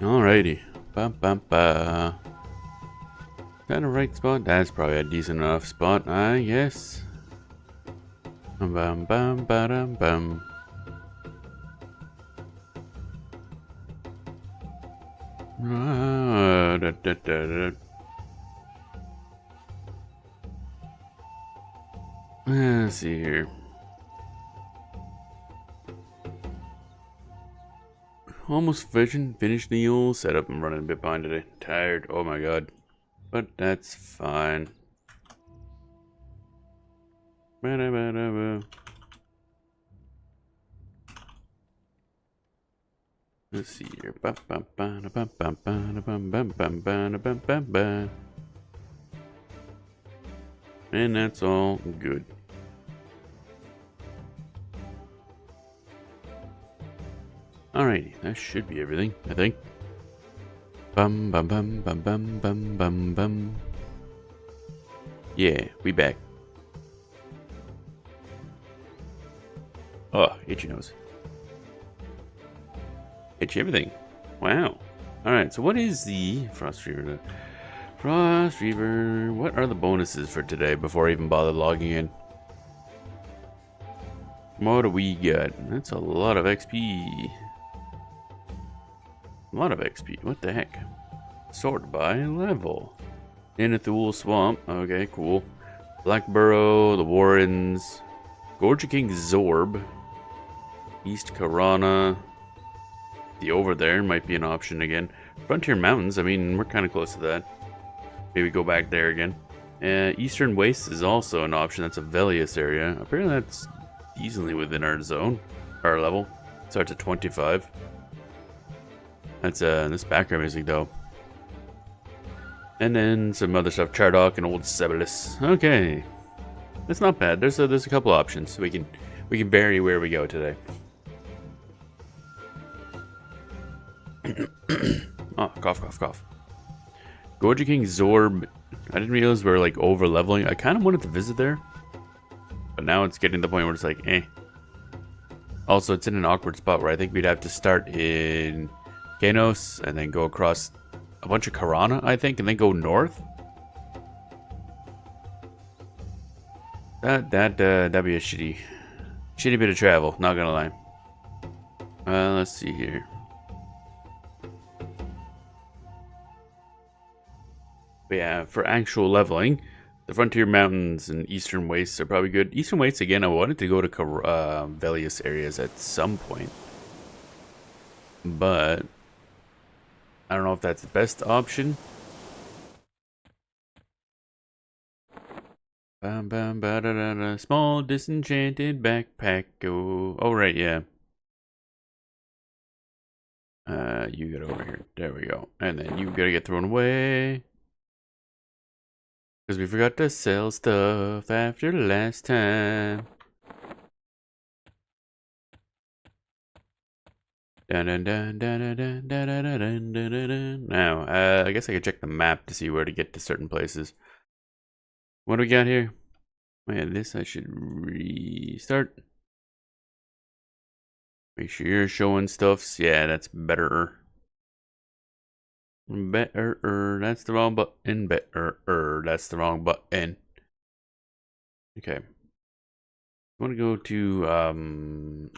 Alrighty. Bum bum ba. Is that a right spot? That's probably a decent enough spot, I guess. Bum bum bum ba dum bum. Da, da, da, da. Let's see here. Almost finished the whole setup. I'm running a bit behind today. Tired. Oh my god. But that's fine. Ba-da-ba-da-ba. Let's see here. And that's all good. Alrighty, that should be everything, I think. Bum bum bum bum bum bum bum bum. Yeah, we back. Oh, itchy nose. Itchy everything. Wow. Alright, so what is the Frostreaver? Frostreaver, what are the bonuses for today before I even bother logging in? What do we got? That's a lot of XP. A lot of XP. What the heck? Sort by level. Inithul Swamp. Okay, cool. Blackburrow, the Warrens, Gorge King Zorb, East Karana. The over there might be an option again. Frontier Mountains, I mean, we're kind of close to that. Maybe go back there again. Eastern Wastes is also an option. That's a Velius area. Apparently that's easily within our zone, our level. Starts at 25. That's this background music though. And then some other stuff, Chardock and Old Sebelis. Okay, that's not bad. There's a couple options. We can vary where we go today. Oh, cough, cough, cough. Gorge King Zorb. I didn't realize we were like over leveling. I kind of wanted to visit there, but now it's getting to the point where it's like, eh. Also, it's in an awkward spot where I think we'd have to start in Genos and then go across a bunch of Karana, I think, and then go north. That'd be a shitty bit of travel. Not gonna lie. Let's see here. But yeah, for actual leveling, the Frontier Mountains and Eastern Wastes are probably good. Eastern Wastes, again, I wanted to go to Velius areas at some point. But I don't know if that's the best option. Bum, bum, ba, da, da, da. Small disenchanted backpack. Oh, right, yeah. You get over here. There we go. And then you gotta get thrown away. Because we forgot to sell stuff after last time. Dun, dun, dun, dun, dun, dun, dun, dun, dun, dun, dun. Now, I guess I could check the map to see where to get to certain places. What do we got here? Oh yeah, this I should restart. Make sure you're showing stuffs. Yeah, that's better. Better. That's the wrong button. Better. That's the wrong button. Okay. I want to go to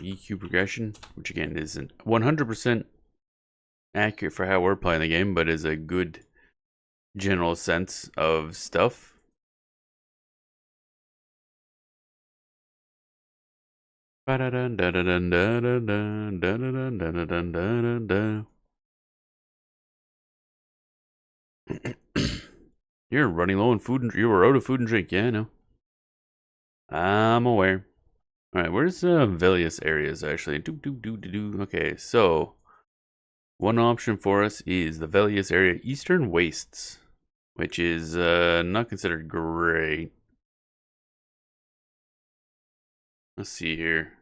EQ progression, which again isn't 100% accurate for how we're playing the game, but is a good general sense of stuff. You're running low on food and you were out of food and drink. Yeah, I know. I'm aware. All right, where's Velius areas actually? Okay, so one option for us is the Velius area, Eastern Wastes, which is not considered great. Let's see here.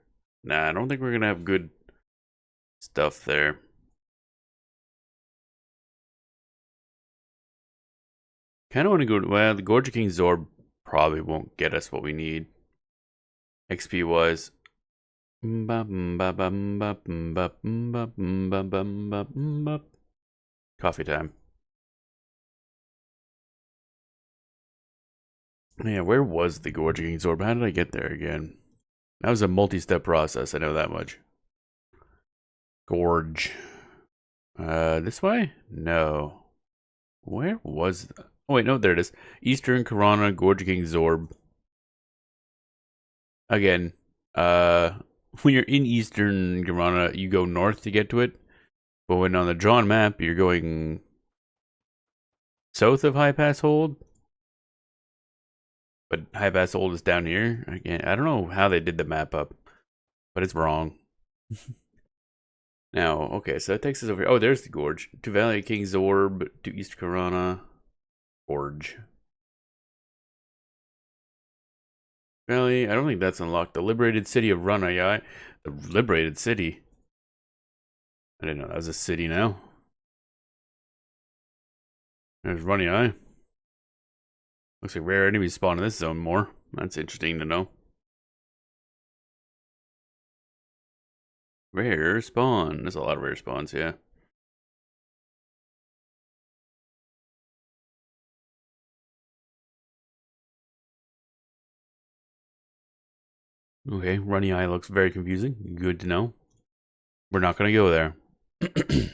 Nah, I don't think we're gonna have good stuff there. Kind of want to go to, well, the Gorge King Zorb probably won't get us what we need. XP wise. Coffee time. Yeah, where was the Gorge King's Orb? How did I get there again? That was a multi-step process, I know that much. Gorge. This way? No. Where was the... Oh, wait, no, there it is. Eastern Karana, Gorge King's Orb. Again, when you're in Eastern Karana, you go north to get to it. But when on the drawn map, you're going south of High Pass Hold. But High Pass Hold is down here. Again, I don't know how they did the map up, but it's wrong. Now, okay, so that takes us over here. Oh, there's the Gorge. To Valley King's Orb, to East Karana, Gorge. Valley, I don't think that's unlocked. The Liberated City of Ranayai. The Liberated City? I didn't know that was a city now. There's Ranayai. Looks like rare enemies spawn in this zone more. That's interesting to know. Rare spawn. There's a lot of rare spawns, yeah. Okay, Runny Eye looks very confusing. Good to know. We're not gonna go there. The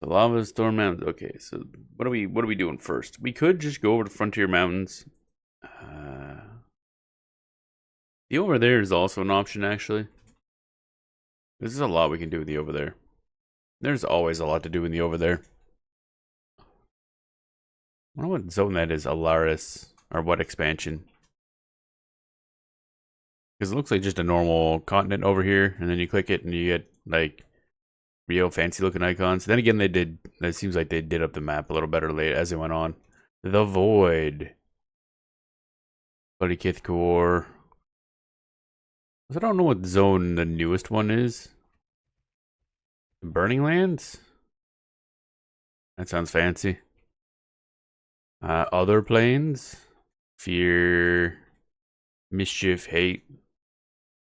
Lava Storm Mountains. Okay, so what are we doing first? We could just go over to Frontier Mountains. The over there is also an option, actually. There's a lot we can do with the over there. There's always a lot to do in the over there. I wonder what zone that is, Alaris, or what expansion. Because it looks like just a normal continent over here, and then you click it and you get, like, real fancy looking icons. Then again, it seems like they did up the map a little better late as it went on. The Void. Bloody Kith Core. I don't know what zone the newest one is. Burning Lands? That sounds fancy. Other planes? Fear. Mischief. Hate.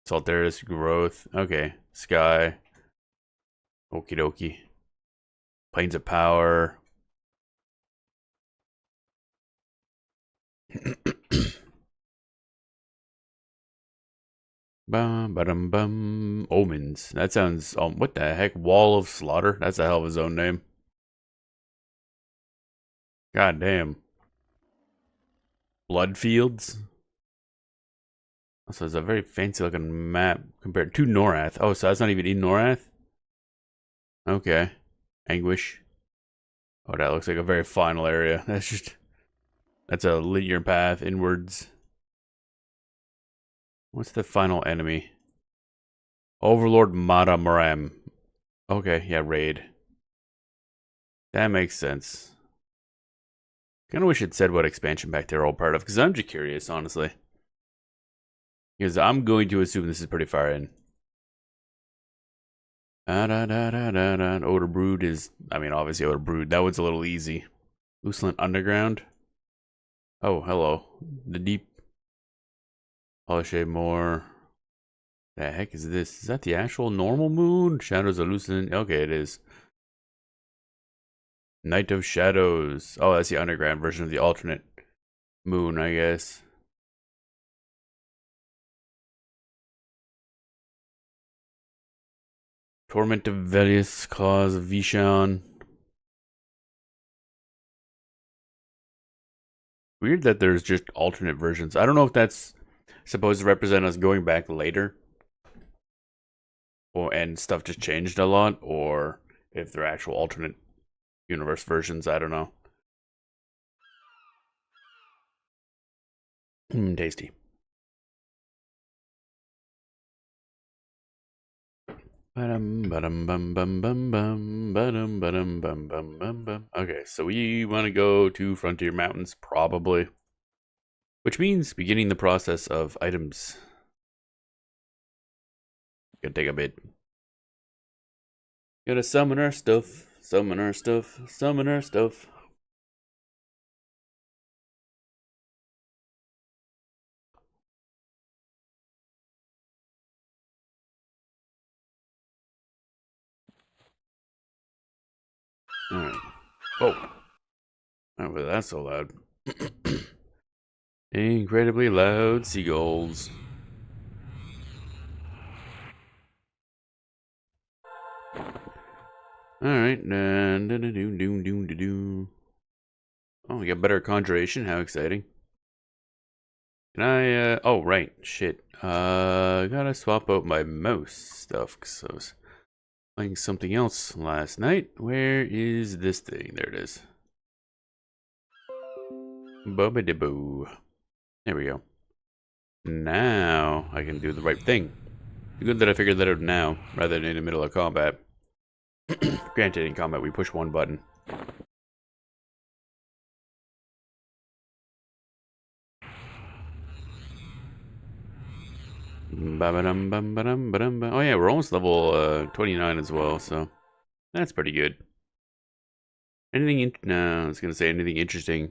Salteris. Growth. Okay. Sky. Okie dokie. Planes of Power. Bum, ba-dum, bum. Omens. That sounds, what the heck? Wall of Slaughter? That's a hell of a zone name. God damn. Bloodfields. So it's a very fancy looking map compared to Norath. Oh, so that's not even in Norath? Okay. Anguish. Oh, that looks like a very final area. That's a linear path inwards. What's the final enemy? Overlord Mata Moram. Okay, yeah, raid. That makes sense. Kinda wish it said what expansion pack they're all part of, because I'm just curious, honestly. Because I'm going to assume this is pretty far in. Odor Brood is, I mean, obviously Odor Brood. That one's a little easy. Usland Underground. Oh, hello. The Deep. Polishe More. The heck is this? Is that the actual normal moon? Shadows of Lucent. Okay, it is. Night of Shadows. Oh, that's the underground version of the alternate moon, I guess. Torment of Velius, Claws of Vishon. Weird that there's just alternate versions. I don't know if that's supposed to represent us going back later, and stuff just changed a lot, or if they're actual alternate universe versions. I don't know. Tasty. Okay, so we want to go to Frontier Mountains, probably. Which means beginning the process of items. Gonna take a bit. Gotta summon our stuff, summon our stuff, summon our stuff. Oh. Oh, but that's so loud. Incredibly loud seagulls. Alright. Oh, we got better conjuration. How exciting. Can I, oh, right. Shit. Gotta swap out my mouse stuff because I was playing something else last night. Where is this thing? There it is. Bubba-diboo. There we go. Now I can do the right thing. Good that I figured that out now, rather than in the middle of combat. Granted, in combat we push one button. Oh yeah, we're almost level 29 as well, so that's pretty good. Anything no, I was gonna say anything interesting.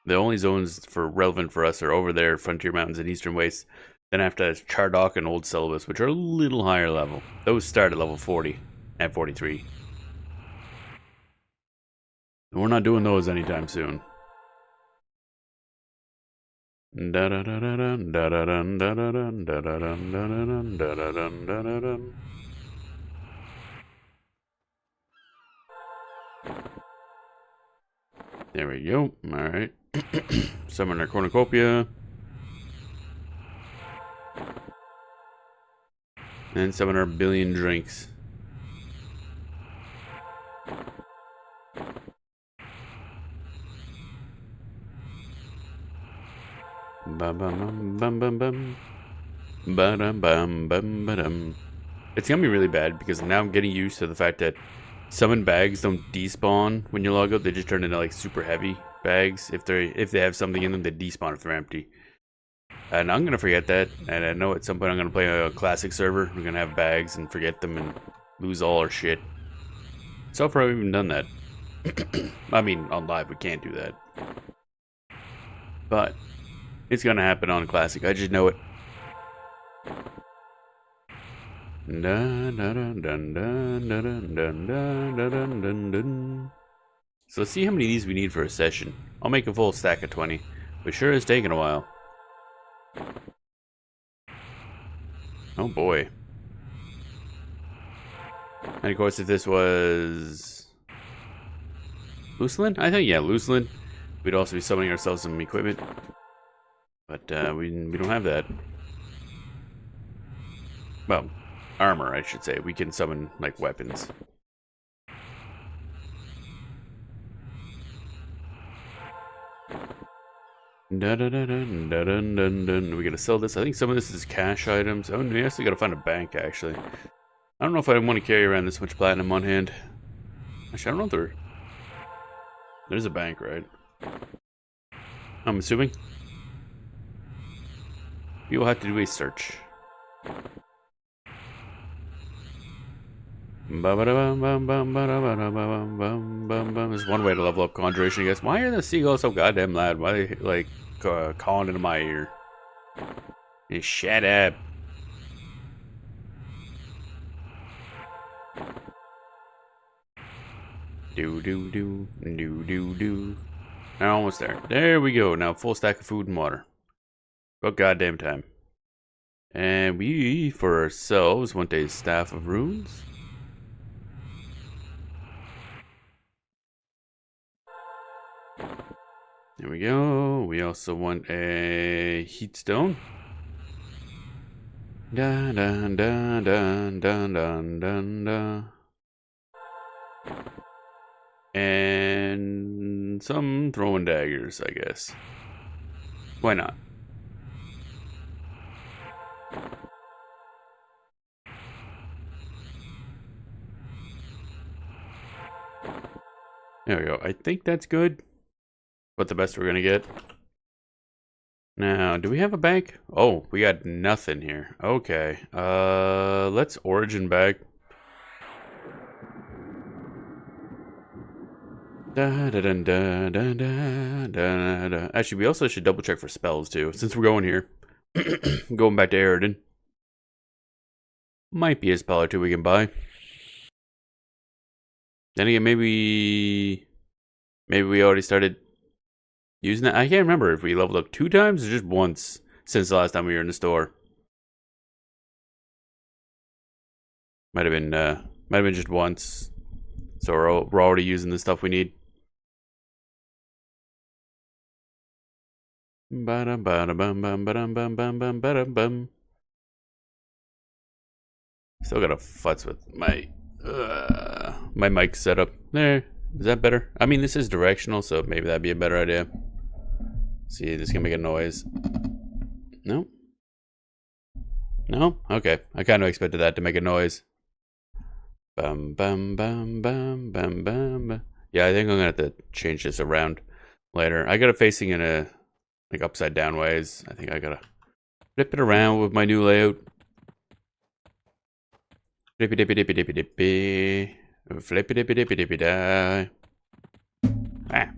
The only zones relevant for us are over there, Frontier Mountains and Eastern Wastes. Then after Chardock and Old Syllabus, which are a little higher level. Those start at level 40 at 43. And we're not doing those anytime soon. There we go. Alright. Summon our cornucopia. And summon our billion drinks. Bum bum bum bum bum bum bum bum bum. It's gonna be really bad because now I'm getting used to the fact that summon bags don't despawn when you log out. They just turn into like super heavy bags. If they have something in them, they despawn if they're empty. And I'm gonna forget that. And I know at some point I'm gonna play a classic server. We're gonna have bags and forget them and lose all our shit. So far, I haven't even done that. I mean, on live we can't do that, but it's gonna happen on classic. I just know it. So let's see how many of these we need for a session. I'll make a full stack of 20, but sure is taking a while. Oh boy. And of course, if this was Luceland, I think, yeah, Luceland, we'd also be summoning ourselves some equipment, but we don't have that. Well, armor, I should say. We can summon like weapons. Dun, dun, dun, dun, dun, dun, dun, dun. We gotta sell this. I think some of this is cash items. Oh, we also gotta find a bank, actually. I don't know if I want to carry around this much platinum on hand. Actually, I don't know if there's a bank, right? I'm assuming. We will have to do a search. There's one way to level up conjuration, I guess. Why are the seagulls so goddamn loud? Why are they, like, calling into my ear? Hey, shut up. Do. Now almost there. There we go. Now full stack of food and water. About goddamn time. And we, for ourselves, want a staff of runes. There we go. We also want a heat stone. Dun dun dun dun dun dun dun dun. And some throwing daggers, I guess. Why not? There we go. I think that's good. But the best we're gonna get. Now, do we have a bank? Oh, we got nothing here. Okay. Let's origin back. Actually, we also should double check for spells too, since we're going here. Going back to Aridin. Might be a spell or two we can buy. Then again, maybe we already started using that. I can't remember if we leveled up 2 times or just once since the last time we were in the store. Might have been just once. So we're already using the stuff we need. Ba-dum, ba-dum, bum, bum, ba-dum, bum, bum, bum, ba-dum, bum. Still got a futz with my mic setup. There. Is that better? I mean, this is directional, so maybe that'd be a better idea. See, this is gonna make a noise. No? No? Okay. I kind of expected that to make a noise. Bum, bum, bum, bum, bum, bum. Yeah, I think I'm gonna have to change this around later. I got it facing in a, like, upside down ways. I think I gotta flip it around with my new layout. Flippy dippy dippy dippy dippy. Flippy dippy dippy dippy die. Ah.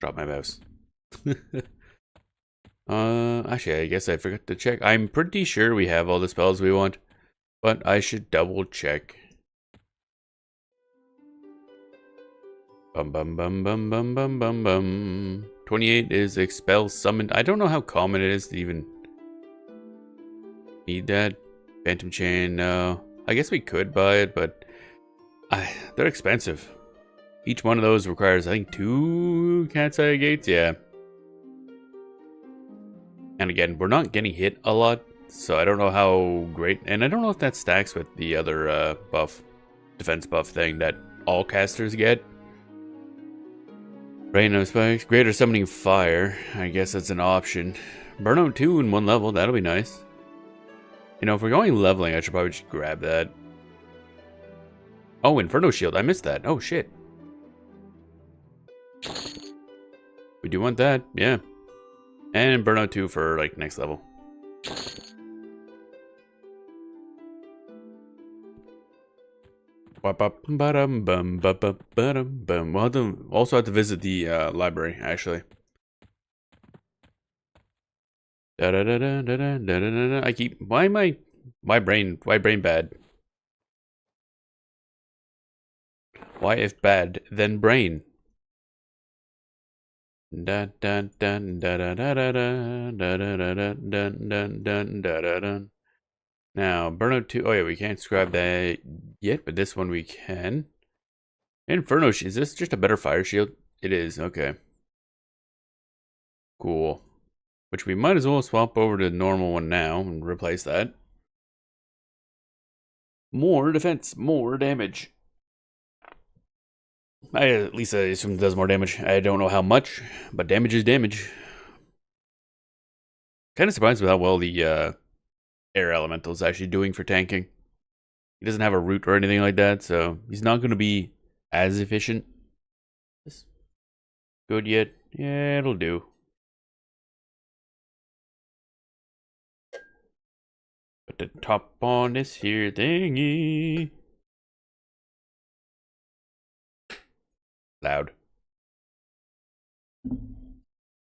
Drop my mouse. Actually, I guess I forgot to check. I'm pretty sure we have all the spells we want, but I should double check. Bum bum bum bum bum bum bum bum. 28 is expel summoned. I don't know how common it is to even need that. Phantom chain, no. I guess we could buy it, but they're expensive. Each one of those requires, I think, 2 cat's eye gates. Yeah. And again, we're not getting hit a lot, so I don't know how great. And I don't know if that stacks with the other defense buff thing that all casters get. Rain of spikes, greater summoning fire. I guess that's an option. Burnout 2 in 1 level, that'll be nice. You know, if we're going leveling, I should probably just grab that. Oh, Inferno Shield, I missed that. Oh, shit. We do want that, yeah. And Burnout 2 for, like, next level. We'll also have to visit the library, actually. I keep... Why am I... Why brain bad? Why if bad, then brain? Now, Burnout 2. Oh, yeah, we can't describe that yet, but this one we can. Inferno, is this just a better fire shield? It is, okay. Cool. Which we might as well swap over to the normal one now and replace that. More defense, more damage. At least I assume it does more damage. I don't know how much, but damage is damage. Kind of surprised with how well the air elemental is actually doing for tanking. He doesn't have a root or anything like that, so he's not going to be as efficient. Good yet? Yeah, it'll do. Put the top on this here thingy. Loud.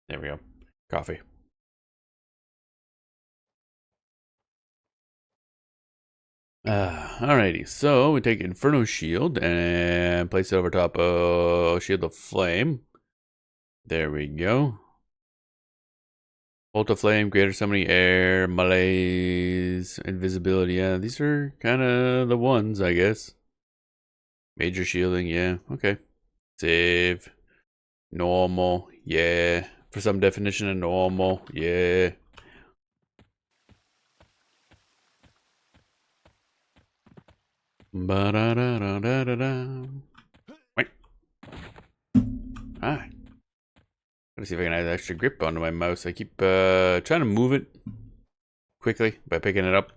There we go. Coffee. Alrighty, so we take Inferno Shield and place it over top of Shield of Flame. There we go. Bolt of Flame, Greater Summoning Air, Malaise, Invisibility. Yeah, these are kind of the ones, I guess. Major Shielding, yeah, okay. Save. Normal, yeah. For some definition of normal, yeah. Ba-da-da-da-da-da. Wait. Ah. Let's see if I can add extra grip onto my mouse. I keep trying to move it quickly by picking it up.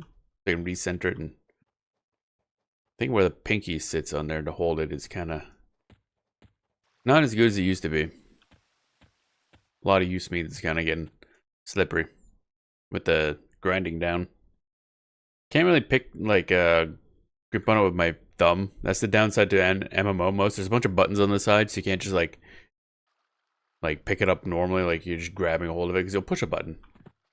I can recenter it, and I think where the pinky sits on there to hold it is kind of not as good as it used to be. A lot of use means it's kind of getting slippery with the grinding down. Can't really pick like grip on it with my thumb. That's the downside to an MMO most. There's a bunch of buttons on the side, so you can't just like pick it up normally, like you're just grabbing a hold of it, because you'll push a button.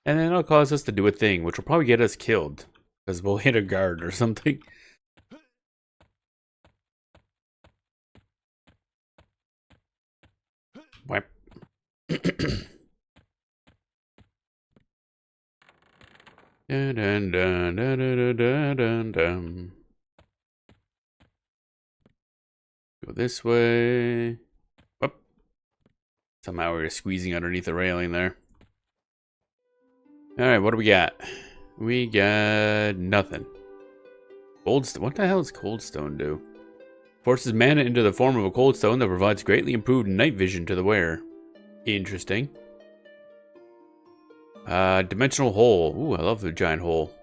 And then it'll cause us to do a thing, which will probably get us killed, because we'll hit a guard or something. Whap. Dun, dun, dun, dun, dun, dun, dun, dun. Go this way. Whoop. Somehow we're squeezing underneath the railing there. Alright, what do we got? We got nothing. What the hell does cold stone do? Forces mana into the form of a cold stone that provides greatly improved night vision to the wearer. Interesting. Dimensional hole. Ooh, I love the giant hole.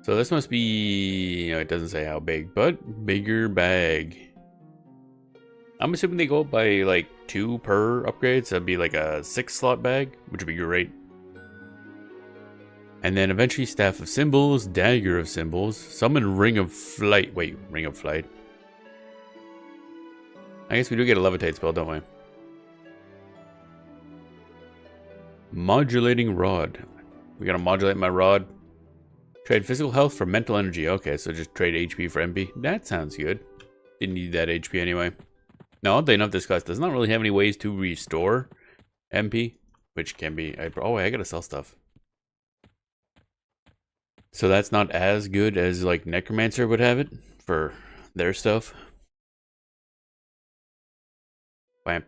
So this must be... it doesn't say how big, but bigger bag. I'm assuming they go up by like 2 per upgrade, so that'd be like a 6-slot bag, which would be great. And then eventually Staff of Symbols, Dagger of Symbols, Summon Ring of Flight. Wait, Ring of Flight. I guess we do get a Levitate spell, don't we? Modulating Rod. We gotta modulate my rod. Trade physical health for mental energy. Okay, so just trade HP for MP. That sounds good. Didn't need that HP anyway. Now, oddly enough, this class does not really have any ways to restore MP, which can be... oh, wait, I gotta sell stuff. So that's not as good as, like, Necromancer would have it for their stuff. Bam.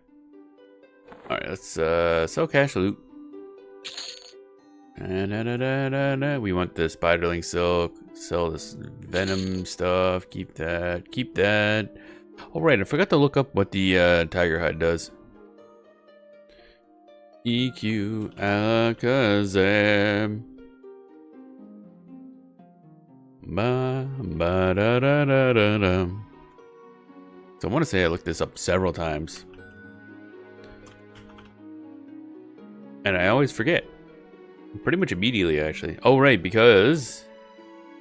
Alright, let's sell cash loot. We want the Spiderling Silk. Sell this Venom stuff. Keep that. Keep that. Alright, I forgot to look up what the Tiger Hide does. EQ Alakazam. Ba, ba, da, da, da, da, da. So I want to say I looked this up several times. And I always forget. Pretty much immediately, actually. Oh, right, because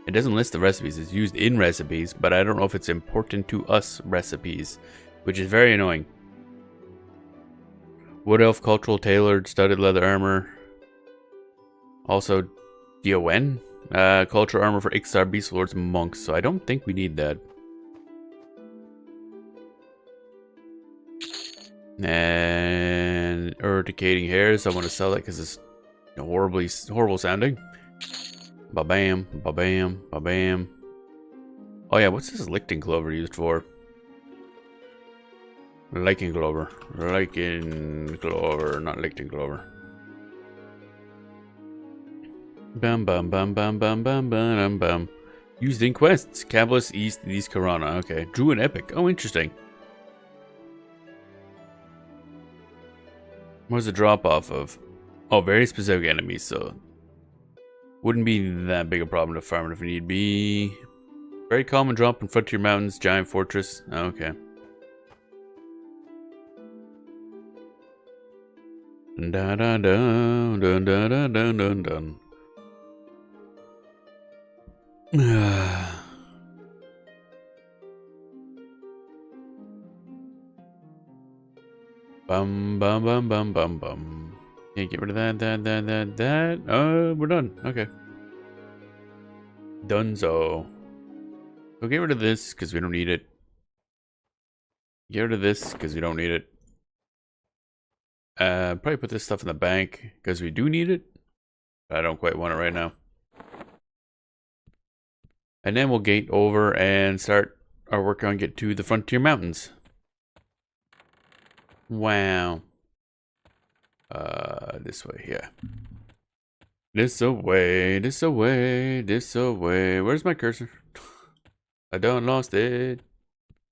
it doesn't list the recipes. It's used in recipes, but I don't know if it's important to us recipes, which is very annoying. Wood Elf Cultural Tailored Studded Leather Armor. Also, DON. Cultural Armor for Ixar Beast Lords Monks, so I don't think we need that. And Urticating Hairs, I want to sell that because it's horrible sounding. Ba-bam, ba-bam, ba-bam. Oh yeah, what's this Lichen Clover used for? Lichen Clover. Lichen Clover, not Lichen Clover. Bum bum bum bum bum bum bum bum. Used in quests. Cabalist East Karana. Okay. Druid Epic. Oh, interesting. Where's the drop off of? Oh, very specific enemies, so wouldn't be that big a problem to farm it if need be. Very common drop in Frontier Mountains, Giant Fortress. Okay. Dun dun dun dun dun dun dun dun dun. Bum bum bum bum bum bum. Can't get rid of that. We're done. Okay. Donezo. We'll get rid of this because we don't need it. Get rid of this because we don't need it. Probably put this stuff in the bank because we do need it. But I don't quite want it right now. And then we'll gate over and start our work on get to the Frontier Mountains. Wow. This way, yeah. This away, this away, this away. Where's my cursor? I done lost it.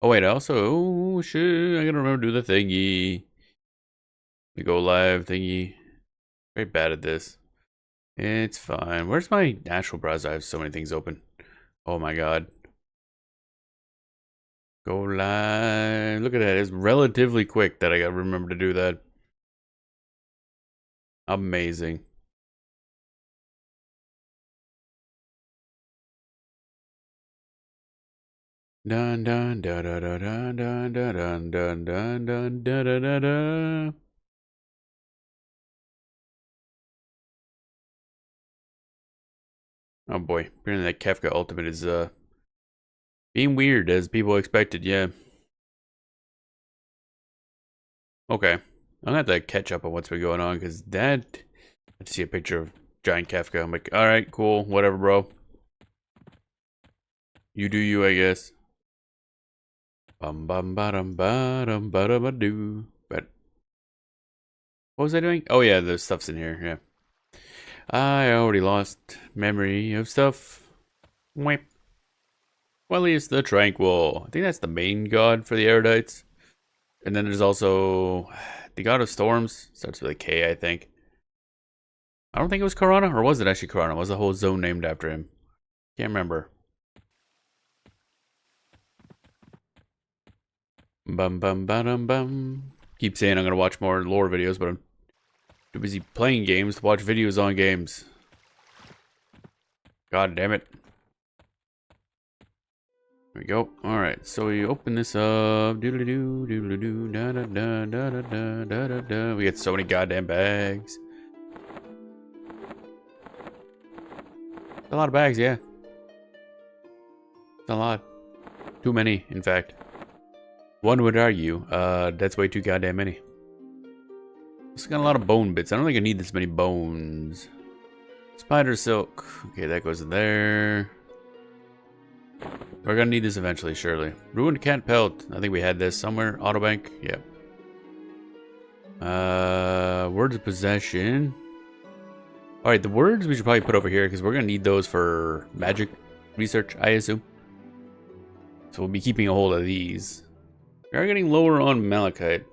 Oh wait, oh shit, I gotta remember to do the thingy. The go live thingy. Very bad at this. It's fine. Where's my actual browser? I have so many things open. Oh my god. Go live. Look at that. It's relatively quick that I gotta remember to do that. Amazing. Dun dun dun dun dun dun dun dun dun dun dun dun dun dun. Oh boy, apparently that Kefka ultimate is being weird as people expected, yeah. Okay. I'm gonna have to catch up on what's been going on because that. I see a picture of Giant Kafka. I'm like, all right, cool, whatever, bro. You do you, I guess. Bum bum bum bum bum doo. But what was I doing? Oh yeah, the stuff's in here. Yeah. I already lost memory of stuff. Wimp. Well, is the Tranquil. I think that's the main god for the Erudites. And then there's also the god of storms. Starts with a K, I think. I don't think it was Karana, or was it actually Karana? Was the whole zone named after him? Can't remember. Bum bum bum bum. Keep saying I'm gonna watch more lore videos, but I'm too busy playing games to watch videos on games. God damn it. There we go. Alright, so we open this up. Doodle-doo, doodle-doo, da-da-da-da-da-da-da-da. We get so many goddamn bags. A lot of bags, yeah. A lot. Too many, in fact. One would argue, that's way too goddamn many. It's got a lot of bone bits. I don't think I need this many bones. Spider silk. Okay, that goes in there. We're gonna need this eventually, surely. Ruined cat pelt. I think we had this somewhere. Autobank. Yep. Words of possession. Alright, the words we should probably put over here because we're gonna need those for magic research, I assume. So we'll be keeping a hold of these. We are getting lower on malachite.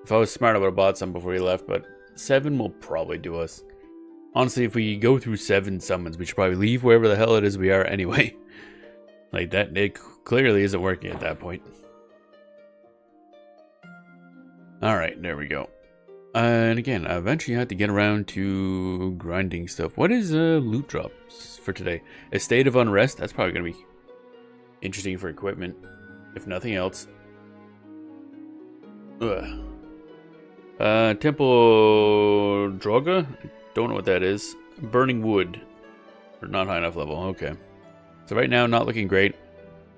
If I was smart, I would have bought some before we left, but 7 will probably do us. Honestly, if we go through 7 summons, we should probably leave wherever the hell it is we are anyway. Like that, it clearly isn't working at that point. Alright, there we go. And again, I eventually had to get around to grinding stuff. What is loot drops for today? A state of unrest? That's probably going to be interesting for equipment, if nothing else. Ugh. Temple Droga? Don't know what that is. Burning wood. Or not high enough level. Okay. So right now, not looking great.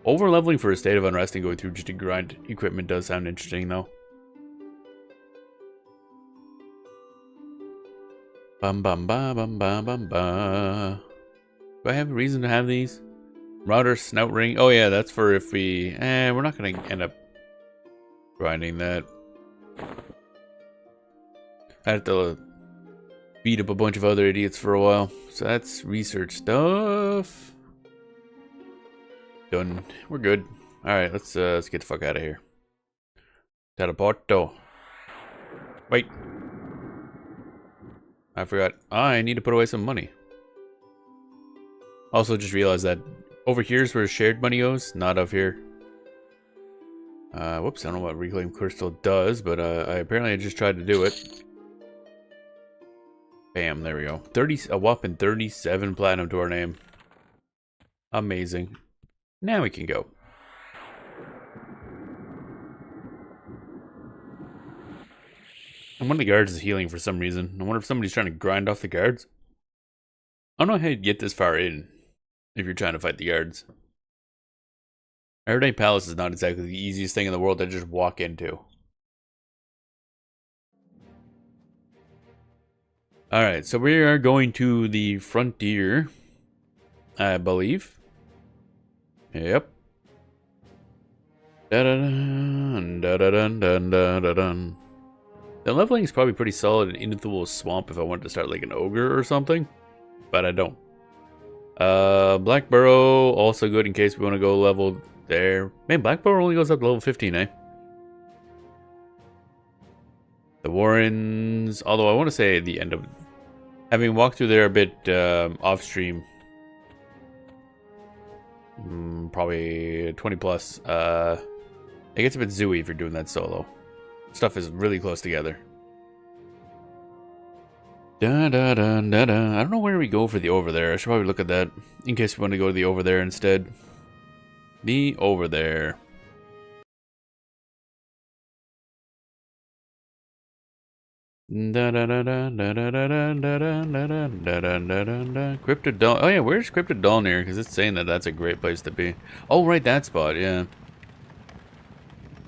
Over leveling for a state of unrest and going through just to grind equipment does sound interesting though. Bum bum ba bum ba bum ba. Do I have a reason to have these? Router snout ring. Oh yeah, that's for if we. We're not gonna end up grinding that. I have to beat up a bunch of other idiots for a while. So that's research stuff. Done. We're good. All right, let's get the fuck out of here. Teleporto. Wait. I forgot. I need to put away some money. Also, just realized that over here is where shared money goes, not up here. Whoops, I don't know what Reclaim Crystal does, but I apparently just tried to do it. Bam, there we go. A whopping 37 platinum to our name. Amazing. Now we can go. And one of the guards is healing for some reason. I wonder if somebody's trying to grind off the guards. I don't know how you'd get this far in if you're trying to fight the guards. Erudite Palace is not exactly the easiest thing in the world to just walk into. Alright, so we are going to the frontier, I believe. Yep. Da-da-dun, da-da-dun, dun, da-da-dun. The leveling is probably pretty solid in Inithul Swamp if I wanted to start like an ogre or something, but I don't. Black Burrow, also good in case we want to go level there. Man, Black Burrow only goes up to level 15, eh? The Warrens, although I want to say at the end of having walked through there a bit off stream, probably 20 plus. It gets a bit zooey if you're doing that solo. Stuff is really close together. Da da da da da. I don't know where we go for the over there. I should probably look at that in case we want to go to the over there instead. The over there. Da da da da da da da da da da da da da da. Cryptid Dawn. Oh yeah, where's Cryptid Dawn here? Because it's saying that that's a great place to be. Oh right, that spot. Yeah.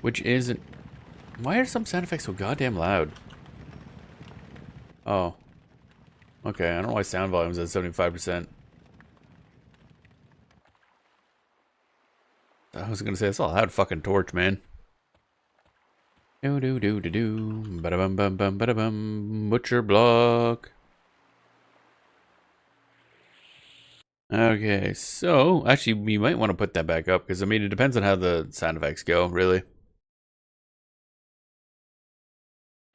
Which isn't. Why are some sound effects so goddamn loud? Oh. Okay, I don't know why sound volume's at 75%. I was gonna say, that's a loud fucking torch, man. Do do do do do. Bada bum bum bum bada bum. Butcher block. Okay, so actually we might want to put that back up because I mean it depends on how the sound effects go, really.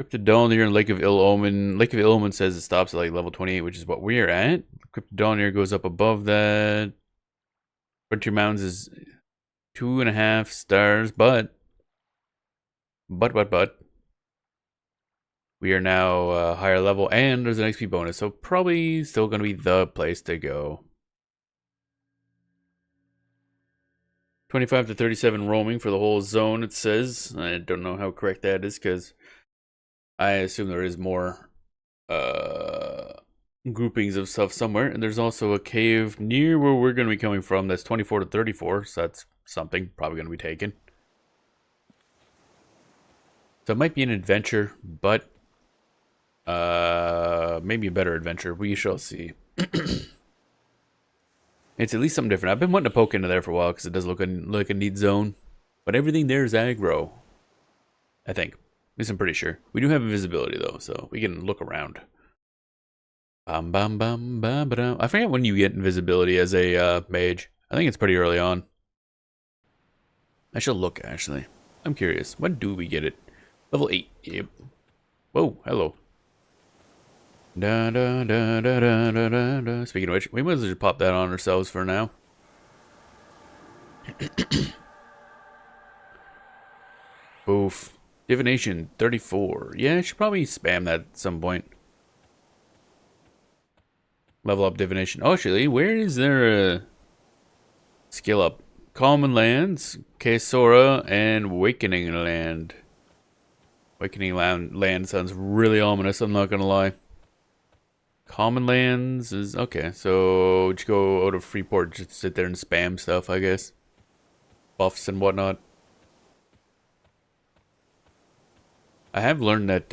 Cryptodonir and Lake of Ill Omen. Lake of Ill Omen says it stops at like level 28, which is what we're at. Cryptodonir goes up above that. Frontier Mountains is 2.5 stars, but we are now higher level and there's an XP bonus, so probably still gonna be the place to go. 25 to 37 roaming for the whole zone, it says. I don't know how correct that is because I assume there is more groupings of stuff somewhere. And there's also a cave near where we're going to be coming from that's 24 to 34, so that's something probably going to be taken. So it might be an adventure, but maybe a better adventure. We shall see. It's at least something different. I've been wanting to poke into there for a while because it does look like a neat zone. But everything there is aggro. I think. At least I'm pretty sure. We do have invisibility though, so we can look around. Bum bum bum bum ba. I forget when you get invisibility as a mage. I think it's pretty early on. I should look actually. I'm curious. When do we get it? Level 8. Yep. Whoa, hello. Da, da, da, da, da, da, da, da. Speaking of which, we might as well just pop that on ourselves for now. Oof. Divination 34. Yeah, I should probably spam that at some point. Level up divination. Oh, actually, where is there a skill up? Common Lands, Kesora, and Awakening Land. Awakening land sounds really ominous, I'm not gonna lie. Common Lands is okay, so just go out of Freeport, just sit there and spam stuff, I guess. Buffs and whatnot. I have learned that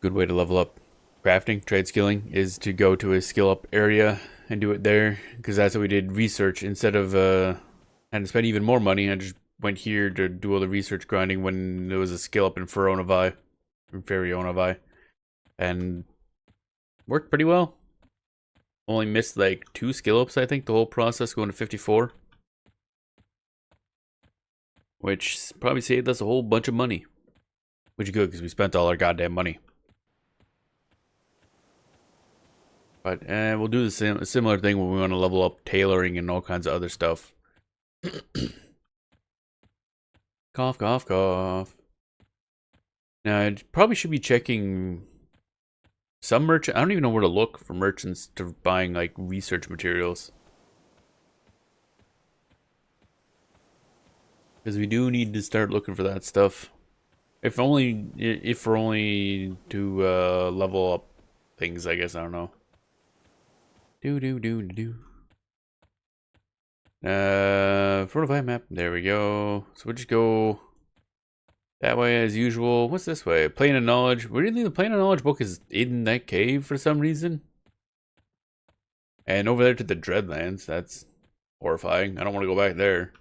good way to level up crafting, trade skilling, is to go to a skill up area and do it there, because that's how we did research. Instead of having to spend even more money, I just went here to do all the research grinding when there was a skill up in Ferionavai, and worked pretty well. Only missed like 2 skill ups, I think, the whole process going to 54. Which probably saved us a whole bunch of money. Which is good, because we spent all our goddamn money. But we'll do the similar thing when we want to level up tailoring and all kinds of other stuff. Cough, cough, cough. Now, I probably should be checking some merchant. I don't even know where to look for merchants to buying like research materials. Because we do need to start looking for that stuff. If for only to level up things, I guess. I don't know. Fortify map. There we go. So we'll just go that way as usual. What's this way? Plane of Knowledge. Weirdly, the Plane of Knowledge book is in that cave for some reason. And over there to the Dreadlands. That's horrifying. I don't want to go back there.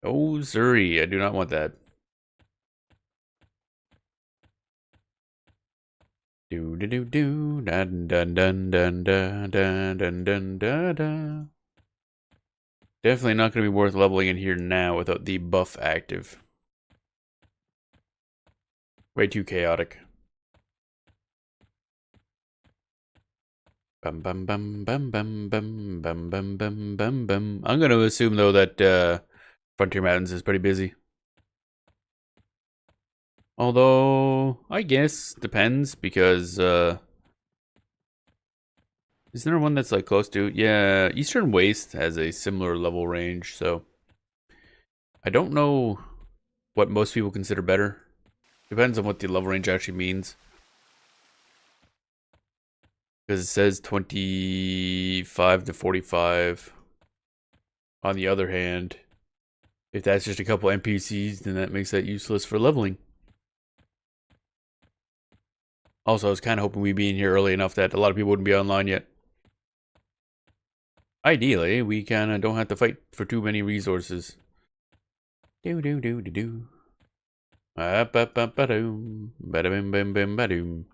Oh, Zuri. I do not want that. Do do do do dun dun dun dun dun dun dun dun dun dun. Definitely not going to be worth leveling in here now without the buff active. Way too chaotic. Bum bum bum bum bum bum bum bum bum bum bum. I'm going to assume though that Frontier Mountains is pretty busy. Although I guess depends because is there one that's like close to? Yeah, Eastern Waste has a similar level range, so I don't know what most people consider better. Depends on what the level range actually means. Because it says 25 to 45. On the other hand, If that's just a couple NPCs, then that makes that useless for leveling. Also, I was kind of hoping we'd be in here early enough that a lot of people wouldn't be online yet. Ideally, we kind of don't have to fight for too many resources. Do do do do do. Ba-ba-ba-ba-doom. Ba-da-bim-bim-bim-ba-doom.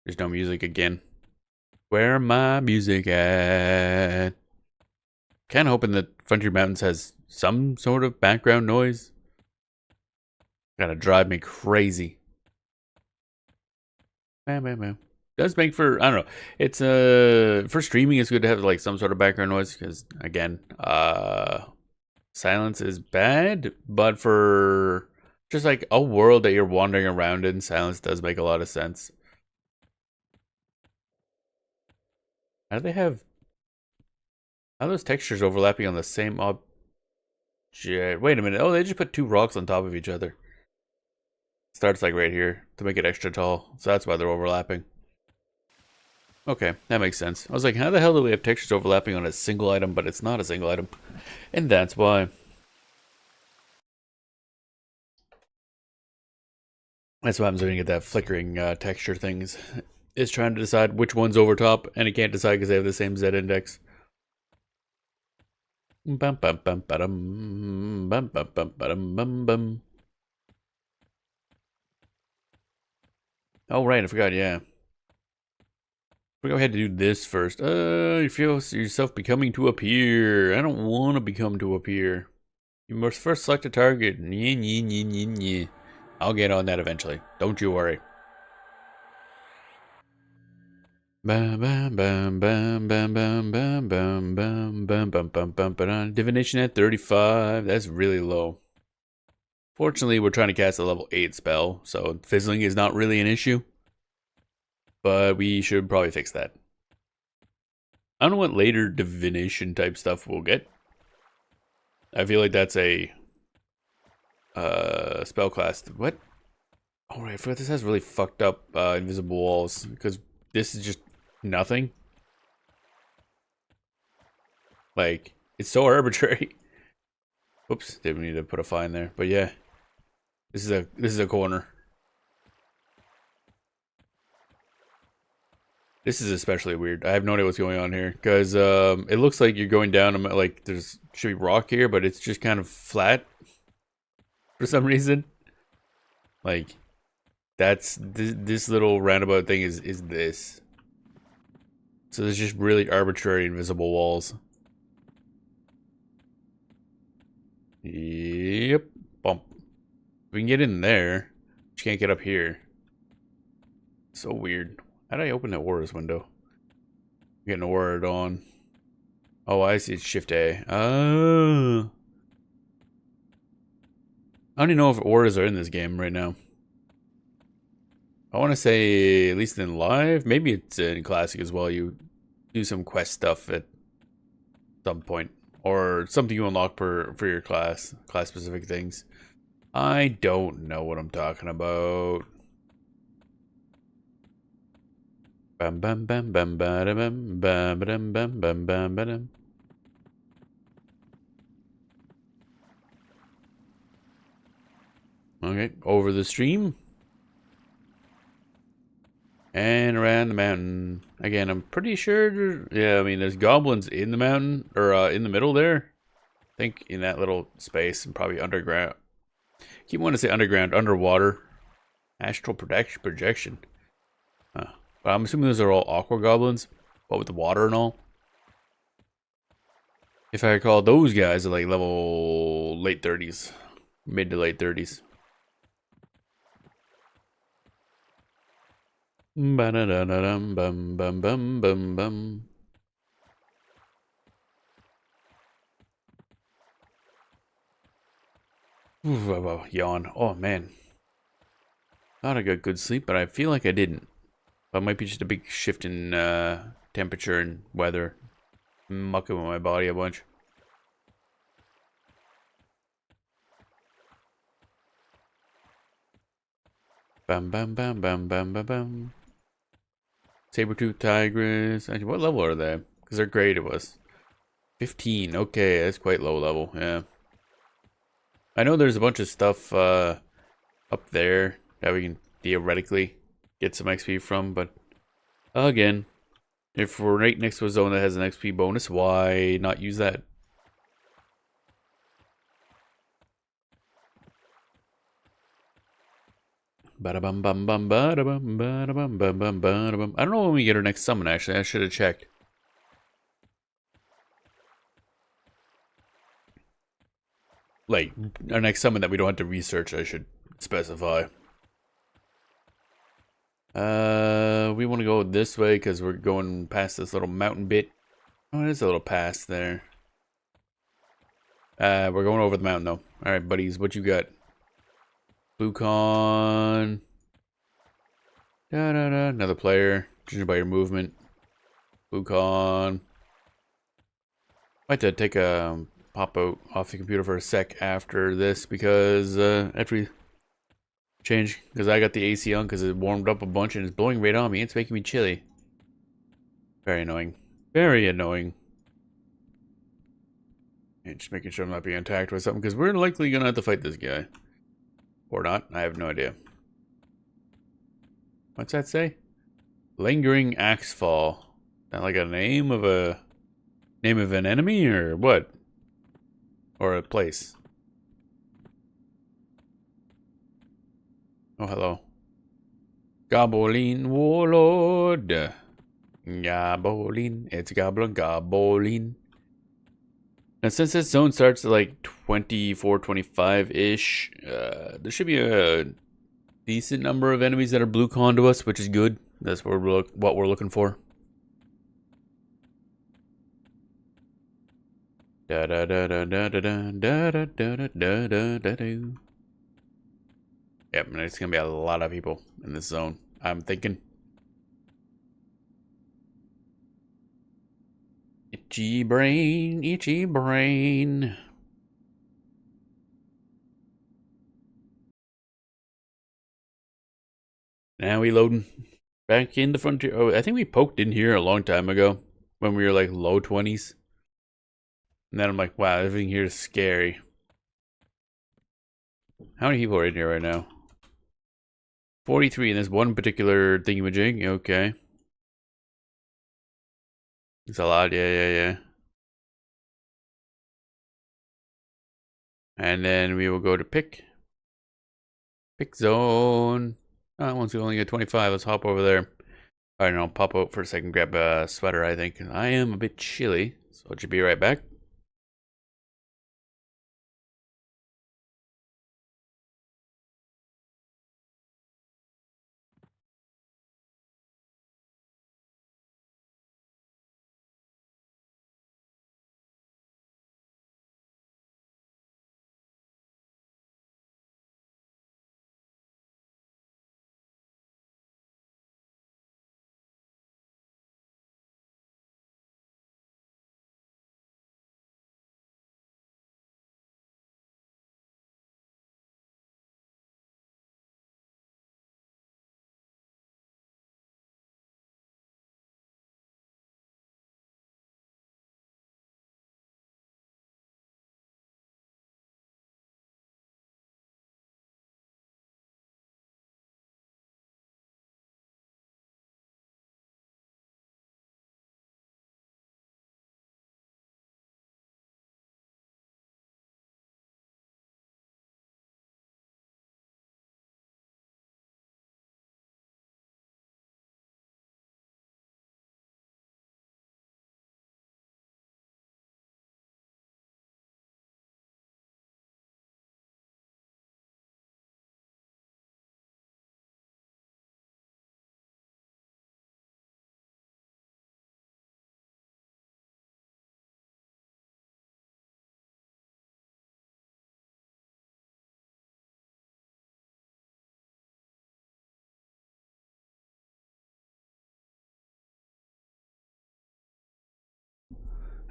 There's no music again. Where my music at? Kind of hoping that Frontier Mountains has some sort of background noise. Gotta drive me crazy. Does make for, I don't know. It's for streaming it's good to have like some sort of background noise because again, silence is bad, but for just like a world that you're wandering around in, silence does make a lot of sense. How do they have how are those textures overlapping on the same object? Wait a minute. Oh, they just put two rocks on top of each other. Starts like right here to make it extra tall. So that's why they're overlapping. Okay, that makes sense. I was like, how the hell do we have textures overlapping on a single item, but it's not a single item? And that's why. That's why I'm doing it, that flickering texture things. It's trying to decide which one's over top, and it can't decide because they have the same Z index. Bum bum bum bum bum bum bum bum bum. Oh right, I forgot. Yeah, we go ahead to do this first. You feel yourself becoming to appear. I don't want to become to appear. You must first select a target. I'll get on that eventually. Don't you worry. Divination at 35. That's really low. Fortunately, we're trying to cast a level 8 spell, so fizzling is not really an issue. But we should probably fix that. I don't know what later divination type stuff we'll get. I feel like that's a spell class. What? Oh right, I forgot this has really fucked up invisible walls because this is just nothing. Like it's so arbitrary. Oops, didn't need to put a fine there, but yeah, this is a corner. This is especially weird. I have no idea what's going on here because it looks like you're going down. Like there's should be rock here, but it's just kind of flat for some reason. Like that's this little roundabout thing is this. So there's just really arbitrary invisible walls. Yep, bump. We can get in there. Just can't get up here. So weird. How do I open the Aura's window? Getting Aura on. Oh, I see. It's Shift A. Oh. I don't even know if auras are in this game right now. I want to say, at least in live, maybe it's in classic as well. You do some quest stuff at some point, or something you unlock for your class specific things. I don't know what I'm talking about. Bam bam bam bam bam bam bam bam bam bam bam bam. Okay, over the stream. And around the mountain. Again, I'm pretty sure, yeah, I mean, there's goblins in the mountain, or in the middle there. I think in that little space, and probably underground. Keep wanting to say underground, underwater. Astral projection. But I'm assuming those are all aqua goblins, but with the water and all. If I recall, those guys are like level late 30s. Mid to late 30s. Ba-da-da-da-dum, bum, bum, bum, bum, bum. Ooh, yawn. Oh, man. Thought I got good sleep, but I feel like I didn't. But it might be just a big shift in temperature and weather. Mucking with my body a bunch. Bam, bam, bam, bam, bam, bam, bam. Saber-tooth tigress. Actually, what level are they? Because they're great to us. 15. Okay, that's quite low level. Yeah. I know there's a bunch of stuff up there that we can theoretically get some XP from, but again, if we're right next to a zone that has an XP bonus, why not use that? Ba-da-bum bum bum ba-da-bum ba-da-bum bum bum ba-da-bum. I don't know when we get our next summon, actually. I should have checked. Like, our next summon that we don't have to research, I should specify. We want to go this way because we're going past this little mountain bit. Oh, it is a little past there. We're going over the mountain though. Alright, buddies, what you got? Bluecon. Da da da. Another player. Judging by your movement. Bluecon. Might have to take a pop out off the computer for a sec after this because after we change, because I got the AC on because it warmed up a bunch and it's blowing right on me. It's making me chilly. Very annoying. Very annoying. And just making sure I'm not being attacked by something because we're likely gonna have to fight this guy. Or not. I have no idea. What's that say? Lingering axe fall. Not like a name of an enemy or what? Or a place. Oh, hello. Goblin warlord. Goblin. It's goblin. Goblin. Now, since this zone starts at like 24, 25-ish, there should be a decent number of enemies that are blue con to us, which is good. That's what we're looking for. Da da da da da da da da da da da da da da. Yep, and there's gonna be a lot of people in this zone, I'm thinking. Itchy brain, itchy brain. Now we loading back in the frontier. Oh, I think we poked in here a long time ago when we were like low 20s. And then I'm like, wow, everything here is scary. How many people are in here right now? 43 in this one particular thingamajig. Okay. It's a lot. Yeah. And then we will go to pick. Pick zone. Oh, that one's only at 25. Let's hop over there. Alright, I'll pop out for a second, grab a sweater, I think. I am a bit chilly, so I should be right back.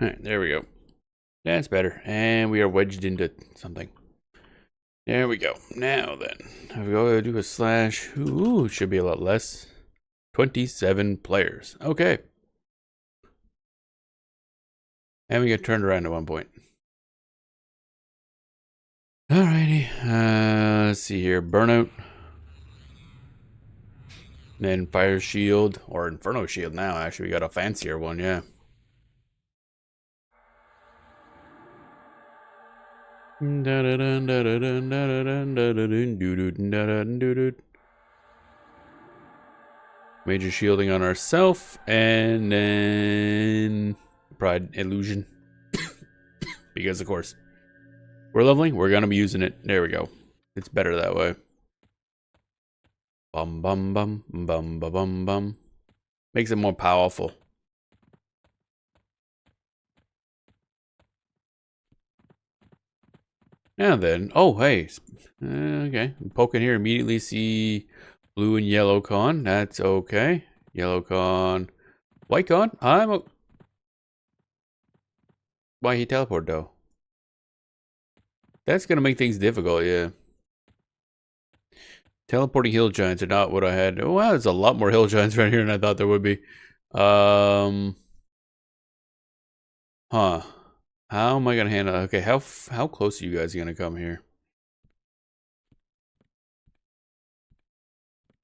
Alright, there we go. That's better. And we are wedged into something. There we go. Now then, if we go to do a slash, ooh, should be a lot less. 27 players. Okay. And we get turned around at one point. Alrighty. Let's see here. Burnout. Then Fire Shield. Or Inferno Shield now, actually. We got a fancier one, yeah. Major shielding on ourself, and then Pride Illusion. Because of course we're leveling, we're gonna be using it. There we go. It's better that way. Bum bum bum bum bum bum bum. Makes it more powerful. Now then, oh hey, okay. Poking here, immediately see blue and yellow con. That's okay. Yellow con, white con. Why he teleport though? That's gonna make things difficult, yeah. Teleporting hill giants are not what I had. Oh wow, there's a lot more hill giants right here than I thought there would be. Huh. How am I gonna handle? Okay, how close are you guys gonna come here?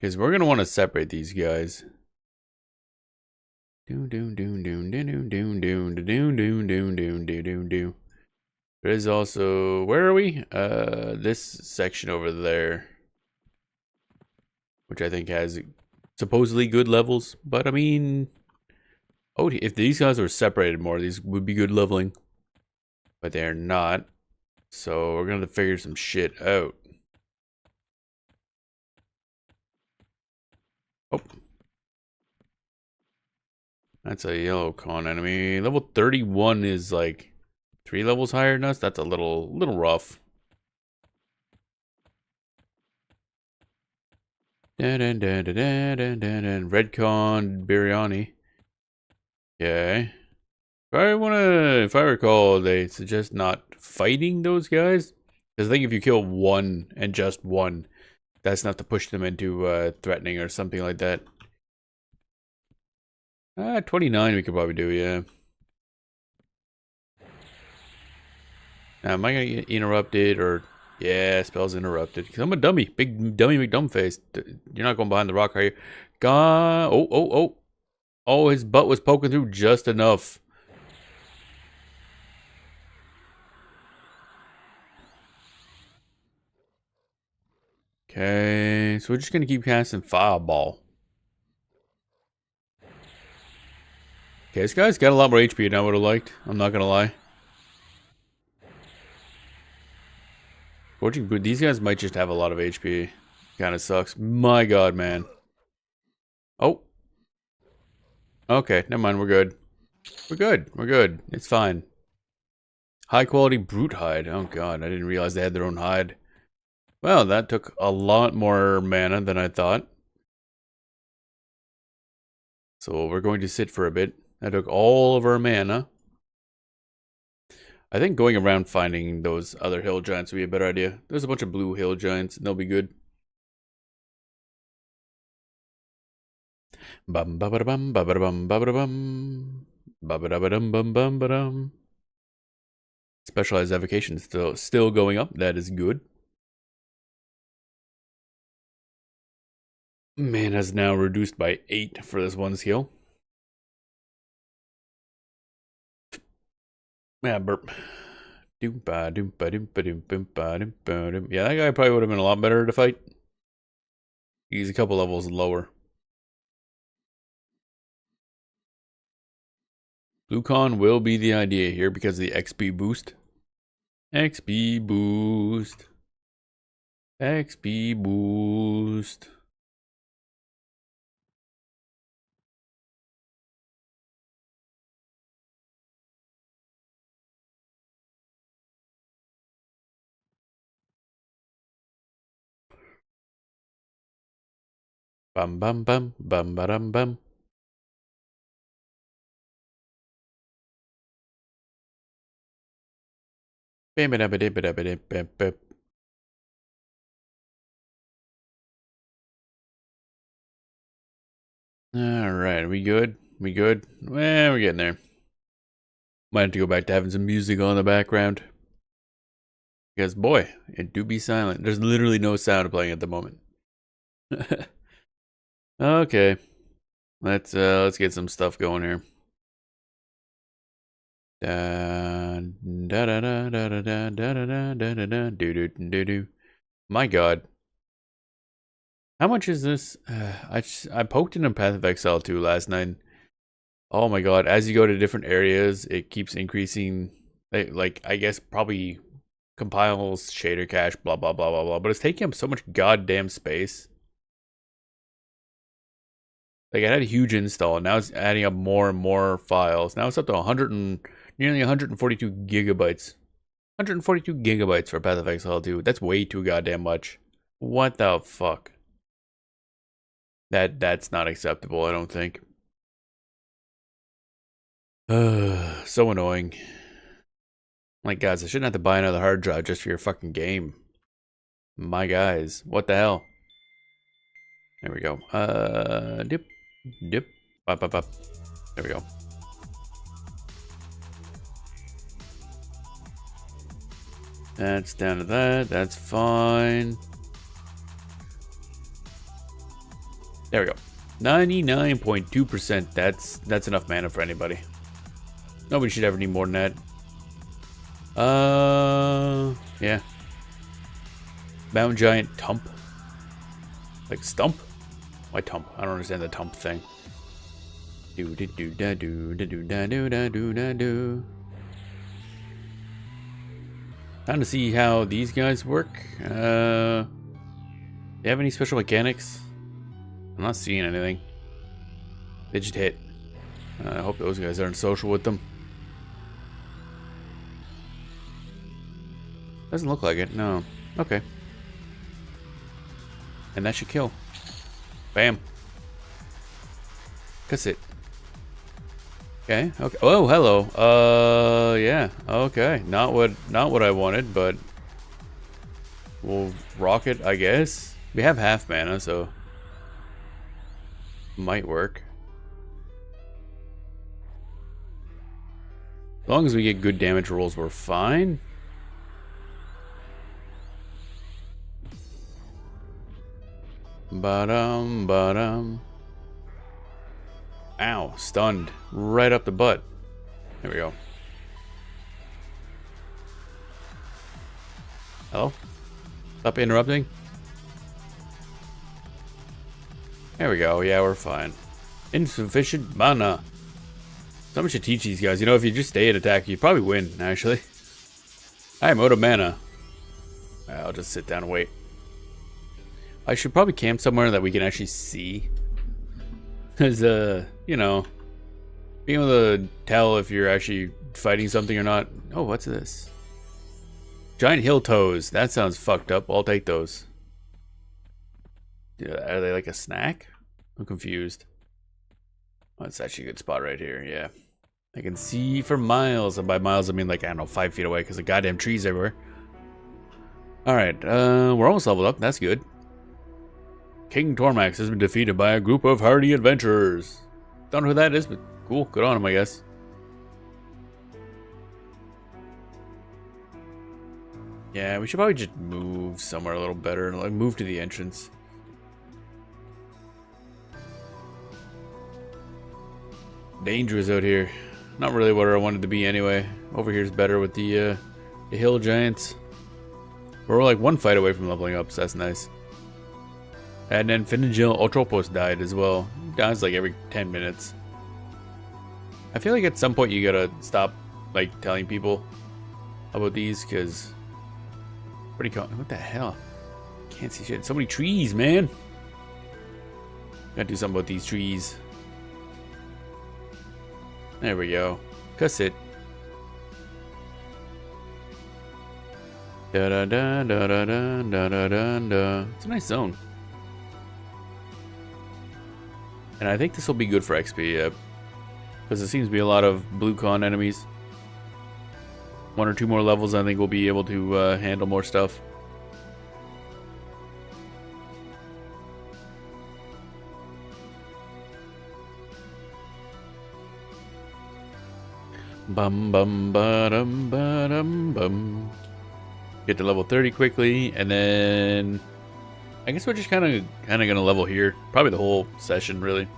Because we're gonna want to separate these guys. Doom doom doom doom doom doom doom doom doom doom doom doom doom. There is also, where are we? This section over there, which I think has supposedly good levels. But I mean, oh, if these guys were separated more, these would be good leveling. But they're not. So we're gonna have to figure some shit out. Oh. That's a yellow con enemy. Level 31 is like 3 levels higher than us. That's a little rough. Red con Biryani. Okay. If I recall, they suggest not fighting those guys. Because I think if you kill one and just one, that's enough to push them into threatening or something like that. 29 we could probably do, yeah. Now, am I gonna get interrupted or... Yeah, spell's interrupted. Because I'm a dummy. Big dummy McDumbface. You're not going behind the rock, are you? God. Oh. Oh, his butt was poking through just enough. Okay, so we're just gonna keep casting Fireball. Okay, this guy's got a lot more HP than I would have liked. I'm not gonna lie. Fortune, these guys might just have a lot of HP. Kind of sucks. My God, man. Oh. Okay, never mind. We're good. We're good. We're good. It's fine. High quality brute hide. Oh God, I didn't realize they had their own hide. Well, that took a lot more mana than I thought. So we're going to sit for a bit. That took all of our mana. I think going around finding those other hill giants would be a better idea. There's a bunch of blue hill giants, and they'll be good. Bum ba ba bum ba ba bum ba ba bum ba ba ba dum bum bum ba dum. Specialized evocation still going up. That is good. Mana is now reduced by 8 for this one skill. Yeah, burp. Yeah, that guy probably would have been a lot better to fight. He's a couple levels lower. Bluecon will be the idea here because of the XP boost. XP boost. XP boost. Bum bum bum bum ba dum bum. Alright, we good? We good? Well, we're getting there. Might have to go back to having some music on the background. Because boy, it do be silent. There's literally no sound playing at the moment. Okay. Let's get some stuff going here. My God. How much is this? I poked into Path of Exile 2 last night. Oh my God. As you go to different areas, it keeps increasing. Like I guess probably compiles shader cache, blah, blah, blah, blah, blah. But it's taking up so much goddamn space. Like, I had a huge install, and now it's adding up more and more files. Now it's up to nearly 142 gigabytes. 142 gigabytes for Path of Exile 2. That's way too goddamn much. What the fuck? That's not acceptable, I don't think. So annoying. Like, guys, I shouldn't have to buy another hard drive just for your fucking game. My guys, what the hell? There we go. Dip. Up. There we go. That's down to that. That's fine. There we go. 99.2%. That's enough mana for anybody. Nobody should ever need more than that. Yeah. Mountain Giant Tump. Like stump? Why tump? I don't understand the tump thing. Do. Time to see how these guys work. They have any special mechanics? I'm not seeing anything. They just hit. I hope those guys aren't social with them. Doesn't look like it, no. Okay. And that should kill. Bam. Cuss it. Okay. Oh, hello. Yeah. Okay. Not what I wanted, but we'll rock it, I guess. We have half mana, so might work. As long as we get good damage rolls, we're fine. Ow, stunned. Right up the butt. There we go. Hello? Stop interrupting. There we go. Yeah, we're fine. Insufficient mana. Someone should teach these guys. You know, if you just stay at attack, you'd probably win, actually. I'm out of mana. I'll just sit down and wait. I should probably camp somewhere that we can actually see. Because, you know, being able to tell if you're actually fighting something or not. Oh, what's this? Giant hill toes. That sounds fucked up. I'll take those. Are they like a snack? I'm confused. Oh, it's actually a good spot right here. Yeah. I can see for miles. And by miles, I mean like, I don't know, 5 feet away because the goddamn trees everywhere. Alright, we're almost leveled up. That's good. King Tormax has been defeated by a group of hardy adventurers. Don't know who that is, but cool. Good on him, I guess. Yeah, we should probably just move somewhere a little better. Like, move to the entrance. Dangerous out here. Not really where I wanted to be anyway. Over here's better with the hill giants. We're like one fight away from leveling up, so that's nice. And then Finagil Otropos died as well. He dies like every 10 minutes. I feel like at some point you gotta stop like telling people about these, because what the hell? Can't see shit. So many trees, man. Gotta do something about these trees. There we go. Cuss it. Da da da da da da da da da. It's a nice zone. And I think this will be good for XP, because there seems to be a lot of blue con enemies. 1 or 2 more levels, I think we'll be able to handle more stuff. Bum bum ba-dum ba-dum bum. Get to level 30 quickly, and then I guess we're just kind of gonna level here. Probably the whole session, really.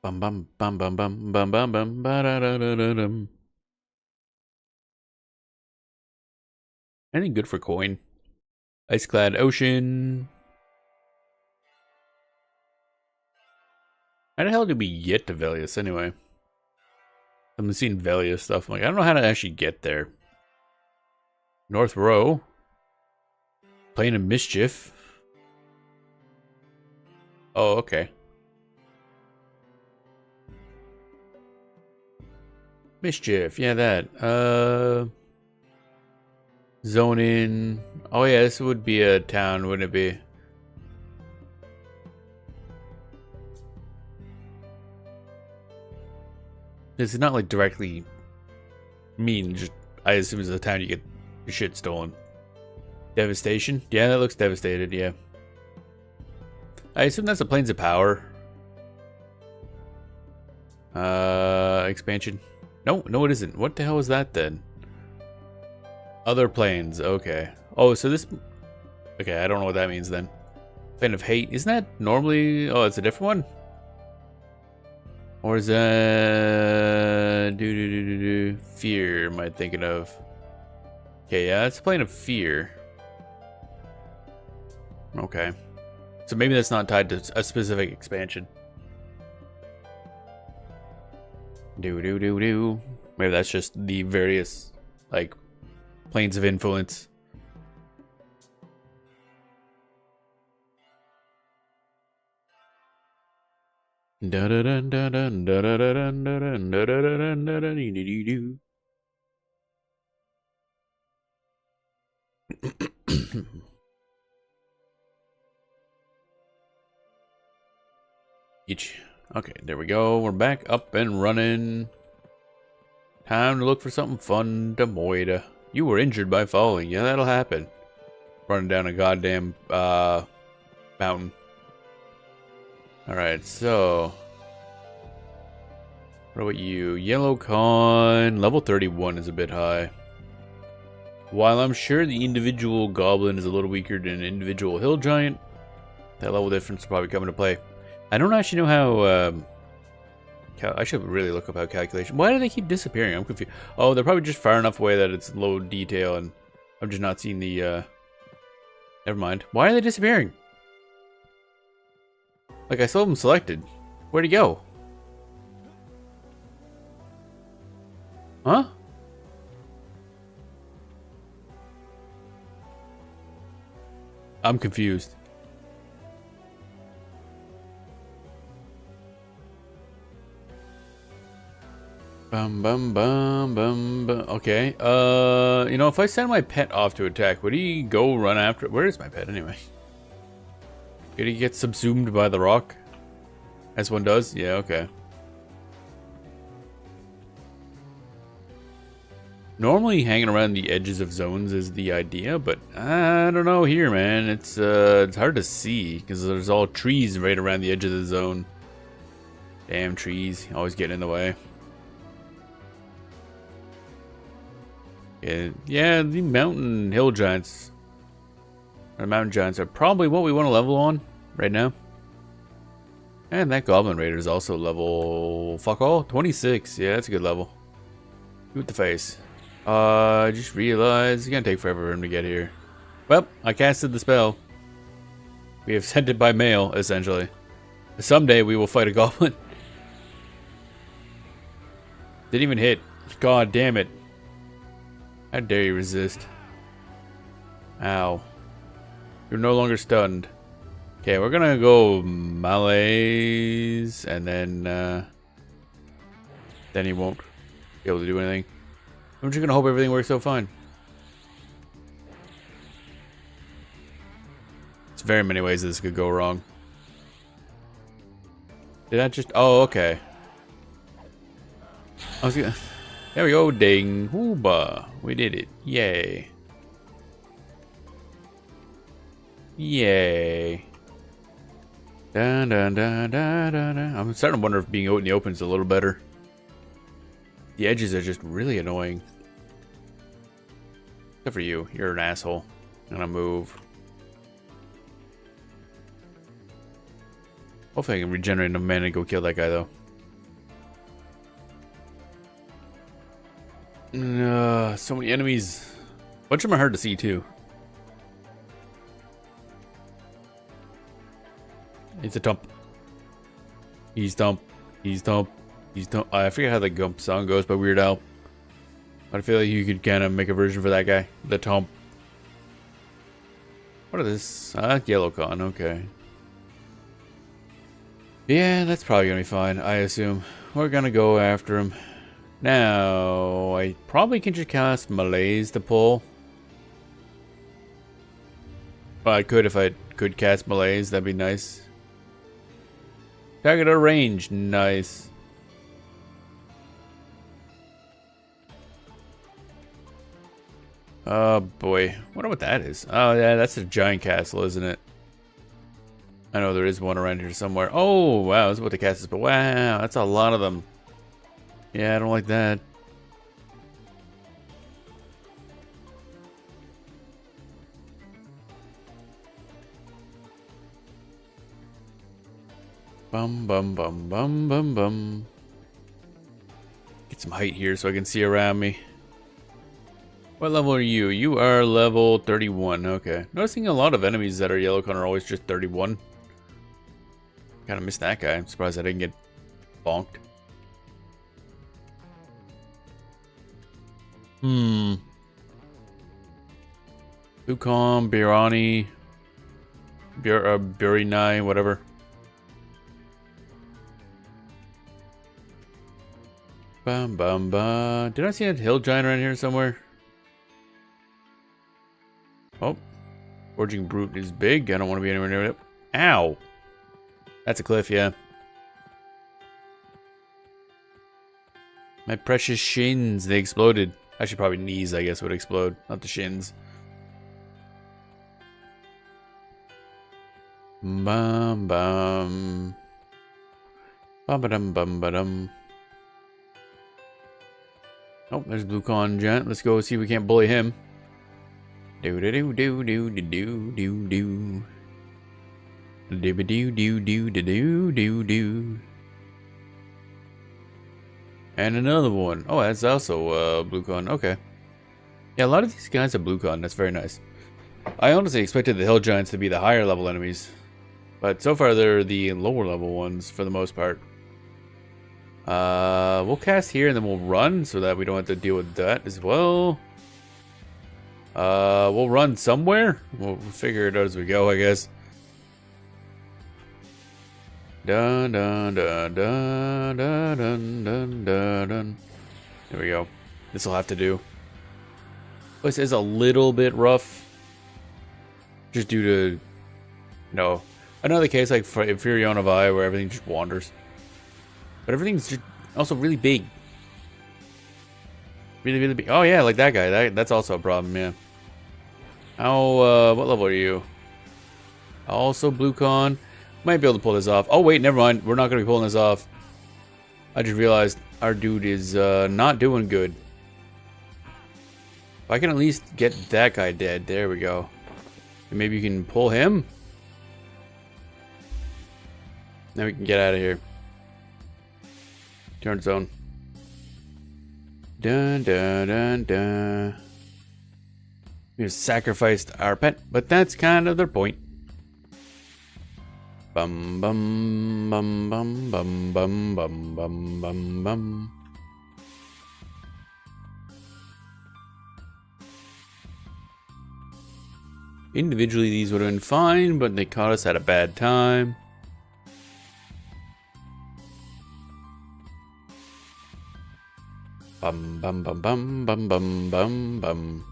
Bum bum bum bum bum bum bum bum ba da da da da dum. Anything good for coin? Ice-clad ocean. How the hell did we get to Velius anyway? I'm seeing Velius stuff. I'm like, I don't know how to actually get there. North Row. Plane of Mischief. Oh, okay. Mischief, yeah, that. Zone in. Oh yeah, this would be a town, wouldn't it be? This is not like directly mean, just I assume it's a town you get your shit stolen. Devastation? Yeah, that looks devastated, yeah. I assume that's the Plains of Power. Expansion. No, it isn't. What the hell is that then? Other planes, okay. Oh, so this... Okay, I don't know what that means then. Plane of Hate. Isn't that normally... Oh, it's a different one? Or is that... Fear, am I thinking of? Okay, yeah, it's a Plane of Fear. Okay. So maybe that's not tied to a specific expansion. Maybe that's just the various, like, planes of influence. Okay, there we go. We're back up and running. Time to look for something fun to moida. You were injured by falling. Yeah, that'll happen. Running down a goddamn mountain. Alright, so... What about you? Yellow Con. Level 31 is a bit high. While I'm sure the individual goblin is a little weaker than an individual hill giant, that level difference will probably come into play. I don't actually know how... I should really look up how calculation... Why do they keep disappearing? I'm confused. Oh, they're probably just far enough away that it's low detail and I'm just not seeing the... Never mind. Why are they disappearing? Like, I still have them selected. Where'd he go? Huh? I'm confused. Bum bum bum bum bum. Okay. You know, if I send my pet off to attack, would he go run after? Where is my pet anyway? Did he get subsumed by the rock? As one does? Yeah, okay. Normally hanging around the edges of zones is the idea, but I don't know here, man. It's hard to see because there's all trees right around the edge of the zone. Damn trees, always getting in the way. Yeah, the mountain hill giants. The mountain giants are probably what we want to level on right now. And that Goblin Raider is also level... Fuck all? 26. Yeah, that's a good level. With the face. I just realized it's gonna take forever for him to get here. Well, I casted the spell. We have sent it by mail, essentially. Someday we will fight a goblin. Didn't even hit. God damn it. How dare you resist? Ow. You're no longer stunned. Okay, we're gonna go Malaise, and then he won't be able to do anything. I'm just gonna hope everything works out fine. There's very many ways this could go wrong. Did I just... Oh, okay. I was gonna... There we go, ding. Hooba. We did it. Yay. Yay. Dun, dun, dun, dun, dun, dun. I'm starting to wonder if being out in the open is a little better. The edges are just really annoying. Except for you. You're an asshole. I'm gonna move. Hopefully I can regenerate enough mana and go kill that guy, though. So many enemies. A bunch of them are hard to see, too. It's a dump. He's dump. He's dump. He's dump. I forget how the Gump song goes by Weird Al. But I feel like you could kind of make a version for that guy. The Tomp. What is this? Yellow con. Okay. Yeah, that's probably going to be fine, I assume. We're going to go after him. Now, I probably can just cast Malaise to pull. Well, I could if I could cast Malaise. That'd be nice. Target at range. Nice. Oh, boy. Wonder what that is. Oh, yeah, that's a giant castle, isn't it? I know there is one around here somewhere. Oh, wow. I was about to cast this, but wow. That's a lot of them. Yeah, I don't like that. Bum, bum, bum, bum, bum, bum. Get some height here so I can see around me. What level are you? You are level 31. Okay. Noticing a lot of enemies that are yellow con are always just 31. Kind of missed that guy. I'm surprised I didn't get bonked. Lucan, Birani, Burinai, whatever. Bum bum bum. Did I see a hill giant around here somewhere? Oh. Forging Brute is big. I don't want to be anywhere near it. Ow! That's a cliff, yeah. My precious shins, they exploded. Actually, probably knees, I guess, would explode, not the shins. Bum bum. Bum ba dum bum ba dum. Oh, there's Blue Con Giant. Let's go see if we can't bully him. Do do do do do do do do. Do do do do do do do do. And another one. Oh, that's also Blue Con. Okay. Yeah, a lot of these guys are Blue Con. That's very nice. I honestly expected the Hill Giants to be the higher level enemies. But so far they're the lower level ones for the most part. We'll cast here and then we'll run so that we don't have to deal with that as well. We'll run somewhere. We'll figure it out as we go, I guess. Dun dun dun dun dun dun dun dun dun. There we go. This will have to do. This is a little bit rough, just due to, you know, another case like for Inferion of Eye where everything just wanders. But everything's just also really big. Really, really big. Oh yeah, like that guy. That's also a problem. Yeah. How? What level are you? Also Blue Con. Might be able to pull this off. Oh wait, never mind. We're not going to be pulling this off. I just realized our dude is not doing good. If I can at least get that guy dead. There we go. And maybe you can pull him. Now we can get out of here. Turn zone. Dun dun dun dun. We sacrificed our pet, but that's kind of their point. Bum bum bum bum bum bum bum bum bum bum. Individually these would have been fine, but they caught us at a bad time. Bum bum bum bum bum bum bum bum.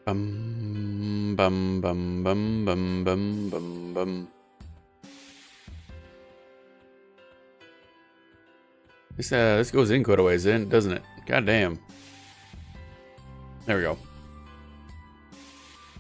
Bum bum bum bum bum bum bum bum. This goes in quite a ways in, doesn't it? God damn. There we go.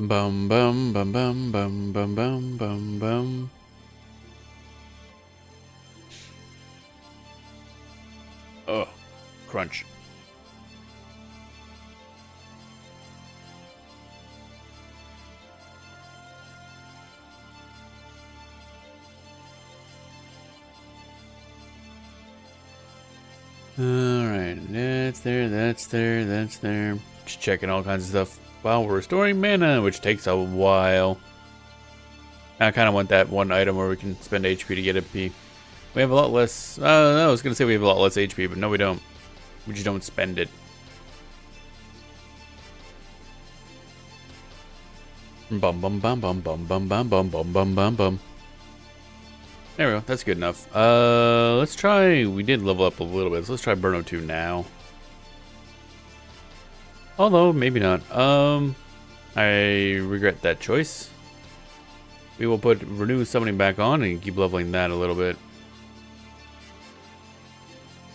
Bum bum bum bum bum bum bum bum bum. Oh, crunch. Alright, that's there, that's there, that's there. Just checking all kinds of stuff while we're restoring mana, which takes a while. I kind of want that one item where we can spend HP to get MP. We have a lot less... I was going to say we have a lot less HP, but no we don't. We just don't spend it. Bum bum bum bum bum bum bum bum bum bum bum bum. There we go, that's good enough. Let's try... We did level up a little bit, so let's try Burno 2 now. Although, maybe not. I regret that choice. We will put Renew Summoning back on and keep leveling that a little bit.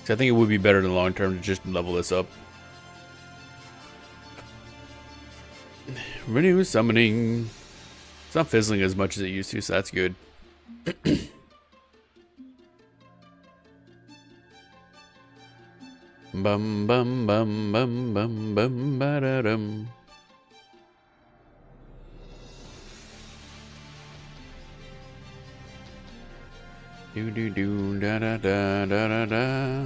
So I think it would be better in the long term to just level this up. Renew Summoning. It's not fizzling as much as it used to, so that's good. Bum bum bum bum bum bum ba da dum. Do do do da da da da da da.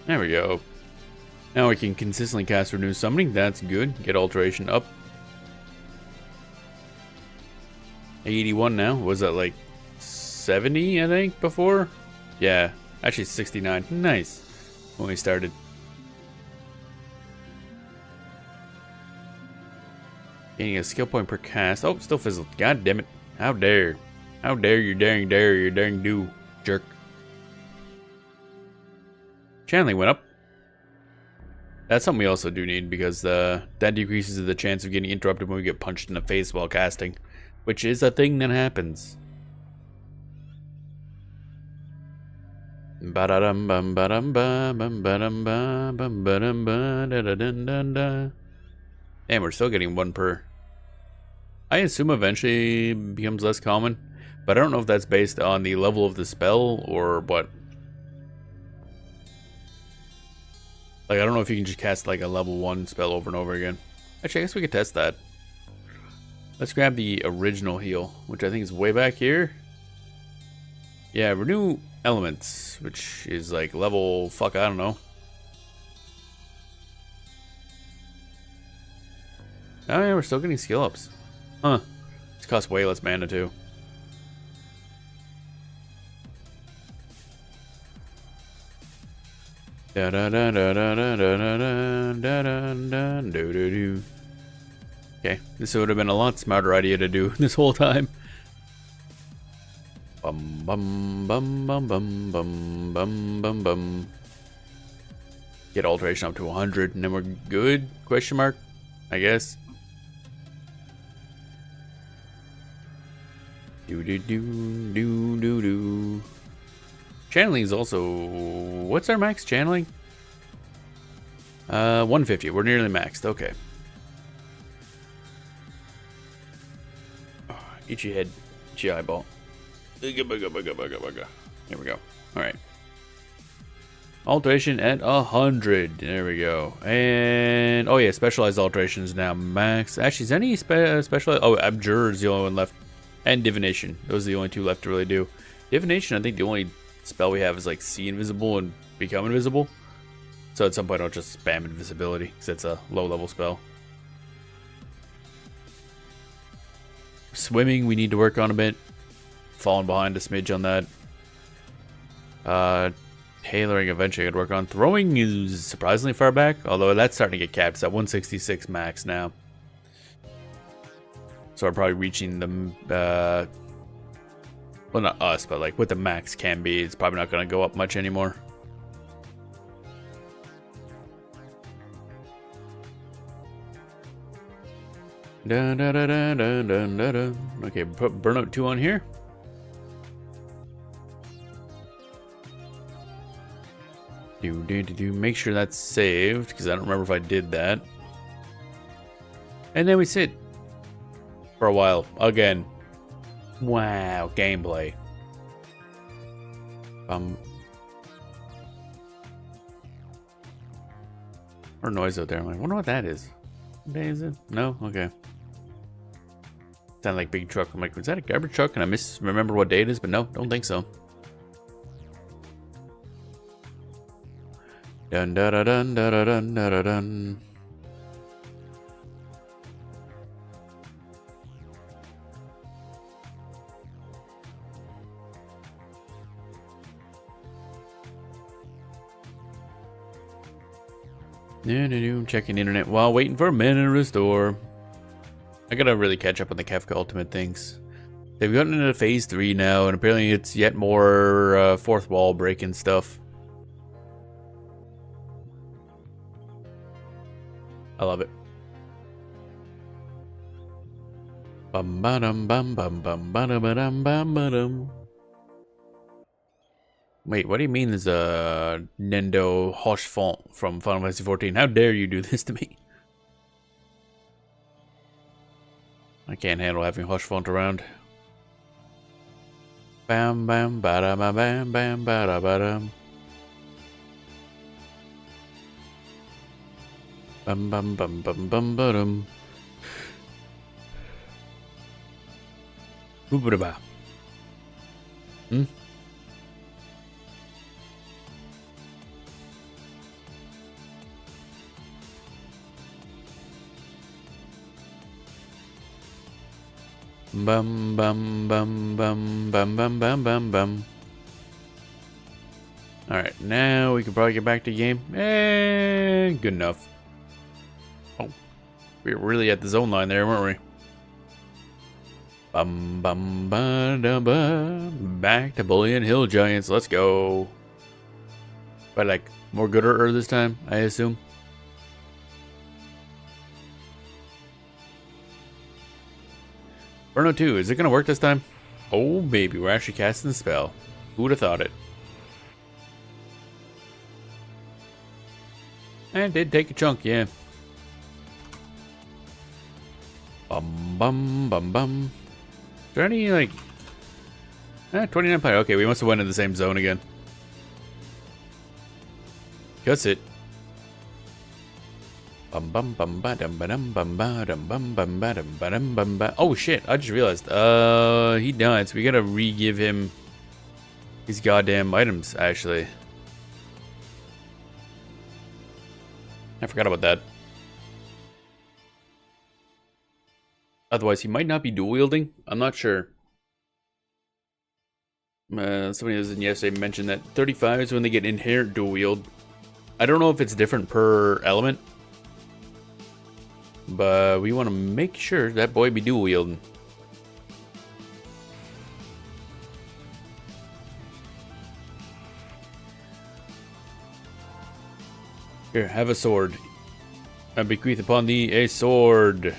There we go. Now we can consistently cast Renew Summoning. That's good. Get Alteration up. 81 now. Was that like 70, I think, before? Yeah, actually 69. Nice. When we started. Gaining a skill point per cast. Oh, still fizzled. God damn it. How dare. How dare you daring do, jerk. Channeling went up. That's something we also do need because that decreases the chance of getting interrupted when we get punched in the face while casting. Which is a thing that happens. Ba-da-dum bum ba-dum ba bum ba-dum ba bum ba-dum ba da-da-dun-dun-da. And we're still getting one per. I assume eventually becomes less common, but I don't know if that's based on the level of the spell or what. Like, I don't know if you can just cast like a level 1 spell over and over again. Actually, I guess we could test that. Let's grab the original heal, which I think is way back here. Yeah, Renew Elements, which is like level, fuck, I don't know. Oh yeah, we're still getting skill ups. Huh. This costs way less mana too. Da da da da da da da da da da do do do. Okay, this would have been a lot smarter idea to do this whole time. Bum bum bum bum bum bum bum bum bum. Get alteration up to 100 and then we're good? Question mark? I guess. Do do do do do do. Channeling is also... What's our max channeling? 150. We're nearly maxed. Okay. Oh, eat your head. Eat your eyeball. Here we go. Alright. Alteration at 100. There we go. And... Oh yeah, specialized alteration is now max. Actually, is there any specialized... Oh, Abjure is the only one left. And Divination. Those are the only two left to really do. Divination, I think the only spell we have is like See Invisible and Become Invisible. So at some point I'll just spam Invisibility because it's a low level spell. Swimming we need to work on a bit. Falling behind a smidge on that. Tailoring eventually I'd work on. Throwing is surprisingly far back, although that's starting to get capped. It's at 166 max now. So we're probably reaching the well, not us, but like what the max can be. It's probably not going to go up much anymore. Da, da, da, da, da, da, da, da. Okay, put Burnout 2 on here. Make sure that's saved, because I don't remember if I did that. And then we sit for a while again. Wow, gameplay. Or noise out there. I'm like, wonder what that is. What day is it? No? Okay. Sound like big truck. I'm like, was that a garbage truck? And I misremember what day it is, but no, don't think so. Dun da da dun da da dun da da dun. Checking internet while waiting for a man to restore. I gotta really catch up on the Kefka Ultimate things. They've gotten into phase 3 now, and apparently it's yet more fourth wall breaking stuff. I love it. Bum ba dum bum bum bum ba dum ba dum bum ba dum. Wait, what do you mean there's a Nendo Hosh font from Final Fantasy 14? How dare you do this to me? I can't handle having Hosh font around. Bam bam ba da ba bam bam ba da ba dum. Bum bum bum bum bum ba dum. Ba. Hmm? Bum bum bum bum bum bum bum bum bum. Alright, now we can probably get back to the game. Good enough. Oh, we were really at the zone line there, weren't we? Bum bum ba da ba. Back to Bullion Hill Giants, let's go. But like more gooder this time, I assume. Burno 2, is it going to work this time? Oh, baby, we're actually casting the spell. Who would have thought it? And did take a chunk, yeah. Bum, bum, bum, bum. Is there any, like... 29 player. Okay, we must have went in the same zone again. Cuss it. Bum bum bum ba dum ba dum bum ba dum bum bum ba dum ba dum bum ba. Oh shit! I just realized. He died, so we gotta re-give him these goddamn items. Actually, I forgot about that. Otherwise, he might not be dual wielding. I'm not sure. Somebody was in yesterday mentioned that 35 is when they get inherent dual wield. I don't know if it's different per element. But we want to make sure that boy be dual wielding. Here, have a sword. I bequeath upon thee a sword.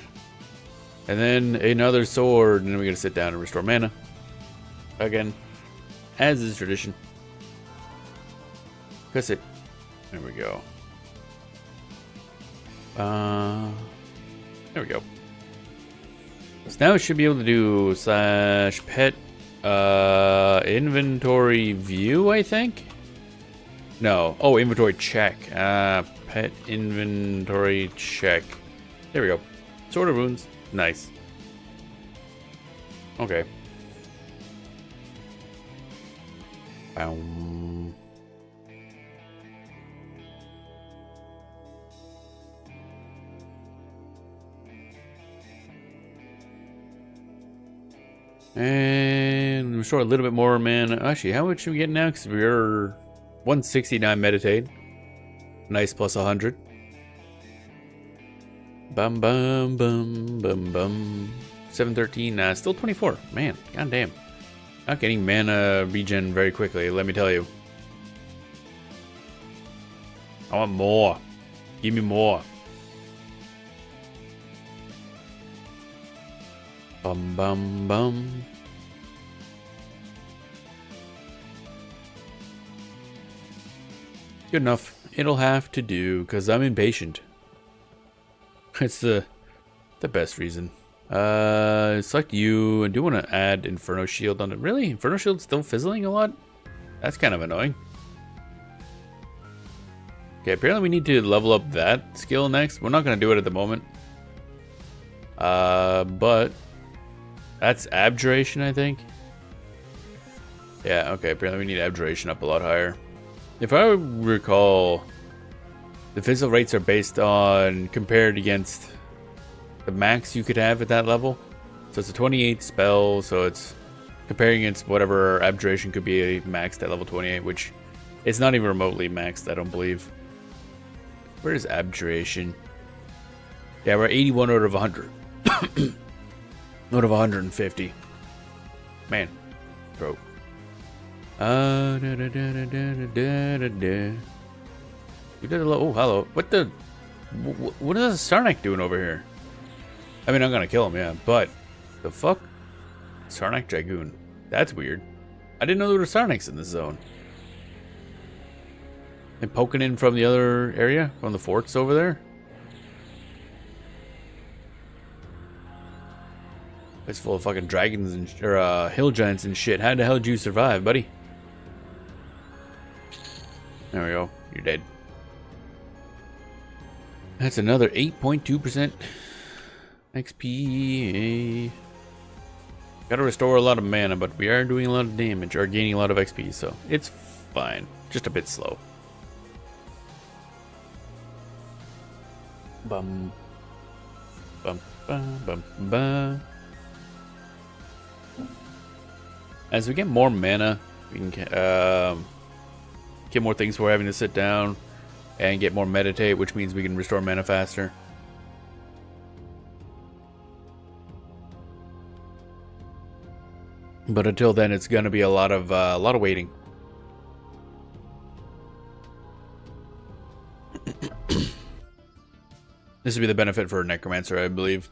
And then another sword. And then we gotta sit down and restore mana. Again. As is tradition. Cuss it. There we go. There we go. So now we should be able to do /pet inventory view, I think? No. Oh, inventory check. Pet inventory check. There we go. Sword of Runes. Nice. Okay. And restore a little bit more mana. Actually, how much should we get now? Because we're 169 meditate. Nice, plus 100. Bum bum bum bum bum. 713. Still 24. Man, goddamn. Not getting mana regen very quickly, let me tell you. I want more. Give me more. Bum bum bum. Good enough. It'll have to do, because I'm impatient. It's the best reason. Select you. I do want to add Inferno Shield on it. Really? Inferno Shield's still fizzling a lot? That's kind of annoying. Okay, apparently we need to level up that skill next. We're not going to do it at the moment. But that's Abjuration, I think. Yeah, okay, apparently we need Abjuration up a lot higher. If I recall, the fizzle rates are based on compared against the max you could have at that level. So it's a 28 spell, so it's comparing against whatever Abjuration could be maxed at level 28, which is not even remotely maxed, I don't believe. Where is Abjuration? Yeah, we're 81 out of 100. Out of 150. Man, broke. Oh, hello. What is Sarnak doing over here? I mean, I'm gonna kill him, yeah, but the fuck? Sarnak Dragoon. That's weird. I didn't know there were Sarnaks in this zone. And poking in from the other area, from the forts over there. It's full of fucking dragons and hill giants and shit. How the hell did you survive, buddy? There we go. You're dead. That's another 8.2% XP. Gotta restore a lot of mana, but we are doing a lot of damage, or gaining a lot of XP, so it's fine. Just a bit slow. Bum. Bum, bum, bum, bum. As we get more mana, we can get more things for having to sit down and get more meditate, which means we can restore mana faster. But until then, it's going to be a lot of waiting. This would be the benefit for a Necromancer, I believe.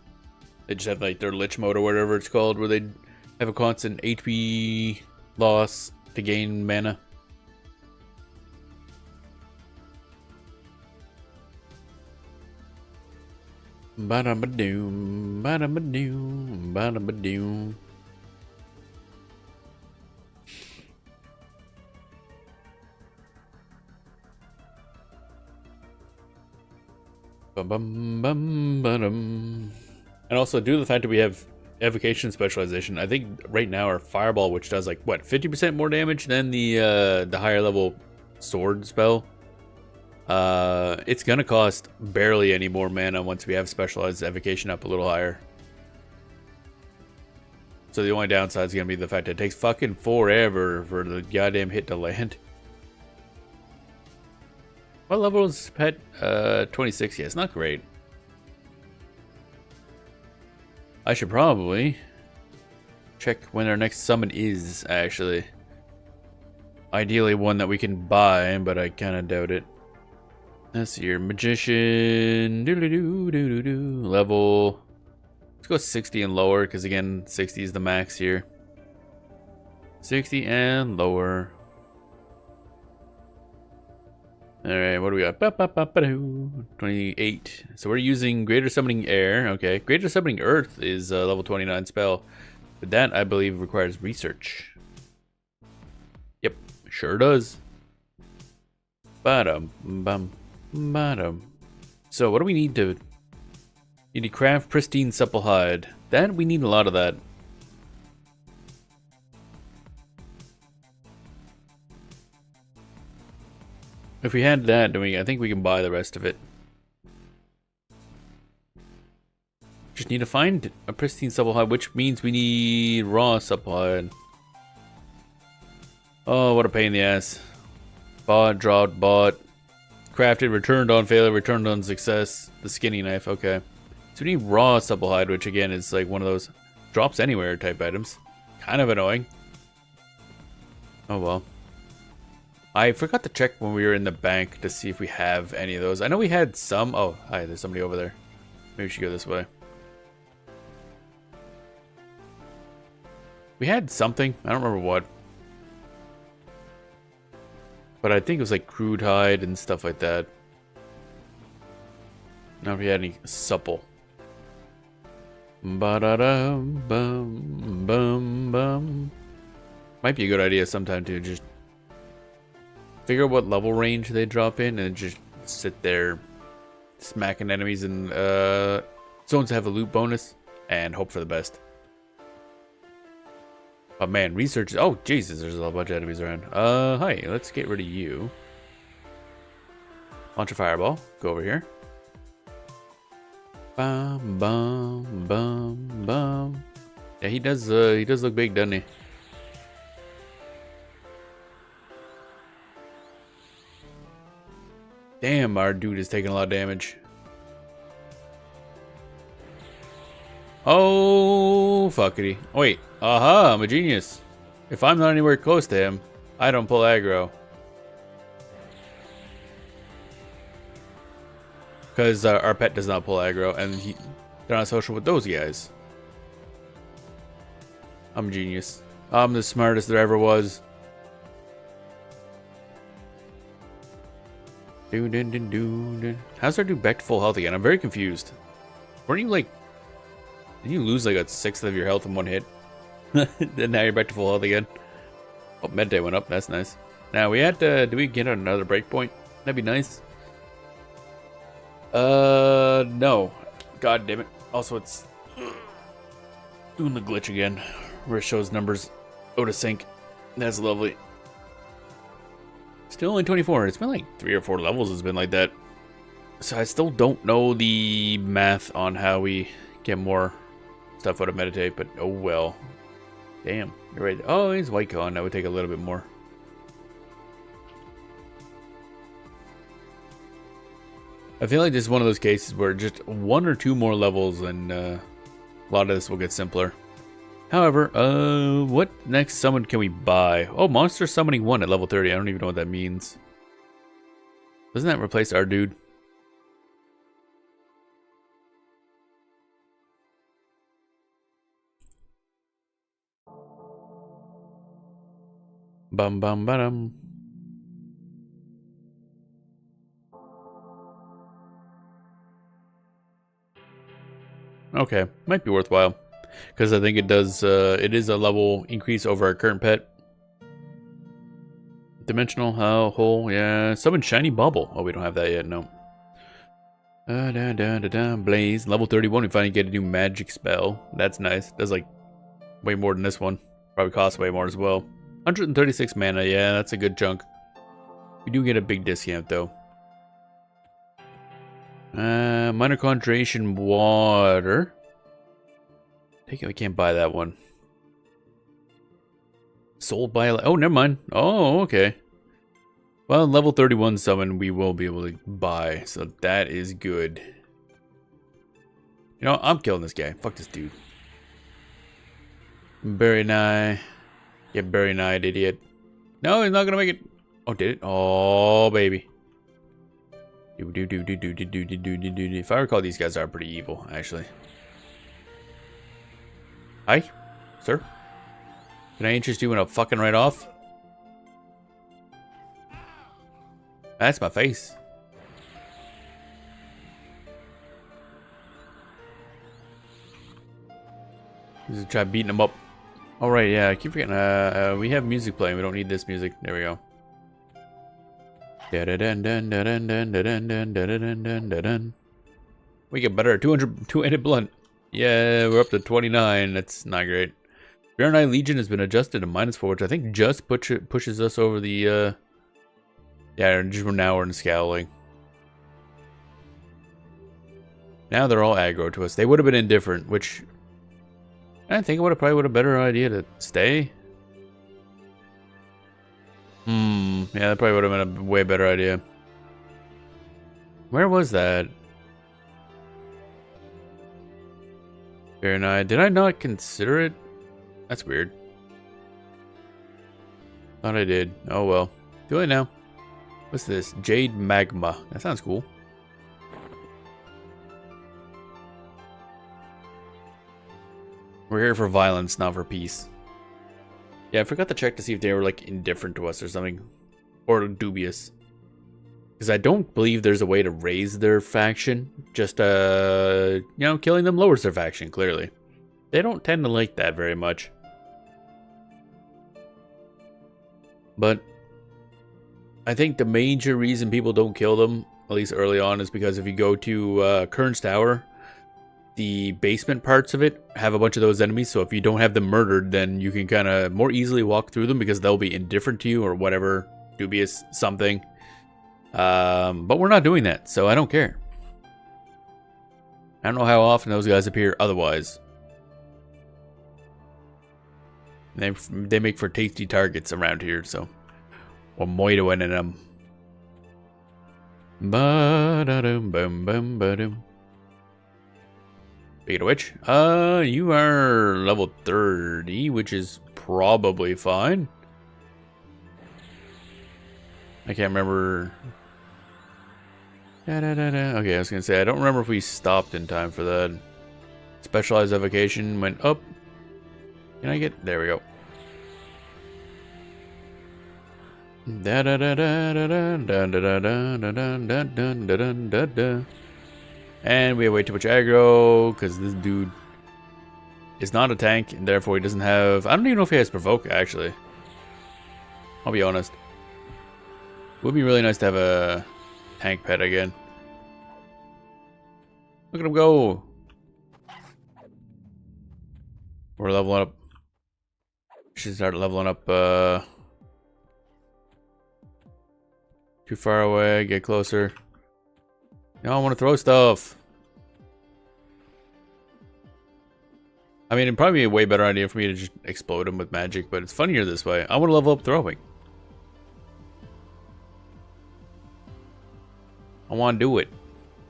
They just have like their Lich mode or whatever it's called, where they have a constant HP loss to gain mana. Ba-da-ba-doom, ba-da-ba-doom, ba-da-ba-doom. Bum-bum-bum-ba-dum. And also, due to the fact that we have evocation specialization, I think right now our fireball, which does like what 50% more damage than the higher level sword spell, it's gonna cost barely any more mana once we have specialized evocation up a little higher. So the only downside is gonna be the fact that it takes fucking forever for the goddamn hit to land. What level is pet? 26. Yeah, it's not great. I should probably check when our next summon is, actually. Ideally one that we can buy, but I kind of doubt it. Let's see here. Magician. Doo-doo-doo-doo-doo-doo. Level. Let's go 60 and lower, because again, 60 is the max here. 60 and lower. Alright, what do we got? 28. So we're using Greater Summoning Air. Okay, Greater Summoning Earth is a level 29 spell. But that, I believe, requires research. Yep, sure does. Bottom, bum, bottom. So what do we need to... Need to craft Pristine Supple Hide. That, we need a lot of that. If we had that, then I think we can buy the rest of it. Just need to find a Pristine Supple Hide, which means we need raw Supple Hide. Oh, what a pain in the ass. Bought, dropped, bought. Crafted, returned on failure, returned on success. The skinny knife, okay. So we need raw Supple Hide, which again is like one of those drops anywhere type items. Kind of annoying. Oh well. I forgot to check when we were in the bank to see if we have any of those. I know we had some. Oh, hi, there's somebody over there. Maybe we should go this way. We had something. I don't remember what. But I think it was like crude hide and stuff like that. Not if he had any supple. Ba-da-dum, bum, bum, bum. Might be a good idea sometime to just figure out what level range they drop in and just sit there smacking enemies and zones that have a loot bonus and hope for the best. Oh man, research. Oh Jesus, there's a bunch of enemies around. Hi, let's get rid of you. Launch a fireball. Go over here. Bum bum bum bum. Yeah, he does look big, doesn't he? Damn, our dude is taking a lot of damage. Oh, fuckity. Wait. Aha, I'm a genius. If I'm not anywhere close to him, I don't pull aggro. Because our pet does not pull aggro, and they're not social with those guys. I'm a genius. I'm the smartest there ever was. How's our dude back to full health again? I'm very confused. Weren't you like... Did you lose like a sixth of your health in one hit? Then now you're back to full health again. Oh, med day went up. That's nice. Now we had to... Do we get another breakpoint? That'd be nice. No. God damn it. Also, it's... doing the glitch again. Where it shows numbers out of sync. That's lovely. Still only 24. It's been like 3 or 4 levels it's been like that. So I still don't know the math on how we get more stuff out of meditate, but oh well. Damn, you're right. Oh, he's white con. That would take a little bit more. I feel like this is one of those cases where just 1 or 2 more levels and a lot of this will get simpler. However, what next summon can we buy? Oh, Monster Summoning 1 at level 30. I don't even know what that means. Doesn't that replace our dude? Bum bum ba-dum. Okay, might be worthwhile. Because I think it does, it is a level increase over our current pet. Dimensional hole, yeah. Summon Shiny Bubble. Oh, we don't have that yet, no. Blaze. Level 31, we finally get a new magic spell. That's nice. Does like way more than this one. Probably costs way more as well. 136 mana, yeah, that's a good chunk. We do get a big discount though. Minor concentration water. Take it, we can't buy that one. Sold by... Oh, never mind. Oh, okay. Well, level 31 summon we will be able to buy, so that is good. You know, I'm killing this guy. Fuck this dude. Very nice. Get very nice, idiot. No, he's not gonna make it. Oh, did it? Oh, baby. If I recall, these guys are pretty evil, actually. Hi, sir. Can I interest you in a fucking right off? That's my face. Just try beating him up. All right, yeah. I keep forgetting. We have music playing. We don't need this music. There we go. We get better. 200 blunt. Yeah, we're up to 29. That's not great. Baronite Legion has been adjusted to -4, which I think just pushes us over the, yeah, just now we're in Scowling. Now they're all aggro to us. They would have been indifferent, which I think it probably would have been a better idea to stay. Yeah, that probably would have been a way better idea. Where was that? Baronite. Did I not consider it? That's weird. Thought I did. Oh well. Do it now. What's this? Jade Magma. That sounds cool. We're here for violence, not for peace. Yeah, I forgot to check to see if they were like indifferent to us or something. or dubious. Because I don't believe there's a way to raise their faction. Just, you know, killing them lowers their faction, clearly. They don't tend to like that very much. But I think the major reason people don't kill them, at least early on, is because if you go to Kern's Tower, the basement parts of it have a bunch of those enemies. So if you don't have them murdered, then you can kind of more easily walk through them because they'll be indifferent to you or whatever, dubious something. But we're not doing that, so I don't care. I don't know how often those guys appear otherwise. They make for tasty targets around here, so we're moitoing in them. Speaking of which, you are level 30, which is probably fine. I can't remember. Okay, I was gonna say, I don't remember if we stopped in time for that. Specialized evocation went up. Can I get... There we go. And we have way too much aggro, because this dude is not a tank, and therefore he doesn't have... I don't even know if he has Provoke, actually. I'll be honest. It would be really nice to have a tank pet again. Look at him go. We're leveling up. Should start leveling up. Too far away. Get closer. No, I want to throw stuff. I mean, it'd probably be a way better idea for me to just explode him with magic, but it's funnier this way. I want to level up throwing. I want to do it.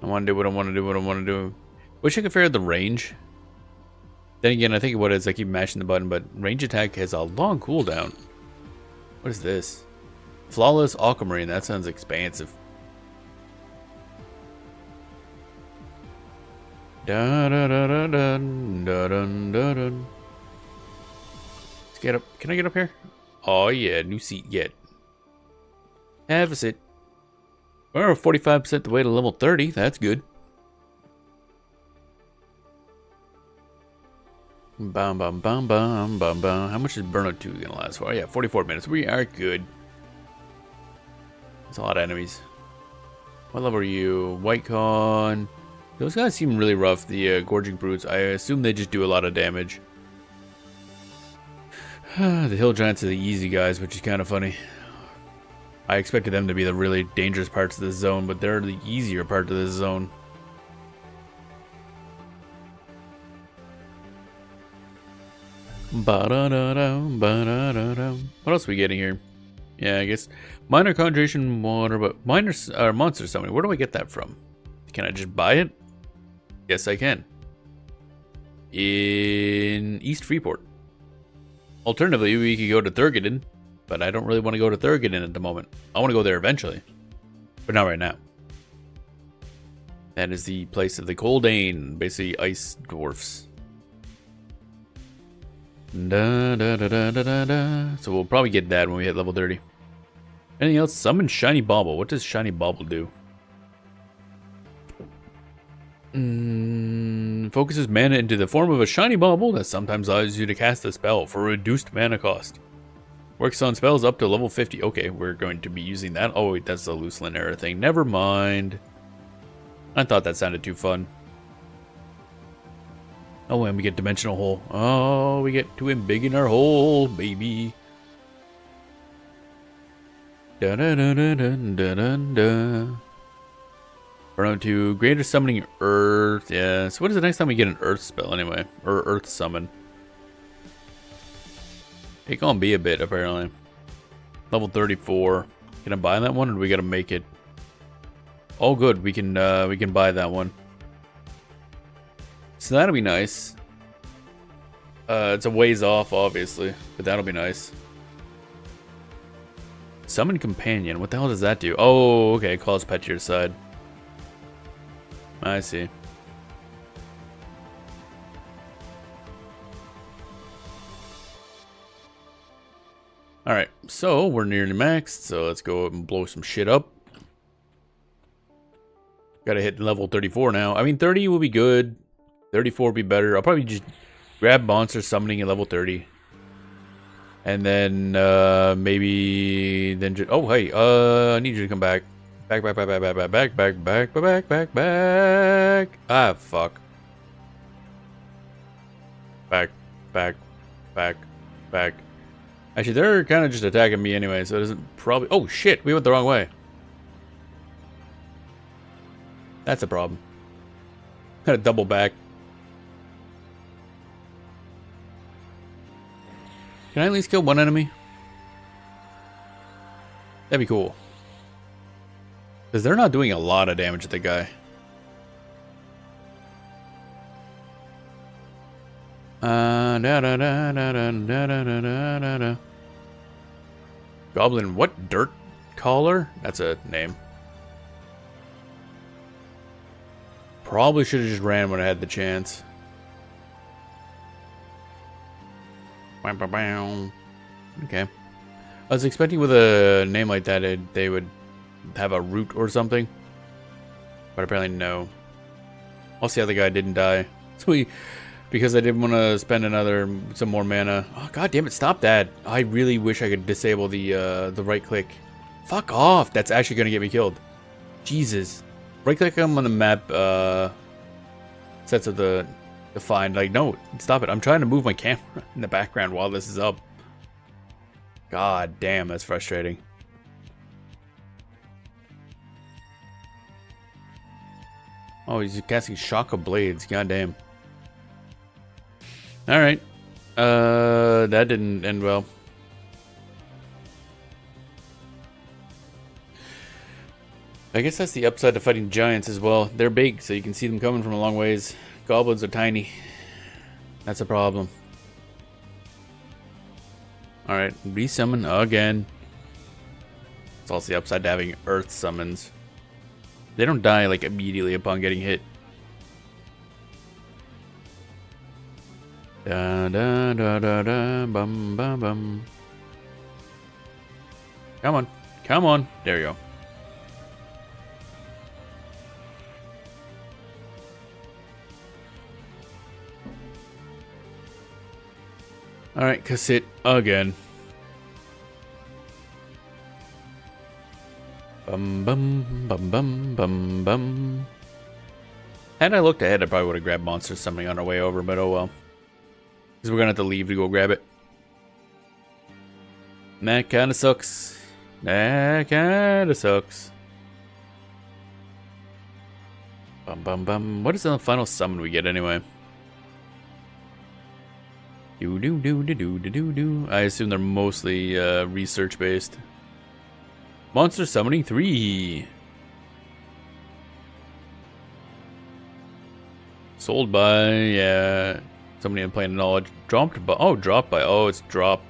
I want to do what I want to do, what I want to do. Wish I could figure out the range. Then again, I think what it is, I keep mashing the button, but range attack has a long cooldown. What is this? Flawless Aquamarine. That sounds expansive. Dun, dun, dun, dun, dun, dun, dun, dun. Let's get up. Can I get up here? Oh yeah, new seat get. Have a sit. We're 45% the way to level 30. That's good. Bum bum bum bum bum bum. How much is Burnout 2 gonna last for? Oh, yeah, 44 minutes. We are good. That's a lot of enemies. What level are you? White Con. Those guys seem really rough. The Gorging Brutes. I assume they just do a lot of damage. The Hill Giants are the easy guys, which is kind of funny. I expected them to be the really dangerous parts of this zone, but they're the easier part of this zone. What else are we getting here? Yeah, I guess minor conjuration water, but minor monster summoning. Where do I get that from? Can I just buy it? Yes, I can. In East Freeport. Alternatively, we could go to Thurgoden, but I don't really want to go to Thurgoden at the moment. I want to go there eventually, but not right now. That is the place of the Coldane, basically ice dwarfs. Da, da, da, da, da, da. So we'll probably get that when we hit level 30. Anything else? Summon Shiny Bauble. What does Shiny Bauble do? Focuses mana into the form of a shiny bauble that sometimes allows you to cast a spell for a reduced mana cost. Works on spells up to level 50. Okay, we're going to be using that. Oh wait, that's the loose Linera thing. Never mind. I thought that sounded too fun. Oh, and we get Dimensional Hole. Oh, we get to embiggen our hole, baby. Da da da da da da da da. Burn to Greater Summoning Earth. Yeah, so what is the next time we get an Earth spell anyway? Or Earth Summon? It gonna be a bit, apparently. Level 34. Can I buy that one, or do we gotta make it? Oh good, we can buy that one. So that'll be nice. It's a ways off, obviously, but that'll be nice. Summon Companion. What the hell does that do? Oh, okay. Calls pet to your side. I see. Alright, so we're nearly maxed, so let's go and blow some shit up. Gotta hit level 34 now. I mean, 30 will be good. 34 will be better. I'll probably just grab monster summoning at level 30. And then, maybe... then just... oh, hey, I need you to come back. Back. Ah, fuck. Back. Actually, they're kind of just attacking me anyway, so it doesn't probably... oh, shit, we went the wrong way. That's a problem. Gotta double back. Can I at least kill one enemy? That'd be cool. Because they're not doing a lot of damage to the guy. Goblin what? Dirt Caller? That's a name. Probably should have just ran when I had the chance. Okay. I was expecting with a name like that they would have a root or something. But apparently no. I'll see how the guy didn't die. So because I didn't want to spend some more mana. Oh, god damn it, stop that. I really wish I could disable the right click. Fuck off. That's actually going to get me killed. Jesus. Right click them on the map, sets of the defined. Like, no, stop it. I'm trying to move my camera in the background while this is up. God damn, that's frustrating. Oh, he's casting Shock of Blades. God damn. Alright. That didn't end well. I guess that's the upside to fighting giants as well. They're big, so you can see them coming from a long ways. Goblins are tiny. That's a problem. Alright, resummon again. It's also the upside to having earth summons. They don't die like immediately upon getting hit. Da da da da da bum bum bum. Come on. Come on. There you go. Alright, cassette again. Bum bum bum bum bum bum. Had I looked ahead, I probably would have grabbed monster summoning on our way over, but oh well. Because we're gonna have to leave to go grab it. That kinda sucks. That kinda sucks. Bum bum bum. What is the final summon we get anyway? I assume they're mostly research based. Monster summoning 3. Sold by, yeah, somebody in plain knowledge. Dropped by, oh, dropped by, oh, it's drop.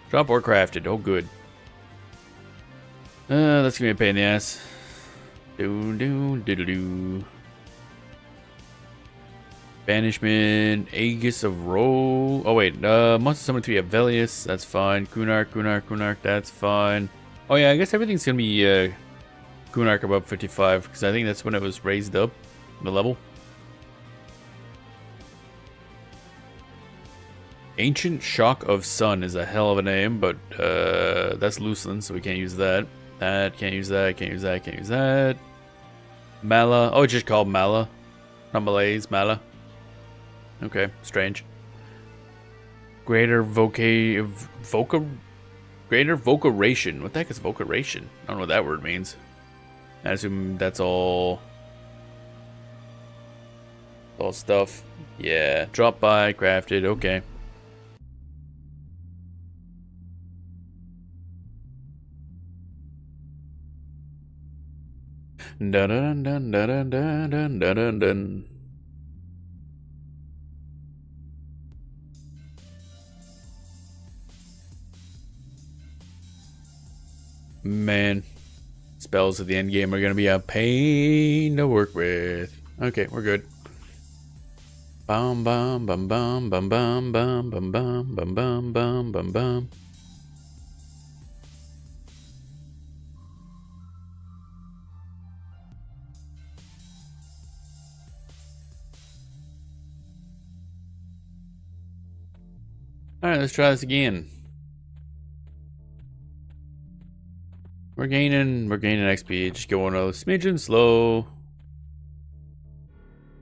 Drop or crafted, oh good. That's gonna be a pain in the ass. Banishment, Aegis of Ro. Oh wait, Monster Summon 3 Avelius, that's fine. Kunark, that's fine. Oh yeah, I guess everything's gonna be Kunark above 55, because I think that's when it was raised up, the level. Ancient Shock of Sun is a hell of a name, but that's Luceland, so we can't use that. Can't use that. Mala, oh, it's just called Mala. Not Malays, Mala. Okay, strange. Greater Vocation. What the heck is Vocation? I don't know what that word means. I assume that's all stuff. Yeah, drop by, crafted, okay. Dun dun dun dun dun dun dun dun dun. Man, spells at the end game are gonna be a pain to work with. Okay, we're good. Bum bum bum bum bum bum bum bum bum bum bum bum bum bum. Alright, let's try this again. We're gaining XP, just going a smidgen slow.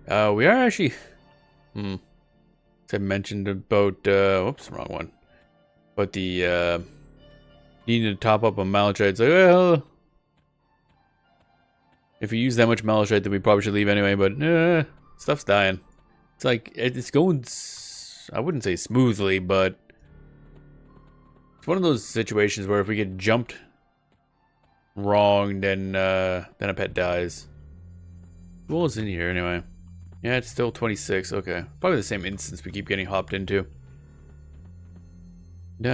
We are actually, as I mentioned about, whoops, wrong one. But the, needing to top up on malachite. It's like, well, if we use that much malachite, then we probably should leave anyway, but, stuff's dying. It's like, it's going, I wouldn't say smoothly, but it's one of those situations where if we get jumped wrong, then a pet dies. What was in here anyway? Yeah, it's still 26. Okay, probably the same instance we keep getting hopped into. It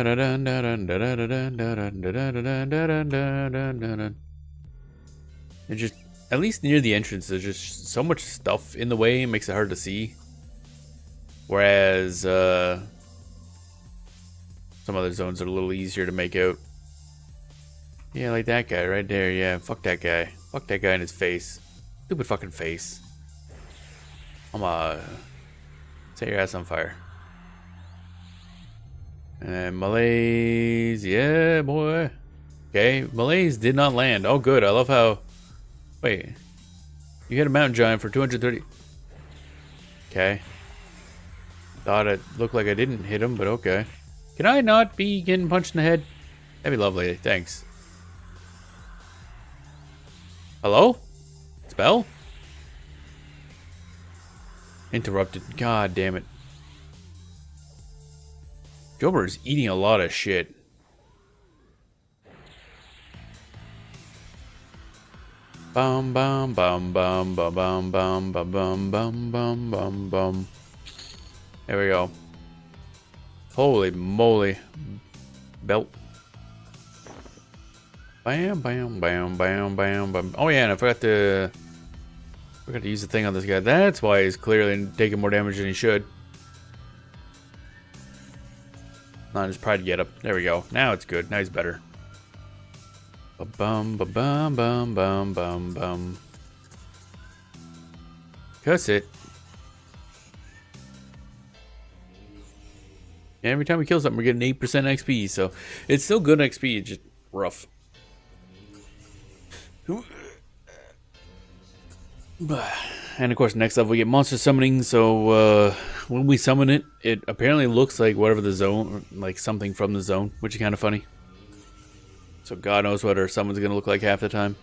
just, at least near the entrance, there's just so much stuff in the way, it makes it hard to see. Whereas some other zones are a little easier to make out. Yeah, like that guy right there. Yeah, fuck that guy. Fuck that guy in his face. Stupid fucking face. Set your ass on fire. And Malays, yeah, boy. Okay, Malays did not land. Oh, good. I love how. Wait, you hit a mountain giant for 230. Okay. Thought it looked like I didn't hit him, but okay. Can I not be getting punched in the head? That'd be lovely. Thanks. Hello? Spell? Interrupted. God damn it. Jober is eating a lot of shit. Bum bum bum bum bum bum bum bum bum bum bum bum bum. There we go. Holy moly. Belt. Bam bam bam bam bam bam. Oh yeah, and I forgot to use the thing on this guy. That's why he's clearly taking more damage than he should. Not his pride get up. There we go. Now it's good. Now he's better. Ba-bum, ba-bum, bum, bum, bum, bum. Cuss it. Yeah, every time we kill something, we're getting 8% XP, so it's still good XP, it's just rough. And of course, next level we get monster summoning, so when we summon it, it apparently looks like whatever the zone, like something from the zone, which is kind of funny. So God knows what our summon's gonna look like half the time.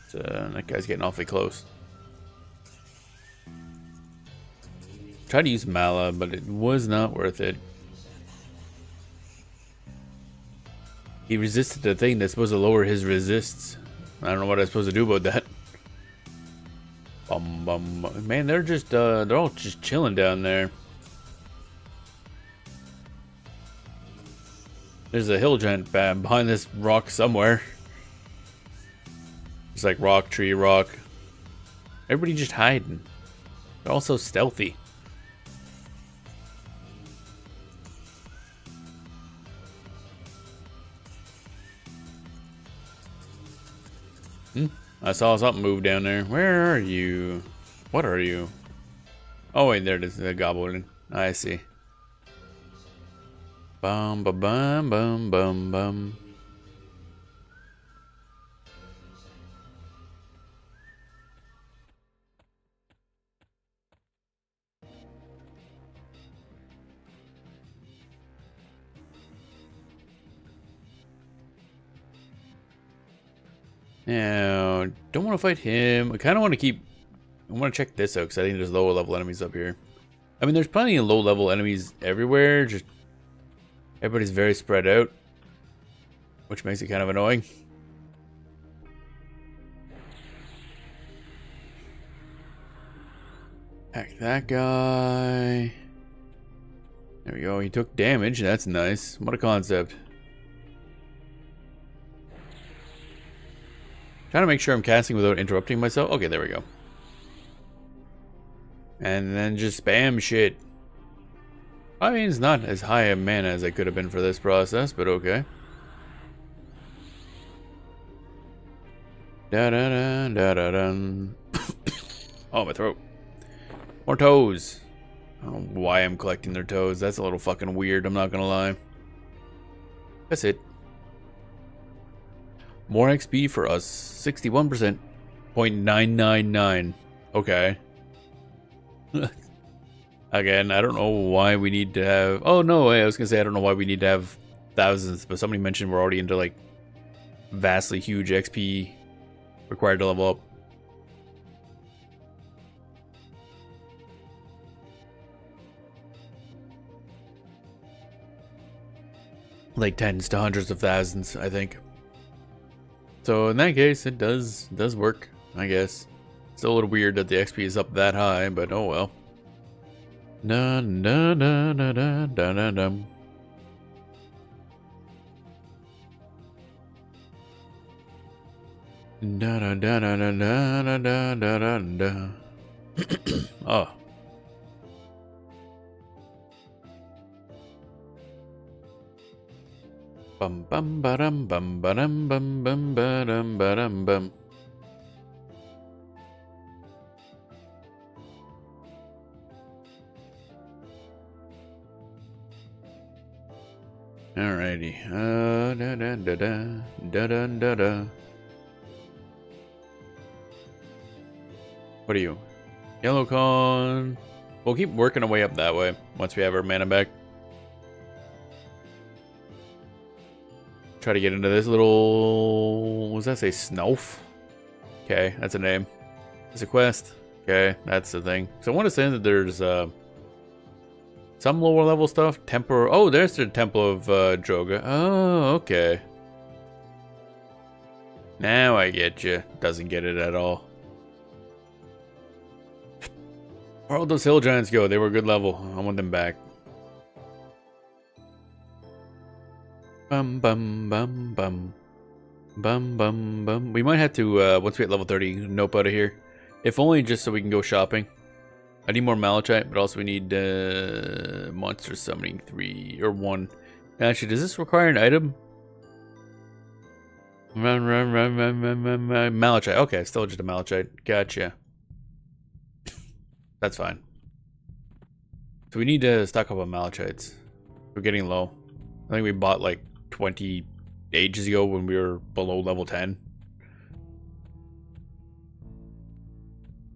So, that guy's getting awfully close. Tried to use Mala, but it was not worth it. He resisted the thing that's supposed to lower his resists. I don't know what I'm supposed to do about that. Man, they're just they're all just chilling down there. There's a hill giant behind this rock somewhere. It's like rock, tree, rock. Everybody just hiding. They're all so stealthy. I saw something move down there. Where are you? What are you? Oh wait, there it is, the goblin. I see. Bum ba bum bum bum bum. Now, don't want to fight him. I kind of want to keep. I want to check this out because I think there's lower level enemies up here. I mean, there's plenty of low level enemies everywhere. Just everybody's very spread out, which makes it kind of annoying. Hack that guy. There we go. He took damage. That's nice. What a concept. Trying to make sure I'm casting without interrupting myself. Okay, there we go. And then just spam shit. I mean, it's not as high a mana as I could have been for this process, but okay. Da da da da da da. Oh, my throat. More toes. I don't know why I'm collecting their toes. That's a little fucking weird, I'm not gonna lie. That's it. More XP for us. 61%. 0.999. Okay. Again, I don't know why we need to have... Oh, no, I was gonna say I don't know why we need to have thousands, but somebody mentioned we're already into, like, vastly huge XP required to level up. Like tens to hundreds of thousands, I think. So in that case, it does work, I guess. Still a little weird that the XP is up that high, but oh well. Da da da da da da da da. Da da da da da da da da da da. Oh. Bum bum ba-dum bum ba-dum bum bum ba-dum ba-dum bum. Alrighty. Da da da da da da da da. What are you? Yellow con. We'll keep working our way up that way once we have our mana back. Try to get into this little... What does that say? Snowf? Okay, that's a name. It's a quest. Okay, that's the thing. So I want to say that there's some lower level stuff. Temple... Oh, there's the Temple of Droga. Oh, okay. Now I get you. Doesn't get it at all. Where'd those hill giants go? They were a good level. I want them back. Bum bum bum bum. Bum bum bum. We might have to, once we hit level 30, nope out of here. If only just so we can go shopping. I need more malachite, but also we need monster summoning 3 or 1. Actually, does this require an item? Malachite. Okay, still just a malachite. Gotcha. That's fine. So we need to stock up on malachites. We're getting low. I think we bought like 20 ages ago when we were below level 10.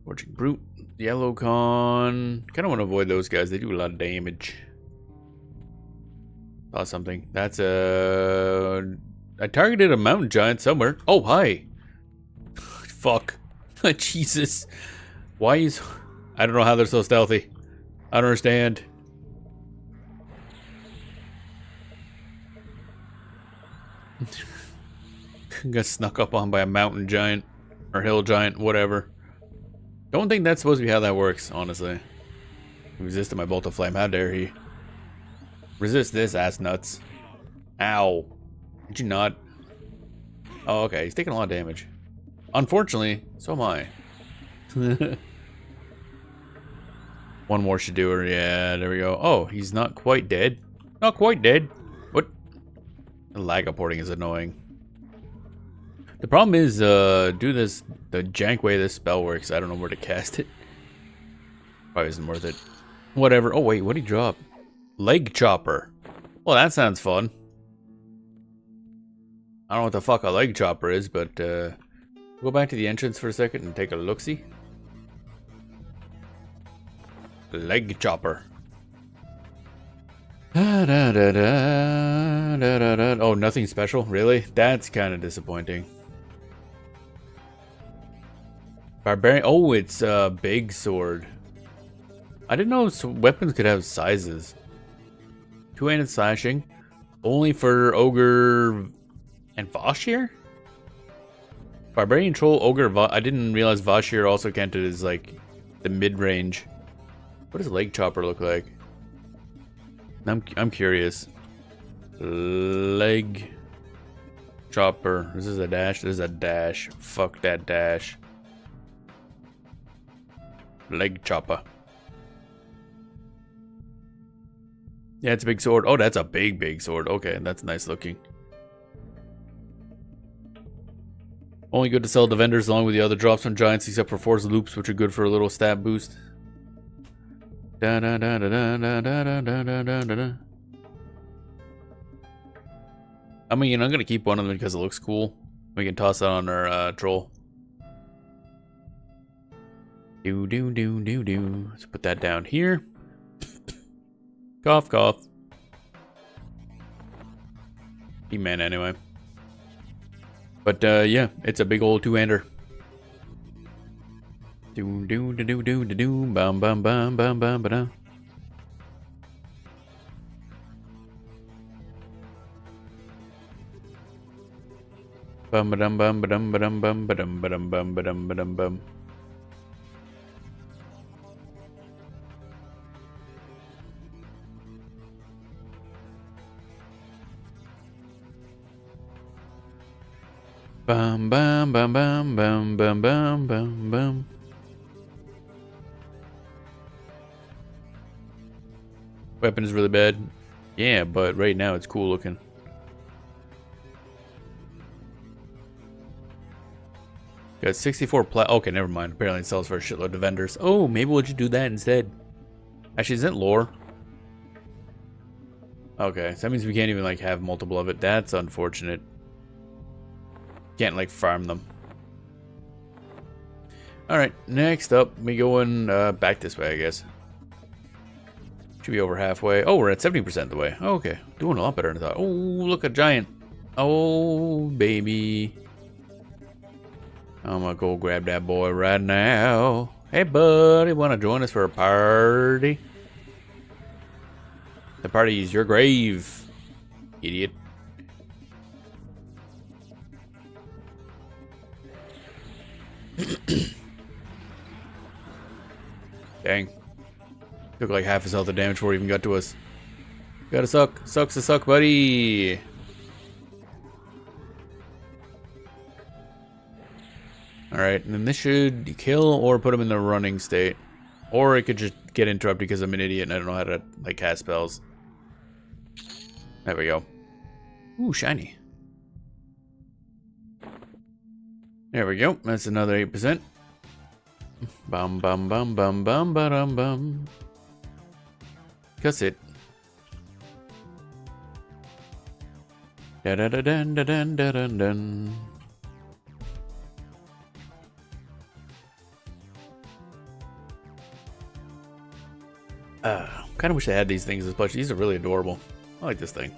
Forging Brute. Yellow Con. Kind of want to avoid those guys. They do a lot of damage. Saw something. That's a... I targeted a mountain giant somewhere. Oh, hi. Fuck. Jesus. Why is... I don't know how they're so stealthy. I don't understand. Got snuck up on by a mountain giant. Or hill giant, whatever. Don't think that's supposed to be how that works, honestly. Resisted my bolt of flame. How dare he? Resist this, ass nuts. Ow. Did you not? Oh, okay. He's taking a lot of damage. Unfortunately, so am I. One more should do her. Yeah, there we go. Oh, he's not quite dead. Not quite dead. What? The lag upporting is annoying. The problem is, the jank way this spell works, I don't know where to cast it. Probably isn't worth it. Whatever. Oh, wait, what did he drop? Leg chopper. Well, that sounds fun. I don't know what the fuck a leg chopper is, but, go back to the entrance for a second and take a look-see. Leg chopper. Da, da, da, da, da, da, da. Oh, nothing special? Really? That's kind of disappointing. Barbarian. Oh, it's a big sword. I didn't know weapons could have sizes. Two-handed slashing. Only for Ogre and Vashir? Barbarian, Troll, Ogre, I didn't realize Vashir also counted as like the mid-range. What does a leg chopper look like? I'm curious. Leg chopper. This is a dash. This is a dash. Fuck that dash. Leg chopper. Yeah, it's a big sword. Oh, that's a big sword. Okay, that's nice looking. Only good to sell to vendors along with the other drops from giants, except for force loops, which are good for a little stat boost. Da da da da da da da da da da da. I mean, I'm gonna keep one of them because it looks cool. We can toss that on our troll. Do do do do do. Let's put that down here. Cough cough. E-man anyway. But yeah, it's a big old two-hander. Do do do do do do do. Bum bum bum bum bum ba. Bum ba dum bum ba dum ba dum bum ba dum ba dum bum ba dum ba dum bum. Bum bum bum bum bum bum bum bum bum. Weapon is really bad. Yeah, but right now it's cool looking. Got 64 okay, never mind. Apparently it sells for a shitload of vendors. Oh, maybe we'll just do that instead. Actually, isn't lore? Okay, so that means we can't even like have multiple of it. That's unfortunate. Can't like farm them. Alright, next up, we going back this way, I guess. Should be over halfway. Oh, we're at 70% of the way. Oh, okay, doing a lot better than I thought. Oh, look, a giant. Oh, baby. I'm gonna go grab that boy right now. Hey, buddy, wanna join us for a party? The party is your grave, idiot. Dang. Took like half his health of damage before he even got to us. Gotta suck. Sucks to suck, buddy. Alright, and then this should kill or put him in the running state. Or it could just get interrupted because I'm an idiot and I don't know how to like cast spells. There we go. Ooh, shiny. There we go. That's another 8%. Bum bum bum bum bum bum bum. Cuss it. Da da da dun da dun da dun dun. Kind of wish they had these things as plushie. These are really adorable. I like this thing.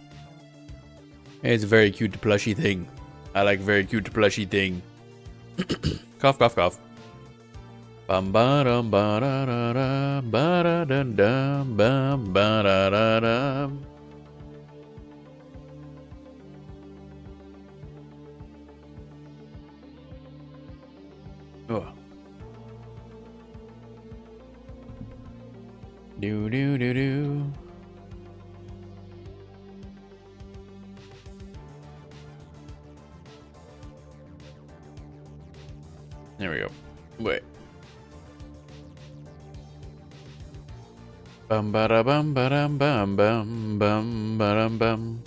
It's a very cute plushy thing. I like very cute plushy thing. Cough, cough, cough. Bum ba dum ba da da da ba da dun dum bum ba da da dum. Oh. Do do do do. There we go. Wait. Bum ba da bum ba dum bum bum bum ba dum bum.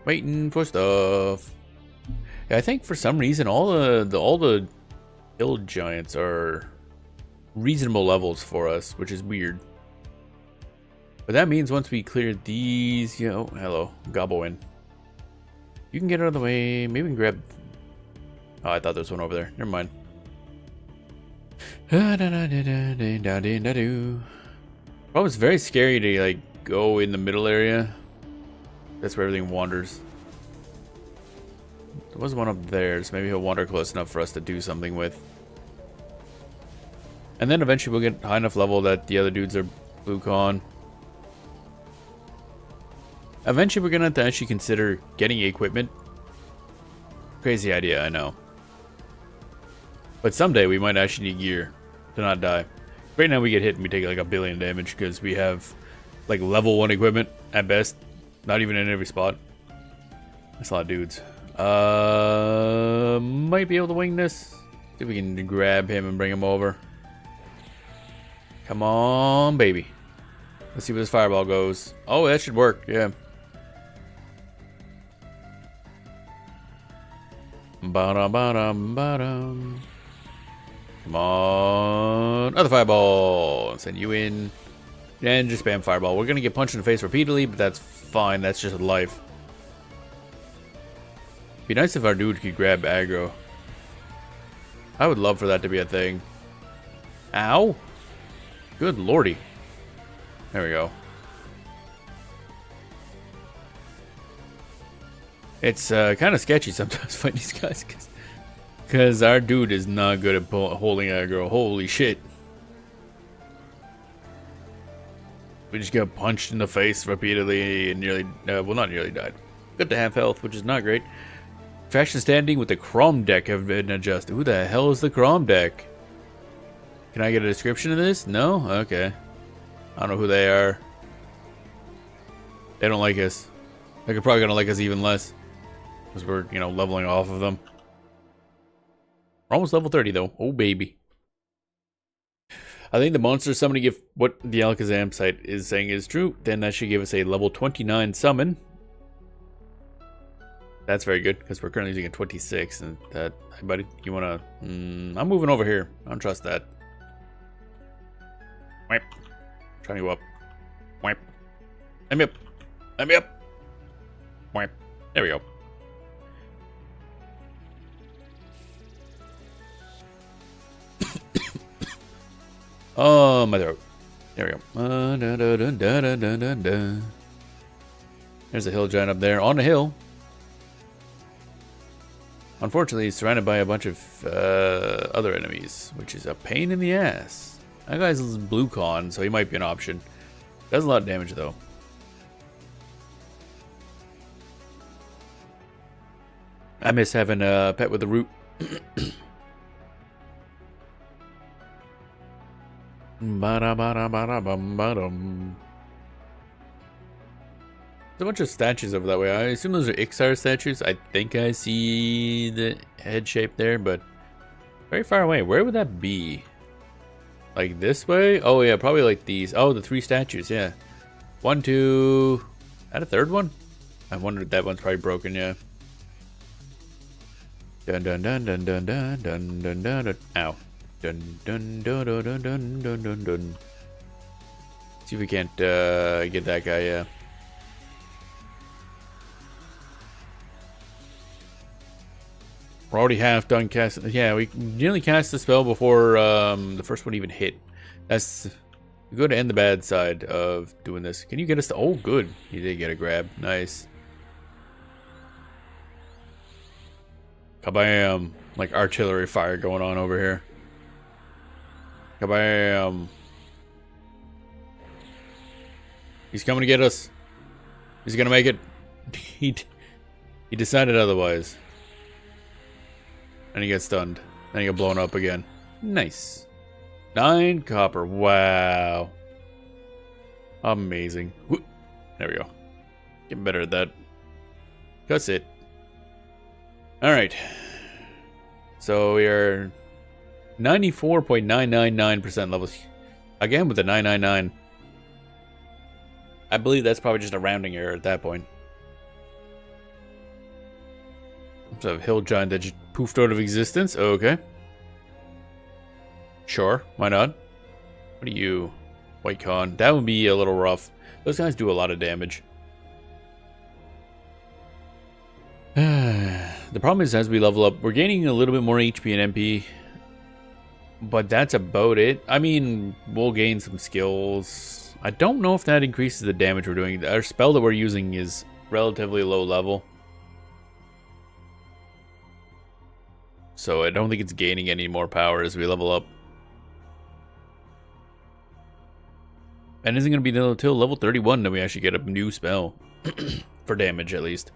Waiting for stuff. Yeah, I think for some reason all the hill giants are reasonable levels for us, which is weird. But that means once we clear these, you know, hello, Goblin. You can get out of the way. Maybe we can grab. Oh, I thought there was one over there. Never mind. Oh, it's very scary to like go in the middle area. That's where everything wanders. There was one up there, so maybe he'll wander close enough for us to do something with. And then eventually we'll get high enough level that the other dudes are blue con. Eventually we're gonna have to actually consider getting equipment. Crazy idea, I know. But someday we might actually need gear to not die. Right now we get hit and we take like 1 billion damage because we have like level 1 equipment at best. Not even in every spot. That's a lot of dudes. Might be able to wing this. See if we can grab him and bring him over. Come on, baby. Let's see where this fireball goes. Oh, that should work. Yeah. Ba-dum, ba-dum, ba-dum. Come on. Another fireball. Send you in. And just spam fireball. We're going to get punched in the face repeatedly, but that's fine. That's just life. Be nice if our dude could grab aggro. I would love for that to be a thing. Ow. Good lordy. There we go. It's kind of sketchy sometimes fighting these guys. Because our dude is not good at holding aggro. Holy shit. We just got punched in the face repeatedly and nearly, well, not nearly died. Got to half health, which is not great. Faction standing with the Chrome deck have been adjusted. Who the hell is the Chrome deck? Can I get a description of this? No? Okay. I don't know who they are. They don't like us. They're probably gonna like us even less. Because we're, you know, leveling off of them. We're almost level 30 though. Oh baby. I think the monster summoning, if what the Alakazam site is saying is true, then that should give us a level 29 summon. That's very good, because we're currently using a 26, and that, hey buddy, you wanna, I'm moving over here. I don't trust that. Wipe. Trying to go up. Wipe. Let me up. Let me up. Wipe. There we go. Oh, my throat. There we go. There's a hill giant up there on the hill. Unfortunately, he's surrounded by a bunch of other enemies, which is a pain in the ass. That guy's blue con, so he might be an option. Does a lot of damage, though. I miss having a pet with a root. There's a bunch of statues over that way. I assume those are Ixar statues. I think I see the head shape there, but very far away. Where would that be? Like this way? Oh yeah, probably like these. Oh, the 3 statues, yeah. 1, 2... Add a third one? I wondered, that one's probably broken, yeah. Dun dun dun dun dun dun dun dun dun dun. Ow. Dun dun dun dun dun dun dun dun dun. See if we can't get that guy, yeah. We're already half done casting. Yeah, we nearly cast the spell before the first one even hit. That's good to end the bad side of doing this. Can you get us to... Oh, good. You did get a grab. Nice. Kabam. Like artillery fire going on over here. Kabam. He's coming to get us. He's gonna make it. He decided otherwise. And he gets stunned. Then he got blown up again. Nice. 9 copper. Wow. Amazing. Whoop. There we go. Getting better at that. That's it. Alright. So we are 94.999% levels. Again with the 999. I believe that's probably just a rounding error at that point. So a hill giant that just poofed out of existence. Okay. Sure, why not? What are you? White con. That would be a little rough. Those guys do a lot of damage. The problem is, as we level up, we're gaining a little bit more HP and MP. But that's about it. I mean, we'll gain some skills. I don't know if that increases the damage we're doing. Our spell that we're using is relatively low level. So I don't think it's gaining any more power as we level up. And isn't going to be until level 31 that we actually get a new spell. For damage, at least.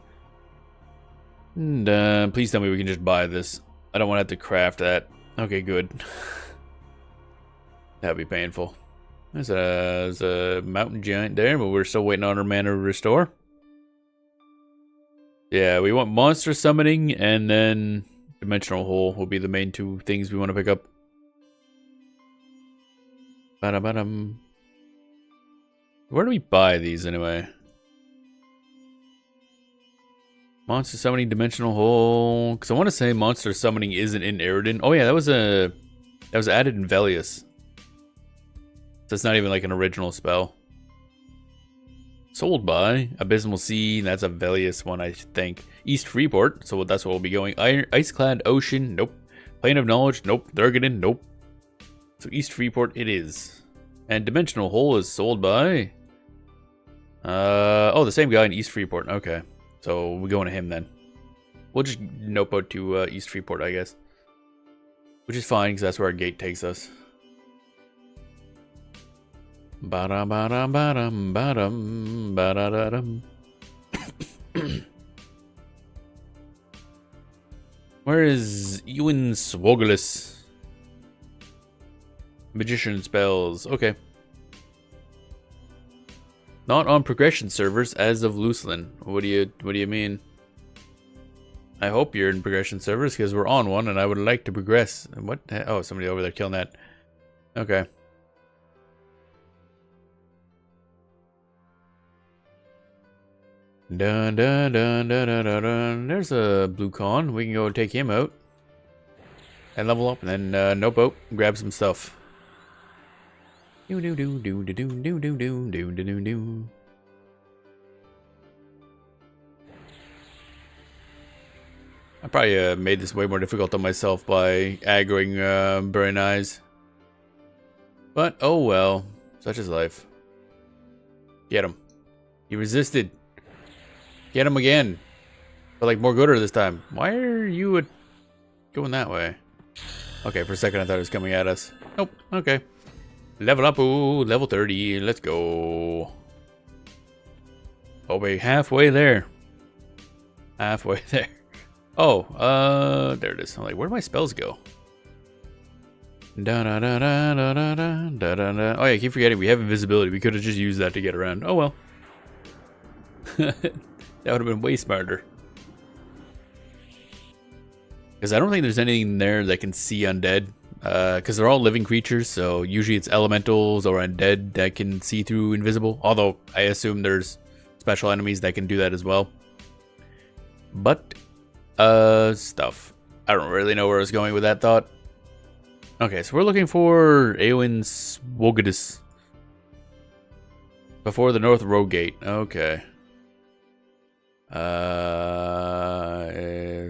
And please tell me we can just buy this. I don't want to have to craft that. Okay, good. That'd be painful. There's a mountain giant there, but we're still waiting on our mana to restore. Yeah, we want monster summoning, and then dimensional hole will be the main 2 things we want to pick up. Ba-da-ba-dum. Where do we buy these anyway? Monster summoning, dimensional hole. Because I want to say monster summoning isn't in Eridan. Oh yeah, that That was added in Velius. So it's not even like an original spell. Sold by Abysmal Sea. That's a Velius one, I think. East Freeport. So that's where we'll be going. Iceclad Ocean. Nope. Plane of Knowledge. Nope. Thurgadin. Nope. So East Freeport it is. And Dimensional Hole is sold by... oh, the same guy in East Freeport. Okay. So we're going to him then. We'll just nope out to East Freeport, I guess. Which is fine, because that's where our gate takes us. Ba-dum, ba-dum, ba-dum, ba-dum, ba-da-da-dum. Where is Ewan Swogelus? Magician spells. Okay. Not on progression servers as of Lucelyn. What do you mean? I hope you're in progression servers because we're on one and I would like to progress. What? Oh, somebody over there killing that. Okay. Dun dun dun dun dun dun dun. There's a blue con. We can go take him out and level up, and then nope out, grab some stuff. Do do do do do do do do do do do do. I probably made this way more difficult on myself by aggroing Burning Eyes. But oh well, such is life. Get him. He resisted. Get him again. But like more gooder this time. Why are you going that way? Okay, for a second I thought it was coming at us. Nope. Okay. Level up. Ooh, level 30. Let's go. Oh, we're halfway there. Halfway there. Oh, there it is. I'm like, where do my spells go? Da da da da da da da da da da. Oh yeah, I keep forgetting we have invisibility. We could have just used that to get around. Oh well. That would have been way smarter. Because I don't think there's anything there that can see undead. Because they're all living creatures, so usually it's elementals or undead that can see through invisible. Although I assume there's special enemies that can do that as well. But stuff. I don't really know where I was going with that thought. Okay, so we're looking for Eowyn Swogadus. Before the North Road Gate. Okay.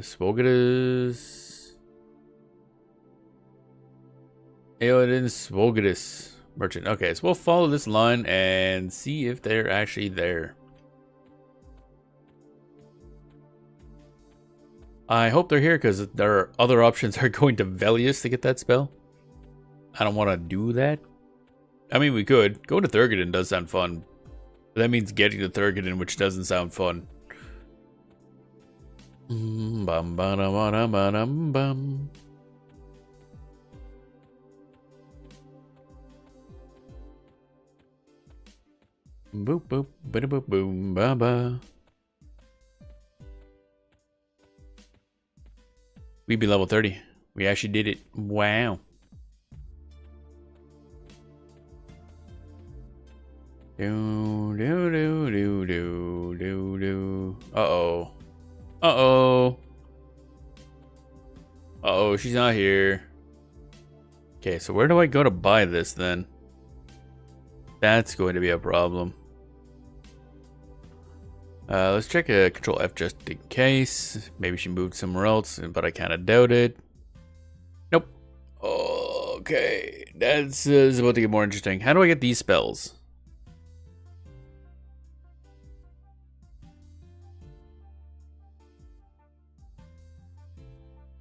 Swogadus. Eowyn Swogadus. Merchant. Okay, so we'll follow this line and see if they're actually there. I hope they're here because their other options are going to Velius to get that spell. I don't want to do that. I mean, we could. Going to Thurgadin does sound fun. But that means getting to Thurgadin, which doesn't sound fun. Bum, ba, da, ba, da, ba, dum, bum. Boop, boop, bada, boop, boom, ba, ba. We'd be level 30. We actually did it. Wow. Do do do do do do do. Uh-oh. Uh-oh. Uh-oh, she's not here. Okay, so where do I go to buy this then? That's going to be a problem. Let's check Control F just in case. Maybe she moved somewhere else, but I kind of doubt it. Nope. Okay, that's is about to get more interesting. How do I get these spells?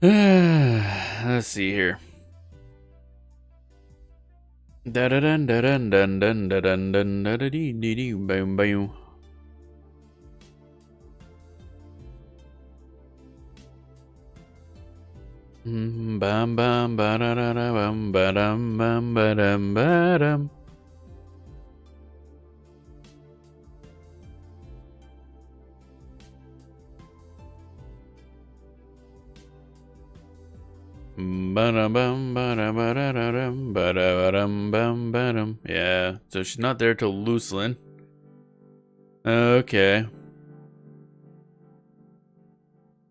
Let's see here. Da da dun da dun dun dun da dun dun da da dee dee dee boom boom. Bam bam ba da da da bam ba dum bam ba dum ba dum. Yeah, so she's not there till Lucelyn. Okay.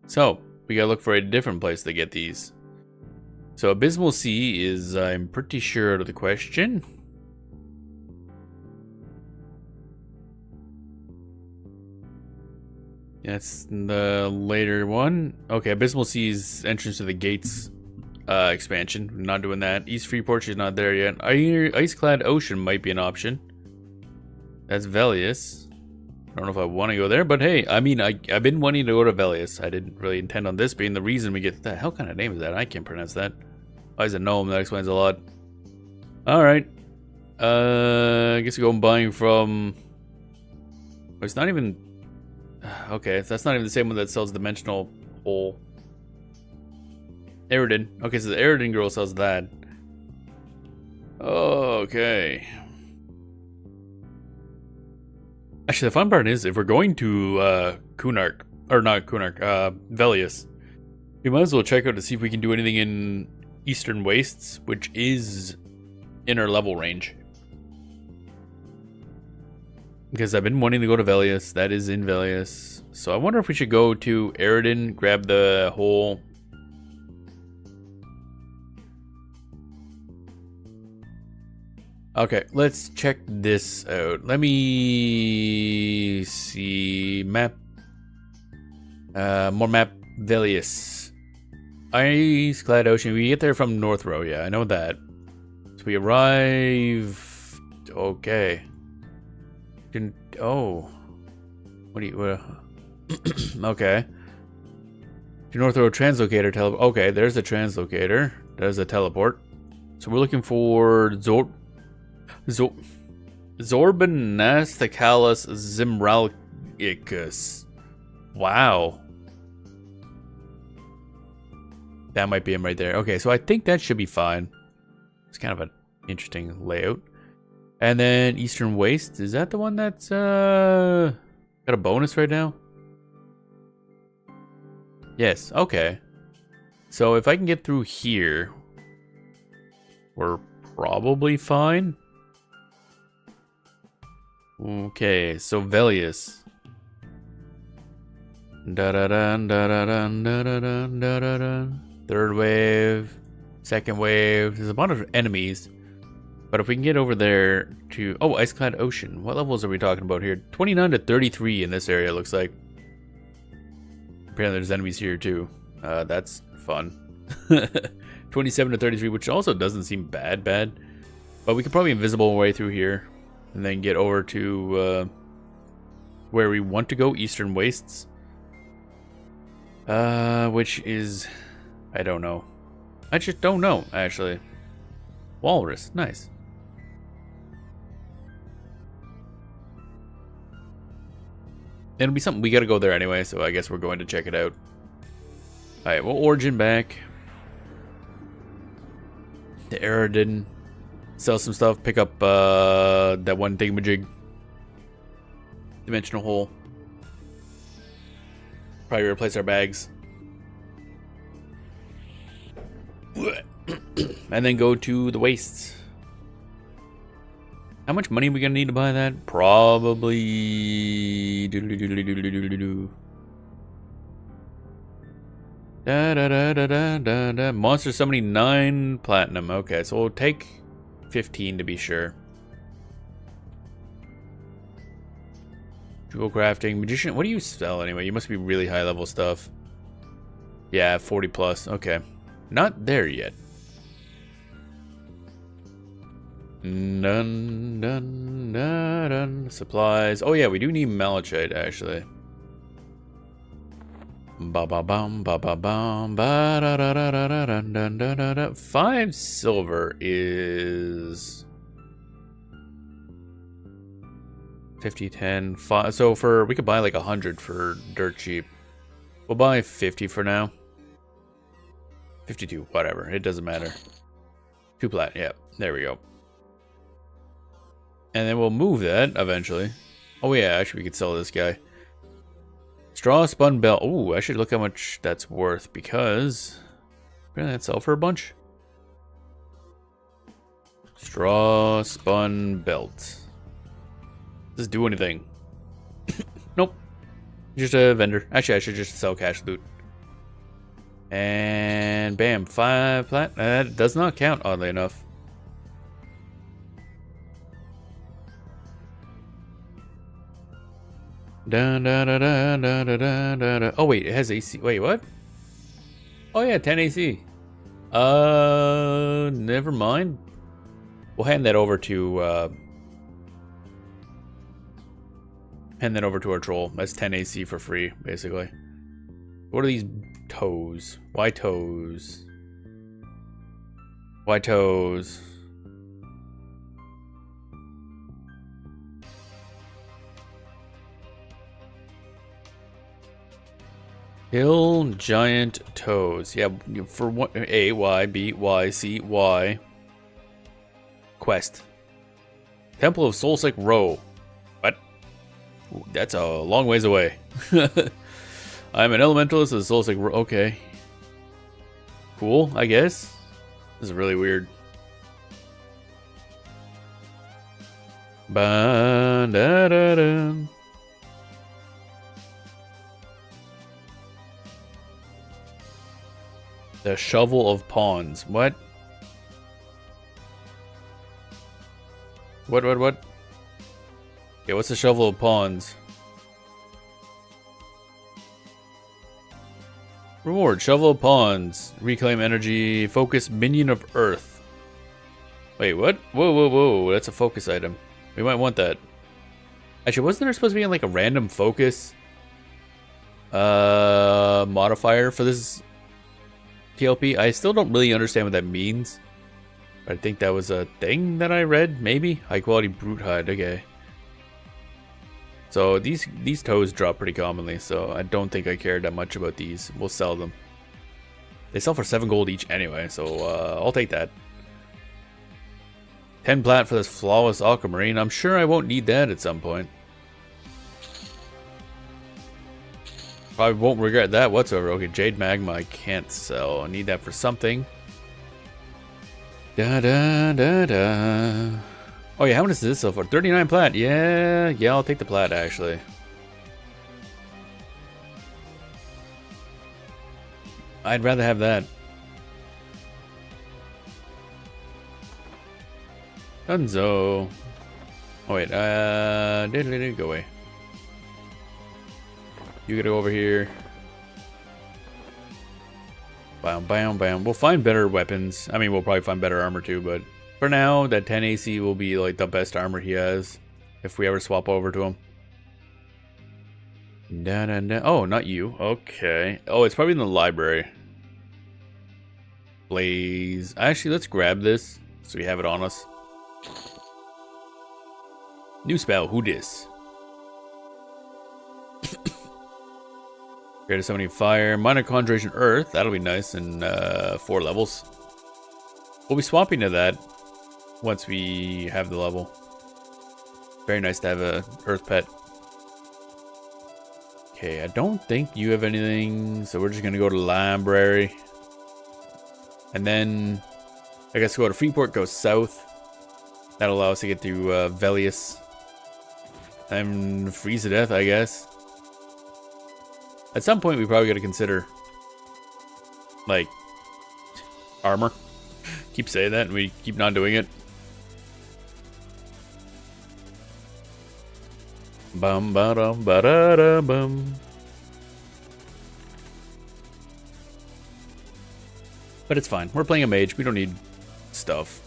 So, we gotta look for a different place to get these. So Abysmal Sea is, I'm pretty sure, out of the question. That's the later one. Okay, Abysmal Sea's entrance to the gates expansion. I'm not doing that. East Freeport, she's not there yet. Ice-clad Ocean might be an option. That's Velius. I don't know if I want to go there, but hey, I mean, I've been wanting to go to Velius. I didn't really intend on this being the reason we get the hell kind of name is that? I can't pronounce that. Oh, he's a gnome. That explains a lot. Alright. I guess we go buying from... It's not even... Okay, that's not even the same one that sells Dimensional Hole. Eridan. Okay, so the Eridan girl sells that. Okay. Actually, the fun part is, if we're going to Kunark, or not Kunark, Velius, we might as well check out to see if we can do anything in Eastern Wastes, which is in our level range. Because I've been wanting to go to Velius. That is in Velius. So I wonder if we should go to Eridan, grab the whole... Okay, let's check this out. Let me see. Map. More map. Velius. Ice-clad Ocean. We get there from North Row. Yeah, I know that. So we arrive... Okay. Oh. What do you... okay. To North Row translocator teleport. Okay, there's the translocator. There's a teleport. So we're looking for Zorbanasthacalis Zimralchicus. Wow. That might be him right there. Okay, so I think that should be fine. It's kind of an interesting layout. And then Eastern Waste. Is that the one that's got a bonus right now? Yes, okay. So if I can get through here, we're probably fine. Okay, so Velius. Third wave, second wave. There's a bunch of enemies. But if we can get over there to... Oh, Ice-clad Ocean. What levels are we talking about here? 29 to 33 in this area, it looks like. Apparently there's enemies here too. That's fun. 27 to 33, which also doesn't seem bad. But we could probably invisible our way through here. And then get over to where we want to go, Eastern Wastes. Which is... I don't know. I just don't know, actually. Walrus, nice. It'll be something, we gotta go there anyway, so I guess we're going to check it out. Alright, we'll origin back. The Eridan. Sell some stuff, pick up that one thingamajig. Dimensional hole. Probably replace our bags. And then go to the wastes. How much money are we gonna need to buy that? Probably... Monster summoning 9 platinum. Okay, so we'll take 15 to be sure. Jewel crafting. Magician. What do you sell anyway? You must be really high level stuff. Yeah, 40 plus. Okay. Not there yet. Dun. Supplies. Oh yeah, we do need malachite actually. Ba ba bum ba ba bum ba da da da da da da da da da. 5 silver is 50, 10, 5. So for we could buy like 100 for dirt cheap. We'll buy 50 for now. 52, whatever. It doesn't matter. 2 plat. Yeah, there we go. And then we'll move that eventually. Oh yeah, actually we could sell this guy. Straw spun belt. Oh, I should look how much that's worth because... Really, that sell for a bunch? Straw spun belt. Does this do anything? Nope. Just a vendor. Actually, I should just sell cash loot. And... And bam, 5 plat. That does not count, oddly enough. Da, da, da, da, da, da, da, da. Oh wait, it has AC. Wait, what? Oh yeah, 10 AC. Never mind. We'll hand that over to our troll. That's 10 AC for free, basically. What are these toes? Why toes? Why toes? Hill giant toes. Yeah, for what? A, Y, B, Y, C, Y. Quest. Temple of Soulsick Row. What? Ooh, that's a long ways away. I'm an elementalist of the Soulsick Row. Okay. Cool, I guess. This is really weird. Ba da da da. The Shovel of Pawns. What? What? Yeah, what's the Shovel of Pawns? Reward, Shovel of Pawns. Reclaim energy. Focus Minion of Earth. Wait, what? Whoa. That's a focus item. We might want that. Actually, wasn't there supposed to be like a random focus modifier for this TLP? I still don't really understand what that means. But I think that was a thing that I read, maybe? High quality brute hide, okay. So these toes drop pretty commonly, so I don't think I care that much about these. We'll sell them. They sell for 7 gold each anyway, so I'll take that. 10 plat for this flawless aquamarine. I'm sure I won't need that at some point. Probably won't regret that whatsoever. Okay, Jade Magma I can't sell. I need that for something. Da da da da. Oh yeah, how much is this so far? 39 plat. Yeah, I'll take the plat actually. I'd rather have that. Dunzo. Oh wait, go away. You gotta go over here. Bam. We'll find better weapons. I mean, we'll probably find better armor too, but for now, that 10 AC will be like the best armor he has if we ever swap over to him. Oh, not you. Okay. Oh, it's probably in the library. Blaze. Actually, let's grab this so we have it on us. New spell. Who dis? Greater summoning fire, minor conjuration earth. That'll be nice in 4 levels. We'll be swapping to that once we have the level. Very nice to have a earth pet. Okay, I don't think you have anything, so we're just gonna go to the library, and then I guess go to Freeport, go south. That'll allow us to get to Velius and freeze to death, I guess. At some point, we probably got to consider, like, armor. Keep saying that, and we keep not doing it. Bum ba dum ba da da bum. But it's fine. We're playing a mage. We don't need stuff.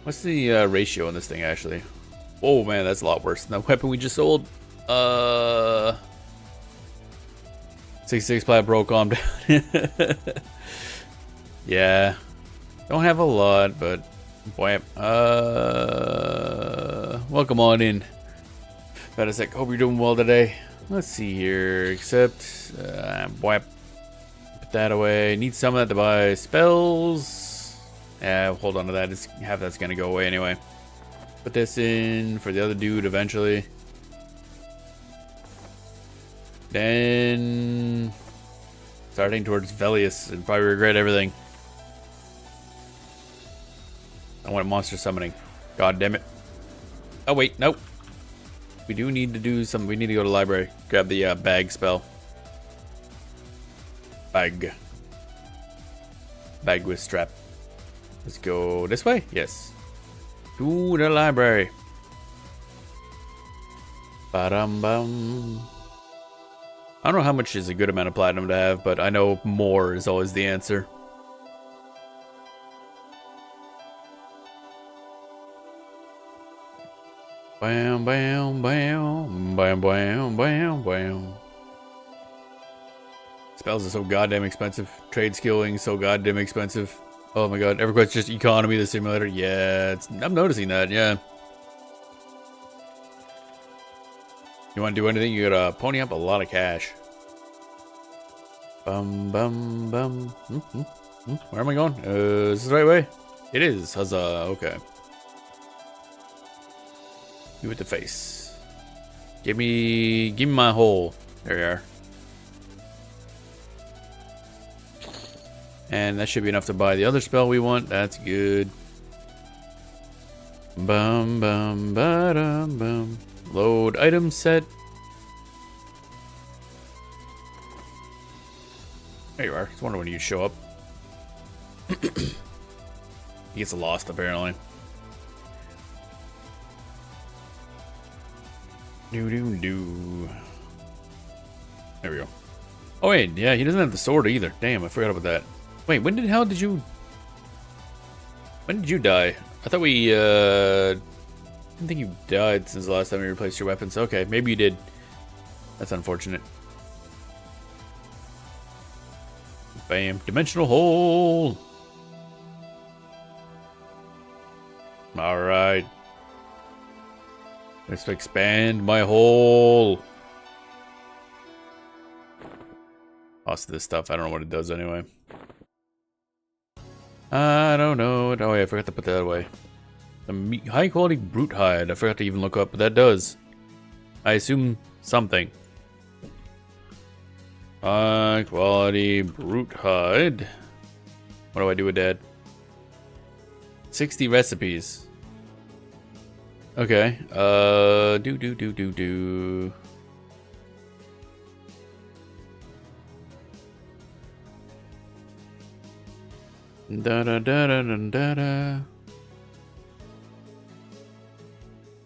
What's the ratio on this thing, actually? Oh, man, that's a lot worse than that weapon we just sold. 66 plat broke on down. Yeah. Don't have a lot, but boy. Welcome on in. Betasec, hope you're doing well today. Let's see here. Except boy. Put that away. Need some of that to buy spells. Yeah, hold on to that. It's half that's gonna go away anyway. Put this in for the other dude eventually. Then starting towards Velius and probably regret everything. I want monster summoning. God damn it. Oh wait, nope. We do need to do some. We need to go to the library. Grab the bag spell. Bag. Bag with strap. Let's go this way? Yes. To the library. Ba-dum-bum. I don't know how much is a good amount of platinum to have, but I know more is always the answer. Bam, bam, bam, bam, bam, bam, bam. Spells are so goddamn expensive. Trade skilling so goddamn expensive. Oh my god, EverQuest just economy the simulator. Yeah, I'm noticing that. Yeah. You want to do anything? You gotta pony up a lot of cash. Bum bum bum. Where am I going? Is this the right way? It is. Huzzah. Okay. You with the face. Give me my hole. There you are. And that should be enough to buy the other spell we want. That's good. Bum bum ba-dum bum. Load item set. There you are. I was wondering when you'd show up. He gets lost apparently. Do. There we go. Oh wait, yeah, he doesn't have the sword either. Damn, I forgot about that. Wait, when did you die? I thought we I didn't think you died since the last time we replaced your weapons. Okay, maybe you did. That's unfortunate. Bam, dimensional hole. All right. Let's expand my hole. Lost this stuff. I don't know what it does anyway. I don't know. Oh, yeah, I forgot to put that away. The high quality brute hide. I forgot to even look up, but that does. I assume something. High quality brute hide. What do I do with that? 60 recipes. Okay. Do. Da.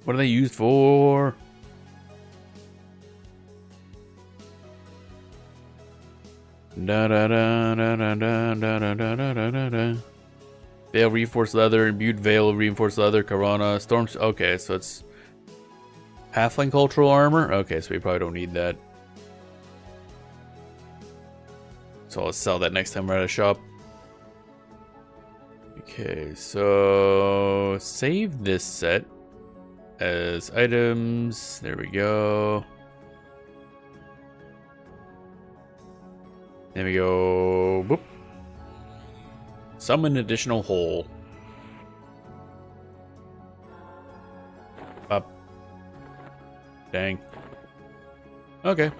What are they used for? Da. Veil reinforced leather, imbued veil reinforced leather, Corona, storms. Okay, so it's halfling cultural armor. Okay, so we probably don't need that. So I'll sell that next time we're at a shop. Okay, so save this set as items. There we go. There we go. Boop. Summon additional hole. Up. Dang. Okay.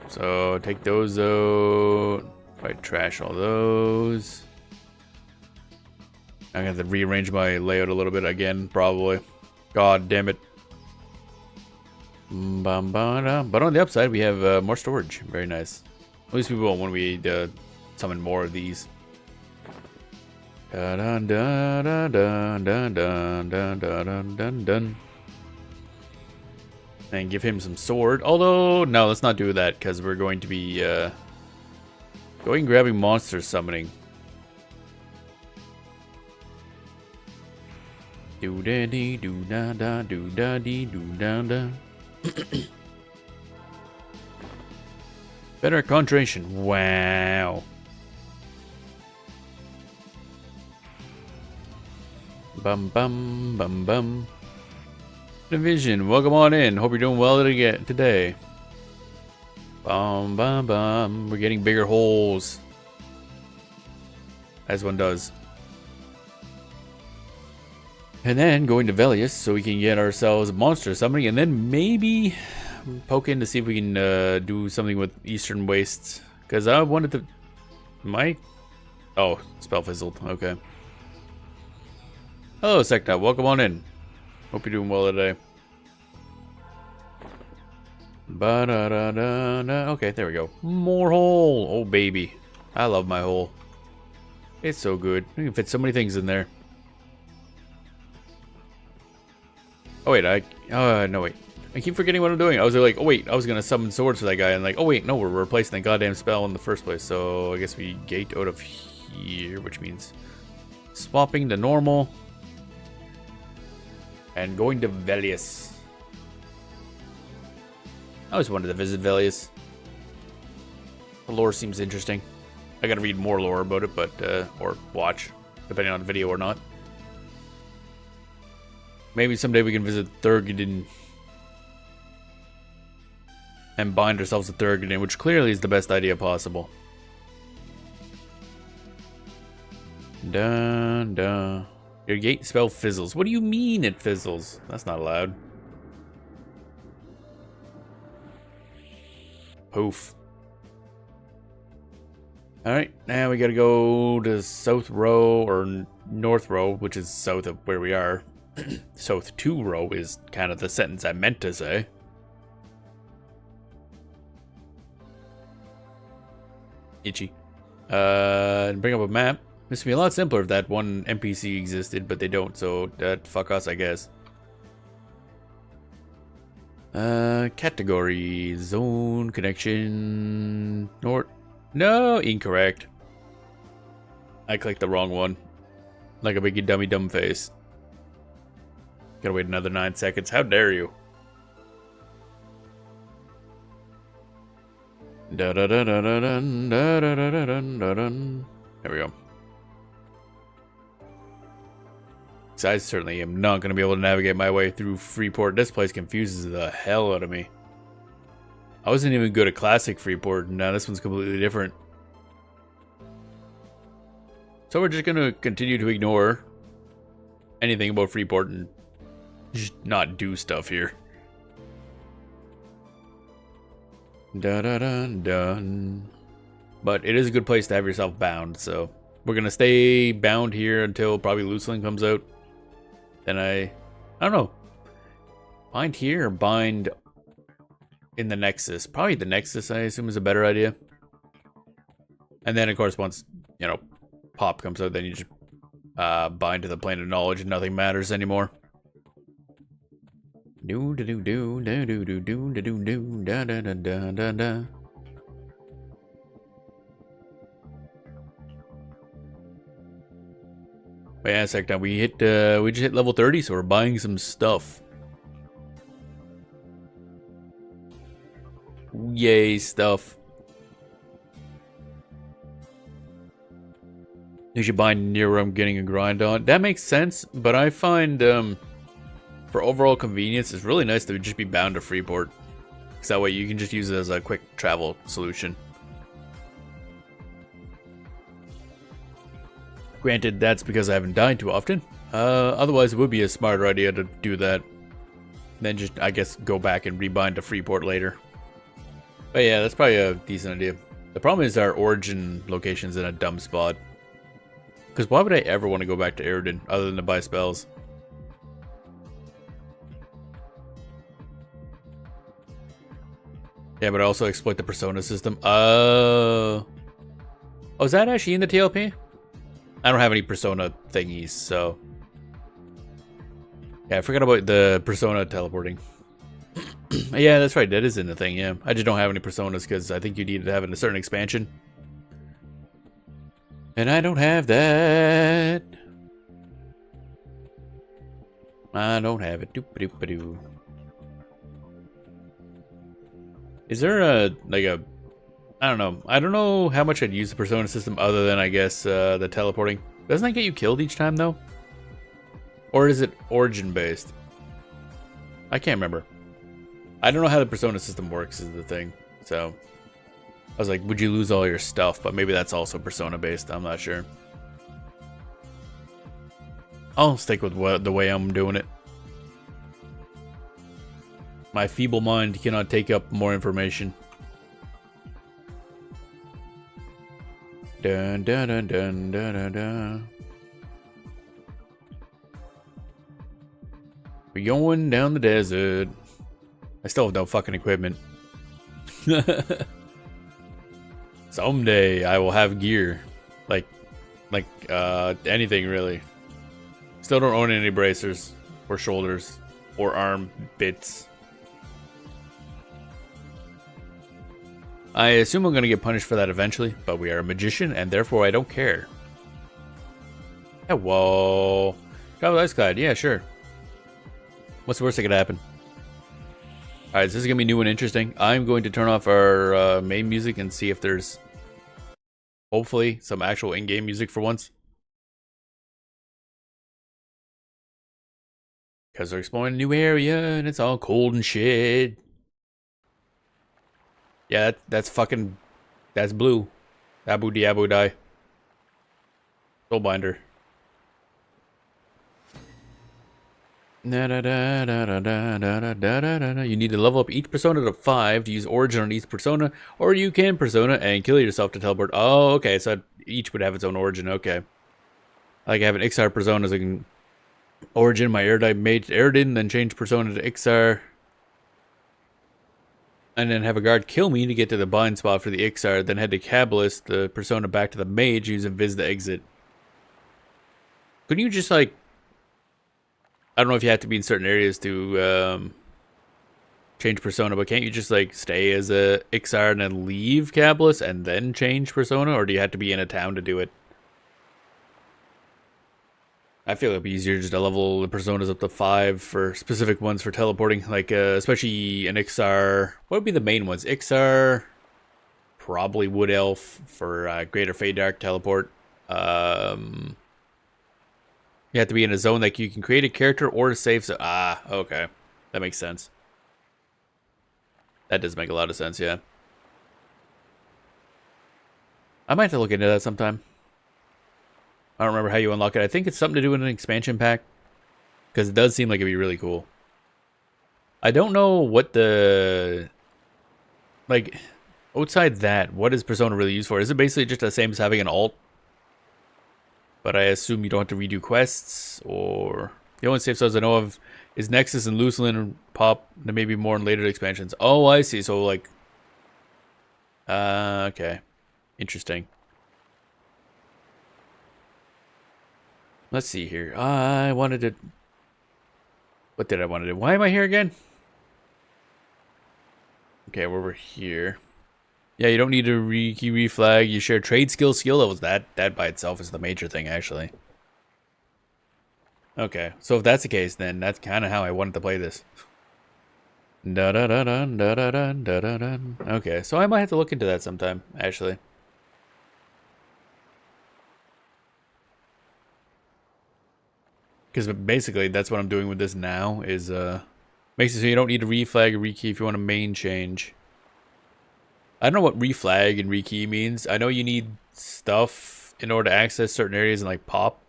So take those out. Probably trash all those. I'm gonna have to rearrange my layout a little bit again, probably. God damn it. But on the upside, we have more storage. Very nice. At least we will when we summon more of these. Dun. And give him some sword. Although, no, let's not do that because we're going to be going and grabbing monster summoning. Do da dee do da da do da dee do da da. Better concentration. Wow. Bum. Division, welcome on in. Hope you're doing well today. Bum. We're getting bigger holes. As one does. And then going to Velius so we can get ourselves monster summoning, and then maybe poke in to see if we can do something with Eastern Wastes. Because I wanted to... Oh, spell fizzled. Okay. Hello, Secta. Welcome on in. Hope you're doing well today. Okay, there we go. More hole. Oh, baby. I love my hole. It's so good. You can fit so many things in there. Oh wait, no wait. I keep forgetting what I'm doing. I was like, oh wait, I was gonna summon swords for that guy, and like, oh wait, no, we're replacing the goddamn spell in the first place. So I guess we gate out of here, which means swapping to normal and going to Velius. I always wanted to visit Velius. The lore seems interesting. I gotta read more lore about it, but or watch, depending on the video or not. Maybe someday we can visit Thurgadin and bind ourselves to Thurgadin, which clearly is the best idea possible. Dun dun. Your gate spell fizzles. What do you mean it fizzles? That's not allowed. Poof. Alright, now we gotta go to South Row, or North Row, which is south of where we are. South 2 Row is kind of the sentence I meant to say. Itchy. Bring up a map. This would be a lot simpler if that one NPC existed, but they don't, so fuck us, I guess. Category, zone, connection, north. No, incorrect. I clicked the wrong one. Like a big dummy dumb face. Gotta wait another 9 seconds. How dare you? Da da da da da dun, da da da da dun, da dun. There we go. So I certainly am not going to be able to navigate my way through Freeport. This place confuses the hell out of me. I wasn't even good at classic Freeport, and now this one's completely different. So we're just going to continue to ignore anything about Freeport and just not do stuff here. Dun dun dun dun. But it is a good place to have yourself bound, so we're going to stay bound here until probably Lucelyn comes out. Then I don't know. Bind here or bind in the Nexus? Probably the Nexus, I assume, is a better idea. And then, of course, once, you know, Pop comes out, then you just bind to the Plane of Knowledge and nothing matters anymore. Do do do do do do do do do do do da da da da da da. Wait a sec, now we just hit level 30, so we're buying some stuff. Yay, stuff. You should bind near where I'm getting a grind on. That makes sense, but I find for overall convenience, it's really nice to just be bound to Freeport. Because that way you can just use it as a quick travel solution. Granted, that's because I haven't died too often. Otherwise, it would be a smarter idea to do that. Then just, I guess, go back and rebind to Freeport later. But yeah, that's probably a decent idea. The problem is our origin location's in a dumb spot. Because why would I ever want to go back to Eridan other than to buy spells? Yeah, but I also exploit the persona system. Oh, is that actually in the TLP? I don't have any persona thingies, so... Yeah, I forgot about the persona teleporting. Yeah, that's right, that is in the thing, yeah. I just don't have any personas because I think you need to have a certain expansion. And I don't have that. I don't have it. Doop-a-doop-a-doo. Is there I don't know. I don't know how much I'd use the persona system other than, I guess, the teleporting. Doesn't that get you killed each time, though? Or is it origin-based? I can't remember. I don't know how the persona system works is the thing. So, I was like, would you lose all your stuff? But maybe that's also persona-based. I'm not sure. I'll stick with the way I'm doing it. My feeble mind cannot take up more information. Dun dun dun dun dun dun dun. We're going down the desert. I still have no fucking equipment. Someday I will have gear. Like anything really. Still don't own any bracers or shoulders or arm bits. I assume I'm going to get punished for that eventually, but we are a magician and therefore I don't care. Yeah, whoa. Travel ice glide, yeah, sure. What's the worst that could happen? Alright, so this is going to be new and interesting. I'm going to turn off our main music and see if there's hopefully some actual in-game music for once. Because we're exploring a new area and it's all cold and shit. Yeah, that's fucking... That's blue. Abu Diabu die. Soulbinder. You need to level up each persona to 5 to use Origin on each persona, or you can persona and kill yourself to teleport. Oh, okay, so each would have its own Origin, okay. Like I have an Ixar persona, so I can Origin my air type mage Aridin, then change persona to Ixar. And then have a guard kill me to get to the bind spot for the Ixar, then head to Cabalist, the persona back to the mage, use Invis to exit. Couldn't you just like... I don't know if you have to be in certain areas to change persona, but can't you just like stay as a Ixar and then leave Cabalist and then change persona, or do you have to be in a town to do it? I feel it'd be easier just to level the personas up to 5 for specific ones for teleporting, like especially an Ixar. What would be the main ones? Ixar, probably Wood Elf for Greater Feydark teleport. You have to be in a zone that you can create a character or a save. So okay, that makes sense. That does make a lot of sense, yeah. I might have to look into that sometime. I don't remember how you unlock it. I think it's something to do with an expansion pack. Because it does seem like it'd be really cool. I don't know what the... Like, outside that, what is Persona really used for? Is it basically just the same as having an alt? But I assume you don't have to redo quests, or... The only save zones I know of is Nexus and Lucelyn and Pop. There may be more in later expansions. Oh, I see. So, like... okay. Interesting. Let's see here. I wanted to... What did I want to do? Why am I here again? Okay, we're over here. Yeah, you don't need to key reflag. You share trade skill levels. That by itself is the major thing, actually. Okay, so if that's the case, then that's kind of how I wanted to play this. Okay, so I might have to look into that sometime, actually. Because basically, that's what I'm doing with this now, is makes it so you don't need to reflag or rekey if you want a main change. I don't know what reflag and rekey means. I know you need stuff in order to access certain areas and like pop.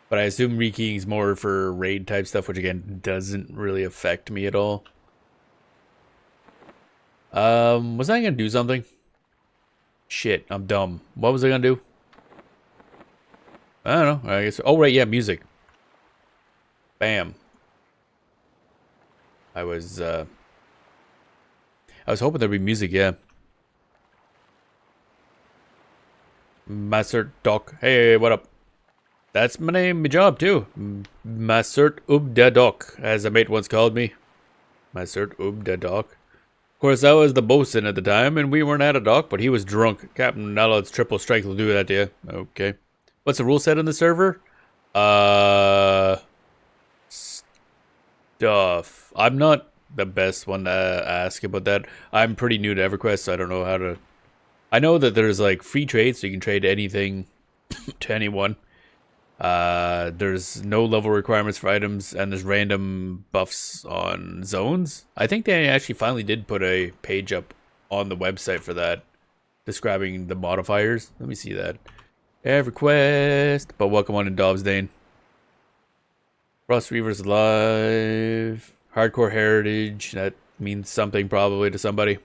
But I assume rekeying is more for raid type stuff, which again doesn't really affect me at all. Was I gonna do something? Shit, I'm dumb. What was I gonna do? I don't know. I guess. Oh right, yeah, music. Bam. I was hoping there'd be music, yeah. Master Doc. Hey, what up? That's my name, my job too. Master Ubda Doc, as a mate once called me. Master Ubda Doc. Of course, I was the bosun at the time, and we weren't at a dock, but he was drunk. Captain Nalod's triple strength will do that to you. Okay. What's the rule set on the server? Stuff. I'm not the best one to ask about that. I'm pretty new to EverQuest, so I don't know how to... I know that there's like free trades, so you can trade anything to anyone. There's no level requirements for items, and there's random buffs on zones. I think they actually finally did put a page up on the website for that, describing the modifiers. Let me see that. EverQuest. But welcome on in Dobsdane. Frostreaver's alive. Hardcore heritage. That means something probably to somebody.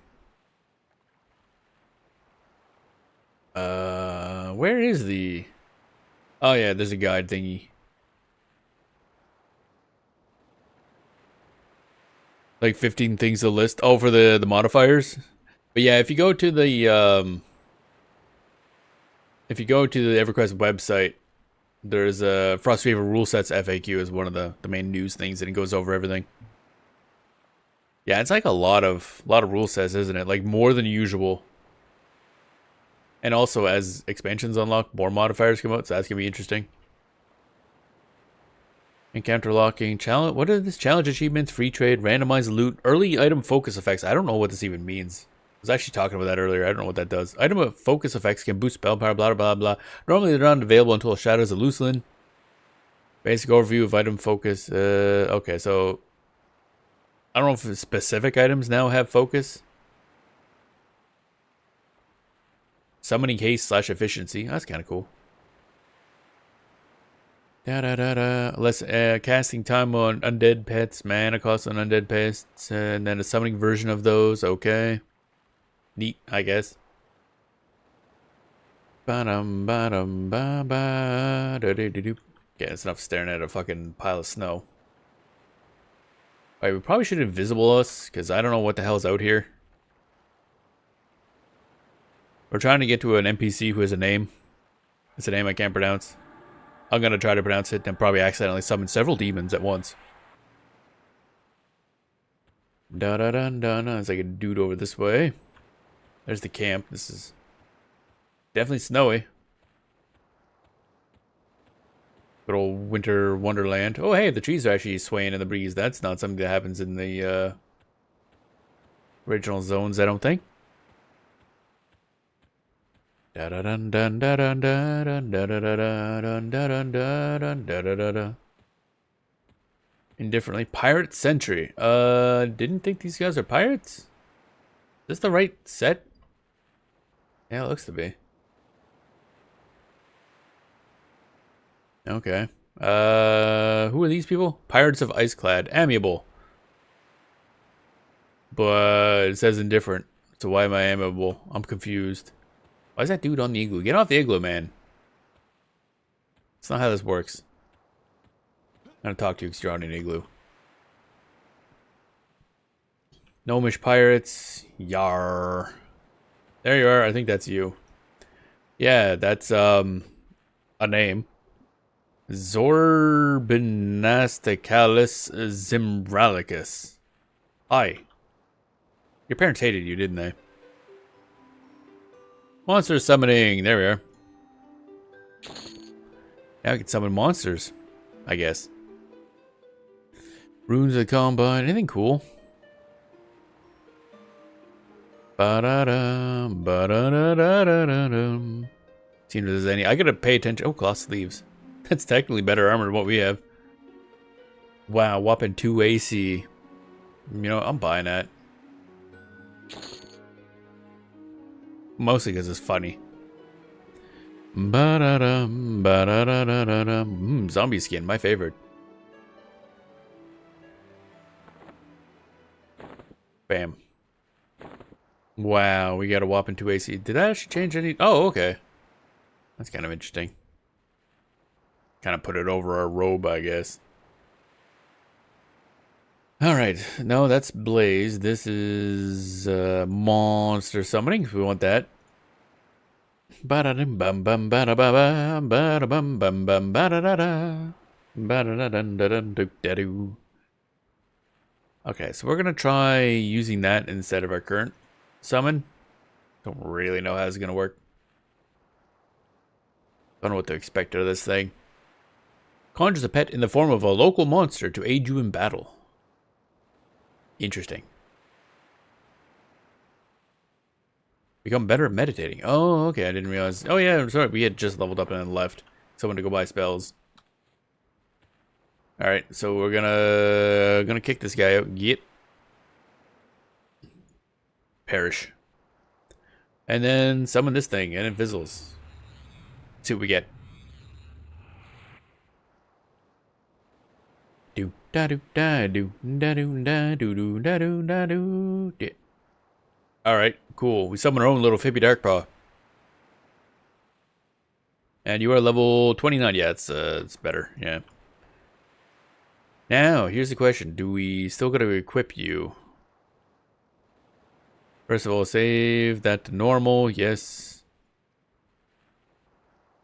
Where is the... Oh yeah, there's a guide thingy. Like 15 things to list. Oh, for the modifiers? But yeah, if you go to the EverQuest website, there's a Frostreaver rule sets FAQ is one of the main news things, and it goes over everything. Yeah, it's like a lot of rule sets, isn't it? Like more than usual. And also, as expansions unlock, more modifiers come out, so that's gonna be interesting. Encounter locking challenge. What are this challenge achievements? Free trade, randomized loot, early item focus effects. I don't know what this even means. I was actually talking about that earlier. I don't know what that does. Item focus effects can boost spell power. Blah blah blah. Normally they're not available until Shadows of Lucelyn. Basic overview of item focus. Okay, so I don't know if specific items now have focus. Summoning haste / efficiency. That's kind of cool. Less casting time on undead pets, mana cost on undead pets, and then a summoning version of those. Okay, neat, I guess. Okay, it's enough staring at a fucking pile of snow. Alright, we probably should invisible us, because I don't know what the hell's out here. We're trying to get to an NPC who has a name. It's a name I can't pronounce. I'm gonna try to pronounce it and probably accidentally summon several demons at once. There's like a dude over this way. There's the camp. This is definitely snowy. Good old winter wonderland. Oh, hey, the trees are actually swaying in the breeze. That's not something that happens in the original zones, I don't think. Indifferently. Pirate Sentry. Didn't think these guys are pirates? Is this the right set? Yeah, it looks to be. Okay. Who are these people? Pirates of Iceclad. Amiable. But it says indifferent. So why am I amiable? I'm confused. Why is that dude on the igloo? Get off the igloo, man. That's not how this works. I'm gonna talk to you because you're on an igloo. Gnomish pirates. Yar. There you are. I think that's you. Yeah, that's a name. Zorbinasticalis Zimbralicus. Hi. Your parents hated you, didn't they? Monster summoning. There we are. Now we can summon monsters, I guess. Runes of Combine. Anything cool? Ba-da-dum, ba-da-da-da-da-dum. See if there's any. I gotta pay attention. Oh, cloth sleeves. That's technically better armor than what we have. Wow, whopping 2 AC. You know, I'm buying that. Mostly because it's funny. Ba-da-dum, ba-da-da-da-da-dum. Zombie skin, my favorite. Bam. Wow, we got a whopping 2 AC. Did that actually change any? Oh, okay. That's kind of interesting. Kind of put it over our robe, I guess. Alright, no, that's Blaze. This is monster summoning, if we want that. Okay, so we're gonna try using that instead of our current summon. Don't really know how it's gonna work. Don't know what to expect out of this thing. Conjures a pet in the form of a local monster to aid you in battle. Interesting. Become better at meditating. Oh, okay. I didn't realize. Oh, yeah. I'm sorry. We had just leveled up and then left. Someone to go buy spells. All right. So we're gonna kick this guy out. Get. Perish. And then summon this thing and it fizzles. See what we get. Do da do da do da do da do do da do da do. Alright, cool. We summon our own little Fippy Darkpaw. And you are level 29. Yeah, it's better. Yeah. Now, here's the question. Do we still gotta equip you? First of all, save that to normal. Yes.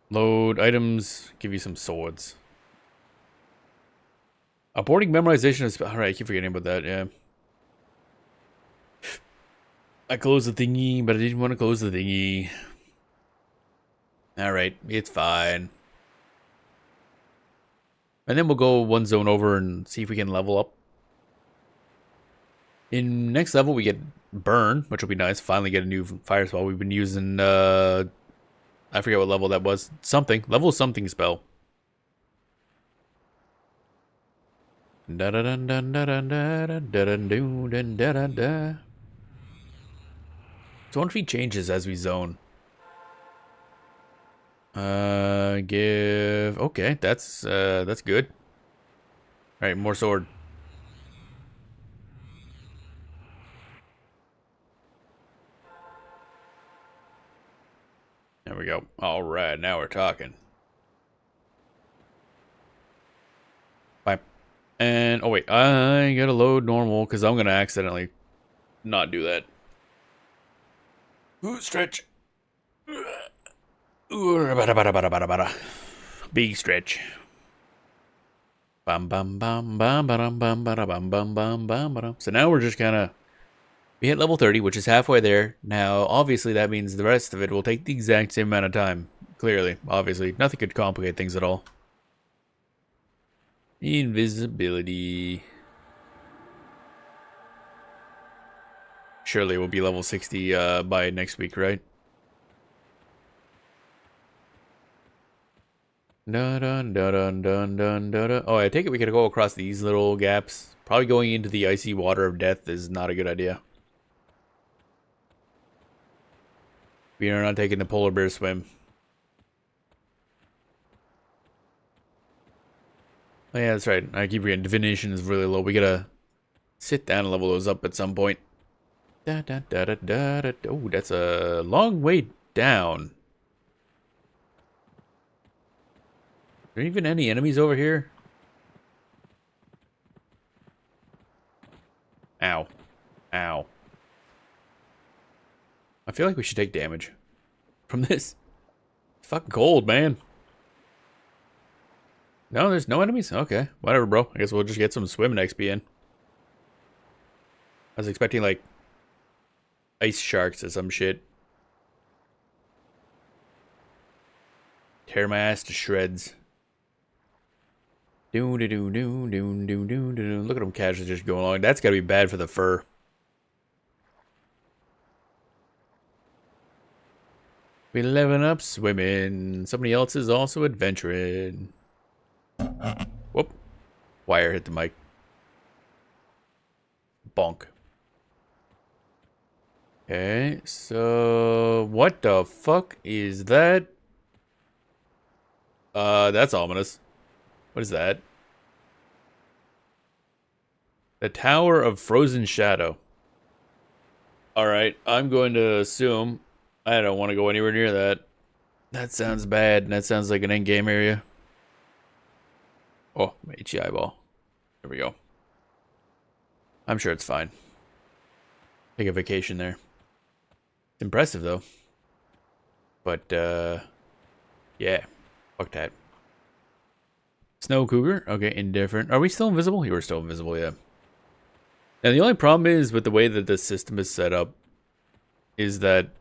Load items. Give you some swords. Aborting memorization is... Alright, I keep forgetting about that, yeah. I closed the thingy, but I didn't want to close the thingy. Alright, it's fine. And then we'll go one zone over and see if we can level up. In next level, we get Burn, which will be nice. Finally get a new fire spell. We've been using, I forget what level that was. Something. Level something spell. Da da da da da da da da da da da. So I wonder if he changes as we zone. Give... Okay, that's good. Alright, more sword. There we go. Alright, now we're talking. Bye. And, oh wait, I gotta load normal, because I'm gonna accidentally not do that. Ooh, stretch. Ooh, bada bada bada bada bada. Big stretch. Bam bam bam bam bam bam bam bam bam bam bam bam. So now we're just kind of... We hit level 30, which is halfway there. Now, obviously, that means the rest of it will take the exact same amount of time. Clearly, obviously. Nothing could complicate things at all. Invisibility. Surely we'll be level 60 by next week, right? Dun dun dun dun dun dun dun. Oh, I take it we could go across these little gaps. Probably going into the icy water of death is not a good idea. We are not taking the polar bear swim. Oh yeah, that's right. I keep forgetting divination is really low. We gotta sit down and level those up at some point. Da, da, da, da, da, da. Oh, that's a long way down. Are there even any enemies over here? Ow. Ow. I feel like we should take damage from this. It's fucking cold, man. No, there's no enemies? Okay. Whatever, bro. I guess we'll just get some swimming XP in. I was expecting, like, ice sharks or some shit. Tear my ass to shreds. Look at them casually just going along. That's gotta be bad for the fur. We living up swimming. Somebody else is also adventuring. Whoop. Wire hit the mic. Bonk. Okay, so what the fuck is that? That's ominous. What is that? The Tower of Frozen Shadow. Alright, I'm going to assume I don't want to go anywhere near that. That sounds bad, and that sounds like an endgame area. Oh, my itchy eyeball. There we go. I'm sure it's fine. Take a vacation there. It's impressive, though. But, yeah. Fuck that. Snow Cougar. Okay, indifferent. Are we still invisible? You were still invisible, yeah. And the only problem is with the way that this system is set up is that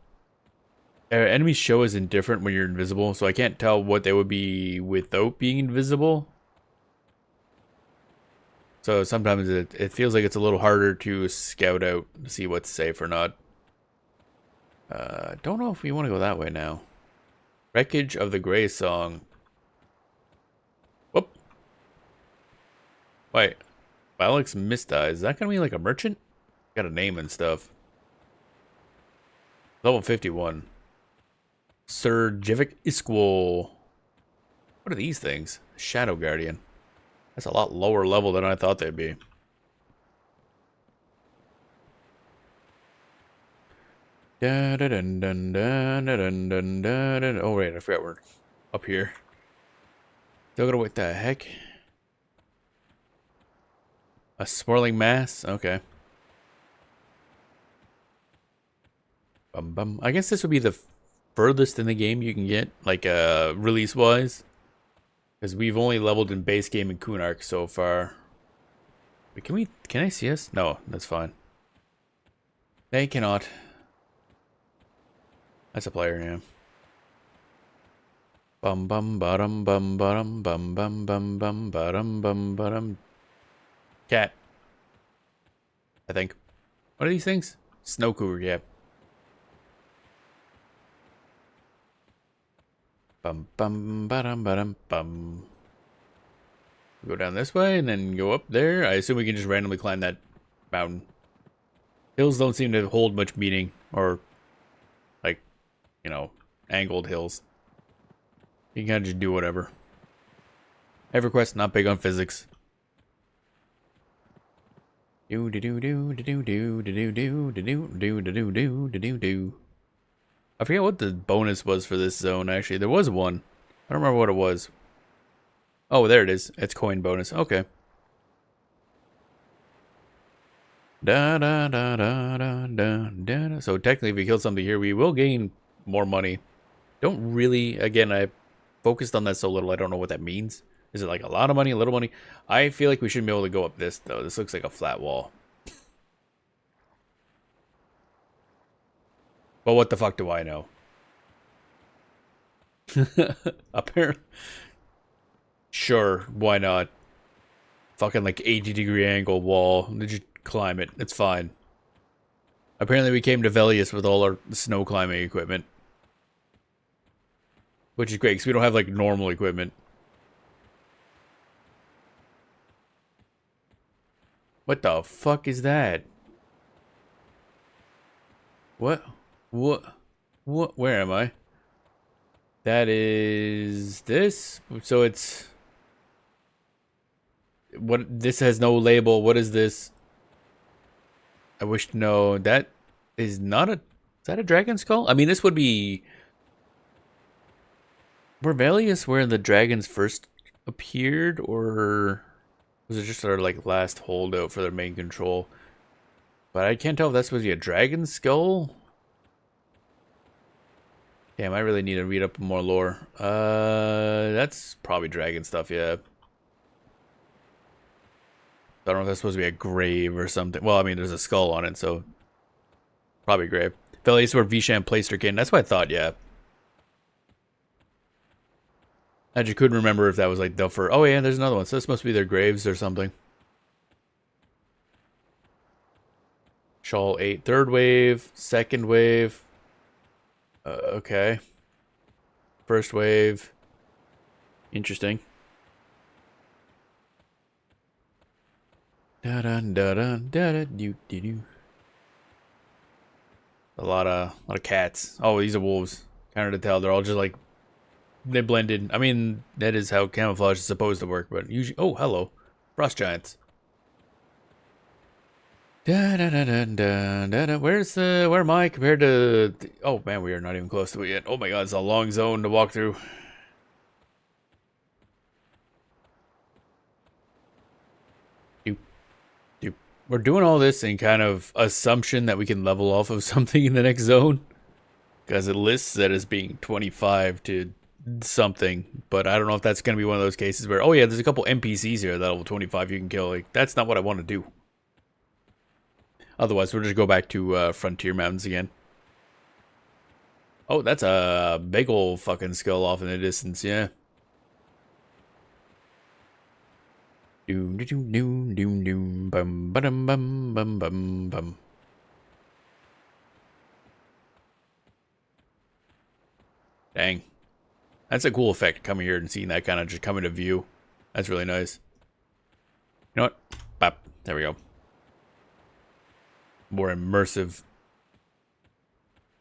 enemies show as indifferent when you're invisible, so I can't tell what they would be without being invisible. So sometimes it feels like it's a little harder to scout out to see what's safe or not. Don't know if we want to go that way now. Wreckage of the Grey Song. Whoop. Wait. Alex Mista. Is that going to be like a merchant? Got a name and stuff. Level 51. Sir Jivik Isquol. What are these things? Shadow Guardian. That's a lot lower level than I thought they'd be. Oh wait, I forgot we're up here. Still gotta what the heck? A swirling mass? Okay. Bum bum. I guess this would be the furthest in the game you can get, like release wise, because we've only leveled in base game and Kunark so far. Wait, can I see us? No, that's fine. They cannot. That's a player, yeah. Bum bum bum bum bum bum bum bum bum bum bum bum. Cat. I think. What are these things? Snow cougar, yeah. Bum bum bum bum bum. Go down this way and then go up there. I assume we can just randomly climb that mountain. Hills don't seem to hold much meaning, or like, you know, angled hills. You can kind of just do whatever. EverQuest not big on physics. Do do do do do do do do do do do do do do do. I forget what the bonus was for this zone. Actually, there was one. I don't remember what it was. Oh, there it is. It's coin bonus. Okay. Da da da da da da da. So technically, if we kill something here, we will gain more money. Don't really. Again, I focused on that so little. I don't know what that means. Is it like a lot of money, a little money? I feel like we shouldn't be able to go up this though. This looks like a flat wall. But what the fuck do I know? Apparently. Sure, why not? Fucking like 80-degree angle wall. Just climb it. It's fine. Apparently we came to Velius with all our snow climbing equipment. Which is great, because we don't have like normal equipment. What the fuck is that? What? What? Where am I? That is this? So it's... What? This has no label. What is this? I wish to know. That is not a... Is that a dragon skull? I mean, this would be... Were Velius where the dragons first appeared? Or was it just our like last holdout for their main control? But I can't tell if that's supposed to be a dragon skull. Damn, I really need to read up more lore. That's probably dragon stuff, yeah. I don't know if that's supposed to be a grave or something. Well, I mean, there's a skull on it, so probably a grave. Velius where Vishan placed her kin. That's what I thought, yeah. I just couldn't remember if that was like the for. Oh yeah, there's another one. So this must be their graves or something. Shawl 8, third wave, second wave. Okay. First wave. Interesting. Da da da da da do do do. A lot of cats. Oh, these are wolves. Kind of to tell. They're all just like they blend in. I mean, that is how camouflage is supposed to work. But usually, oh, hello, frost giants. Da da da da da da da. Where am I compared to? Oh man, we are not even close to it yet. Oh my god, it's a long zone to walk through. We're doing all this in kind of assumption that we can level off of something in the next zone, because it lists that as being 25 to something. But I don't know if that's going to be one of those cases where, oh yeah, there's a couple NPCs here that level 25 you can kill. Like that's not what I want to do. Otherwise, we'll just go back to Frontier Mountains again. Oh, that's a big old fucking skull off in the distance, yeah. Doom doom doom doom doom bum bum bum bum bum bum. Dang. That's a cool effect, coming here and seeing that kind of just come into view. That's really nice. You know what? Bop. There we go. More immersive.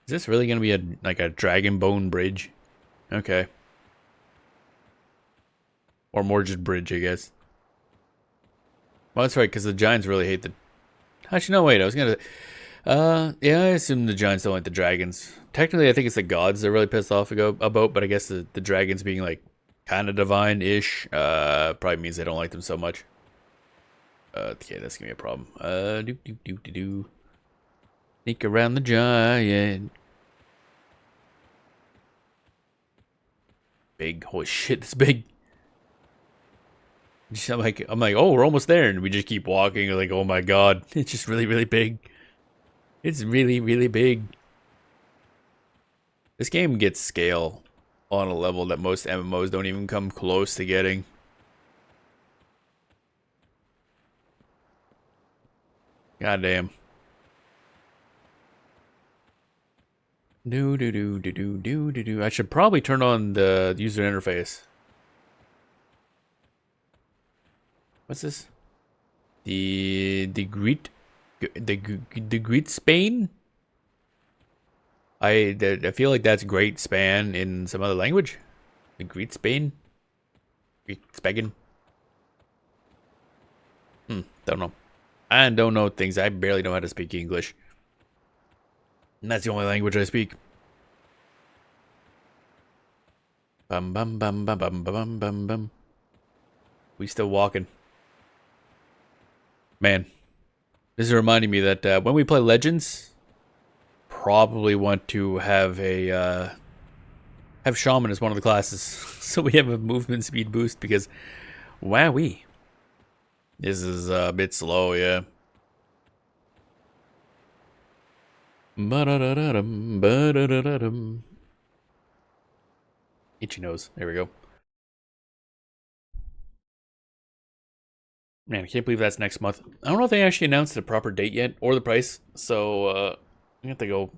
Is this really going to be a like a dragon bone bridge? Okay. Or more just bridge, I guess. Well, that's right, because the giants really hate the... Actually, no, wait, I was going to... yeah, I assume the giants don't like the dragons. Technically, I think it's the gods they're really pissed off about, but I guess the dragons being, like, kind of divine-ish, probably means they don't like them so much. Okay, that's going to be a problem. Sneak around the giant. Big. Holy shit, it's big. I'm like, oh, we're almost there, and we just keep walking. Like, oh my god, it's just really, really big. It's really, really big. This game gets scale on a level that most MMOs don't even come close to getting. God damn. Do do do do do do do do. I should probably turn on the user interface. What's this? The Great Spain. I feel like that's Great Span in some other language. The Great Spain. Great Spagan. Don't know. I don't know things. I barely know how to speak English. And that's the only language I speak. Bum bum bum bum bum bum bum bum. We still walking. Man, this is reminding me that when we play Legends, probably want to have a have Shaman as one of the classes, so we have a movement speed boost. Because, wowee, this is a bit slow, yeah. Ba-da-da-da-dum, ba-da-da-da-dum. Itchy nose. There we go. Man, I can't believe that's next month. I don't know if they actually announced the proper date yet or the price, so I have to go.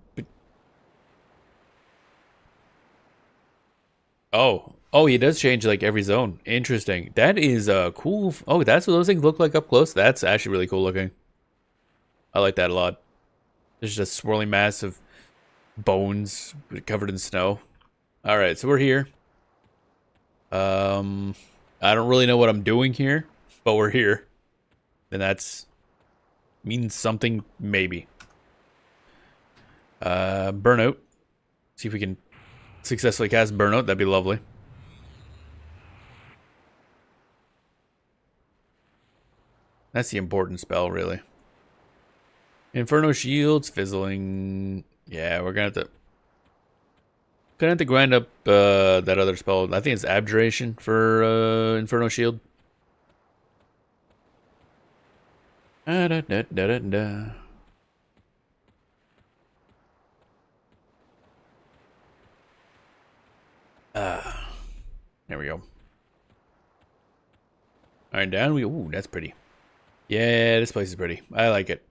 Oh, he does change like every zone. Interesting. That is cool. Oh, that's what those things look like up close. That's actually really cool looking. I like that a lot. There's just a swirling mass of bones covered in snow. All right, so we're here. I don't really know what I'm doing here, but we're here. And that's means something, maybe. Burnout. See if we can successfully cast Burnout. That'd be lovely. That's the important spell, really. Inferno Shields, Fizzling. Yeah, we're gonna have to grind up that other spell. I think it's Abjuration for Inferno Shield. Da, da, da, da, da. There we go. Alright, down we go. Ooh, that's pretty. Yeah, this place is pretty. I like it.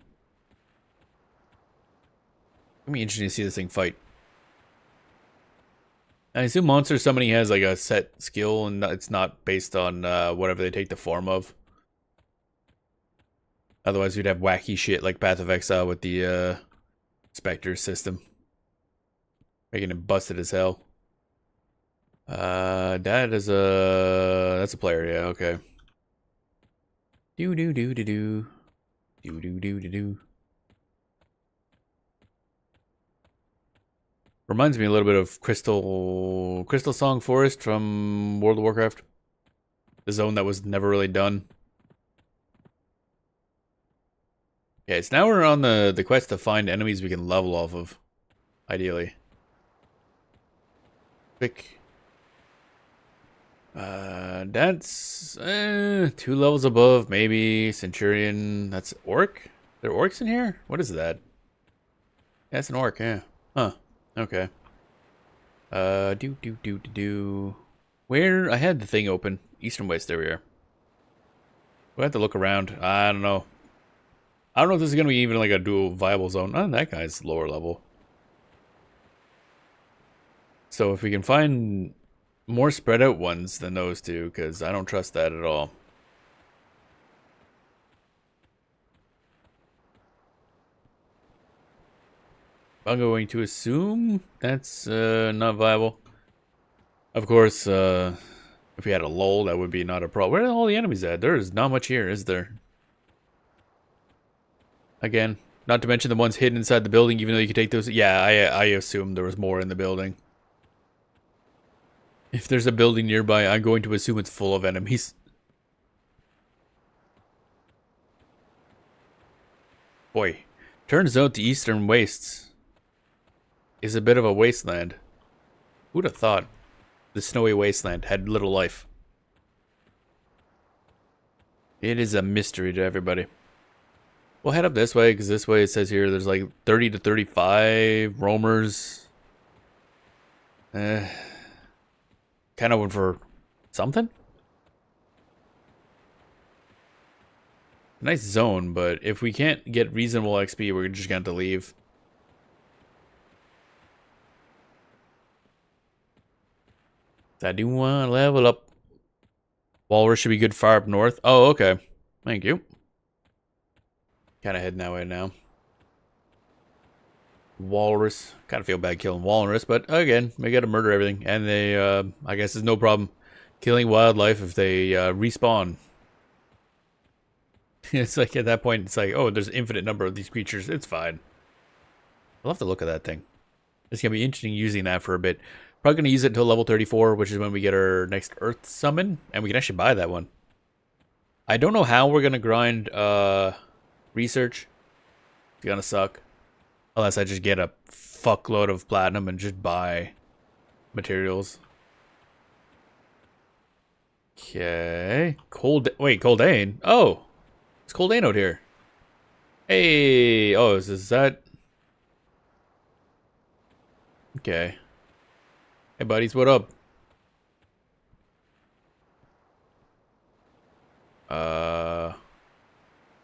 It'll be interesting to see this thing fight. I assume monster summoning has like a set skill and it's not based on whatever they take the form of. Otherwise we'd have wacky shit like Path of Exile with the Spectre system. Making it busted as hell. That's a player, yeah, okay. Do do do do do. Do do do do do. Reminds me a little bit of Crystal Song Forest from World of Warcraft. The zone that was never really done. Okay, so now we're on the quest to find enemies we can level off of. Ideally. Quick. That's 2 levels above, maybe. Centurion. That's orc? There are orcs in here? What is that? That's an orc, yeah. Huh. Okay. Do. Where? I had the thing open. Eastern West, there we are. We'll have to look around. I don't know. I don't know if this is gonna be even like a dual viable zone. Oh, that guy's lower level. So if we can find more spread out ones than those two, because I don't trust that at all. I'm going to assume that's not viable. Of course, if we had a lull, that would be not a problem. Where are all the enemies at? There is not much here, is there? Again, not to mention the ones hidden inside the building, even though you could take those. Yeah, I assumed there was more in the building. If there's a building nearby, I'm going to assume it's full of enemies. Boy, turns out the Eastern Wastes is a bit of a wasteland. Who'd have thought? the snowy wasteland had little life. It is a mystery to everybody. We'll head up this way, because this way it says here there's like 30 to 35 roamers. Kind of went for something? Nice zone, but if we can't get reasonable XP, we're just going to have to leave. I do want to level up. Walrus should be good far up north. Oh, okay. Thank you. Kind of heading that way now. Walrus. Kind of feel bad killing walrus, but again, we got to murder everything. And they, I guess there's no problem killing wildlife if they respawn. It's like at that point, it's like, oh, there's an infinite number of these creatures. It's fine. I'll have to look at that thing. It's going to be interesting using that for a bit. Probably going to use it until level 34, which is when we get our next Earth Summon. And we can actually buy that one. I don't know how we're going to grind research. It's going to suck. Unless I just get a fuckload of platinum and just buy materials. Okay. Wait, Coldane? Oh! It's Coldane out here. Hey! Oh, is that... Okay. Hey, buddies, what up?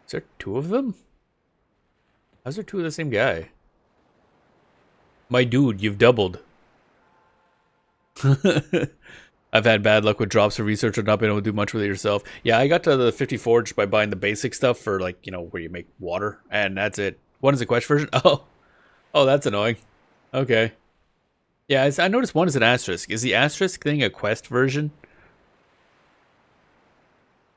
Is there two of them? How's there two of the same guy? My dude, you've doubled. I've had bad luck with drops of research or not being able to do much with it yourself. Yeah, I got to the 54 just by buying the basic stuff for, like, you know, where you make water. And that's it. One is the quest version? Oh, that's annoying. Okay. Yeah, I noticed one is an asterisk. Is the asterisk thing a quest version?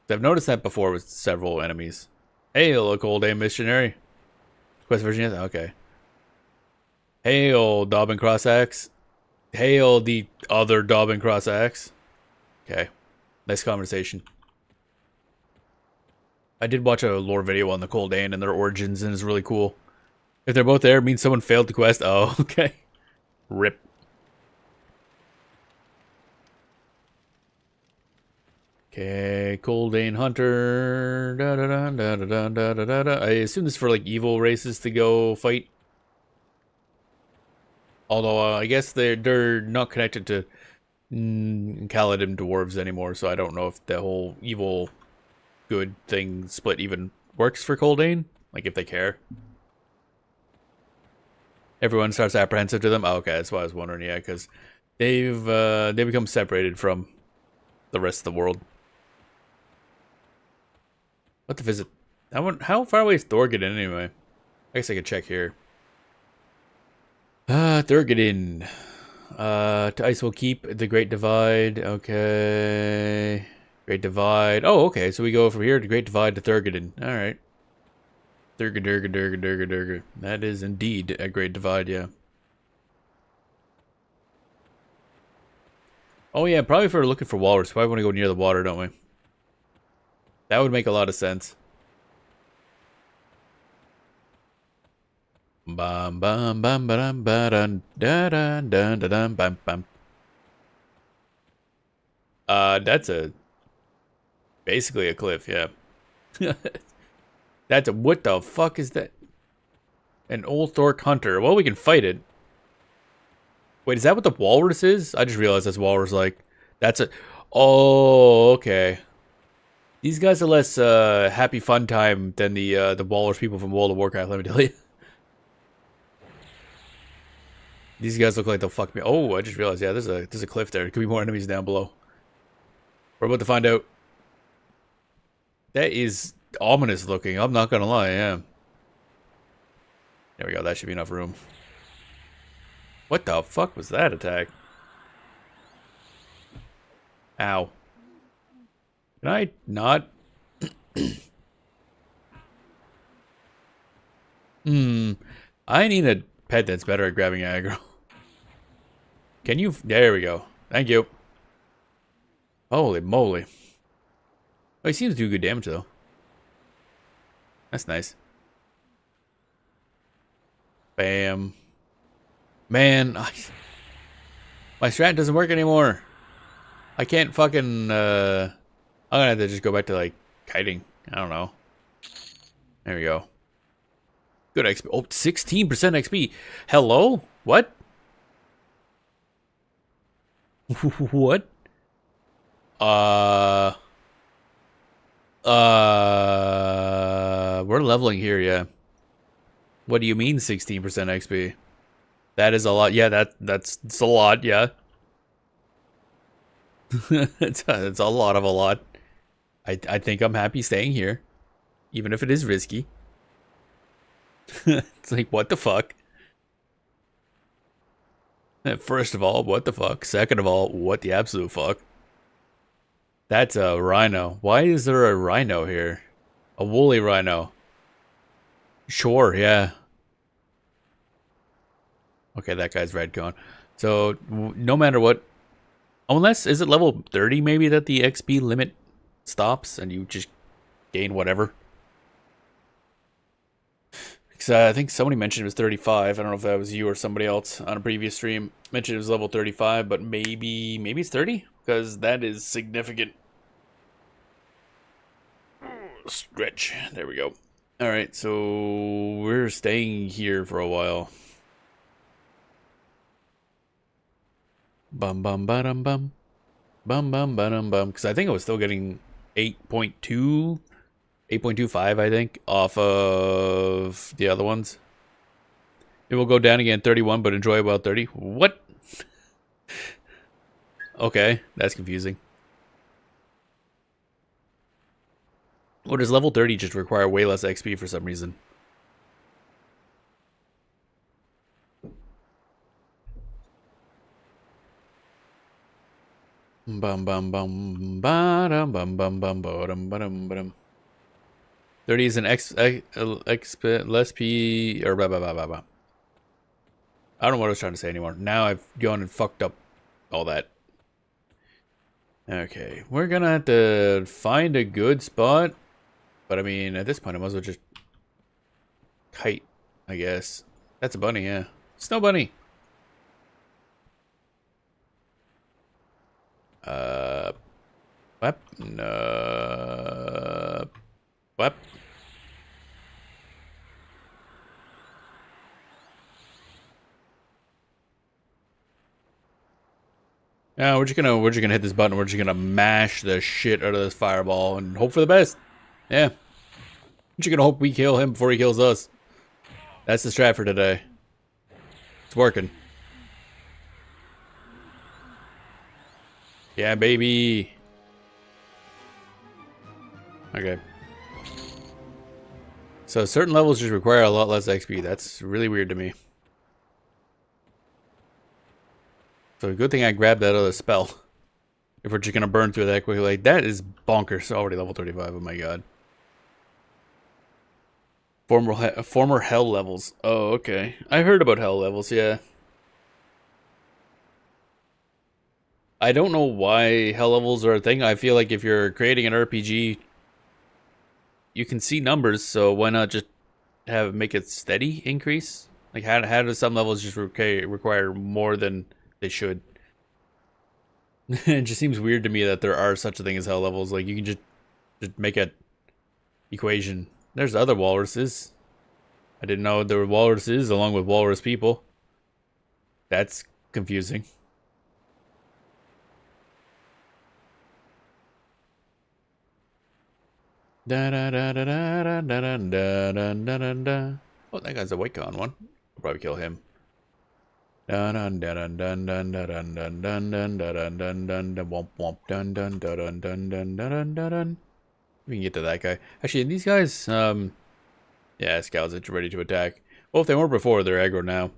I've noticed that before with several enemies. Hail, Coldane missionary. Quest version, yes? Okay. Hail, Dobbin Cross Axe. Hail, the other Dobbin Cross Axe. Okay. Nice conversation. I did watch a lore video on the Coldane and their origins, and it's really cool. If they're both there, it means someone failed the quest. Oh, okay. Rip. Okay, Coldane Hunter. Da, da, da, da, da, da, da, da, da. I assume this is for like evil races to go fight. Although I guess they're not connected to Kaladin dwarves anymore, so I don't know if the whole evil good thing split even works for Coldane. Like if they care. Everyone starts apprehensive to them. Oh, okay, that's why I was wondering. Yeah, because they become separated from the rest of the world. What to visit? How far away is Thorgidin anyway? I guess I could check here. Thurgadin. To Icewell Keep, the Great Divide. Okay. Great Divide. Oh, okay. So we go from here to Great Divide to Thurgadin. Alright. Thurga. That is indeed a Great Divide, yeah. Oh, yeah. Probably if we're looking for walrus. Probably want to go near the water, don't we? That would make a lot of sense. Bam bam bam bam bam da da da da da bam bam. That's basically a cliff, yeah. That's what the fuck is that? An old Thork hunter. Well, we can fight it. Wait, is that what the walrus is? I just realized that's walrus like. That's a. Oh, okay. These guys are less happy fun time than the walrus people from World of Warcraft. Let me tell you. These guys look like they'll fuck me. Oh, I just realized. Yeah, there's a cliff there. There could be more enemies down below. We're about to find out. That is ominous looking. I'm not gonna lie. Yeah. There we go. That should be enough room. What the fuck was that attack? Ow. Can I not? I need a pet that's better at grabbing aggro. Can you? There we go. Thank you. Holy moly. Oh, he seems to do good damage, though. That's nice. Bam. Man, my strat doesn't work anymore. I can't fucking, I'm gonna have to just go back to, like, kiting. I don't know. There we go. Good XP. Oh, 16% XP. Hello? What? What? We're leveling here, yeah. What do you mean 16% XP? That is a lot. Yeah, that's a lot, yeah. it's a lot of a lot. I think I'm happy staying here. Even if it is risky. It's like, what the fuck? First of all, what the fuck? Second of all, what the absolute fuck? That's a rhino. Why is there a rhino here? A woolly rhino. Sure, yeah. Okay, that guy's red cone. So, no matter what... Unless, is it level 30 maybe that the XP limit stops and you just gain whatever? Because I think somebody mentioned it was 35. I don't know if that was you or somebody else on a previous stream. Mentioned it was level 35, but maybe it's 30? Because that is significant. Stretch. There we go. Alright, so we're staying here for a while. Bum bum ba dum bum. Bum bum ba dum bum. Because I think I was still getting 8.2, 8.25, I think, off of the other ones. It will go down again 31, but enjoy about 30. What? Okay, that's confusing. Or does level 30 just require way less XP for some reason? Bum bum bum ba dum bum bum bum ba dum ba dum ba dum. 30 is an less P or blah blah blah blah blah. I don't know what I was trying to say anymore. Now I've gone and fucked up all that. Okay, we're gonna have to find a good spot. But I mean, at this point, I might as well just kite, I guess. That's a bunny, yeah. Snow bunny. What? No. What? Yeah, we're just gonna hit this button. We're just gonna mash the shit out of this fireball and hope for the best. Yeah. We're just gonna hope we kill him before he kills us. That's the strat for today. It's working. Yeah, baby. Okay. So certain levels just require a lot less XP. That's really weird to me. So good thing I grabbed that other spell. If we're just gonna burn through that quickly, like that is bonkers. Already level 35. Oh my god. Former hell levels. Oh, okay. I heard about hell levels. Yeah. I don't know why hell levels are a thing. I feel like if you're creating an RPG, you can see numbers. So why not just make it steady increase? Like how do some levels just require more than they should? It just seems weird to me that there are such a thing as hell levels. Like you can just make an equation. There's other walruses. I didn't know there were walruses along with walrus people. That's confusing. Da da da da da da da da da da da da. Oh, that guy's a white con one. I'll probably kill him. Dun dun dun dun dun dun dun dun dun dun dun dun dun dun womp womp dun dun dun dun dun dun dun dun dun. We can get to that guy. Actually, these guys, yeah, scouts are ready to attack. Well, if they weren't before, they're aggro now.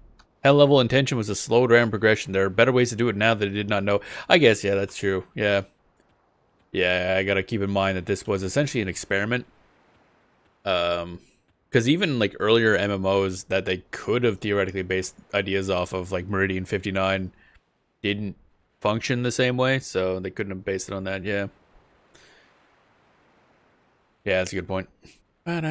Hell level intention was a slow down progression. There are better ways to do it now that I did not know. I guess, yeah, that's true. Yeah. Yeah, I gotta keep in mind that this was essentially an experiment. Because even like earlier MMOs that they could have theoretically based ideas off of, like Meridian 59, didn't function the same way, so they couldn't have based it on that. Yeah. Yeah, that's a good point. That's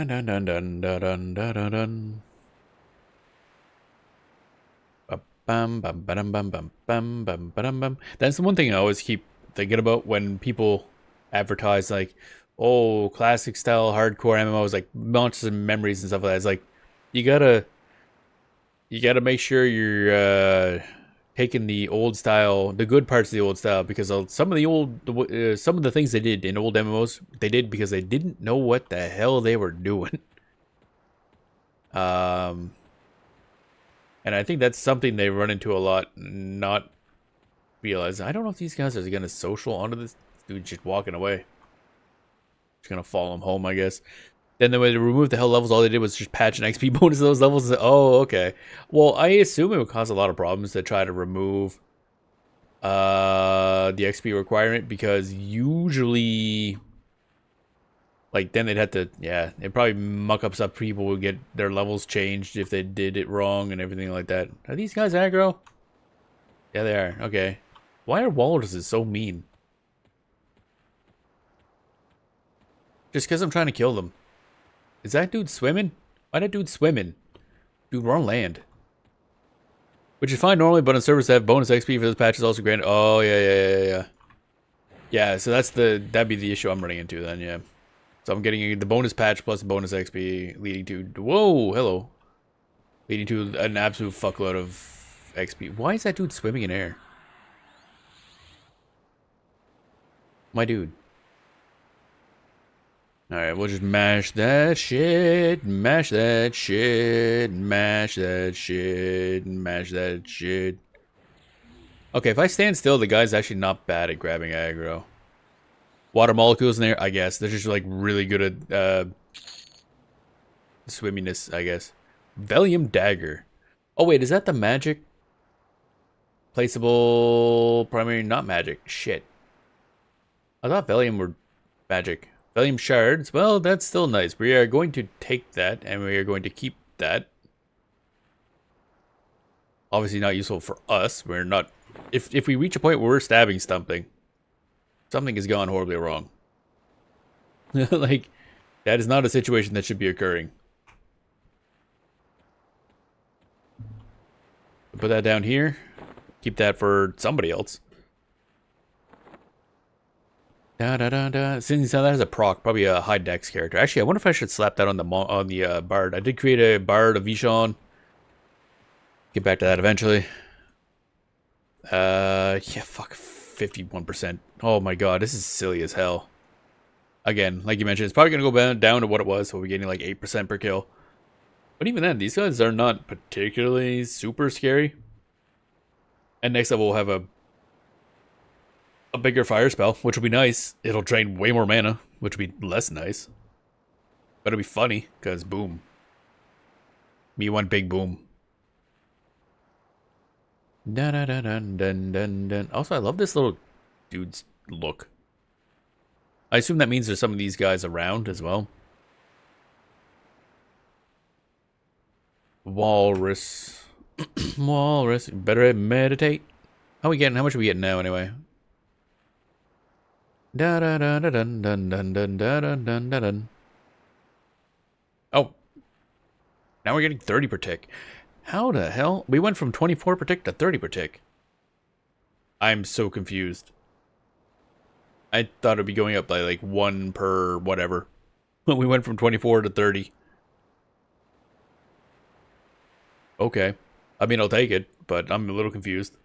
the one thing I always keep thinking about when people advertise like, oh, classic style hardcore MMOs, like monsters and memories and stuff like that. It's like you gotta make sure you're taking the old style, the good parts of the old style, because some of the some of the things they did in old MMOs, they did because they didn't know what the hell they were doing. And I think that's something they run into a lot, not realize. I don't know if these guys are gonna social onto this dude just walking away. Just gonna follow him home, I guess. Then the way to remove the hell levels, all they did was just patch an XP bonus to those levels. Oh, okay. Well, I assume it would cause a lot of problems to try to remove the XP requirement, because usually, like, then they'd have to, yeah, it'd probably muck up some people would get their levels changed if they did it wrong and everything like that. Are these guys aggro? Yeah, they are. Okay. Why are walruses so mean? Just because I'm trying to kill them. Is that dude swimming? Why that dude swimming? Dude, we're on land. Which is fine normally, but on servers that have bonus XP for this patch is also granted. Oh, yeah. Yeah, so that'd be the issue I'm running into then, yeah. So I'm getting the bonus patch plus bonus XP leading to, whoa, hello. Leading to an absolute fuckload of XP. Why is that dude swimming in air? My dude. Alright, we'll just mash that shit, mash that shit, mash that shit, mash that shit. Okay, if I stand still, the guy's actually not bad at grabbing aggro. Water molecules in there, I guess. They're just like really good at swimminess, I guess. Velium dagger. Oh wait, is that the magic? Placeable primary, not magic. Shit. I thought Velium were magic. Velium shards. Well, that's still nice. We are going to take that, and we are going to keep that. Obviously not useful for us. We're not... If we reach a point where we're stabbing something, something has gone horribly wrong. Like, that is not a situation that should be occurring. Put that down here. Keep that for somebody else. Since that has a proc, probably a high dex character. Actually, I wonder if I should slap that on the bard. I did create a bard of Vishon. Get back to that eventually. Yeah, fuck, 51%. Oh my god, this is silly as hell. Again, like you mentioned, it's probably gonna go down to what it was, so we're getting like 8% per kill. But even then, these guys are not particularly super scary. And next up, we'll have a bigger fire spell, which will be nice. It'll drain way more mana, which will be less nice. But it'll be funny, because boom. Me one big boom. Dun, dun, dun, dun, dun, dun. Also, I love this little dude's look. I assume that means there's some of these guys around as well. Walrus. Walrus. Better meditate. How we getting? How much are we getting now anyway? Dun, dun, dun, dun, dun, dun, dun, dun, dun, dun, dun. Oh. Now we're getting 30 per tick. How the hell? We went from 24 per tick to 30 per tick. I'm so confused. I thought it'd be going up by like 1 per whatever. But we went from 24 to 30. Okay. I mean, I'll take it, but I'm a little confused.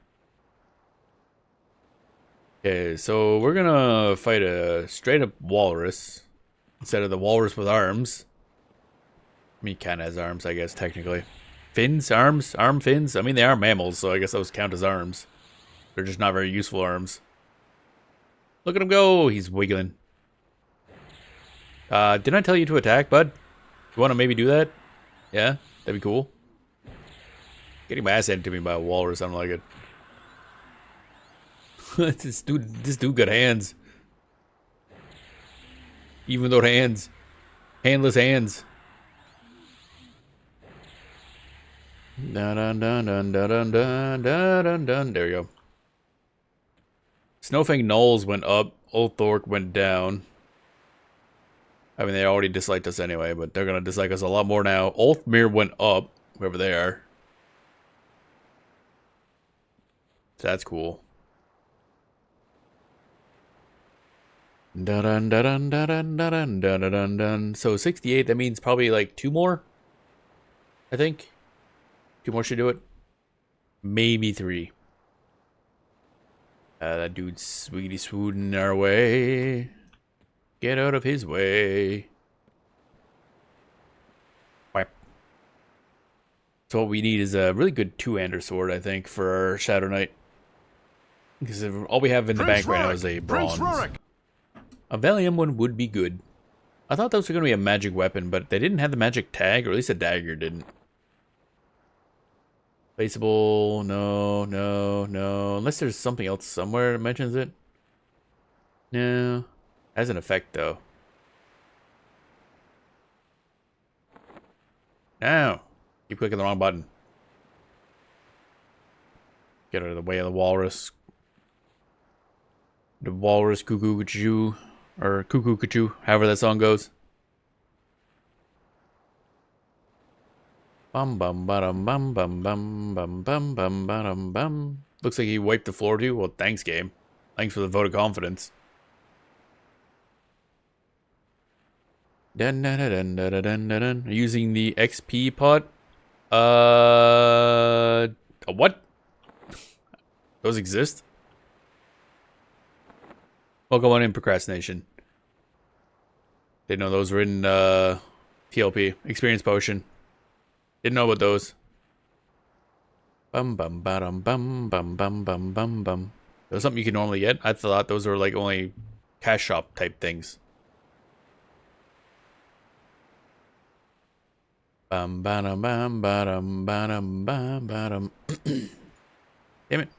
Okay, so we're gonna fight a straight up walrus instead of the walrus with arms. I mean, he kinda has arms, I guess, technically. Fins? Arms? Arm fins? I mean, they are mammals, so I guess those count as arms. They're just not very useful arms. Look at him go! He's wiggling. Didn't I tell you to attack, bud? You want to maybe do that? Yeah? That'd be cool. Getting my ass handed to me by a walrus, I don't like it. This dude got hands. Even without hands. Handless hands. Dun dun dun dun dun dun dun dun dun. There we go. Snowfang Knolls went up. Ulthork went down. I mean, they already disliked us anyway, but they're gonna dislike us a lot more now. Ulthmere went up, wherever they are. So that's cool. Dun dun dun dun dun dun dun dun dun dun. So 68, that means probably like 2 more, I think. 2 more should do it. Maybe 3. That dude's sweetie swooting our way. Get out of his way. Wipe. So what we need is a really good 2-hander sword, I think, for our Shadow Knight. Because all we have in the bank right now is a bronze. A Valium one would be good. I thought those were going to be a magic weapon, but they didn't have the magic tag, or at least a dagger didn't. Placeable, no, no, no. Unless there's something else somewhere that mentions it. No. Has an effect, though. No. Keep clicking the wrong button. Get out of the way of the walrus. The walrus cuckoo cuckoo. Or cuckoo cuckoo, however that song goes. Bum bum bum bum bum bum bum bum bum bum bum. Looks like he wiped the floor too. Well, thanks, game. Thanks for the vote of confidence. Dun dun dun dun dun dun dun. Using the XP pot. What? Those exist? Well, go on in procrastination. Didn't know those were in TLP. Experience potion. Didn't know about those. Bum bum bum bum bum bum bum bum bum. That was something you can normally get. I thought those were like only cash shop type things. Bum bum bum bum bum bum bum. Damn it.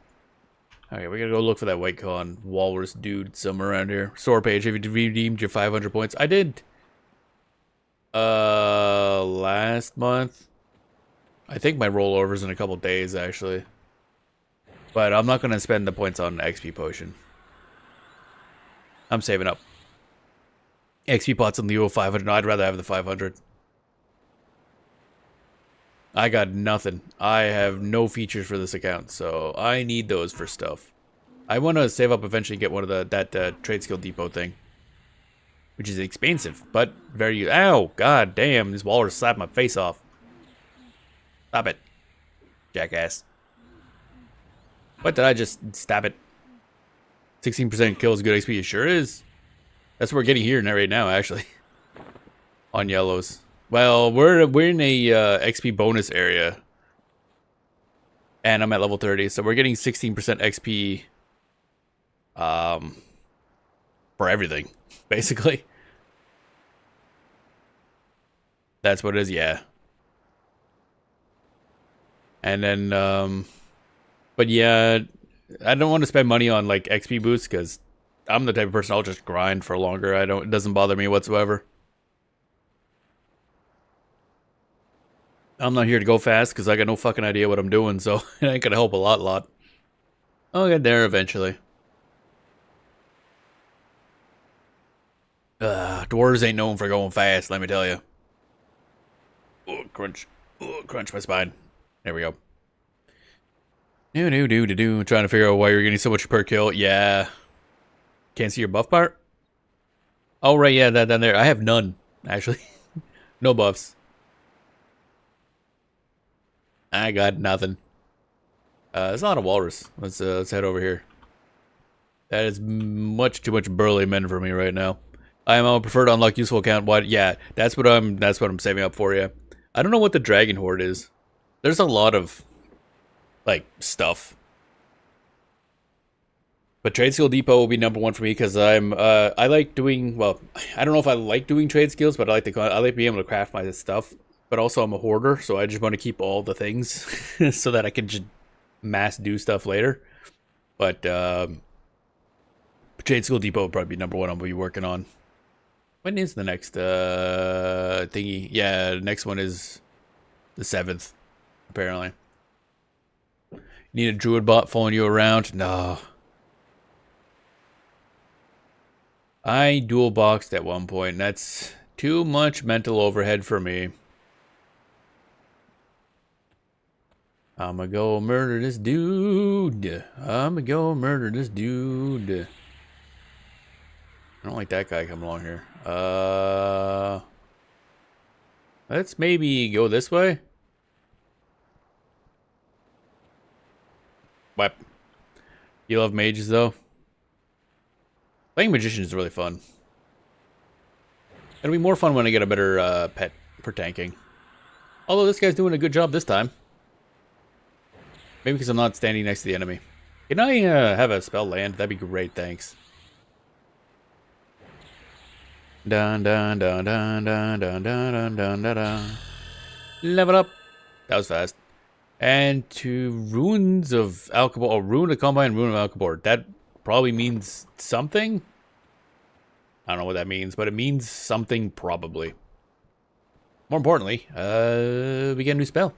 Okay, we gotta go look for that white con walrus dude somewhere around here. Store page, have you redeemed your 500 points? I did. Last month. I think my rollover's in a couple days, actually. But I'm not gonna spend the points on XP potion. I'm saving up. XP pots in lieu of 500. No, I'd rather have the 500. I got nothing. I have no features for this account, so I need those for stuff. I want to save up eventually, get one of that trade skill depot thing, which is expensive, but very. Ow! God damn! This walrus slapped my face off. Stop it, jackass! What did I just stab it? 16% kills good XP. It sure is. That's what we're getting here right now, actually. On yellows. Well, we're in a XP bonus area, and I'm at level 30, so we're getting 16% XP for everything, basically. That's what it is, yeah. And then, but yeah, I don't want to spend money on like XP boosts because I'm the type of person I'll just grind for longer. It doesn't bother me whatsoever. I'm not here to go fast because I got no fucking idea what I'm doing, so it ain't gonna help a lot. I'll get there eventually. Dwarves ain't known for going fast, let me tell you. Oh, crunch. Oh, crunch my spine. There we go. Trying to figure out why you're getting so much per kill. Yeah. Can't see your buff part? Oh, right, yeah, that down there. I have none, actually. No buffs. I got nothing. There's a lot of walrus. Let's head over here. That is much too much burly men for me right now. I am on preferred unlock useful account. What? Yeah, that's what I'm saving up for. Yeah, I don't know what the dragon horde is. There's a lot of like stuff. But trade skill depot will be #1 for me because I like doing, well, I don't know if I like doing trade skills, but I like being able to craft my stuff. But also I'm a hoarder, so I just want to keep all the things so that I can just mass do stuff later. But trade skill depot will probably be #1 I'll be working on. When is the next thingy? Yeah, the next one is the 7th, apparently. Need a druid bot following you around? No. I dual boxed at one point, and that's too much mental overhead for me. I'ma go murder this dude. I'ma go murder this dude. I don't like that guy coming along here. Let's maybe go this way. What? You love mages, though? Playing magician is really fun. It'll be more fun when I get a better pet for tanking. Although this guy's doing a good job this time. Maybe because I'm not standing next to the enemy. Can I have a spell land? That'd be great, thanks. Dun dun dun dun dun dun dun dun dun dun. Level up. That was fast. And to Ruins of Alcabor, or Ruin of Combine, Ruin of Alcabor. That probably means something. I don't know what that means, but it means something probably. More importantly, we get a new spell.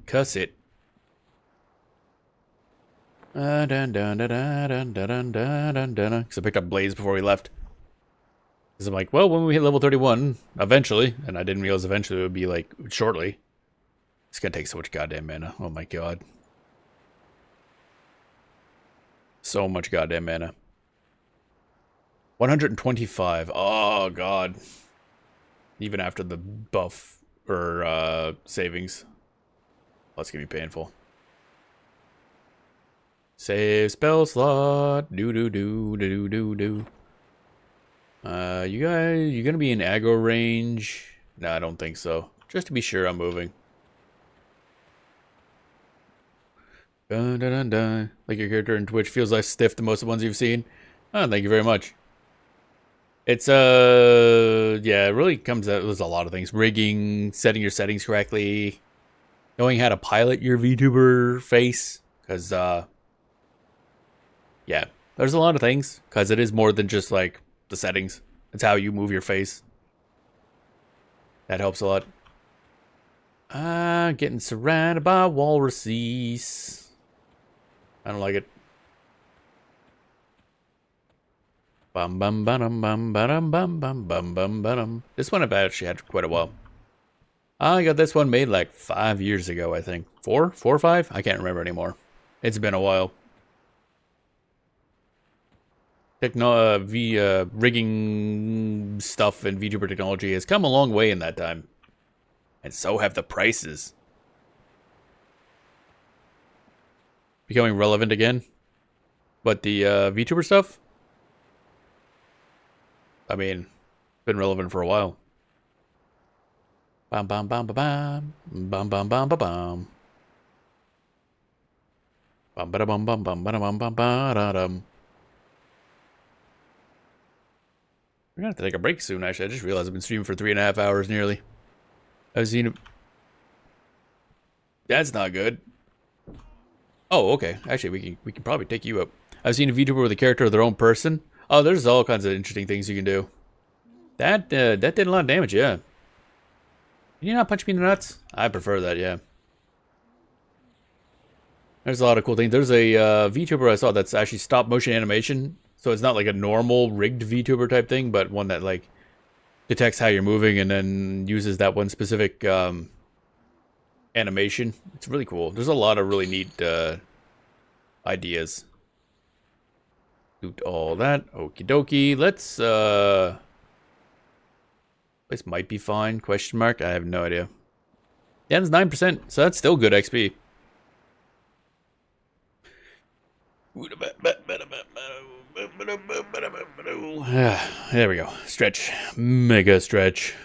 Cuss it. Because I picked up Blaze before we left. Because I'm like, well, when we hit level 31, eventually, and I didn't realize eventually it would be like shortly. It's gonna take so much goddamn mana. Oh my god. So much goddamn mana. 125. Oh god. Even after the buff or savings. That's gonna be painful. Save spell slot. Do do do do do do. You guys, you gonna be in aggro range? No, I don't think so. Just to be sure, I'm moving. Dun dun dun dun. Like your character in Twitch feels less stiff than most of the ones you've seen. Oh, thank you very much. It's yeah, it really comes out. There's a lot of things: rigging, setting your settings correctly, knowing how to pilot your VTuber face. Because yeah, there's a lot of things. Because it is more than just like the settings. It's how you move your face. That helps a lot. Getting surrounded by walruses. I don't like it. Bum bum bum bum bum bum bum bum bum bum. This one I've actually had for quite a while. I got this one made like 5 years ago, I think. 4 or 5? I can't remember anymore. It's been a while. Rigging stuff and VTuber technology has come a long way in that time. And so have the prices. Becoming relevant again. But the VTuber stuff? I mean, been relevant for a while. Bam bam bam bam bam bam bam bam bam bam. Bam ba bum bum bum ba bum bum ba da dum. We're gonna have to take a break soon. Actually, I just realized I've been streaming for 3.5 hours nearly. I've seen it. That's not good. Oh, okay. Actually, we can probably take you up. I've seen a VTuber with a character of their own person. Oh, there's all kinds of interesting things you can do. That did a lot of damage, yeah. Can you not punch me in the nuts? I prefer that, yeah. There's a lot of cool things. There's a VTuber I saw that's actually stop motion animation. So it's not like a normal rigged VTuber type thing, but one that like detects how you're moving and then uses that one specific animation. It's really cool. There's a lot of really neat ideas. Loot all that. Okie dokie. Let's this might be fine. Question mark. I have no idea. Yeah, it's 9%, so that's still good XP. There we go. Stretch. Mega stretch.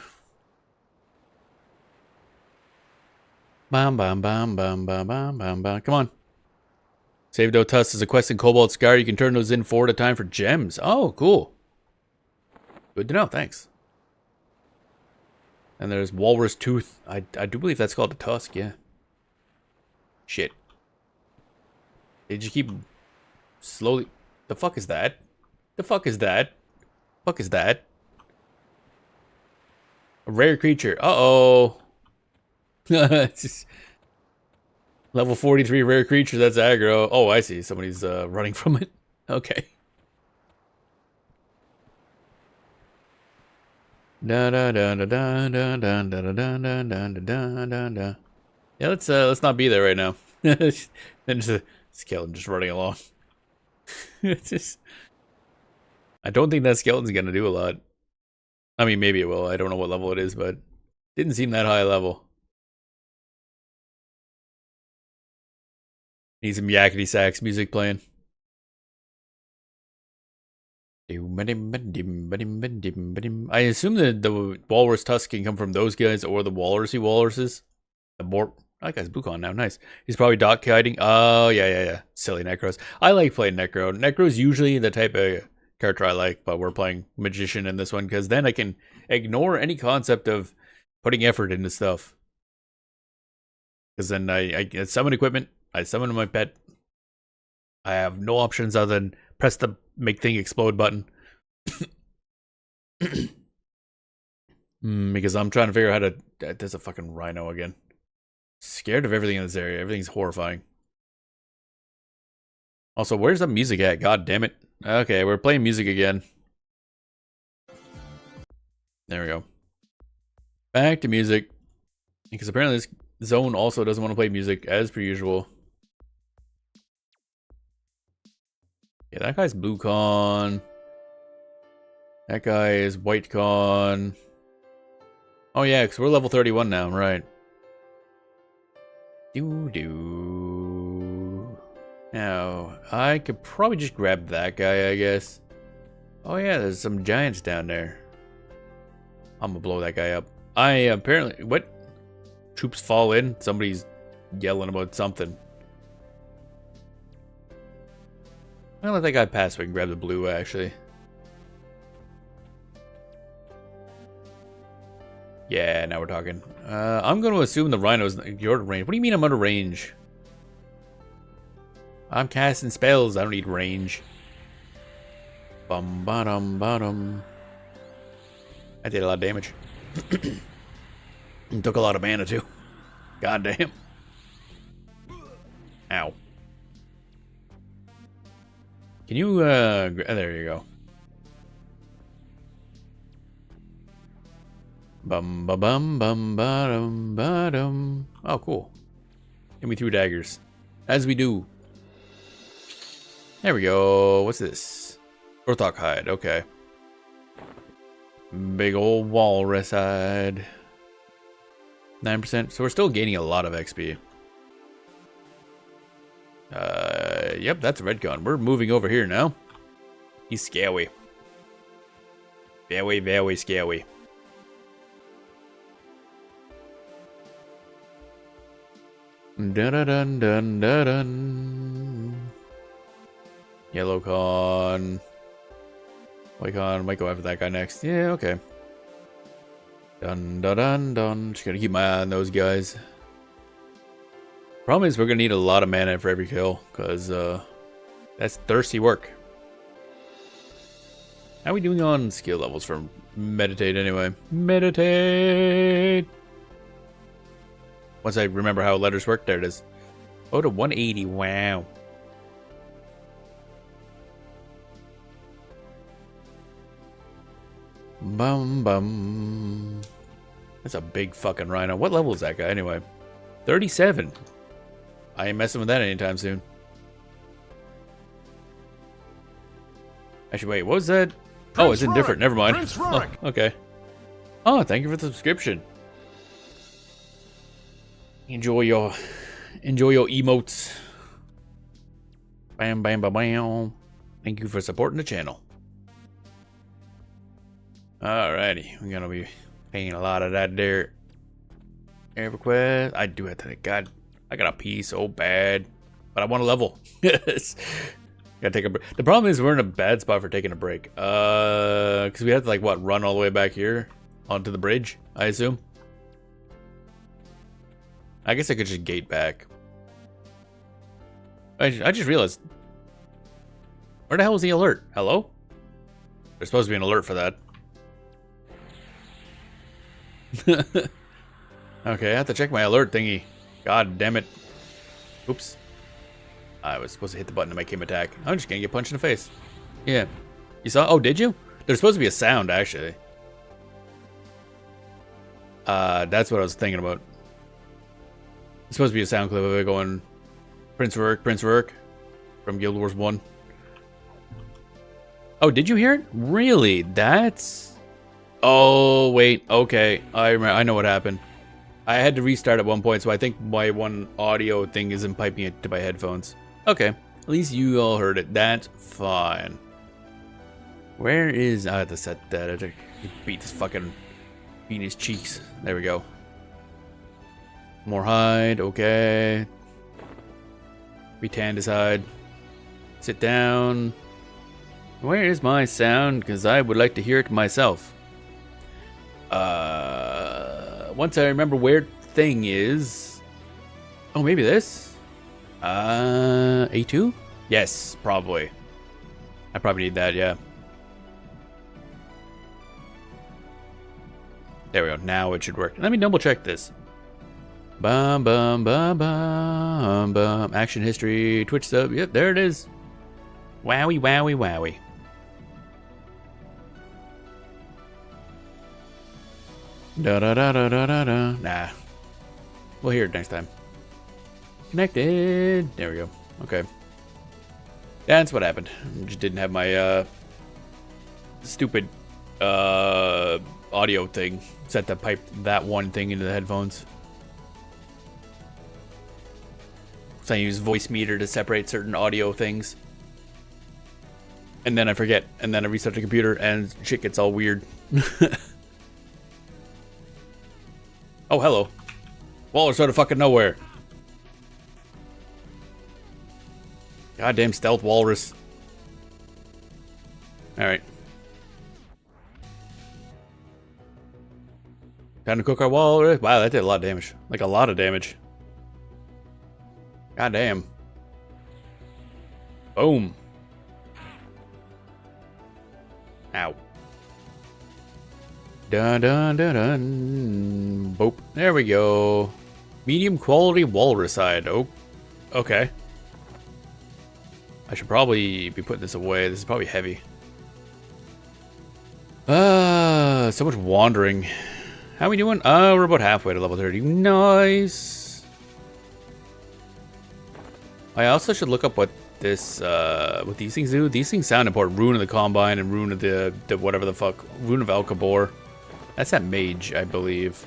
Bam bam bam bam bam bam bam bam. Come on. Save No Tusk is a quest in Cobalt Scar. You can turn those in 4 at a time for gems. Oh, cool. Good to know. Thanks. And there's Walrus Tooth. I do believe that's called a tusk, yeah. Shit. Did you keep slowly... The fuck is that? The fuck is that? Fuck is that? A rare creature. Uh-oh. Level 43 rare creature, that's aggro. Oh, I see. Somebody's running from it. Okay. Da da da da da da da da da da da da da da da. Yeah, let's not be there right now. Then just a skeleton just running along. It's just I don't think that skeleton's gonna do a lot. I mean, maybe it will. I don't know what level it is, but didn't seem that high level. Need some yakety sax music playing. I assume that the walrus tusk can come from those guys or the walruses. That guy's Bukon now. Nice. He's probably dock hiding. Oh, yeah. Silly Necros. I like playing Necro. Necro's usually the type of character I like, but we're playing Magician in this one because then I can ignore any concept of putting effort into stuff. Because then I summon equipment, I summon my pet. I have no options other than press the make thing explode button. Because I'm trying to figure out how to... There's a fucking rhino again. Scared of everything in this area. Everything's horrifying. Also, where's the music at? God damn it. Okay, we're playing music again. There we go. Back to music. Because apparently this zone also doesn't want to play music as per usual. Yeah, that guy's blue con. That guy is white con. Oh yeah, because we're level 31 now, right. Now, I could probably just grab that guy, I guess. Oh yeah, there's some giants down there. I'm gonna blow that guy up. Apparently, what? Troops fall in? Somebody's yelling about something. I'll let that guy pass so we can grab the blue, actually. Yeah, now we're talking. I'm going to assume the rhino's you're out of range. What do you mean I'm out of range? I'm casting spells. I don't need range. Bum bottom bottom. I did a lot of damage. Took a lot of mana too. God damn. Ow. Can you there you go. Bum ba bum bum bottom bottom. Oh cool. Give me 2 daggers. As we do. There we go. What's this? Orthok hide, okay. Big old walrus hide. 9%. So we're still gaining a lot of XP. Yep, that's a red gun. We're moving over here now. He's scary. Very, very scary. Dun dun dun dun dun dun. Yellow con. White con. Might go after that guy next. Yeah, okay. Dun dun dun dun. Just gotta keep my eye on those guys. Problem is we're gonna need a lot of mana for every kill, because that's thirsty work. How are we doing on skill levels for meditate anyway? Meditate! Once I remember how letters work, there it is. Oh, to 180, wow. Bum bum. That's a big fucking rhino. What level is that guy anyway? 37. I ain't messing with that anytime soon. Actually, wait, what was that? Oh, it's indifferent. Never mind. Oh, okay. Oh, thank you for the subscription. Enjoy your emotes. Bam, bam, bam, bam. Thank you for supporting the channel. Alrighty, we're gonna be paying a lot of that there. EverQuest. I do have to. God, I got a pee so bad, but I want to level. Yes. Gotta take a break. The problem is we're in a bad spot for taking a break. Because we have to like what, run all the way back here onto the bridge, I assume. I guess I could just gate back. I just realized. Where the hell was the alert? Hello? There's supposed to be an alert for that. Okay, I have to check my alert thingy. God damn it. Oops. I was supposed to hit the button to make him attack. I'm just gonna get punched in the face. Yeah. You saw? Oh, did you? There's supposed to be a sound, actually. That's what I was thinking about. It's supposed to be a sound clip of it going, Prince Rourke from Guild Wars 1. Oh, did you hear it? Really? That's... Oh, wait. Okay. I remember. I know what happened. I had to restart at one point, so I think my one audio thing isn't piping it to my headphones. Okay. At least you all heard it. That's fine. Where is... I have to set that. I have to beat his fucking... Beat his cheeks. There we go. More hide. Okay. Retanned his hide. Sit down. Where is my sound? Because I would like to hear it myself. Once I remember where thing is... Oh, maybe this? A2? Yes, probably. I probably need that, yeah. There we go. Now it should work. Let me double check this. Bum, bum, bum, bum, bum. Action history, Twitch sub. Yep, there it is. Wowie, wowie, wowie. Da da da da da da da. Nah. We'll hear it next time. Connected. There we go. Okay. That's what happened. Just didn't have my stupid audio thing set to pipe that one thing into the headphones. So I use voice meter to separate certain audio things. And then I forget. And then I restart the computer and shit gets all weird. Oh, hello. Walrus out of fucking nowhere. Goddamn stealth walrus. Alright. Time to cook our walrus. Wow, that did a lot of damage. Like a lot of damage. Goddamn. Boom. Ow. Dun dun dun dun. Boop. There we go. Medium quality walrus hide. Oh, okay. I should probably be putting this away. This is probably heavy. So much wandering. How are we doing? We're about halfway to level 30. Nice. I also should look up what this, what these things do. These things sound important. Rune of the Combine and Rune of the whatever the fuck. Rune of Alcabor. That's that mage, I believe.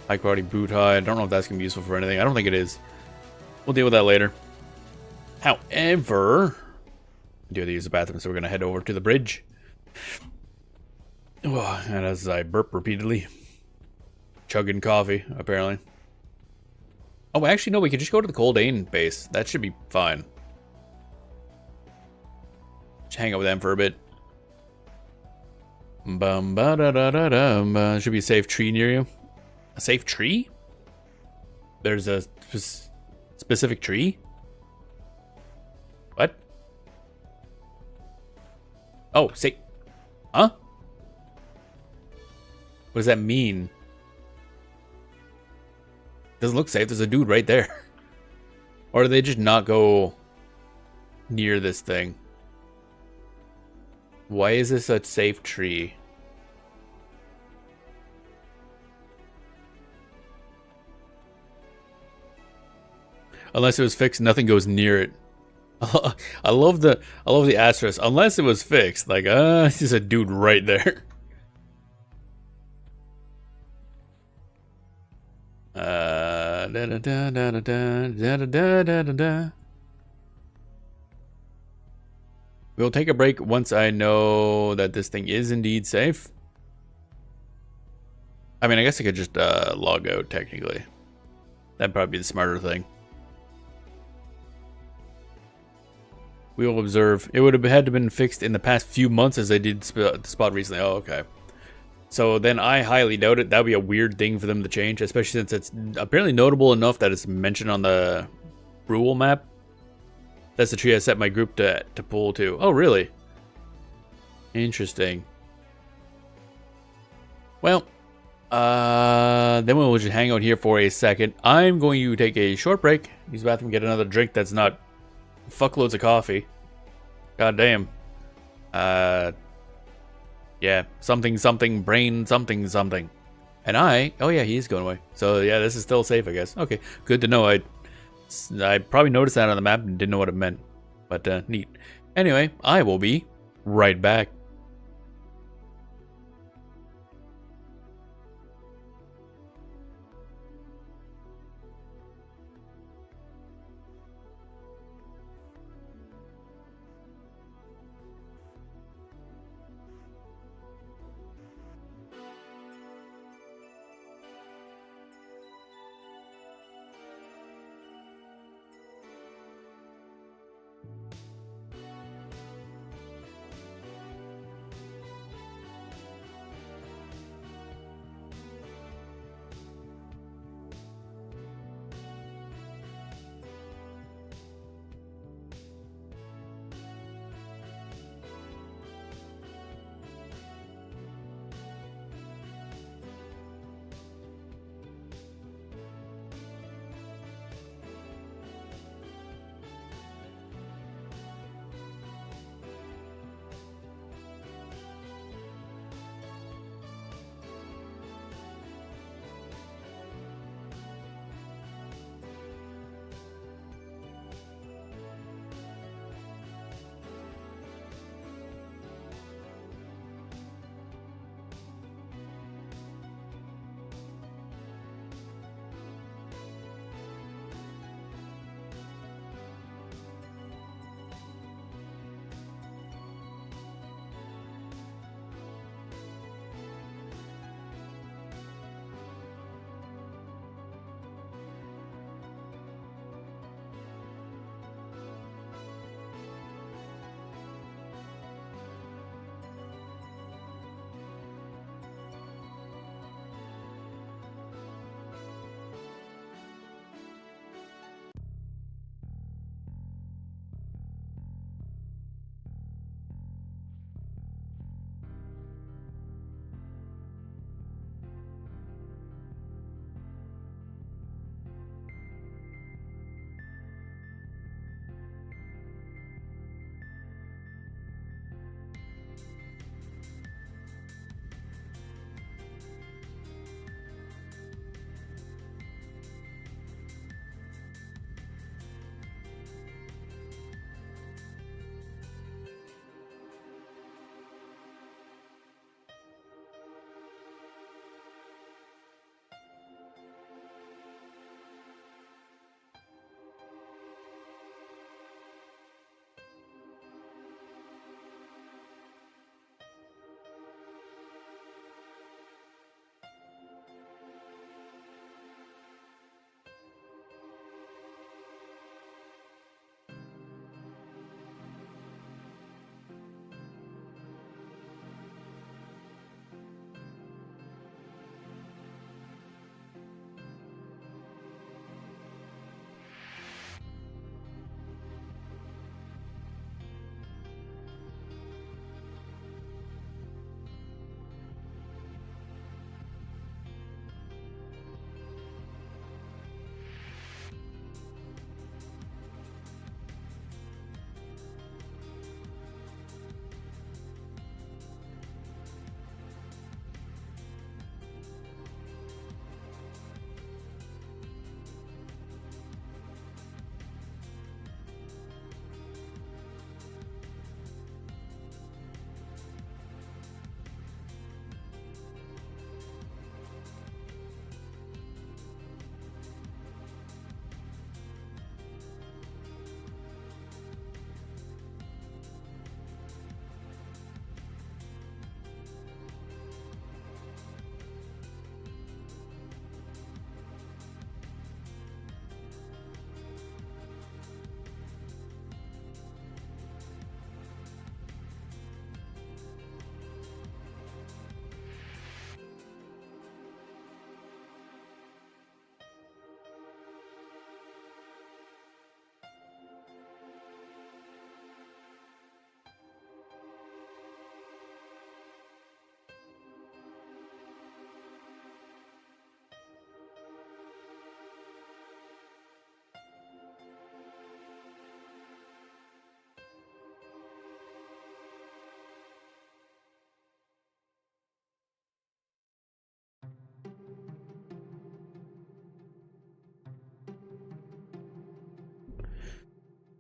High quality boot hide. I don't know if that's going to be useful for anything. I don't think it is. We'll deal with that later. However, I do have to use the bathroom, so we're going to head over to the bridge. Oh, and as I burp repeatedly. Chugging coffee, apparently. Oh, actually, no, we could just go to the Coldane base. That should be fine. Just hang out with them for a bit. Bum ba da da da da. Should be a safe tree near you. A safe tree? There's a specific tree? What? Oh, safe. Huh? What does that mean? Doesn't look safe. There's a dude right there. Or do they just not go near this thing? Why is this a safe tree? Unless it was fixed, nothing goes near it. I love the asterisk. Unless it was fixed, like it's just a dude right there. We'll take a break once I know that this thing is indeed safe. I mean, I guess I could just log out technically. That'd probably be the smarter thing. We will observe. It would have had to been fixed in the past few months as I did the spot recently. Oh, okay. So then I highly doubt it. That would be a weird thing for them to change, especially since it's apparently notable enough that it's mentioned on the Brule map. That's the tree I set my group to pull to. Oh, really? Interesting. Well, then we'll just hang out here for a second. I'm going to take a short break, use the bathroom, get another drink that's not fuckloads of coffee. God damn. Yeah, something, brain, something. And oh yeah, he's going away. So yeah, this is still safe, I guess. Okay, good to know. I probably noticed that on the map and didn't know what it meant. But neat. Anyway, I will be right back.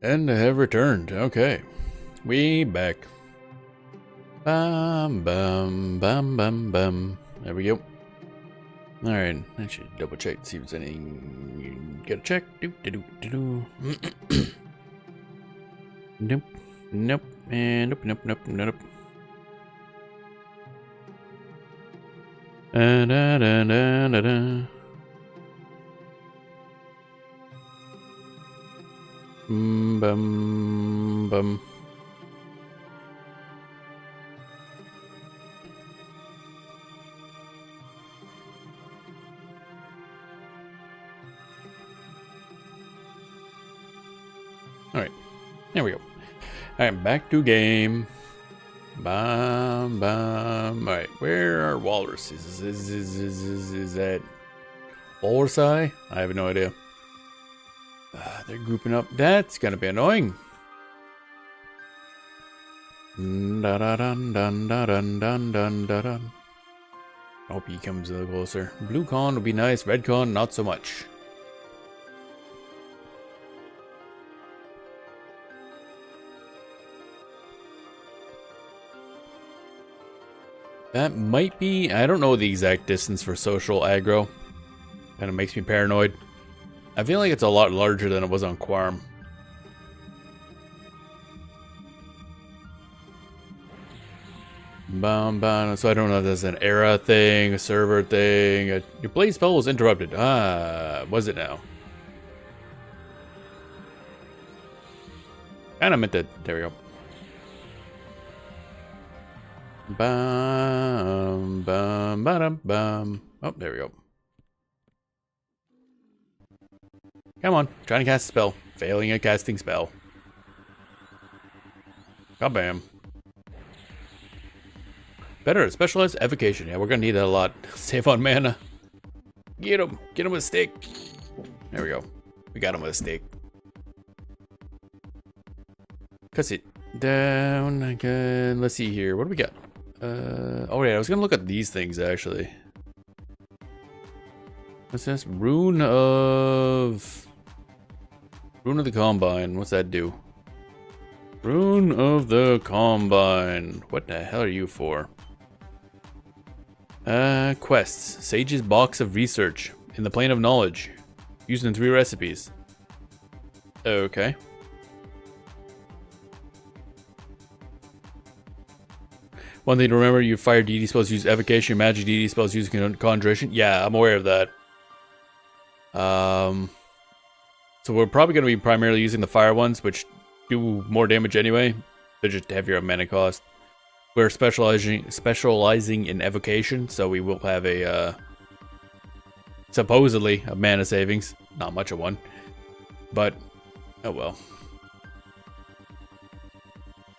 And have returned. Okay. We back. Bum, bum, bum, bum, bum. There we go. Alright, I should double check to see if there's anything. Gotta check. Nope. Nope. And nope, nope, nope, nope. Da, da, da, da, da, da. Bum, bum. Alright, there we go. Alright, back to game. Bum, bum. Alright, where are walruses? Is that walrus-eye? I have no idea. They're grouping up. That's gonna be annoying. Da da dun dun da dun dun dun da dun. Hope he comes a little closer. Blue con would be nice. Red con, not so much. That might be. I don't know the exact distance for social aggro. Kind of makes me paranoid. I feel like it's a lot larger than it was on Quarm. Bum, bum. So I don't know if that's an era thing, a server thing. Your blade spell was interrupted. Was it now? Kind of meant that. There we go. Bum, bum, ba-dum, bum. Oh, there we go. Come on, trying to cast a spell. Failing at casting spell. Kabam. Better at specialized evocation. Yeah, we're gonna need that a lot. Save on mana. Get him. Get him with a stick. There we go. We got him with a stick. Cuts it down again. Let's see here. What do we got? Oh yeah, I was gonna look at these things actually. What's this? Rune of the Combine. What's that do? Rune of the Combine. What the hell are you for? Quests. Sage's Box of Research. In the Plane of Knowledge. Used in 3 recipes. Okay. One thing to remember, you fire deity spells use evocation, magic deity spells use conjuration. Yeah, I'm aware of that. So we're probably going to be primarily using the fire ones, which do more damage anyway. They're just heavier on mana cost. We're specializing in evocation, so we will have a supposedly a mana savings. Not much of one, but oh well.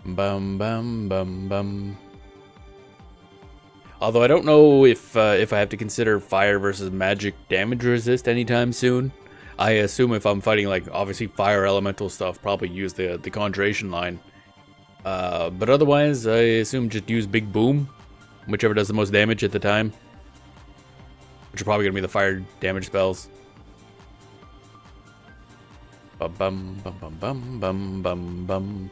Bum bum bum bum. Although I don't know if I have to consider fire versus magic damage resist anytime soon. I assume if I'm fighting like obviously fire elemental stuff, probably use the conjuration line. But otherwise, I assume just use Big Boom, whichever does the most damage at the time. Which are probably gonna be the fire damage spells. Bum bum bum bum bum bum bum bum.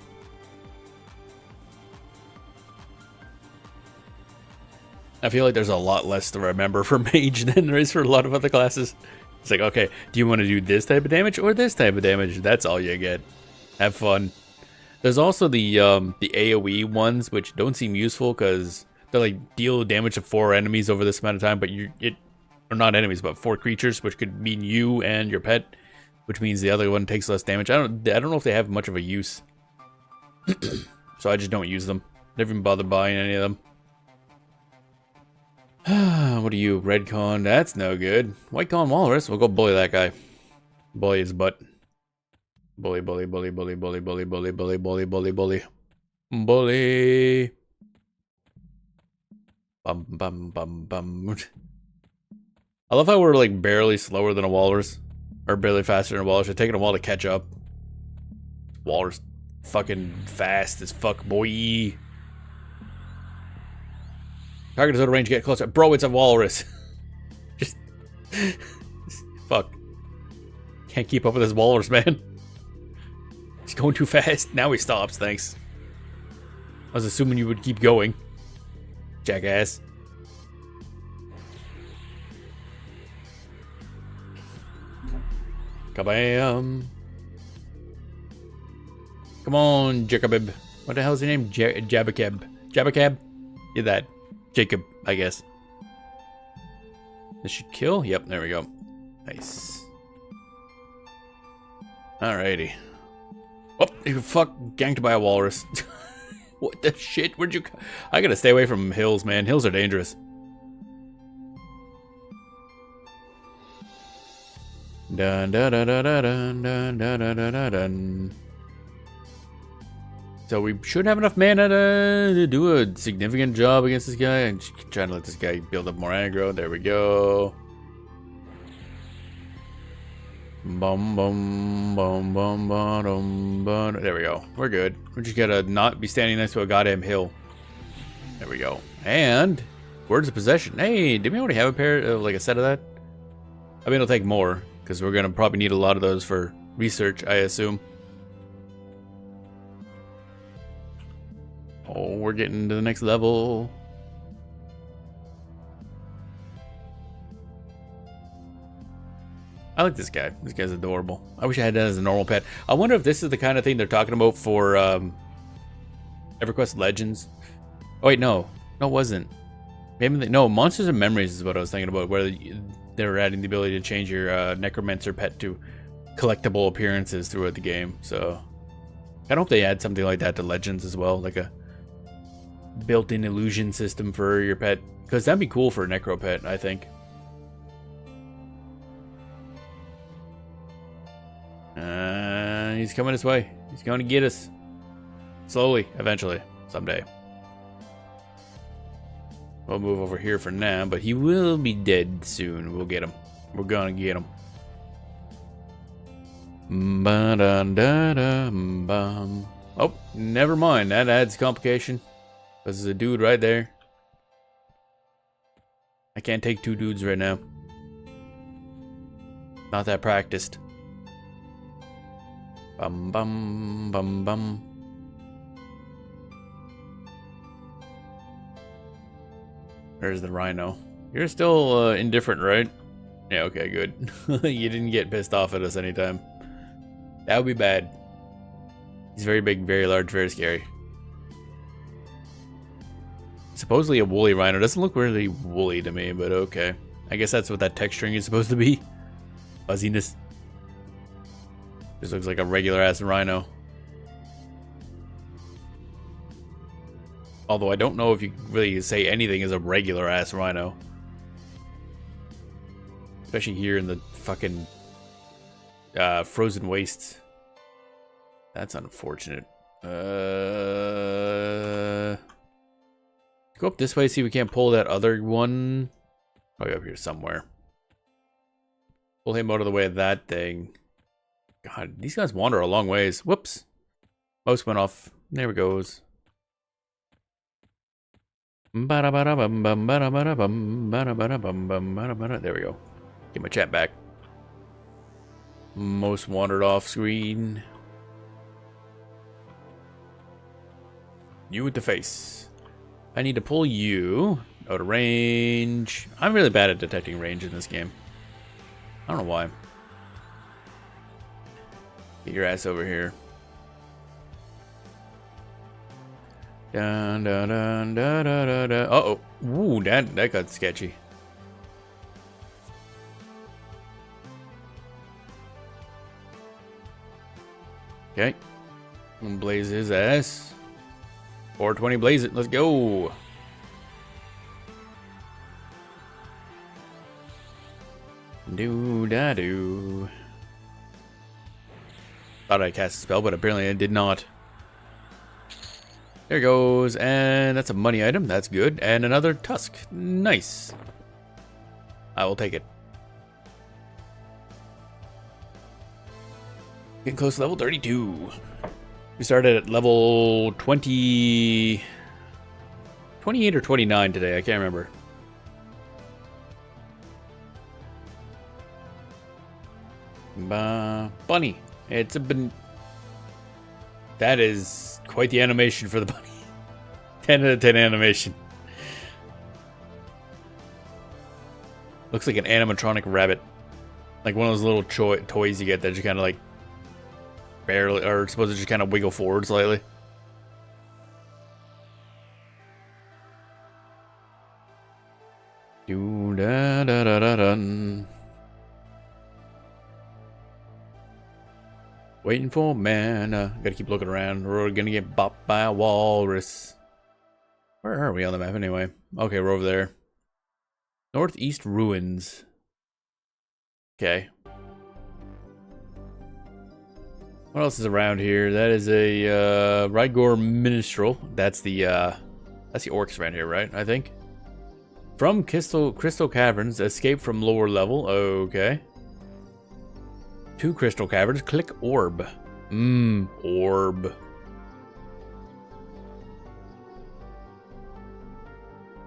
I feel like there's a lot less to remember for Mage than there is for a lot of other classes. It's like, okay, do you want to do this type of damage or this type of damage? That's all you get. Have fun. There's also the AoE ones, which don't seem useful because they like deal damage to 4 enemies over this amount of time, but or not enemies, but 4 creatures, which could mean you and your pet, which means the other one takes less damage. I don't know if they have much of a use, so I just don't use them. Never even bother buying any of them. What are you, Red Con? That's no good. White Con Walrus. We'll go bully that guy. Bully his butt. Bully, bully, bully, bully, bully, bully, bully, bully, bully, bully, bully. Bully. Bum, bum, bum, bum. I love how we're like barely slower than a walrus. Or barely faster than a walrus. It's taking a while to catch up. Walrus fucking fast as fuck, boy. Target is out of range, get closer. Bro, it's a walrus. Just fuck. Can't keep up with this walrus, man. He's going too fast. Now he stops, thanks. I was assuming you would keep going. Jackass. Kabam. Come on, Jacob. What the hell's your name? Jabakeb. Jabakeb? Yeah, that. Jacob, I guess. This should kill? Yep, there we go. Nice. Alrighty. Oh, you fuck, ganked by a walrus. What the shit? Where'd you go? I gotta stay away from hills, man. Hills are dangerous. Dun dun dun dun dun dun dun dun dun dun. So we should have enough mana to do a significant job against this guy. I'm just trying to let this guy build up more aggro. There we go. Bum bum bum bum bum bum. There we go. We're good. We just gotta not be standing next to a goddamn hill. There we go. And words of possession. Hey, did we already have a pair of like a set of that? I mean, it'll take more because we're gonna probably need a lot of those for research, I assume. Oh, we're getting to the next level. I like this guy. This guy's adorable. I wish I had that as a normal pet. I wonder if this is the kind of thing they're talking about for EverQuest Legends. Oh wait, no. No, it wasn't. Maybe no, Monsters and Memories is what I was thinking about, where they were adding the ability to change your Necromancer pet to collectible appearances throughout the game. So I hope they add something like that to Legends as well, like a built-in illusion system for your pet, because that'd be cool for a Necro pet, I think. He's coming this way. He's going to get us. Slowly, eventually, someday. We'll move over here for now, but he will be dead soon. We'll get him. We're gonna get him. Oh, never mind. That adds complication. This is a dude right there. I can't take two dudes right now. Not that practiced. Bum bum bum bum. There's the rhino. You're still indifferent, right? Yeah, okay, good. You didn't get pissed off at us anytime. That would be bad. He's very big, very large, very scary. Supposedly a woolly rhino. Doesn't look really woolly to me, but okay. I guess that's what that texturing is supposed to be. Fuzziness. Just looks like a regular ass rhino. Although I don't know if you really say anything is a regular ass rhino. Especially here in the fucking frozen wastes. That's unfortunate. Go up this way, see if we can't pull that other one. Probably up here somewhere. Pull him out of the way of that thing. God, these guys wander a long ways. Whoops. Most went off. There it goes. There we go. Get my chat back. Most wandered off screen. You with the face. I need to pull you out of range. I'm really bad at detecting range in this game. I don't know why. Get your ass over here. Dun, dun, dun, dun, dun, dun, dun. Uh-oh. Ooh, that got sketchy. Okay. I'm gonna blaze his ass. 420 blaze it. Let's go. Do-da-do. Thought I cast a spell, but apparently I did not. There goes, and that's a money item. That's good. And another tusk. Nice. I will take it. Getting close to level 32. We started at level 28 or 29 today. I can't remember. Bunny. It's a That is quite the animation for the bunny. 10 out of 10 animation. Looks like an animatronic rabbit. Like one of those little toys you get that you kind of like barely, or supposed to just kind of wiggle forward slightly. Do da da da da dun. Waiting for mana. Gotta keep looking around. We're gonna get bopped by a walrus. Where are we on the map anyway? Okay, we're over there. Northeast Ruins. Okay. What else is around here? That is a Rygor Minstrel. That's the orcs around here, right? I think. From Crystal Caverns, escape from lower level. Okay. 2 Crystal Caverns. Click Orb. Orb.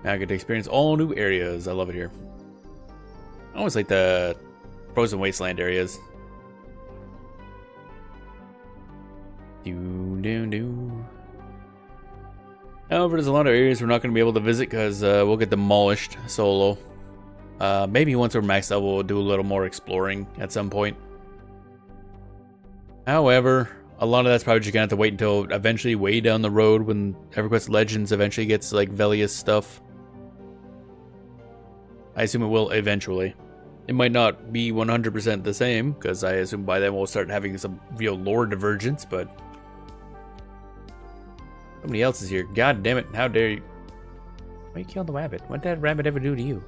Now I get to experience all new areas. I love it here. I always like the Frozen Wasteland areas. However, there's a lot of areas we're not going to be able to visit because we'll get demolished solo. Maybe once we're maxed out, we'll do a little more exploring at some point. However, a lot of that's probably just going to have to wait until eventually way down the road when EverQuest Legends eventually gets like Velious stuff. I assume it will eventually. It might not be 100% the same because I assume by then we'll start having some real lore divergence, but somebody else is here. God damn it, how dare you. Why you killed the rabbit? What did that rabbit ever do to you?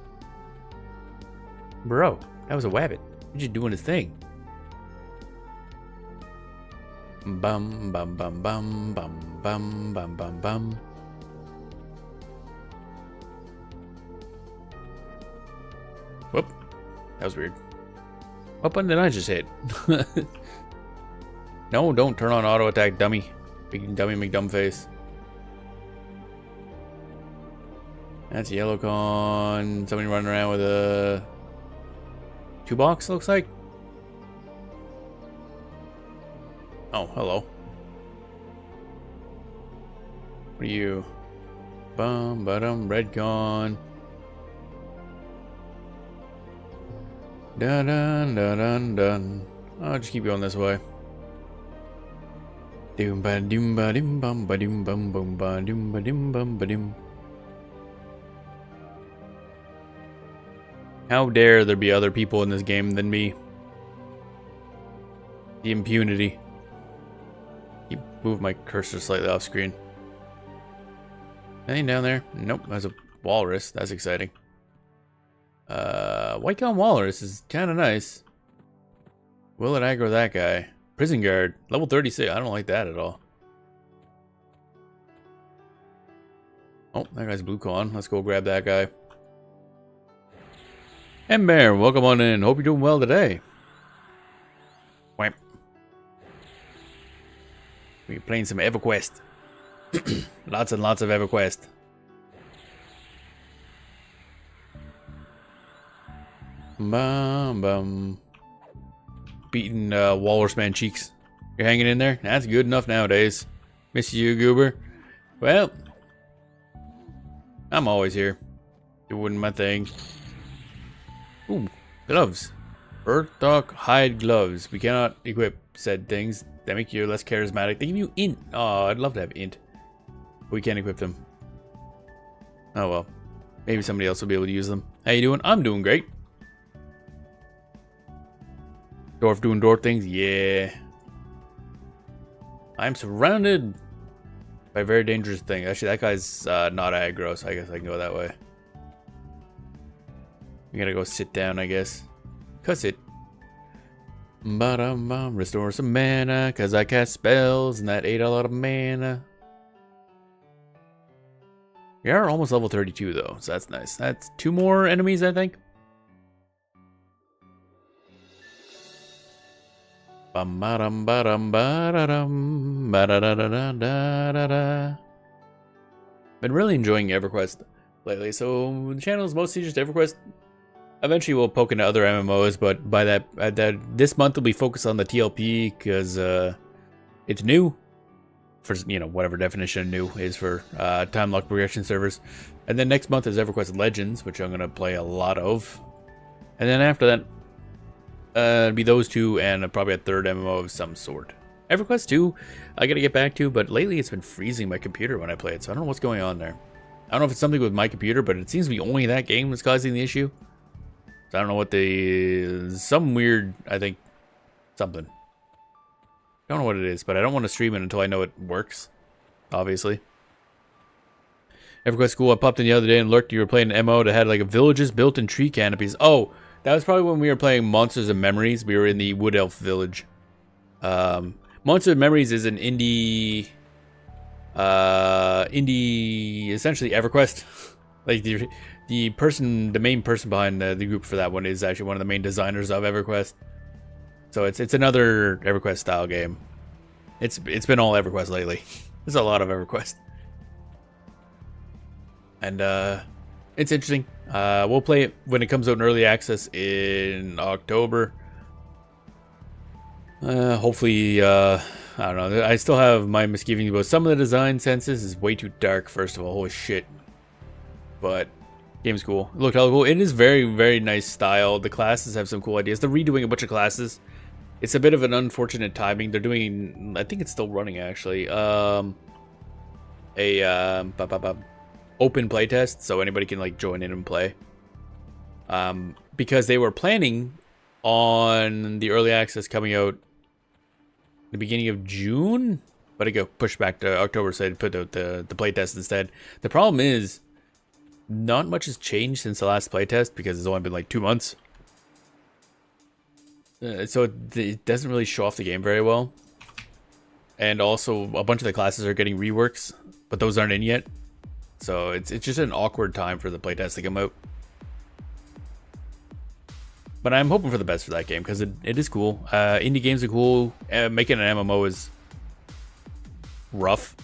Bro, that was a rabbit. You're just doing his thing. Bum bum bum bum bum bum bum bum bum. Whoop. That was weird. What button did I just hit? No, don't turn on auto attack, dummy. Big dummy McDumbface. That's yellow con. Somebody running around with a 2-box, looks like. Oh, hello. What are you? Bum, ba-dum, red con. Dun dun dun dun dun. I'll just keep going this way. Doom ba doom ba doom bum ba doom bum bum ba doom ba doom bum ba doom. How dare there be other people in this game than me? The impunity. Keep moving my cursor slightly off screen. Anything down there? Nope, there's a walrus. That's exciting. White Gun Walrus is kind of nice. Will it aggro that guy? Prison Guard, level 36. I don't like that at all. Oh, that guy's blue con. Let's go grab that guy. And Bear, welcome on in. Hope you're doing well today. Wham. We're playing some EverQuest. Lots and lots of EverQuest. Bum bum. Beating Walrus Man cheeks. You're hanging in there? That's good enough nowadays. Miss you, Goober. Well, I'm always here. Doing my thing. Ooh, gloves. Earthdark hide gloves. We cannot equip said things. They make you less charismatic. They give you int. Oh, I'd love to have int. But we can't equip them. Oh well. Maybe somebody else will be able to use them. How you doing? I'm doing great. Dwarf doing dwarf things? Yeah. I'm surrounded by a very dangerous thing. Actually, that guy's not aggro, so I guess I can go that way. We gotta go sit down, I guess. Cuss it. Ba-dum-bum. Restore some mana, because I cast spells, and that ate a lot of mana. We are almost level 32, though, so that's nice. That's 2 more enemies, I think. Bum ba dum ba dum ba da dum ba da da da da da da. Been really enjoying EverQuest lately, so the channel is mostly just EverQuest. Eventually, we'll poke into other MMOs, but by that this month we'll be focused on the TLP because it's new. for, you know, whatever definition new is for time lock progression servers. And then next month is EverQuest Legends, which I'm going to play a lot of. And then after that, it'd be those two and probably a third MMO of some sort. EverQuest 2, I got to get back to, but lately it's been freezing my computer when I play it, so I don't know what's going on there. I don't know if it's something with my computer, but it seems to be only that game that's causing the issue. So I don't know what some weird, I think, something. Don't know what it is, but I don't want to stream it until I know it works, obviously. EverQuest School, I popped in the other day and looked. You were playing an MO that had like villages built in tree canopies. Oh, that was probably when we were playing Monsters and Memories. We were in the Wood Elf Village. Monsters and Memories is an indie, essentially EverQuest. Like the main person behind the group for that one is actually one of the main designers of EverQuest. So it's another EverQuest style game. It's been all EverQuest lately. There's a lot of EverQuest. And it's interesting. We'll play it when it comes out in early access in October. Hopefully, I don't know. I still have my misgivings about some of the design senses. Is way too dark, first of all. Holy shit. But game's cool. It looked hella cool. It is very, very nice style. The classes have some cool ideas. They're redoing a bunch of classes. It's a bit of an unfortunate timing. They're doing, I think it's still running actually, open playtest, so anybody can like join in and play. Because they were planning on the early access coming out the beginning of June, but it got pushed back to October, so they put out the playtest instead. The problem is, not much has changed since the last playtest because it's only been like 2 months. So it doesn't really show off the game very well. And also, a bunch of the classes are getting reworks, but those aren't in yet. So it's just an awkward time for the playtest to come out. But I'm hoping for the best for that game because it is cool. Indie games are cool. Making an MMO is rough,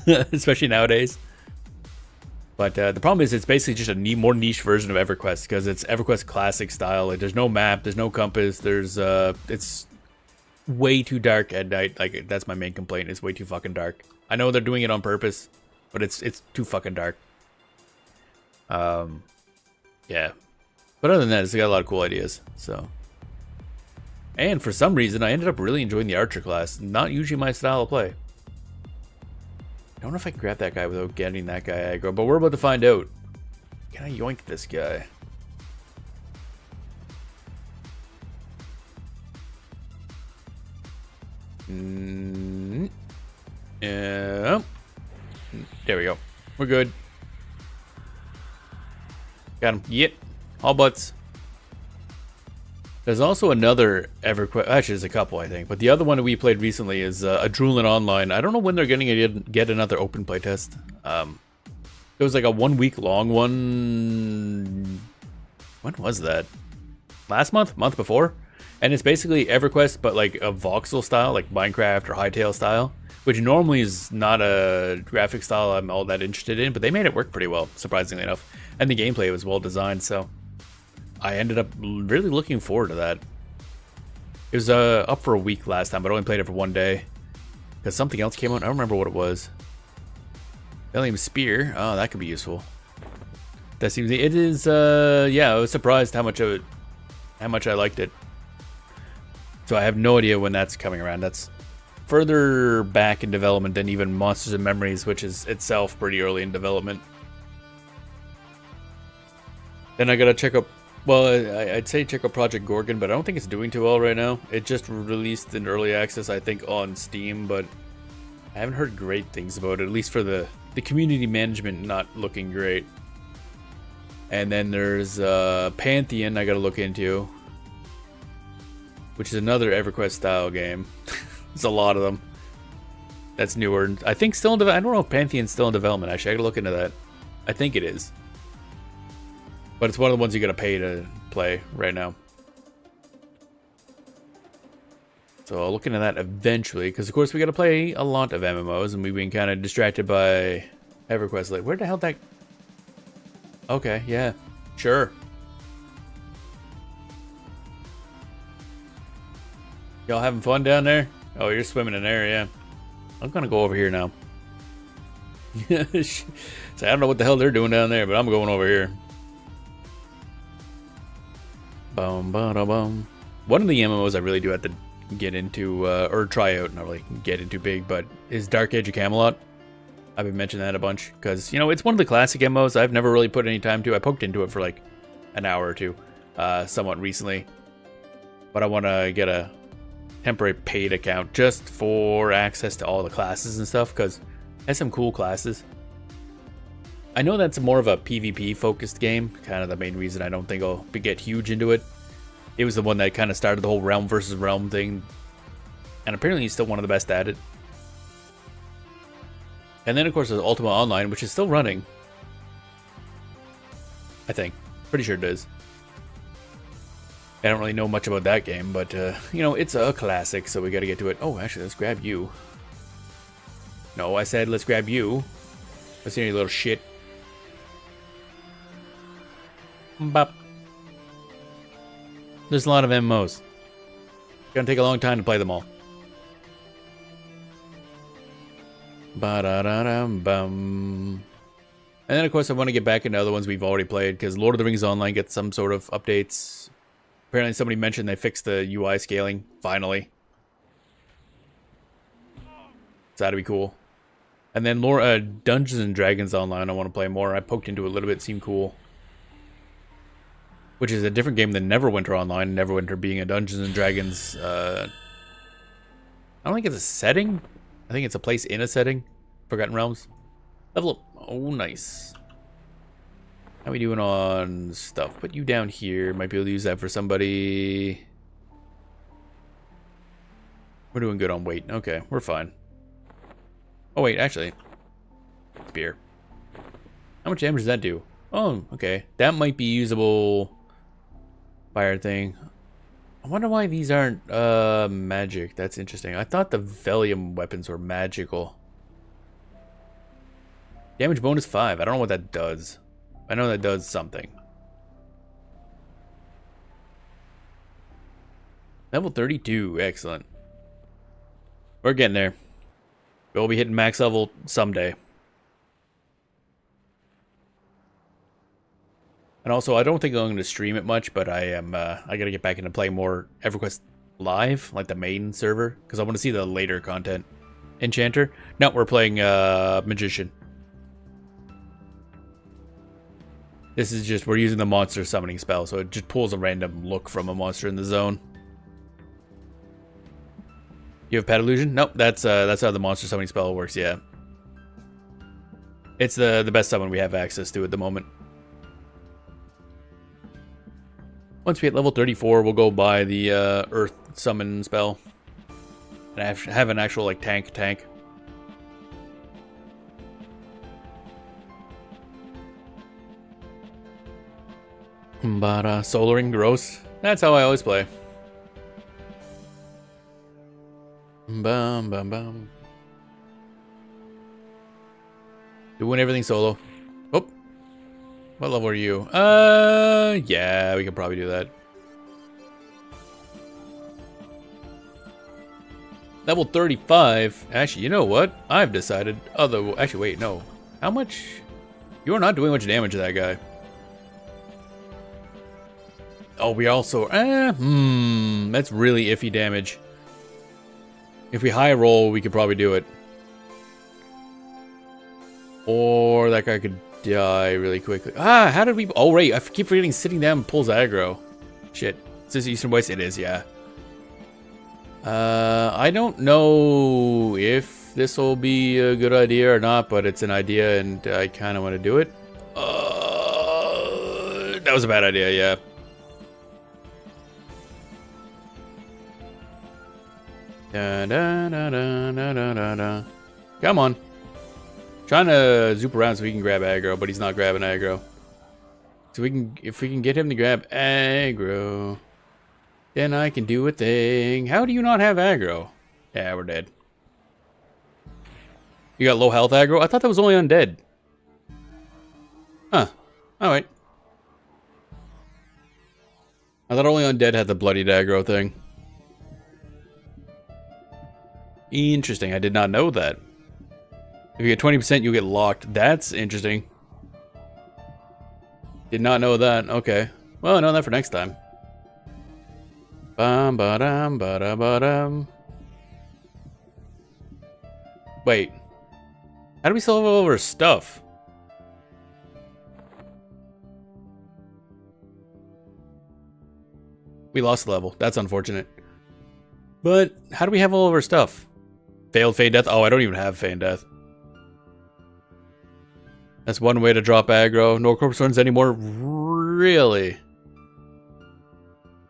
especially nowadays. But the problem is it's basically just a more niche version of EverQuest because it's EverQuest classic style. Like, there's no map, there's no compass. It's way too dark at night. Like, that's my main complaint. It's way too fucking dark. I know they're doing it on purpose, but it's too fucking dark. Yeah. But other than that, it's got a lot of cool ideas. So, and for some reason, I ended up really enjoying the Archer class. Not usually my style of play. I don't know if I can grab that guy without getting that guy aggro, but we're about to find out. Can I yoink this guy? Yeah. There we go. We're good. Got him. Yet. All butts. There's also another EverQuest. Actually, there's a couple, I think. But the other one that we played recently is Adrenaline Online. I don't know when they're going to get another open playtest. It was like a 1 week long one. When was that? Last month? Month before? And it's basically EverQuest, but like a voxel style, like Minecraft or Hytale style, which normally is not a graphic style I'm all that interested in, but they made it work pretty well, surprisingly enough. And the gameplay was well designed, so I ended up really looking forward to that. It was up for a week last time, but I only played it for 1 day. Because something else came out. I don't remember what it was. Bellium Spear. Oh, that could be useful. That seems... It is, yeah, I was surprised how much I liked it. So I have no idea when that's coming around. That's further back in development than even Monsters and Memories, which is itself pretty early in development. Then I gotta check up... Well, I'd say check out Project Gorgon, but I don't think it's doing too well right now. It just released in early access, I think, on Steam, but I haven't heard great things about it, at least for the community management not looking great. And then there's Pantheon I gotta look into, which is another EverQuest style game. There's a lot of them. That's newer. I think still in development. I don't know if Pantheon's still in development, actually. I gotta look into that. I think it is. But it's one of the ones you gotta pay to play right now. So I'll look into that eventually, because of course we gotta play a lot of MMOs, and we've been kind of distracted by EverQuest. Like, where the hell that... Okay, yeah, sure. Y'all having fun down there? Oh, you're swimming in there, yeah. I'm gonna go over here now. So I don't know what the hell they're doing down there, but I'm going over here. Bum, ba, da, bum. One of the MMOs I really do have to get into, or try out, not really get into big, but is Dark Age of Camelot. I've been mentioning that a bunch, because, you know, it's one of the classic MMOs I've never really put any time to. I poked into it for like an hour or two, somewhat recently. But I want to get a temporary paid account just for access to all the classes and stuff, because it has some cool classes. I know that's more of a PvP focused game, kind of the main reason I don't think I'll get huge into it. It was the one that kind of started the whole realm versus realm thing, and apparently he's still one of the best at it. And then of course there's Ultima Online, which is still running. I think. Pretty sure it is. I don't really know much about that game, but you know, it's a classic, so we gotta get to it. Oh, actually, let's grab you. No, I said let's grab you. Let's see, you little shit. Bop. There's a lot of MMOs. It's gonna take a long time to play them all. Ba-da-da-dum-bum. And then, of course, I want to get back into other ones we've already played, because Lord of the Rings Online gets some sort of updates. Apparently, somebody mentioned they fixed the UI scaling, finally. So that'd be cool. And then Dungeons and Dragons Online, I want to play more. I poked into it a little bit, it seemed cool. Which is a different game than Neverwinter Online. Neverwinter being a Dungeons and Dragons, I don't think it's a setting. I think it's a place in a setting. Forgotten Realms. Level up. Oh, nice. How we doing on stuff? Put you down here. Might be able to use that for somebody. We're doing good on weight. Okay, we're fine. Oh, wait, actually. Spear. How much damage does that do? Oh, okay. That might be usable fire thing. I wonder why these aren't magic. That's interesting. I thought the Velium weapons were magical. Damage bonus 5. I don't know what that does. I know that does something. Level 32. Excellent. We're getting there. We'll be hitting max level someday. And also, I don't think I'm going to stream it much, but I am. I gotta get back into playing more EverQuest Live, like the main server, because I want to see the later content. Enchanter? No, we're playing Magician. This is just, we're using the monster summoning spell, so it just pulls a random look from a monster in the zone. You have Pet Illusion? Nope, that's how the monster summoning spell works, yeah. It's the best summon we have access to at the moment. Once we hit level 34, we'll go buy the Earth Summon spell. And I have an actual, like, tank. But, solaring, gross. That's how I always play. Bum, bum, bum. Doing everything solo. Oh. What level are you? Yeah, we can probably do that. Level 35. Actually, you know what? I've decided. Actually, wait, no. How much? You are not doing much damage to that guy. Oh, we also. That's really iffy damage. If we high roll, we could probably do it. Or that guy could die really quickly. Ah, how did we... Oh, right. I keep forgetting sitting down pulls aggro. Shit. Is this Eastern West? It is, yeah. I don't know if this will be a good idea or not, but it's an idea and I kind of want to do it. That was a bad idea, yeah. Da, da, da, da, da, da, da. Come on. Trying to zoop around so we can grab aggro, but he's not grabbing aggro. So if we can get him to grab aggro, then I can do a thing. How do you not have aggro? Yeah, we're dead. You got low health aggro? I thought that was only undead. Huh. Alright. I thought only undead had the bloodied aggro thing. Interesting. I did not know that. If you get 20%, you get locked. That's interesting. Did not know that. Okay. Well, I know that for next time. Bum ba dum ba da ba dum. Wait. How do we still have all of our stuff? We lost the level. That's unfortunate. But how do we have all of our stuff? Failed Feign Death? Oh, I don't even have Feign Death. That's one way to drop aggro. No corpse runs anymore. Really?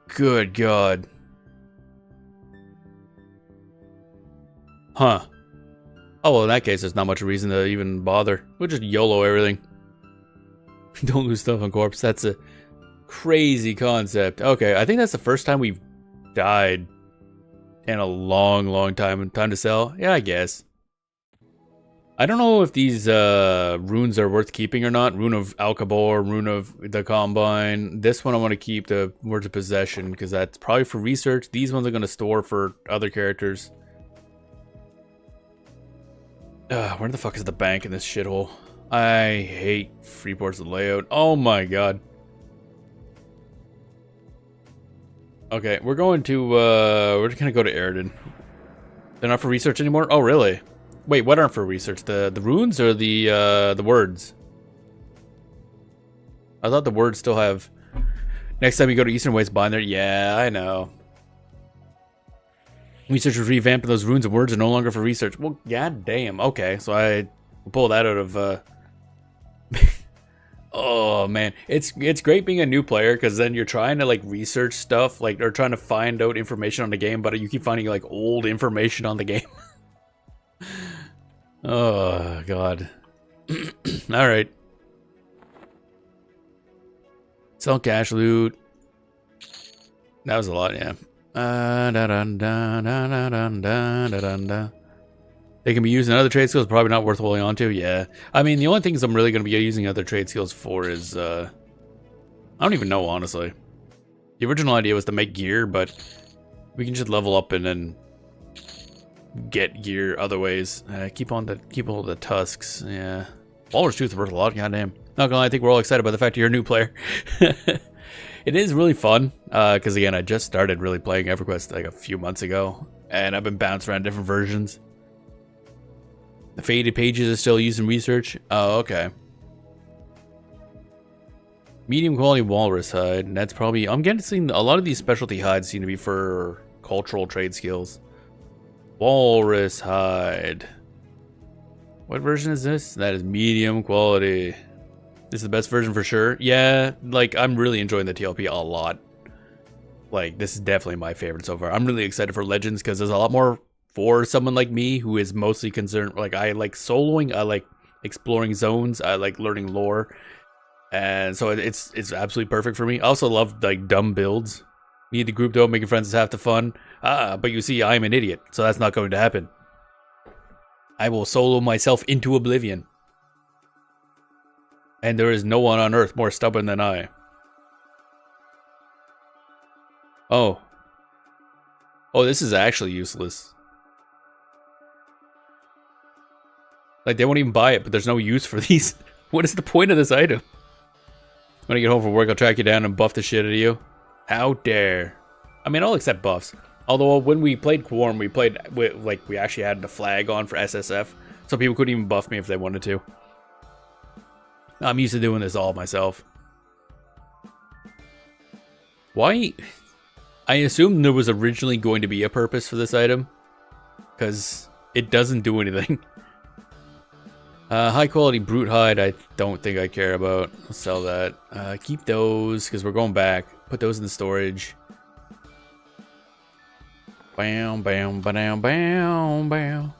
Good God. Huh. Oh, well, in that case, there's not much reason to even bother. We'll just YOLO everything. Don't lose stuff on corpse. That's a crazy concept. Okay, I think that's the first time we've died in a long, long time. Time to sell? Yeah, I guess. I don't know if these runes are worth keeping or not. Rune of Alcabor, Rune of the Combine. This one I want to keep, the Words of Possession, because that's probably for research. These ones are going to store for other characters. Where the fuck is the bank in this shithole? I hate Freeport's layout. Oh my god. Okay, we're going to, we're just gonna go to Eridan. They're not for research anymore? Oh, really? Wait, what aren't for research? The runes or the words? I thought the words still have... Next time you go to Eastern Waste Binder. Yeah, I know. Research was revamped and those runes and words are no longer for research. Well, god damn. Okay, so I pull that out of... Oh man, it's great being a new player because then you're trying to like research stuff, like or trying to find out information on the game, but you keep finding like old information on the game. Oh god. All right. Sell cash loot. That was a lot, yeah. They can be used in other trade skills, probably not worth holding on to. Yeah. I mean, the only things I'm really going to be using other trade skills for is, I don't even know, honestly. The original idea was to make gear, but we can just level up and then get gear other ways. Keep all the tusks. Yeah. Walrus Tooth is worth a lot, goddamn. Not gonna lie, I think we're all excited by the fact that you're a new player. It is really fun, because again, I just started really playing EverQuest like a few months ago, and I've been bouncing around different versions. The faded pages are still used in research. Oh, okay. Medium quality walrus hide. And that's probably... I'm guessing a lot of these specialty hides seem to be for cultural trade skills. Walrus hide. What version is this? That is medium quality. This is the best version for sure. Yeah, like, I'm really enjoying the TLP a lot. Like, this is definitely my favorite so far. I'm really excited for Legends because there's a lot more... For someone like me who is mostly concerned, like I like soloing, I like exploring zones, I like learning lore, and so it's absolutely perfect for me. I also love like dumb builds. Need the group though, making friends is half the fun. But you see, I'm an idiot, so that's not going to happen. I will solo myself into oblivion, and there is no one on Earth more stubborn than I. Oh, this is actually useless. Like, they won't even buy it, but there's no use for these. What is the point of this item? When I get home from work, I'll track you down and buff the shit out of you. How dare. I mean, I'll accept buffs. Although, when we played Quorum, we played, like, we actually had the flag on for SSF. So people couldn't even buff me if they wanted to. I'm used to doing this all myself. Why? I assume there was originally going to be a purpose for this item. Because it doesn't do anything. High quality brute hide, I don't think I care about. I'll sell that. Keep those, because we're going back. Put those in the storage. Bam, bam, ba-dam, bam, bam.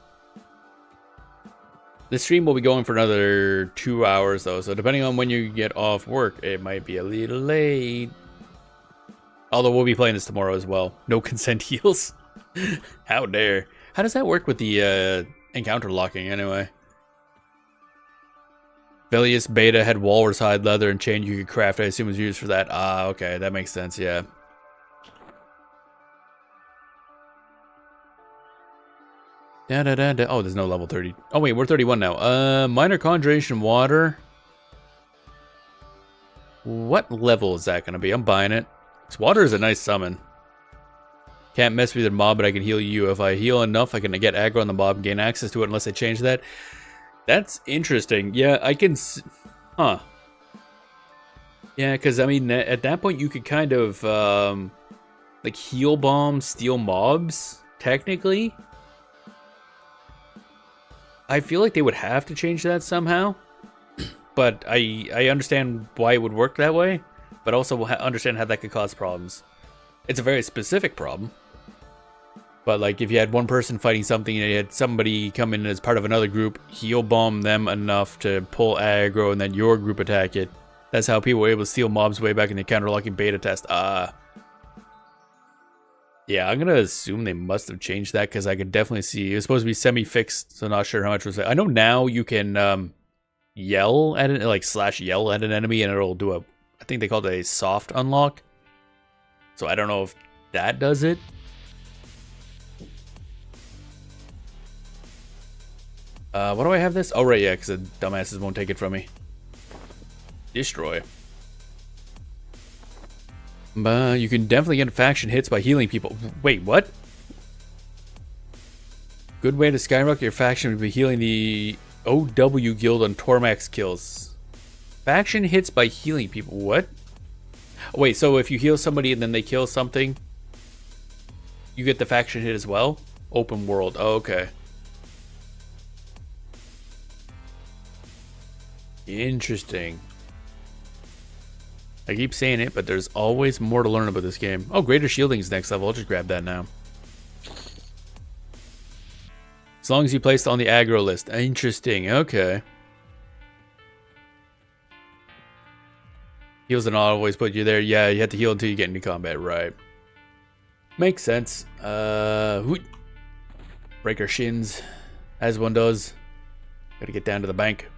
This stream will be going for another 2 hours, though. So depending on when you get off work, it might be a little late. Although we'll be playing this tomorrow as well. No consent heals. How dare. How does that work with the encounter locking, anyway? Velius Beta had walrus hide, leather, and chain you could craft. I assume it was used for that. Ah, okay. That makes sense, yeah. Oh, there's no level 30. Oh, wait, we're 31 now. Minor Conjuration Water. What level is that going to be? I'm buying it. This water is a nice summon. Can't mess with the mob, but I can heal you. If I heal enough, I can get aggro on the mob and gain access to it unless I change that. That's interesting. Yeah, I can... Huh. Yeah, because, I mean, at that point, you could kind of, like, heal bomb, steal mobs, technically. I feel like they would have to change that somehow. But I understand why it would work that way, but also understand how that could cause problems. It's a very specific problem. But, like, if you had one person fighting something and you had somebody come in as part of another group, heal bomb them enough to pull aggro, and then your group attack it. That's how people were able to steal mobs way back in the counter-locking beta test. Yeah, I'm going to assume they must have changed that, because I could definitely see... It was supposed to be semi-fixed, so not sure how much was... I know now you can yell at it, like, slash yell at an enemy, and it'll do a... I think they called it a soft unlock. So I don't know if that does it. What do I have this? Oh, right, yeah, because the dumbasses won't take it from me. Destroy. You can definitely get faction hits by healing people. Wait, what? Good way to skyrocket your faction would be healing the OW guild on Tormax kills. Faction hits by healing people. What? Oh, wait, so if you heal somebody and then they kill something, you get the faction hit as well? Open world. Oh, okay. Interesting. I keep saying it, but there's always more to learn about this game. Oh, Greater Shielding is next level. I'll just grab that now. As long as you placed on the aggro list. Interesting. Okay. Heals don't always put you there. Yeah, you have to heal until you get into combat. Right. Makes sense. Break our shins. As one does. Gotta get down to the bank.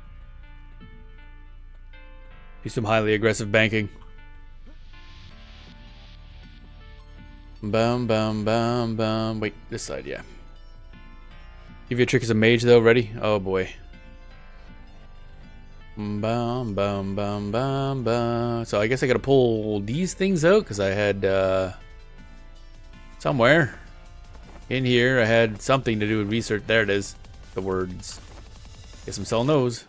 Do some highly aggressive banking. Bum, bum, bum, bum. Wait, this side, yeah. Give you a trick as a mage, though. Ready? Oh, boy. Bum, bum, bum, bum, bum. So I guess I gotta pull these things out, because I had, somewhere in here, I had something to do with research. There it is. The words. Guess I'm selling those.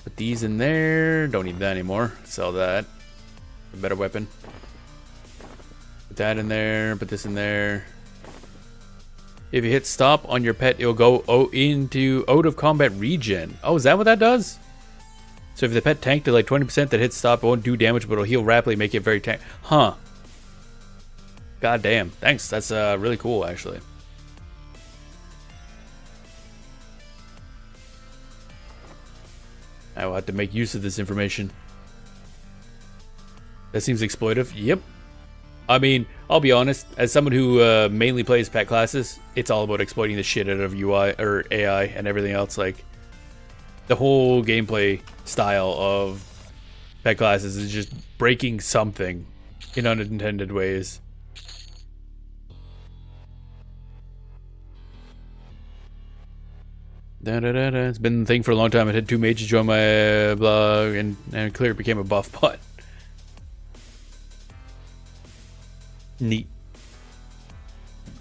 Put these in there. Don't need that anymore. Sell that. A better weapon. Put that in there. Put this in there. If you hit stop on your pet, it'll go into out of combat regen. Oh, is that what that does? So if the pet tanked to like 20%, that hit stop, it won't do damage, but it'll heal rapidly, make it very tank. Huh. God damn. Thanks. That's really cool, actually. I will have to make use of this information. That seems exploitive. Yep. I mean, I'll be honest. As someone who mainly plays pet classes, it's all about exploiting the shit out of UI or AI and everything else. Like, the whole gameplay style of pet classes is just breaking something in unintended ways. It's been the thing for a long time. I had 2 mages join my blog, and clear it became a buff bot. Neat.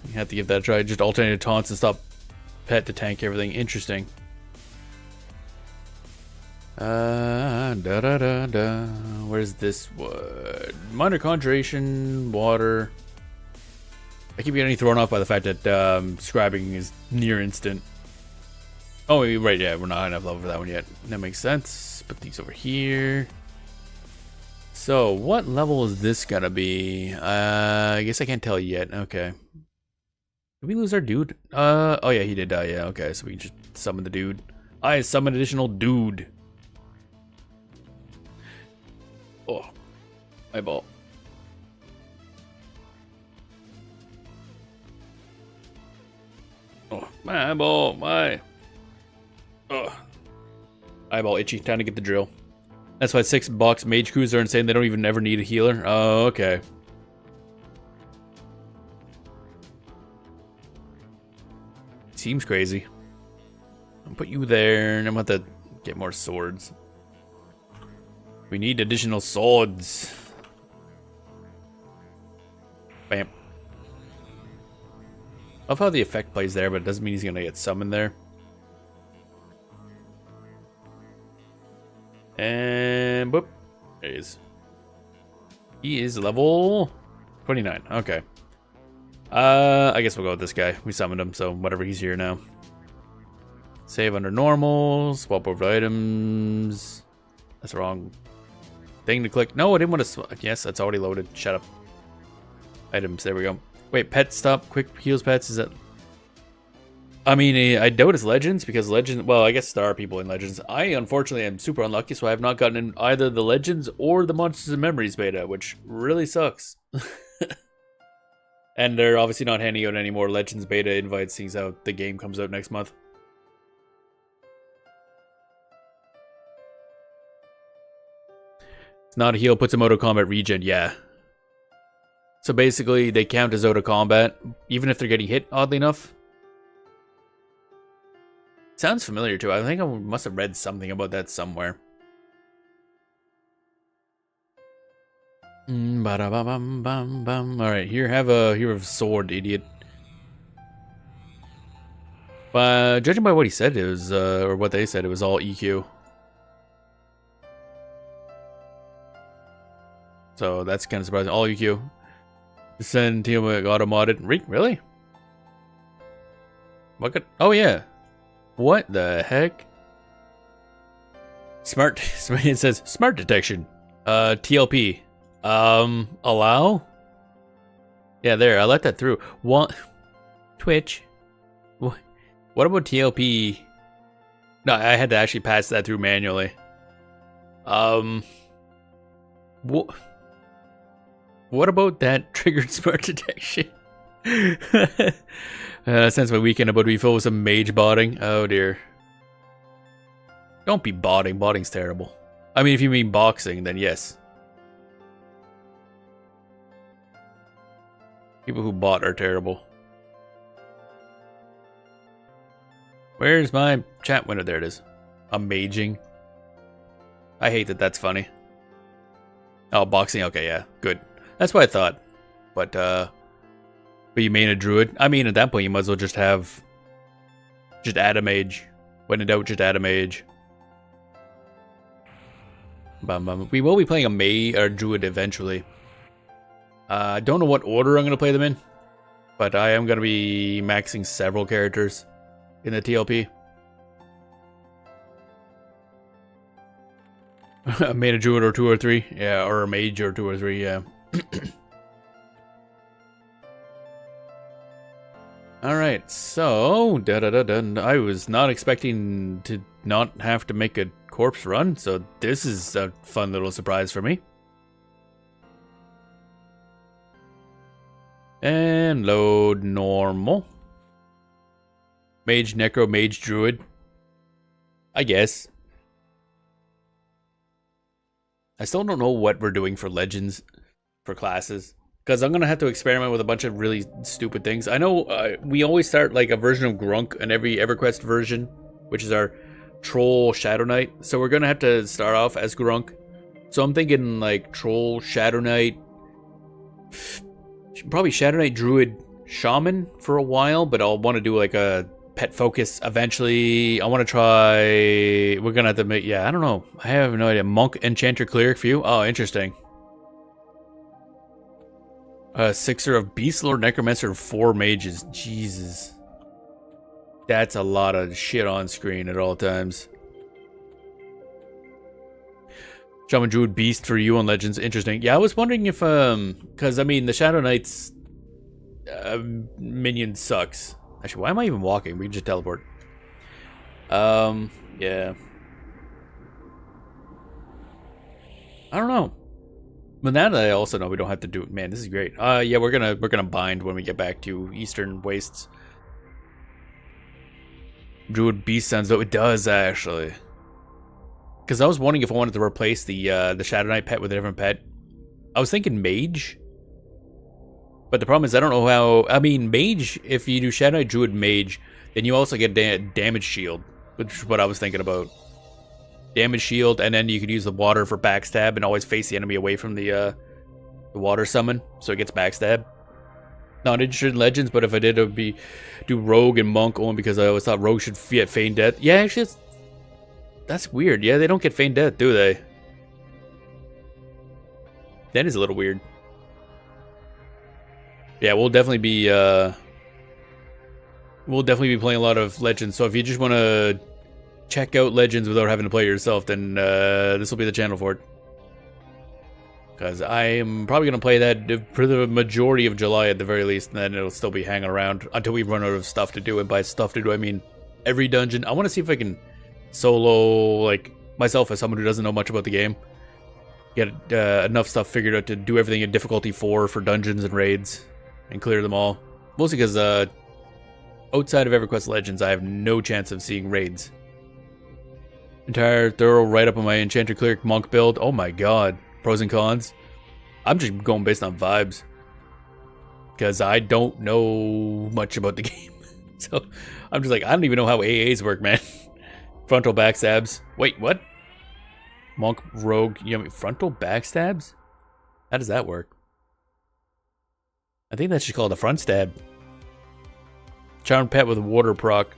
You have to give that a try. Just alternated taunts and stop pet to tank everything. Interesting. Where's this wood? Minor Conjuration, water. I keep getting thrown off by the fact that scribing is near instant. Oh, right, yeah, we're not high enough level for that one yet. That makes sense. Put these over here. So, what level is this gonna be? I guess I can't tell yet. Okay. Did we lose our dude? Oh yeah, he did die, yeah, okay. So we can just summon the dude. I summon additional dude. Oh. Eyeball. Oh, my eyeball, my... Ugh. Eyeball itchy. Time to get the drill. That's why 6-box mage crews are insane. They don't even ever need a healer. Oh, okay. Seems crazy. I'll put you there, and I'm about to get more swords. We need additional swords. Bam. Love how the effect plays there, but it doesn't mean he's gonna get summoned there. And boop. There he is. He is level 29. Okay. I guess we'll go with this guy. We summoned him, so whatever, he's here now. Save under normal. Swap over items. That's the wrong thing to click. No, I didn't want to swap. Yes, that's already loaded. Shut up. Items. There we go. Wait, pet stop. Quick heals pets. Is that... I mean, I doubt it's Legends, because Legends... Well, I guess there are people in Legends. I, unfortunately, am super unlucky, so I have not gotten in either the Legends or the Monsters and Memories beta, which really sucks. And they're obviously not handing out any more Legends beta invites, seeing how the game comes out next month. It's not a heal, puts him out of combat regen, yeah. So basically, they count as out of combat, even if they're getting hit, oddly enough. Sounds familiar too. I think I must have read something about that somewhere. Alright, here have a sword, idiot. Judging by what he said, it was or what they said, it was all EQ. So that's kind of surprising. All EQ. Send team auto modded. Really? What could... Oh yeah. What the heck? Smart. It says smart detection. TLP. Allow? Yeah, there. I let that through. What? Twitch. What about TLP? No, I had to actually pass that through manually. What about that triggered smart detection? Since my weekend about to be filled with some mage botting. Oh dear. Don't be botting. Botting's terrible. I mean, if you mean boxing, then yes. People who bot are terrible. Where's my chat window? There it is. I'm maging. I hate that that's funny. Oh, boxing. Okay, yeah. Good. That's what I thought. But you main a druid? I mean, at that point, you might as well just have... Just add a mage. When in doubt, just add a mage. We will be playing a mage or druid eventually. I don't know what order I'm going to play them in. But I am going to be maxing several characters in the TLP. I made a druid or 2 or 3. Yeah, or a mage or 2 or 3, yeah. Alright, so... I was not expecting to not have to make a corpse run, so this is a fun little surprise for me. And load normal. Mage, necro, mage, druid. I guess. I still don't know what we're doing for legends, for classes. Because I'm going to have to experiment with a bunch of really stupid things. I know we always start like a version of Grunk in every EverQuest version, which is our Troll Shadow Knight. So we're going to have to start off as Grunk. So I'm thinking like Troll, Shadow Knight, probably Shadow Knight, Druid, Shaman for a while. But I'll want to do like a pet focus eventually. I want to try... We're going to have to make... Yeah, I don't know. I have no idea. Monk, Enchanter, Cleric Few. Oh, interesting. Sixer of Beast Lord, Necromancer, 4 mages. Jesus. That's a lot of shit on screen at all times. Shaman, Druid, Beast for you on Legends. Interesting. Yeah, I was wondering if, because, I mean, the Shadow Knight's minion sucks. Actually, why am I even walking? We can just teleport. Yeah. I don't know. But now that I also know we don't have to do it, man, this is great. Yeah, we're gonna bind when we get back to Eastern Wastes. Druid Beast sounds though it does actually. Because I was wondering if I wanted to replace the Shadow Knight pet with a different pet. I was thinking Mage. But the problem is I don't know how... I mean, Mage, if you do Shadow Knight, Druid, Mage, Then you also get damage shield, which is what I was thinking about. Damage shield, and then you could use the water for backstab and always face the enemy away from the water summon, so it gets backstab. Not interested in legends, but if I did, it would be do rogue and monk only because I always thought rogue should get feign death. Yeah, actually, that's weird. Yeah, they don't get feign death, do they? That is a little weird. Yeah, we'll definitely be playing a lot of legends. So if you just want to check out legends without having to play it yourself, then this will be the channel for it. Because I am probably going to play that for the majority of July at the very least, and then it'll still be hanging around until we run out of stuff to do. And by stuff to do, I mean every dungeon. I want to see if I can solo, like, myself as someone who doesn't know much about the game. Get enough stuff figured out to do everything at difficulty 4 for dungeons and raids, and clear them all. Mostly because outside of EverQuest Legends, I have no chance of seeing raids. Entire thorough write-up on my Enchanter Cleric Monk build. Oh my god. Pros and cons. I'm just going based on vibes. Because I don't know much about the game. So, I'm just like, I don't even know how AAs work, man. Frontal backstabs. Wait, what? Monk, rogue, you know, frontal backstabs? How does that work? I think that's just called a front stab. Charmed pet with water proc.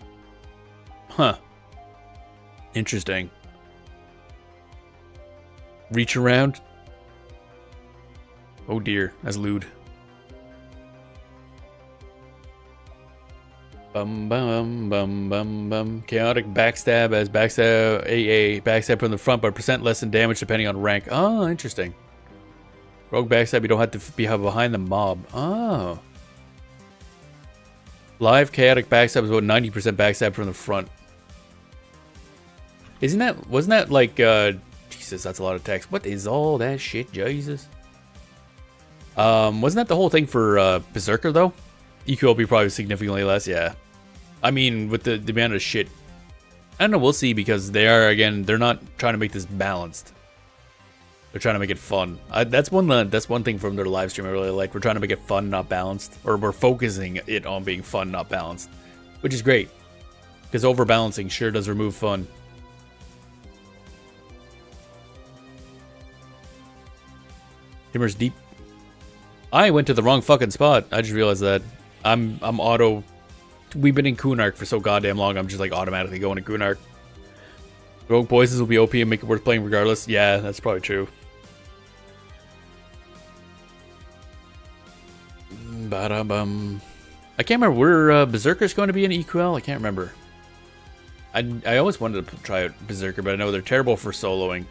Huh. Interesting. Reach around. Oh dear, that's lewd. Bum bum bum bum bum. Chaotic backstab as backstab AA. Backstab from the front, but percent less in damage depending on rank. Oh, interesting. Rogue backstab, you don't have to be behind the mob. Oh. Live chaotic backstab is about 90% backstab from the front. Wasn't that like, Jesus, that's a lot of text. What is all that shit, Jesus? Wasn't that the whole thing for, Berserker, though? EQ will be probably significantly less, yeah. I mean, with the amount of shit. I don't know, we'll see, because they are, again, they're not trying to make this balanced. They're trying to make it fun. That's one thing from their live stream I really like. We're trying to make it fun, not balanced. Or we're focusing it on being fun, not balanced. Which is great. Because overbalancing sure does remove fun. Timber's deep. I went to the wrong fucking spot. I just realized that. I'm auto. We've been in Kunark for so goddamn long. I'm just like automatically going to Kunark. Rogue poisons will be OP and make it worth playing regardless. Yeah, that's probably true. Ba-da-bum. I can't remember where Berserker's going to be in EQL. I can't remember. I always wanted to try out Berserker, but I know they're terrible for soloing.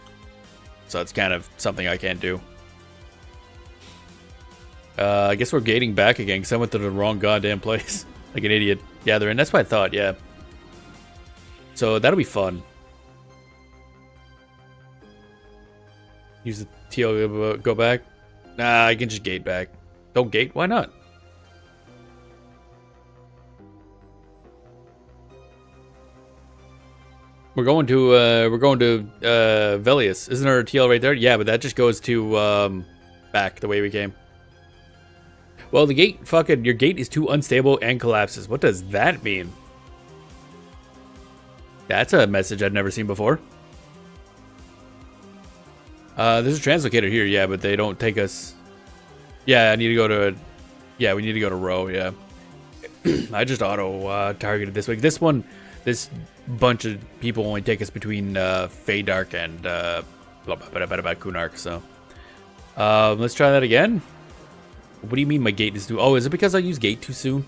So it's kind of something I can't do. I guess we're gating back again because I went to the wrong goddamn place. Like an idiot. Yeah, they're in. That's what I thought, yeah. So that'll be fun. Use the TL, go back. Nah, I can just gate back. Don't gate? Why not? We're going to Velius. Isn't there a TL right there? Yeah, but that just goes to back the way we came. Well, the gate, your gate is too unstable and collapses. What does that mean? That's a message I've never seen before. There's a translocator here, yeah, but they don't take us. Yeah, I need to go to. Yeah, we need to go to row. Yeah, I just auto targeted this week. This this bunch of people only take us between Feydark and Kunark. So let's try that again. What do you mean my gate is too? Oh, is it because I used gate too soon?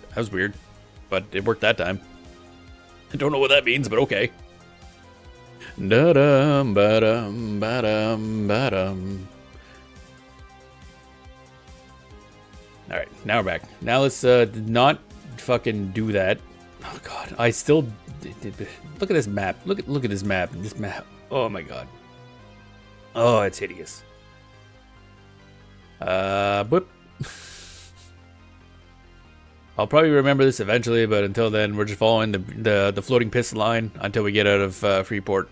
That was weird, but it worked that time. I don't know what that means, but okay. Da-dum, ba-dum, ba-dum, ba-dum. Alright, now we're back. Now let's not fucking do that. Oh god, I still... Look at this map. Look at this map. This map. Oh my god. Oh, it's hideous. Boop. I'll probably remember this eventually, but until then, we're just following the floating piston line until we get out of Freeport.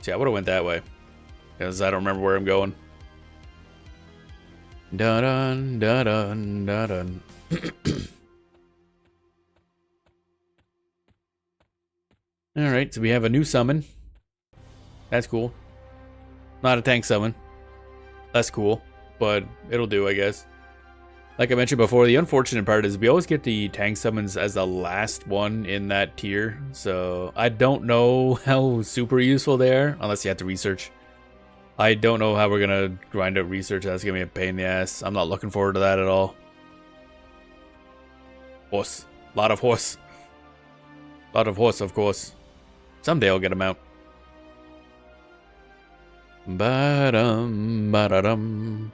See, I would have went that way. because I don't remember where I'm going. Dun dun dun dun dun. Alright, so we have a new summon. That's cool. Not a tank summon. That's cool, but it'll do, I guess. Like I mentioned before, the unfortunate part is we always get the tank summons as the last one in that tier. So I don't know how super useful they are, unless you have to research. I don't know how we're going to grind out research. That's going to be a pain in the ass. I'm not looking forward to that at all. Horse. A lot of horse. A lot of horse, of course. Someday I'll get them out. Ba-dum, ba-da-dum.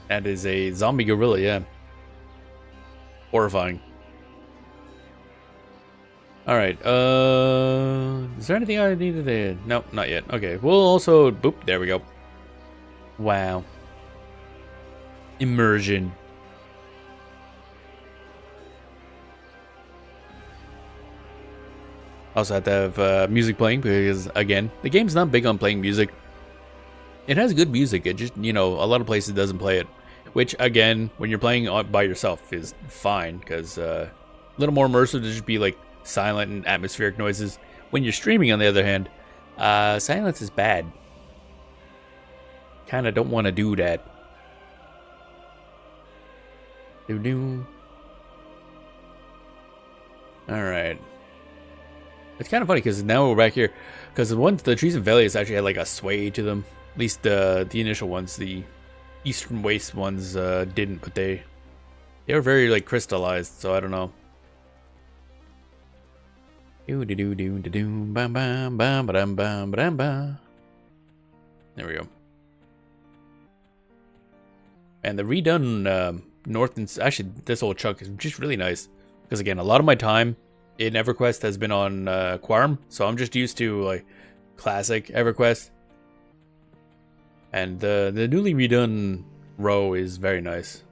That is a zombie gorilla, yeah. Horrifying. Alright, is there anything I needed to... Nope, not yet. Okay, we'll also... Boop, there we go. Wow. Immersion. Also have to have music playing because, again, the game's not big on playing music. It has good music, it just, you know, a lot of places doesn't play it. Which, again, when you're playing by yourself is fine, because a little more immersive to just be, like, silent and atmospheric noises. When you're streaming, on the other hand, silence is bad. Kind of don't want to do that. Doo-doo. Alright. It's kind of funny, because now we're back here. Because the trees and valleys actually had, like, a sway to them. At least the initial ones, the Eastern Waste ones didn't, but they were very like crystallized, so I don't know. There we go. And the redone north and actually this whole chunk is just really nice because again, a lot of my time in EverQuest has been on Quarm, so I'm just used to like classic EverQuest. And the newly redone row is very nice.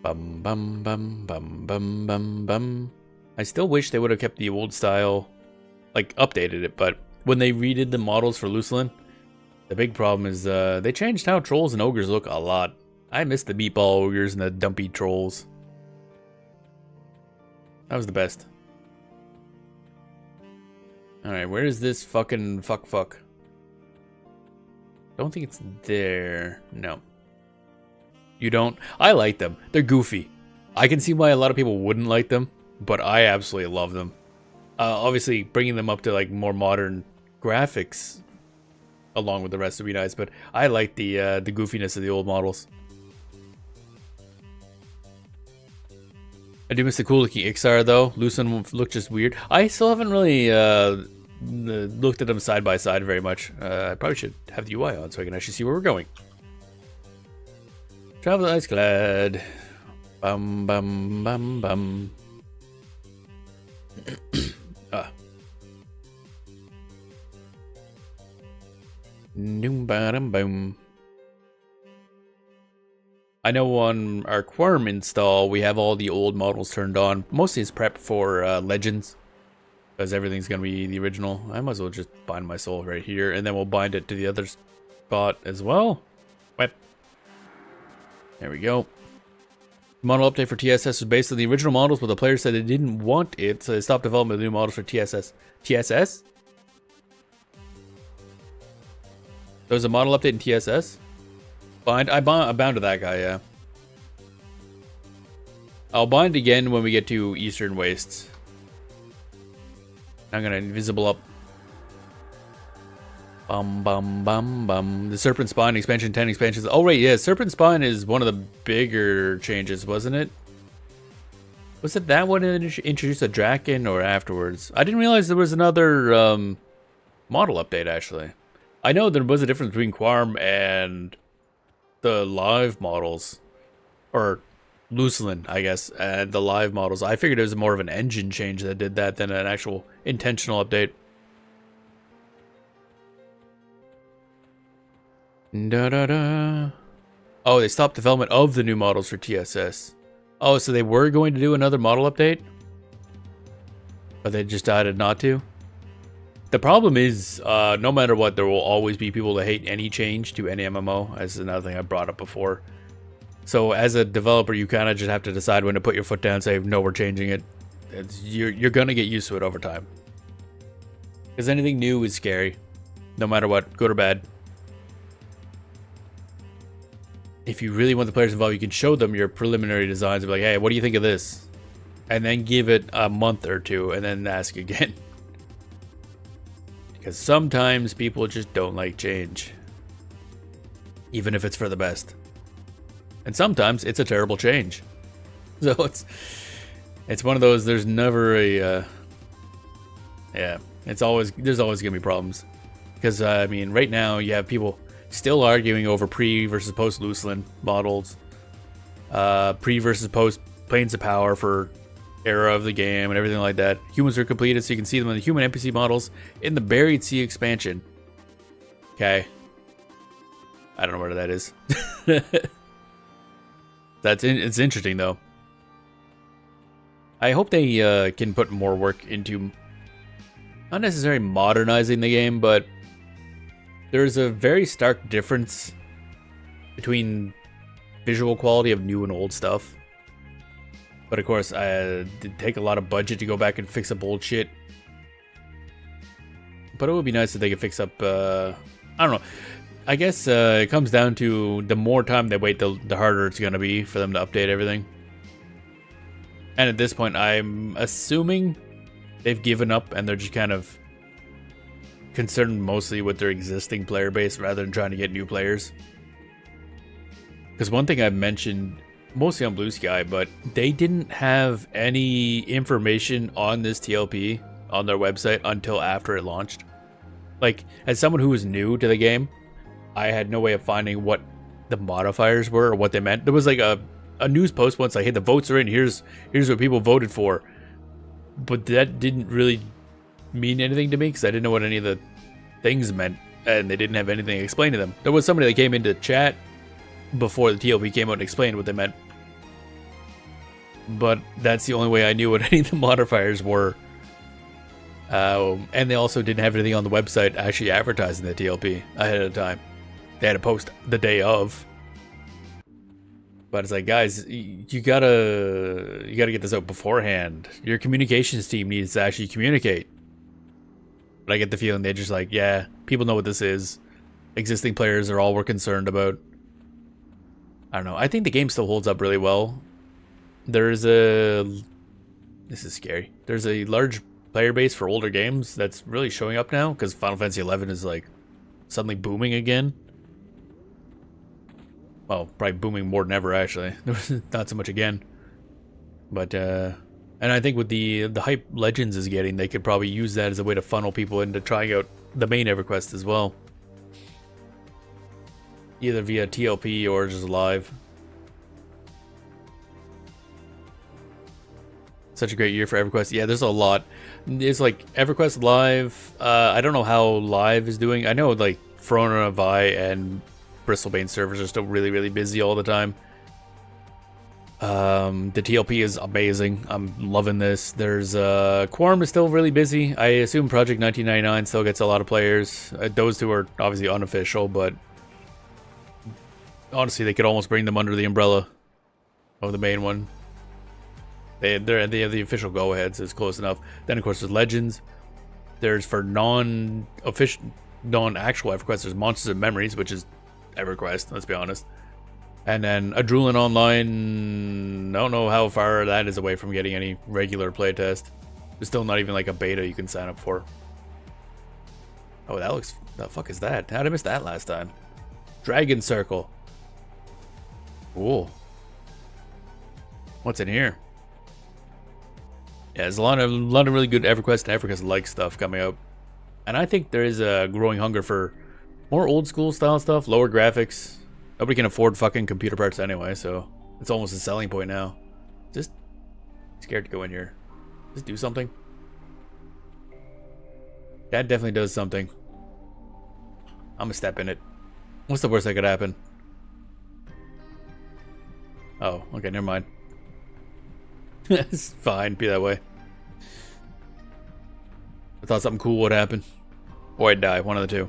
Bum bum bum bum bum bum bum. I still wish they would have kept the old style, like updated it, but when they redid the models for Lucelyn, the big problem is they changed how trolls and ogres look a lot. I miss the meatball ogres and the dumpy trolls. That was the best. Alright, where is this fucking fuck? Don't think it's there. No. You don't? I like them. They're goofy. I can see why a lot of people wouldn't like them, but I absolutely love them. Obviously, bringing them up to like more modern graphics along with the rest would be nice, but I like the goofiness of the old models. I do miss the cool looking Ixar though. Lucen looked just weird. I still haven't really looked at them side by side very much. I probably should have the UI on so I can actually see where we're going. Travel Ice Clad. Bum bum bum bum. Doom bottom boom. I know on our Quirm install we have all the old models turned on. Mostly it's prep for Legends. Because everything's going to be the original. I might as well just bind my soul right here. And then we'll bind it to the other spot as well. Wep. There we go. Model update for TSS was based on the original models, but the players said they didn't want it. So they stopped development of new models for TSS. TSS? There was a model update in TSS? I'm bound to that guy, yeah. I'll bind again when we get to Eastern Wastes. I'm gonna invisible up. Bum bum bum bum. The Serpent Spine expansion 10 expansions. Oh right, yeah, Serpent Spine is one of the bigger changes, wasn't it? Was it that one that introduced a Draken or afterwards? I didn't realize there was another model update actually. I know there was a difference between Quarm and the live models, or Lucelyn, I guess, and the live models. I figured it was more of an engine change that did that than an actual intentional update. Da da da. Oh, they stopped development of the new models for TSS. Oh, so they were going to do another model update, but they just decided not to. The problem is, no matter what, there will always be people that hate any change to any MMO, as another thing I brought up before. So as a developer, you kind of just have to decide when to put your foot down and say, no, we're changing it. You're going to get used to it over time. Because anything new is scary, no matter what, good or bad. If you really want the players involved, you can show them your preliminary designs and be like, hey, what do you think of this? And then give it a month or two and then ask again. Because sometimes people just don't like change. Even if it's for the best. And sometimes it's a terrible change. So it's one of those, there's never a... yeah, there's always going to be problems. Because, I mean, right now you have people still arguing over pre versus post Luceland models, pre versus post Planes of Power for era of the game and everything like that. Humans are completed, so you can see them in the human NPC models in the Buried Sea expansion. Okay, I don't know where that is. It's interesting though. I hope they can put more work into not necessarily modernizing the game, but there's a very stark difference between visual quality of new and old stuff. But of course, it did take a lot of budget to go back and fix up old shit. But it would be nice if they could fix up, I don't know. I guess it comes down to the more time they wait, the harder it's going to be for them to update everything. And at this point, I'm assuming they've given up and they're just kind of concerned mostly with their existing player base rather than trying to get new players. Because one thing I've mentioned, mostly on Blue Sky, but they didn't have any information on this TLP on their website until after it launched. Like, as someone who was new to the game, I had no way of finding what the modifiers were or what they meant. There was like a news post once like, hey, the votes are in, here's what people voted for. But that didn't really mean anything to me because I didn't know what any of the things meant, and they didn't have anything explained to them. There was somebody that came into chat before the TLP came out and explained what they meant, but that's the only way I knew what any of the modifiers were. And they also didn't have anything on the website actually advertising the TLP ahead of time. They had a post the day of, but it's like, guys, you gotta get this out beforehand. Your communications team needs to actually communicate. But I get the feeling they're just like, yeah, people know what this is. Existing players are all we're concerned about. I don't know. I think the game still holds up really well. This is scary. There's a large player base for older games that's really showing up now because Final Fantasy XI is like suddenly booming again. Well, probably booming more than ever actually. Not so much again. But and I think with the hype Legends is getting, they could probably use that as a way to funnel people into trying out the main EverQuest as well. Either via TLP or just live. Such a great year for EverQuest. Yeah, there's a lot. It's like EverQuest Live. I don't know how Live is doing. I know like Frona, Vi, and Bristlebane servers are still really, really busy all the time. The TLP is amazing. I'm loving this. There's Quorum is still really busy. I assume Project 1999 still gets a lot of players. Those two are obviously unofficial, but honestly, they could almost bring them under the umbrella of the main one. They have the official go-ahead, so it's close enough. Then, of course, there's Legends. There's for non-actual EverQuest, there's Monsters and Memories, which is EverQuest, let's be honest. And then Adrenaline Online, I don't know how far that is away from getting any regular playtest. There's still not even like a beta you can sign up for. Oh, that looks... The fuck is that? How did I miss that last time? Dragon Circle. Cool. What's in here? Yeah, there's a lot of really good EverQuest and EverQuest-like stuff coming out. And I think there is a growing hunger for more old school style stuff, lower graphics. Nobody can afford fucking computer parts anyway, so it's almost a selling point now. Just scared to go in here. Just do something. That definitely does something. I'm gonna step in it. What's the worst that could happen? Oh, okay, never mind. It's fine, be that way. I thought something cool would happen. Or I'd die, one of the two.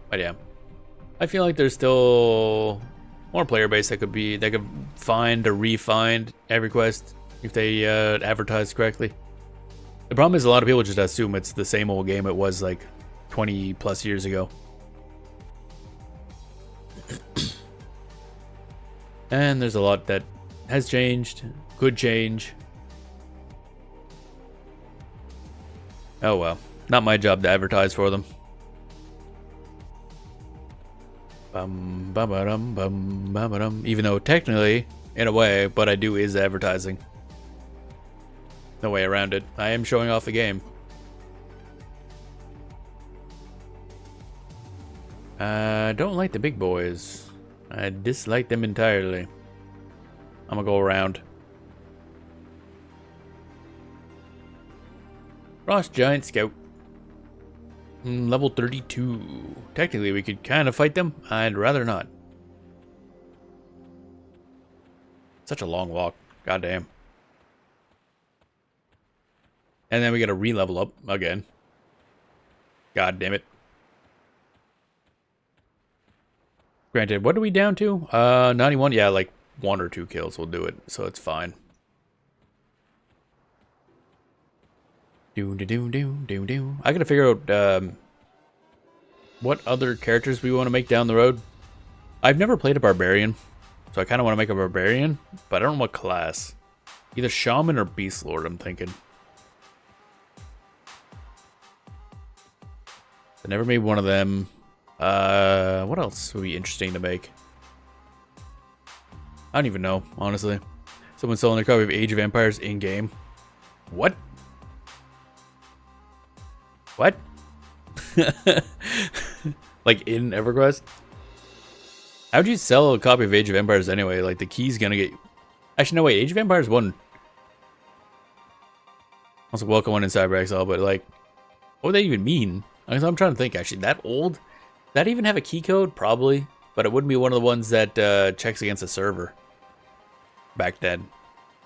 But yeah. I feel like there's still more player base that could find or re-find EverQuest if they advertise correctly. The problem is a lot of people just assume it's the same old game it was like 20 plus years ago. And there's a lot that has changed, could change. Oh well, not my job to advertise for them. Even though technically, in a way, what I do is advertising. No way around it. I am showing off the game. I don't like the big boys. I dislike them entirely. I'm gonna go around. Frost Giant Scout. Level 32. Technically, we could kind of fight them. I'd rather not. Such a long walk. Goddamn. And then we gotta re-level up again. God damn it. Granted, what are we down to? 91? Yeah, like 1 or 2 kills will do it, so it's fine. I gotta figure out what other characters we want to make down the road. I've never played a barbarian, so I kind of want to make a barbarian, but I don't know what class. Either shaman or beast lord, I'm thinking. I never made one of them. What else would be interesting to make? I don't even know, honestly. Someone's selling their copy of Age of Empires in-game. What? What? Like in EverQuest? How'd you sell a copy of Age of Empires anyway? Like the key's gonna get... Actually, no, wait. Age of Empires 1. Also, welcome one in Cyber Exile, but like... What would that even mean? I'm trying to think, actually. That old? Did that even have a key code? Probably. But it wouldn't be one of the ones that checks against a server. Back then.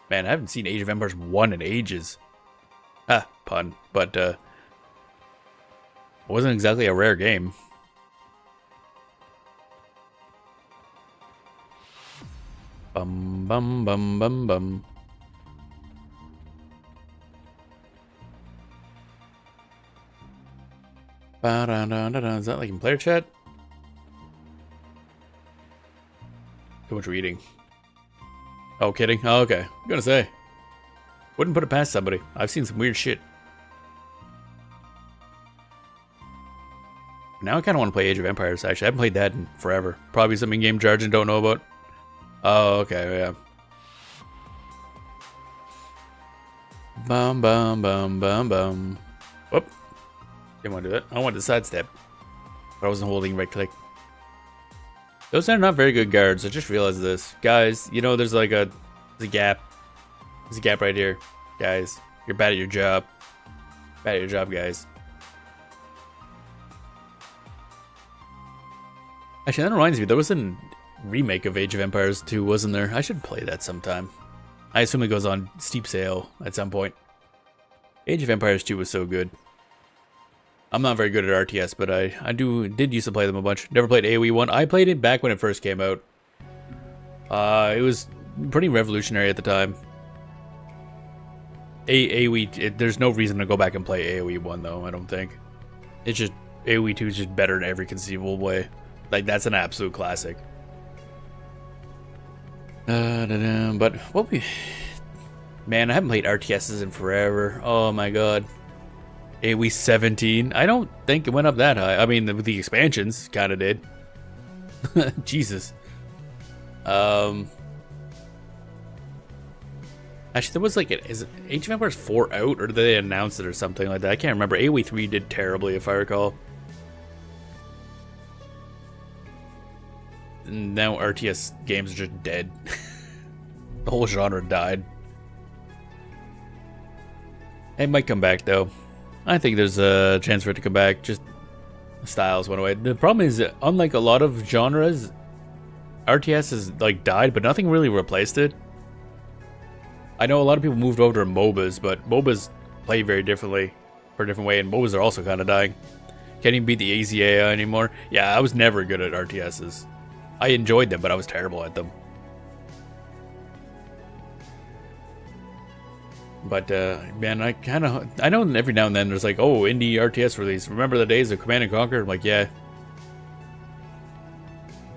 Man, I haven't seen Age of Empires 1 in ages. Ah, pun. But, it wasn't exactly a rare game. Bum, bum, bum, bum, bum. Is that like in player chat? Too much reading. Oh, kidding? Oh, okay. I'm gonna say. Wouldn't put it past somebody. I've seen some weird shit. Now I kind of want to play Age of Empires, actually. I haven't played that in forever. Probably some in-game jargon don't know about. Oh, okay, yeah. Bum, bum, bum, bum, bum. Whoop. Didn't want to do that. I wanted to sidestep. But I wasn't holding right click. Those are not very good guards. I just realized this. Guys, you know there's like a gap. There's a gap right here. Guys, you're bad at your job. Bad at your job, guys. Actually, that reminds me. There was a remake of Age of Empires 2, wasn't there? I should play that sometime. I assume it goes on steep sale at some point. Age of Empires 2 was so good. I'm not very good at RTS, but I did used to play them a bunch. Never played AoE 1. I played it back when it first came out. It was pretty revolutionary at the time. AoE, there's no reason to go back and play AoE 1 though, I don't think. It's just, AoE 2 is just better in every conceivable way. Like, that's an absolute classic. But, what we... Man, I haven't played RTSs in forever. Oh my god. AoE 17. I don't think it went up that high. I mean, with the expansions, kind of did. Jesus. Actually, there was like, is Age of Empires 4 out, or did they announce it or something like that? I can't remember. AoE 3 did terribly, if I recall. And now RTS games are just dead. The whole genre died. It might come back, though. I think there's a chance for it to come back. Just styles went away. The problem is, unlike a lot of genres, RTS has like died, but nothing really replaced it. I know a lot of people moved over to MOBAs, but MOBAs play very differently, for a different way, and MOBAs are also kind of dying. Can't even beat the AZA anymore. Yeah, I was never good at RTSs. I enjoyed them, but I was terrible at them. But, man, I know every now and then there's like, oh, indie RTS release. Remember the days of Command & Conquer? I'm like, yeah.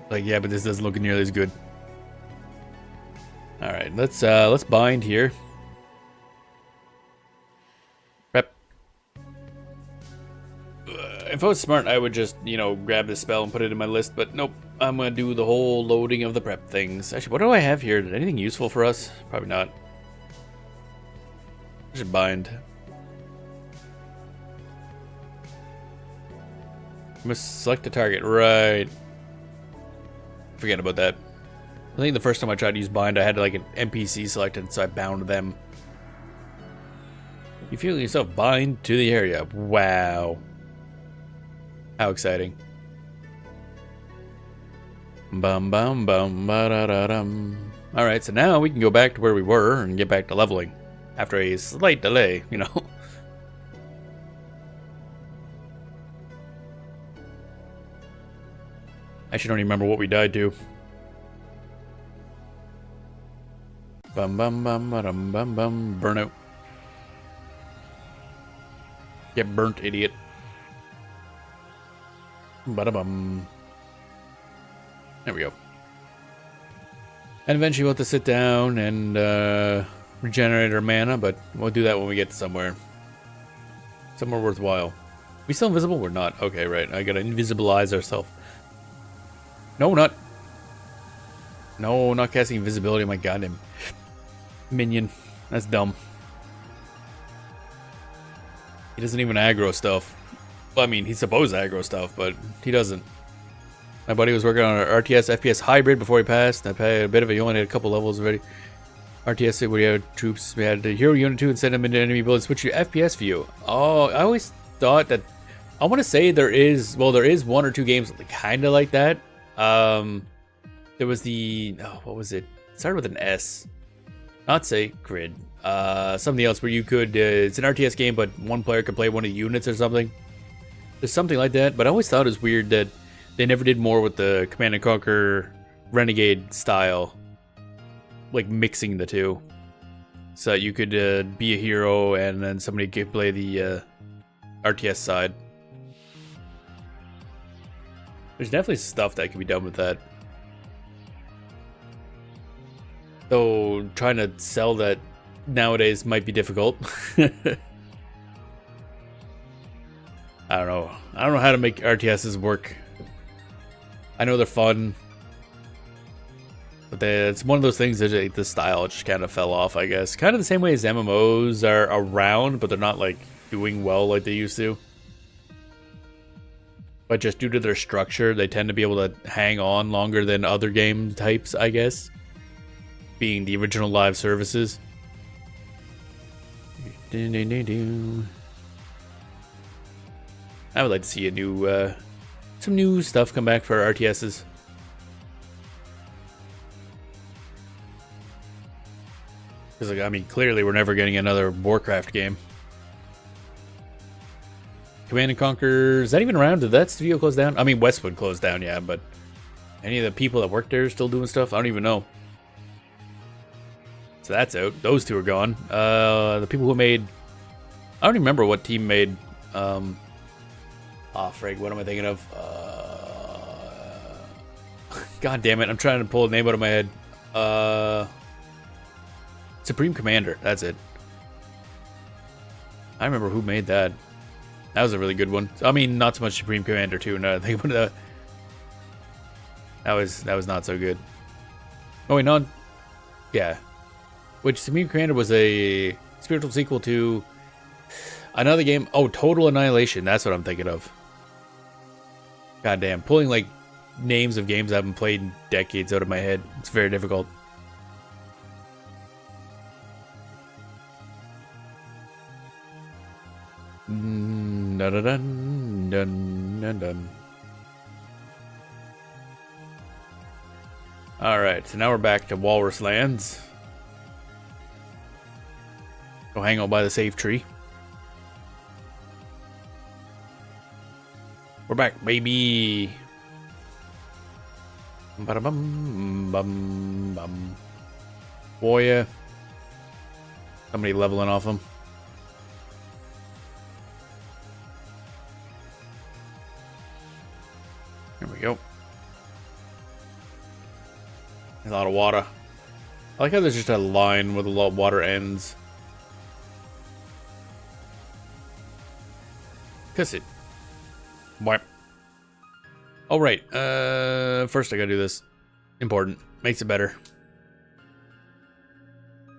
Like, yeah, but this doesn't look nearly as good. Alright, let's bind here. Prep. If I was smart, I would just, you know, grab this spell and put it in my list, but nope. I'm gonna do the whole loading of the prep things. Actually, what do I have here? Anything useful for us? Probably not. I should bind. I must select a target. Right. Forget about that. I think the first time I tried to use bind, I had like an NPC selected, so I bound them. You feel yourself bind to the area. Wow. How exciting. Bum bum bum ba da da dum. Alright, so now we can go back to where we were and get back to leveling. After a slight delay, you know. I actually don't even remember what we died to. Bum bum bum bum bum bum. Burnout. Get burnt, idiot. Bada bum. There we go. And eventually we'll have to sit down and regenerate our mana, but we'll do that when we get to somewhere worthwhile. We still invisible? We're not. Okay, right. I gotta invisibilize ourselves. No, not. No, not casting invisibility. My goddamn minion. That's dumb. He doesn't even aggro stuff. Well, I mean, he's supposed to aggro stuff, but he doesn't. My buddy was working on an RTS FPS hybrid before he passed. I played a bit of it. He only had a couple levels already. RTS, we had troops. We had the hero unit 2 and send them into enemy buildings. Switch to FPS view. Oh, I always thought that. I want to say there is. Well, there is one or two games kind of like that. There was the. Oh, what was it? It started with an S. Not Sacred. Something else where you could. It's an RTS game, but one player could play one of the units or something. There's something like that, but I always thought it was weird that they never did more with the Command & Conquer Renegade style. Like mixing the two. So you could be a hero and then somebody could play the RTS side. There's definitely stuff that can be done with that. Though trying to sell that nowadays might be difficult. I don't know. I don't know how to make RTSs work. I know they're fun. But it's one of those things that the style just kind of fell off, I guess. Kind of the same way as MMOs are around, but they're not like doing well like they used to. But just due to their structure, they tend to be able to hang on longer than other game types, I guess. Being the original live services. I would like to see a new, some new stuff come back for RTSs. Because, like, I mean, clearly we're never getting another Warcraft game. Command & Conquer, is that even around? Did that studio close down? I mean, Westwood closed down, yeah, but any of the people that work there still doing stuff? I don't even know. So that's out. Those two are gone. The people who made... I don't even remember what team made... frig, what am I thinking of? God damn it, I'm trying to pull a name out of my head. Supreme Commander, that's it. I remember who made that. That was a really good one. I mean, not so much Supreme Commander 2, now that I think about that. That was not so good. Oh wait, no. Yeah. Which Supreme Commander was a spiritual sequel to another game. Oh, Total Annihilation, that's what I'm thinking of. Goddamn, pulling like names of games I haven't played in decades out of my head. It's very difficult. Dun, dun, dun, dun, dun, dun. Alright, so now we're back to Walrus Lands. Go hang out by the safe tree. We're back, baby. Ba-da-bum, bum, bum. Boy, yeah. Somebody leveling off him. Here we go. A lot of water. I like how there's just a line where the water ends. Kiss it. Wipe. Oh, right. First I gotta do this. Important. Makes it better.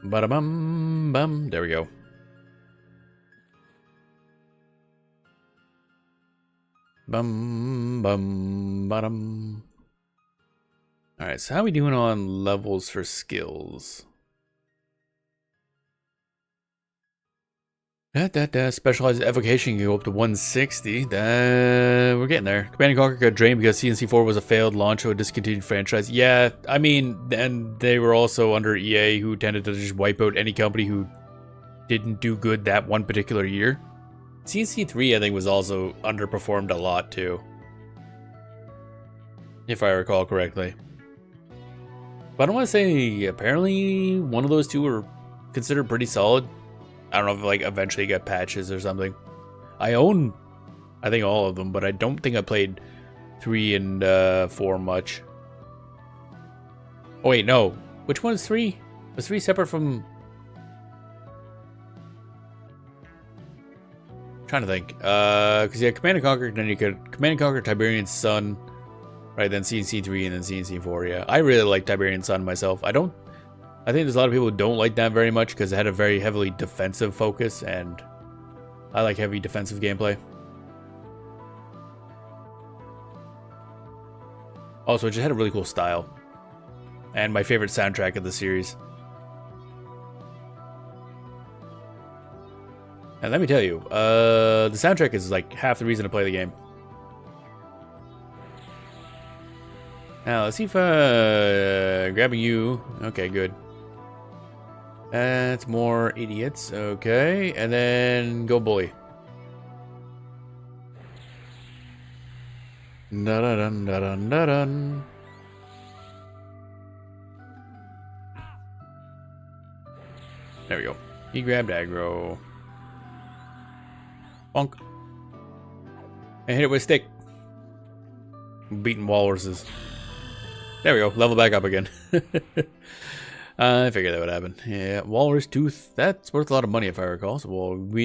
Ba-da-bum, bum. There we go. Bum, bum, ba-dum. Alright, so how are we doing on levels for skills? Specialized evocation can go up to 160. We're getting there. Command & Conquer got drained because CNC4 was a failed launch of a discontinued franchise. Yeah, I mean, and they were also under EA, who tended to just wipe out any company who didn't do good that one particular year. CNC3, I think, was also underperformed a lot, too. If I recall correctly. But I want to say, apparently, one of those two were considered pretty solid. I don't know if like eventually get patches or something. I own, I think, all of them, but I don't think I played 3 and 4 much. Oh wait, no. Which one's 3? Was 3 separate from? I'm trying to think. Because yeah, Command & Conquer, then you could Command & Conquer Tiberian Sun, right? Then CNC3 and then CNC4. Yeah, I really like Tiberian Sun myself. I think there's a lot of people who don't like that very much because it had a very heavily defensive focus, and I like heavy defensive gameplay. Also, it just had a really cool style. And my favorite soundtrack of the series. And let me tell you, the soundtrack is like half the reason to play the game. Now, let's see if grabbing you. Okay, good. That's more idiots. Okay, and then go bully. Da-da-dun, da-dun, da-dun. There we go. He grabbed aggro. Bonk. And hit it with a stick. Beating walruses. There we go. Level back up again. I figured that would happen. Yeah, walrus tooth. That's worth a lot of money if I recall. So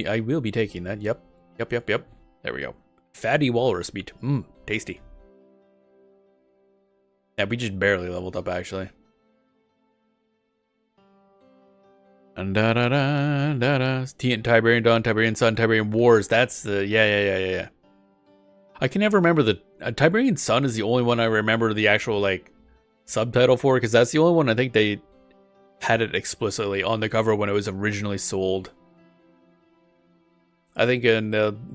I will be taking that. Yep. There we go. Fatty walrus meat. Mmm, tasty. Yeah, we just barely leveled up actually. And da-da-da. Tiberian Dawn, Tiberian Sun, Tiberian Wars. That's the yeah. I can never remember the Tiberian Sun is the only one I remember the actual like subtitle for, because that's the only one I think they had it explicitly on the cover when it was originally sold. I think in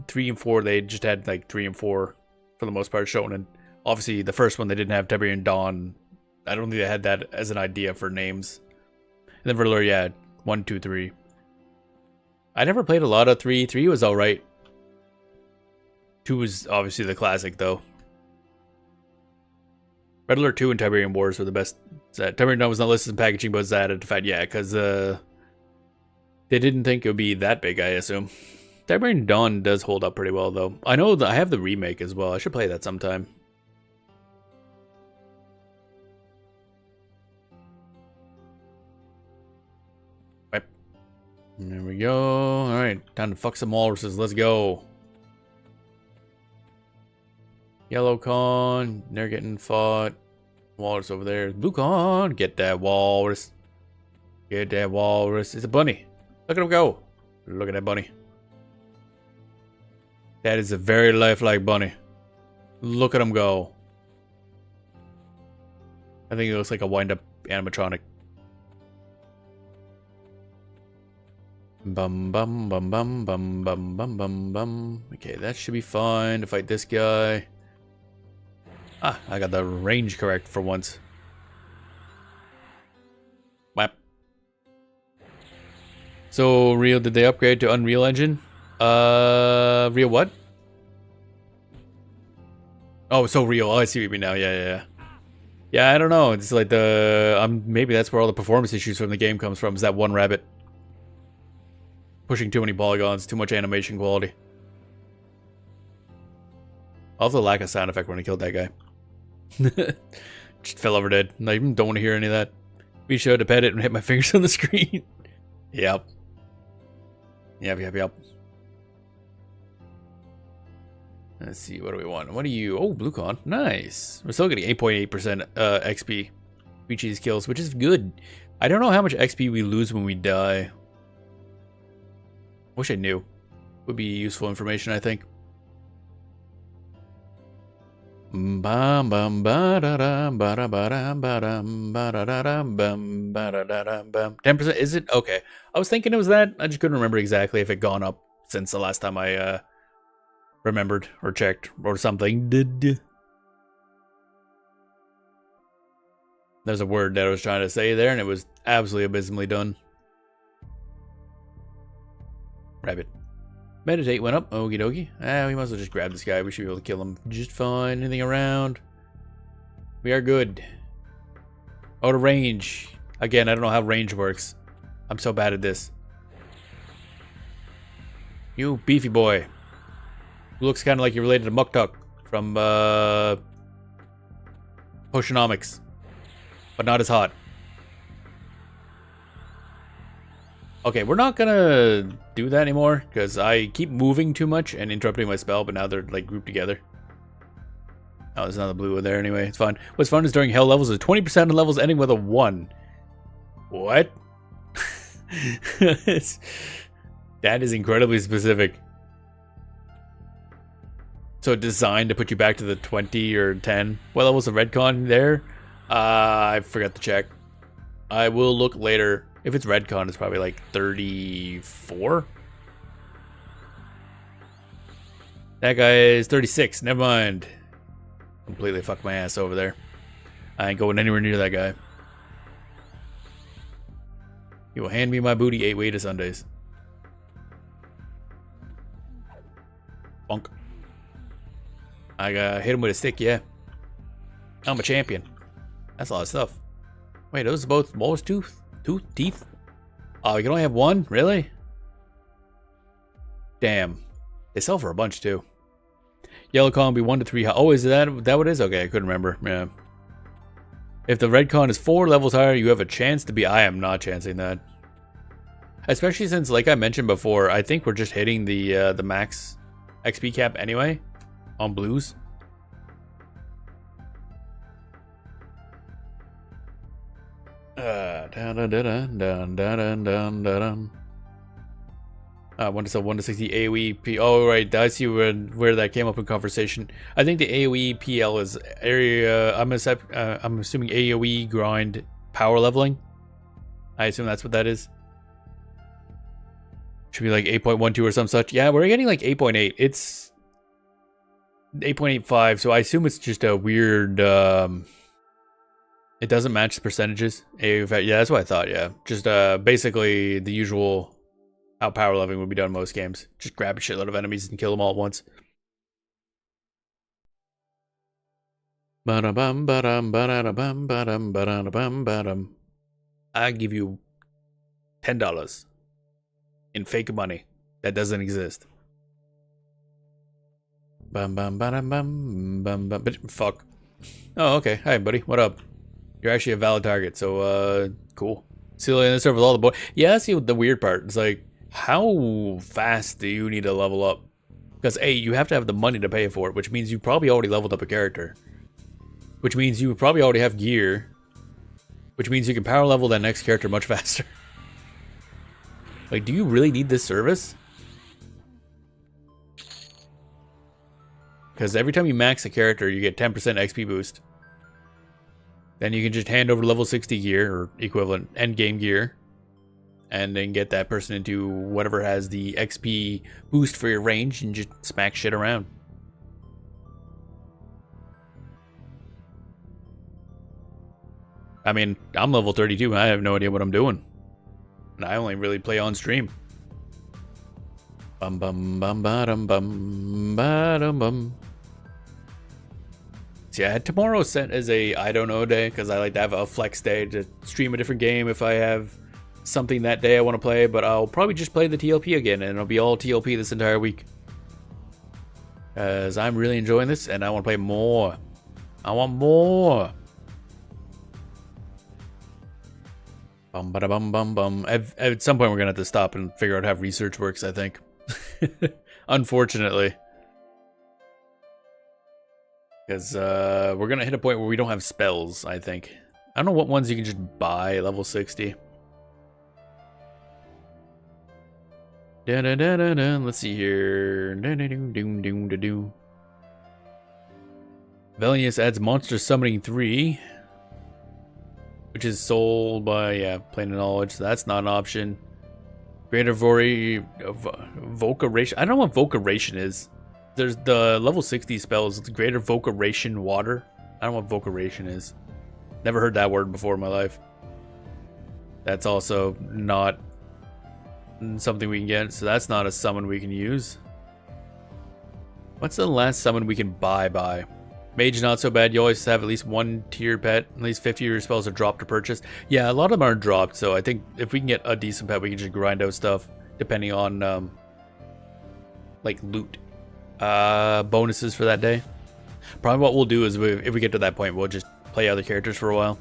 3 and 4 they just had like 3 and 4 for the most part shown, and obviously the first one they didn't have Tiberian Dawn. I don't think they had that as an idea for names. And then for lore, yeah, 1, 2, 3. I never played a lot of 3. 3 was alright. 2 was obviously the classic though. Red Alert 2 and Tiberian Wars were the best. Tiberian Dawn was not listed in packaging, but was added to fact. Yeah, because they didn't think it would be that big, I assume. Tiberian Dawn does hold up pretty well, though. I know that I have the remake as well. I should play that sometime. Right. There we go. Alright, time to fuck some walruses. Let's go. Yellow con, they're getting fought. Walrus over there. Blue con, get that walrus. Get that walrus. It's a bunny. Look at him go. Look at that bunny. That is a very lifelike bunny. Look at him go. I think it looks like a wind-up animatronic. Bum bum bum bum bum bum bum bum bum. Okay, that should be fine to fight this guy. Ah, I got the range correct for once. Whap. So, Real, did they upgrade to Unreal Engine? Real what? Oh, so Real. Oh, I see what you mean now. Yeah. Yeah, I don't know. It's like maybe that's where all the performance issues from the game comes from, is that one rabbit. Pushing too many polygons, too much animation quality. Also, lack of sound effect when I killed that guy. Just fell over dead. I even don't want to hear any of that. Be sure to pet it and hit my fingers on the screen. Yep. Let's see, what do we want? What do you... Oh, blue con. Nice. We're still getting 8.8% XP. Each of these kills, which is good. I don't know how much XP we lose when we die. Wish I knew. Would be useful information, I think. 10%, is it? Okay. I was thinking it was that. I just couldn't remember exactly if it gone up since the last time I remembered or checked or something. There's a word that I was trying to say there and it was absolutely abysmally done. Rabbit. Meditate went up. Okie dokie. We might as well just grab this guy. We should be able to kill him just fine. Anything around? We are good. Out of range. Again, I don't know how range works. I'm so bad at this. You beefy boy. Who looks kind of like you're related to Muktuk from Potionomics. But not as hot. Okay, we're not gonna do that anymore because I keep moving too much and interrupting my spell, but now they're like grouped together. Oh, there's another blue one there anyway. It's fun. What's fun is during hell levels is 20% of levels ending with a 1. What? That is incredibly specific. So designed to put you back to the 20 or 10. What level's the Redcon there? I forgot to check. I will look later. If it's Redcon, it's probably like 34. That guy is 36. Never mind. Completely fucked my ass over there. I ain't going anywhere near that guy. He will hand me my booty 8 way to Sundays. Bonk. I hit him with a stick, yeah. I'm a champion. That's a lot of stuff. Wait, those are both molars teeth? Oh, you can only have one? Really? Damn. They sell for a bunch too. Yellow con will be 1 to 3 high. Oh, is that what it is? Okay, I couldn't remember. Yeah. If the red con is 4 levels higher, you have a chance to be... I am not chancing that. Especially since, like I mentioned before, I think we're just hitting the max XP cap anyway on blues. One to 60 AoE P. Oh right, I see where that came up in conversation. I think the AoE PL is area. I'm assuming AoE grind power leveling. I assume that's what that is. Should be like 8.12 or some such. Yeah, we're getting like 8.8. It's 8.85. So I assume it's just a weird. It doesn't match the percentages. Yeah, that's what I thought. Yeah, just basically the usual how power leveling would be done in most games. Just grab a shitload of enemies and kill them all at once. I give you $10 in fake money that doesn't exist. But fuck. Oh, okay. Hi, buddy. What up? You're actually a valid target, so cool. See you later in the server with all the boys. Yeah, that's the weird part. It's like, how fast do you need to level up? Because A, you have to have the money to pay for it, which means you probably already leveled up a character. Which means you probably already have gear. Which means you can power level that next character much faster. Like, do you really need this service? Because every time you max a character, you get 10% XP boost. Then you can just hand over level 60 gear, or equivalent end game gear. And then get that person into whatever has the XP boost for your range and just smack shit around. I mean, I'm level 32 and I have no idea what I'm doing. And I only really play on stream. Bum bum bum ba-dum bum ba-dum bum. So yeah, tomorrow's set as a I don't know day because I like to have a flex day to stream a different game if I have something that day I want to play. But I'll probably just play the TLP again, and it'll be all TLP this entire week. As I'm really enjoying this, and I want to play more. I want more. Bum ba da bum bum bum. At some point, we're gonna have to stop and figure out how research works. I think, unfortunately. Because we're going to hit a point where we don't have spells, I think. I don't know what ones you can just buy at level 60. Let's see here. Velius adds Monster Summoning 3. Which is sold by, yeah, Plane of Knowledge. So that's not an option. Greater Vocation. I don't know what Vocation is. There's the level 60 spells, Greater Vocation Water. I don't know what Vocation is. Never heard that word before in my life. That's also not something we can get, so that's not a summon we can use. What's the last summon we can buy? Mage, not so bad. You always have at least one tier pet. At least 50 of your spells are dropped to purchase. Yeah, a lot of them are dropped, so I think if we can get a decent pet, we can just grind out stuff, depending on, like, loot. Bonuses for that day. Probably what we'll do is if we get to that point, we'll just play other characters for a while.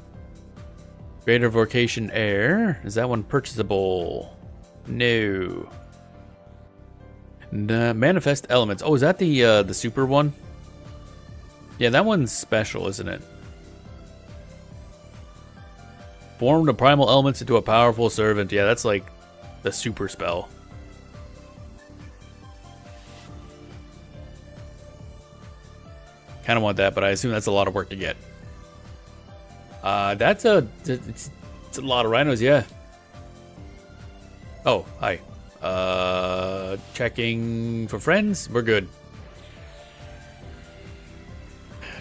Greater Vocation Air. Is that one purchasable? No. Manifest Elements. Oh, is that the super one? Yeah, that one's special, isn't it? Form the primal elements into a powerful servant. Yeah, that's like the super spell. Kind of want that, but I assume that's a lot of work to get. It's a lot of rhinos, yeah. Oh, hi. Checking for friends. We're good.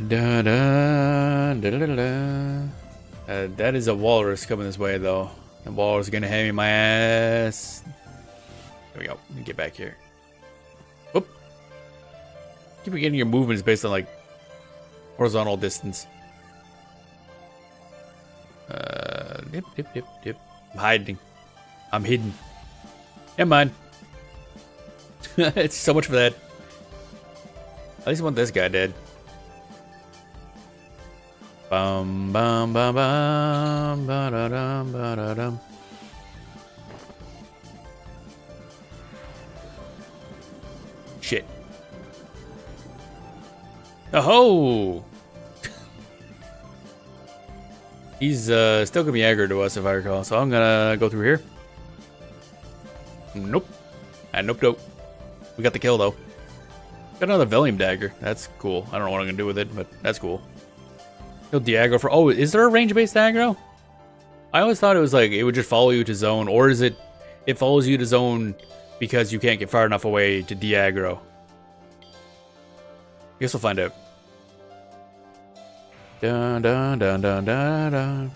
Da, da, da, da, da. That is a walrus coming this way, though. The walrus is gonna hand me my ass. There we go. Let me get back here. Whoop. Keep getting your movements based on like horizontal distance. Dip, dip, dip, dip. I'm hiding. I'm hidden. Never mind. It's so much for that. At least I want this guy dead. Bum bum bum bum ba da dum ba da dum. Shit. Oh! He's still gonna be aggro to us if I recall, so I'm gonna go through here. Nope. And nope. We got the kill though. Got another Velium dagger. That's cool. I don't know what I'm gonna do with it, but that's cool. He'll de-aggro for... Oh, is there a range-based aggro? I always thought it was like it would just follow you to zone, or is it follows you to zone because you can't get far enough away to de-aggro? I guess we'll find out. Dun, dun, dun, dun, dun, dun.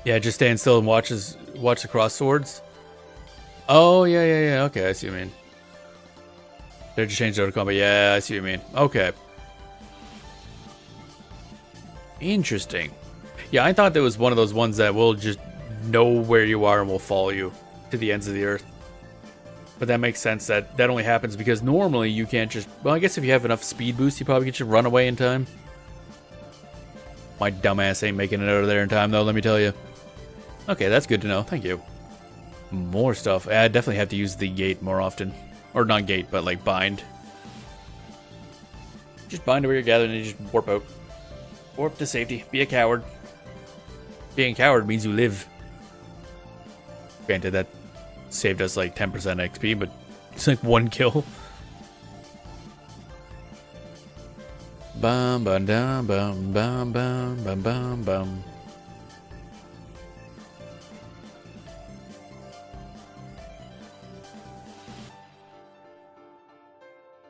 Yeah, just stand still and watch the cross swords. Oh, yeah. Okay, I see what you mean. They just changed out of combat. Yeah, I see what you mean. Okay. Interesting. Yeah, I thought that was one of those ones that will just know where you are and will follow you to the ends of the earth. But that makes sense that only happens because normally you can't just... Well, I guess if you have enough speed boost, you probably can just run away in time. My dumbass ain't making it out of there in time, though, let me tell you. Okay, that's good to know. Thank you. More stuff. I definitely have to use the gate more often. Or not gate, but like bind. Just bind to where you're gathering and you just warp out. Warp to safety. Be a coward. Being a coward means you live. Granted, that saved us like 10% XP, but it's like one kill. Bum bum dum bum bum bum bum bum bum.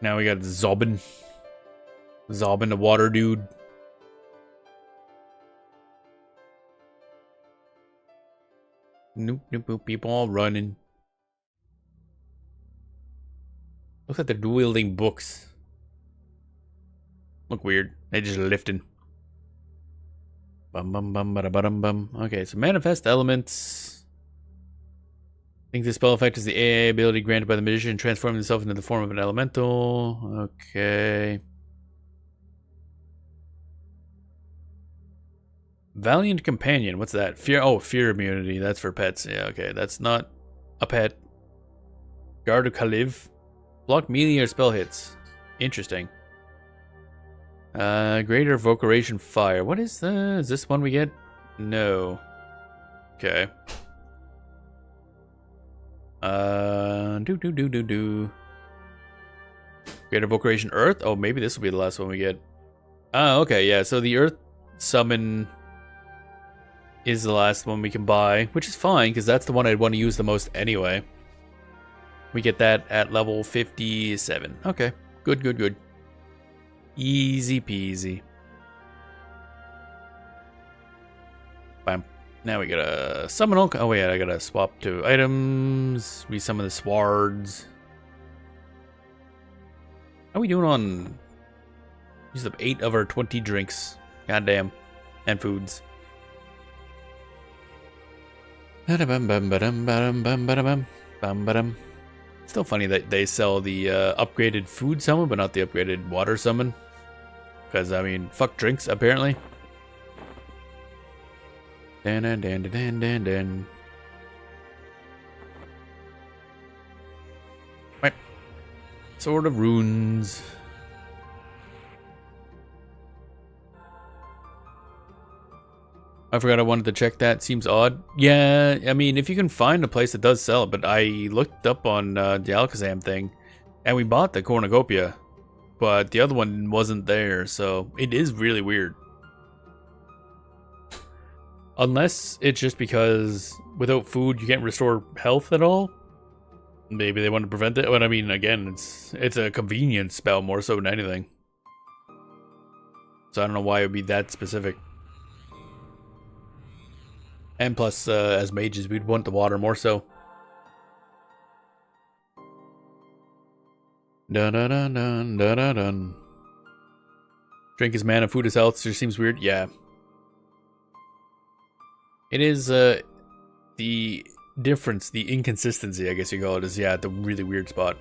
Now we got Zobin. Zobin, the water dude. Nope, nope, nope. People all running. Looks like they're wielding books. Look weird. They're just lifting. Bum bum bum bada bum bum. Okay, so manifest elements. I think this spell effect is the AA ability granted by the magician transforming himself into the form of an elemental. Okay. Valiant Companion. What's that? Fear. Oh, fear immunity. That's for pets. Yeah, okay. That's not a pet. Guard of Kaliv. Block melee or spell hits. Interesting. Greater Vocation Fire. What is the... Is this one we get? No. Okay. Greater Vocation Earth? Oh, maybe this will be the last one we get. Oh, okay, yeah. So the Earth Summon is the last one we can buy, which is fine, because that's the one I'd want to use the most anyway. We get that at level 57. Okay, good, good, good. Easy peasy. Bam. Now we gotta summon all... Oh, yeah, I gotta swap to items. We summon the Swards. How are we doing on... Used up 8 of our 20 drinks. Goddamn. And foods. Still funny that they sell the upgraded food summon, but not the upgraded water summon. Because, I mean, fuck drinks, apparently. Dan. Right. Sword of Runes. I forgot I wanted to check that. Seems odd. Yeah, I mean, if you can find a place that does sell it, but I looked up on the Alakazam thing, and we bought the Cornucopia, but the other one wasn't there, so it is really weird. Unless it's just because without food you can't restore health at all. Maybe they want to prevent it, but I mean, again, it's a convenience spell more so than anything. So I don't know why it would be that specific. And plus, as mages, we'd want the water more so. Dun dun dun dun dun dun dun. Drink is mana, food is health. Just seems weird. Yeah. It is the difference, the inconsistency, I guess you call it, is at the really weird spot.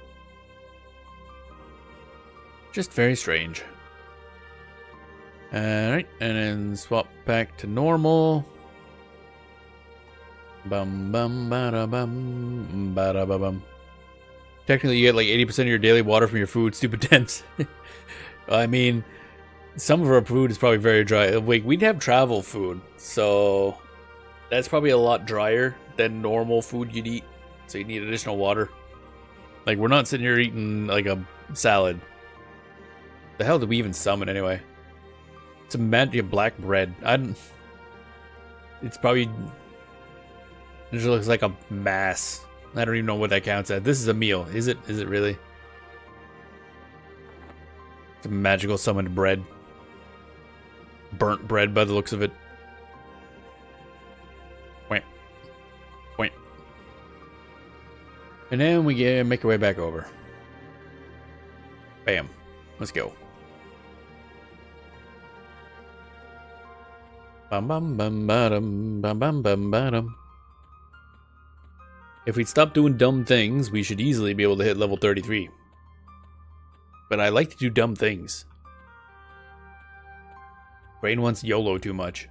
Just very strange. Alright, and then swap back to normal. Bum bum bada bum bada bum. Technically, you get like 80% of your daily water from your food. Stupid tense. I mean, some of our food is probably very dry. Like, we'd have travel food, so that's probably a lot drier than normal food you'd eat. So you need additional water. Like, we're not sitting here eating like a salad. The hell did we even summon anyway? It's a magic black bread. It's probably. It just looks like a mass. I don't even know what that counts as. This is a meal. Is it? Is it really? It's a magical summoned bread. Burnt bread by the looks of it. Point. Point. And then we make our way back over. Bam. Let's go. Bum bum bum bum bum bum bum bum. If we'd stop doing dumb things, we should easily be able to hit level 33. But I like to do dumb things. Brain wants YOLO too much.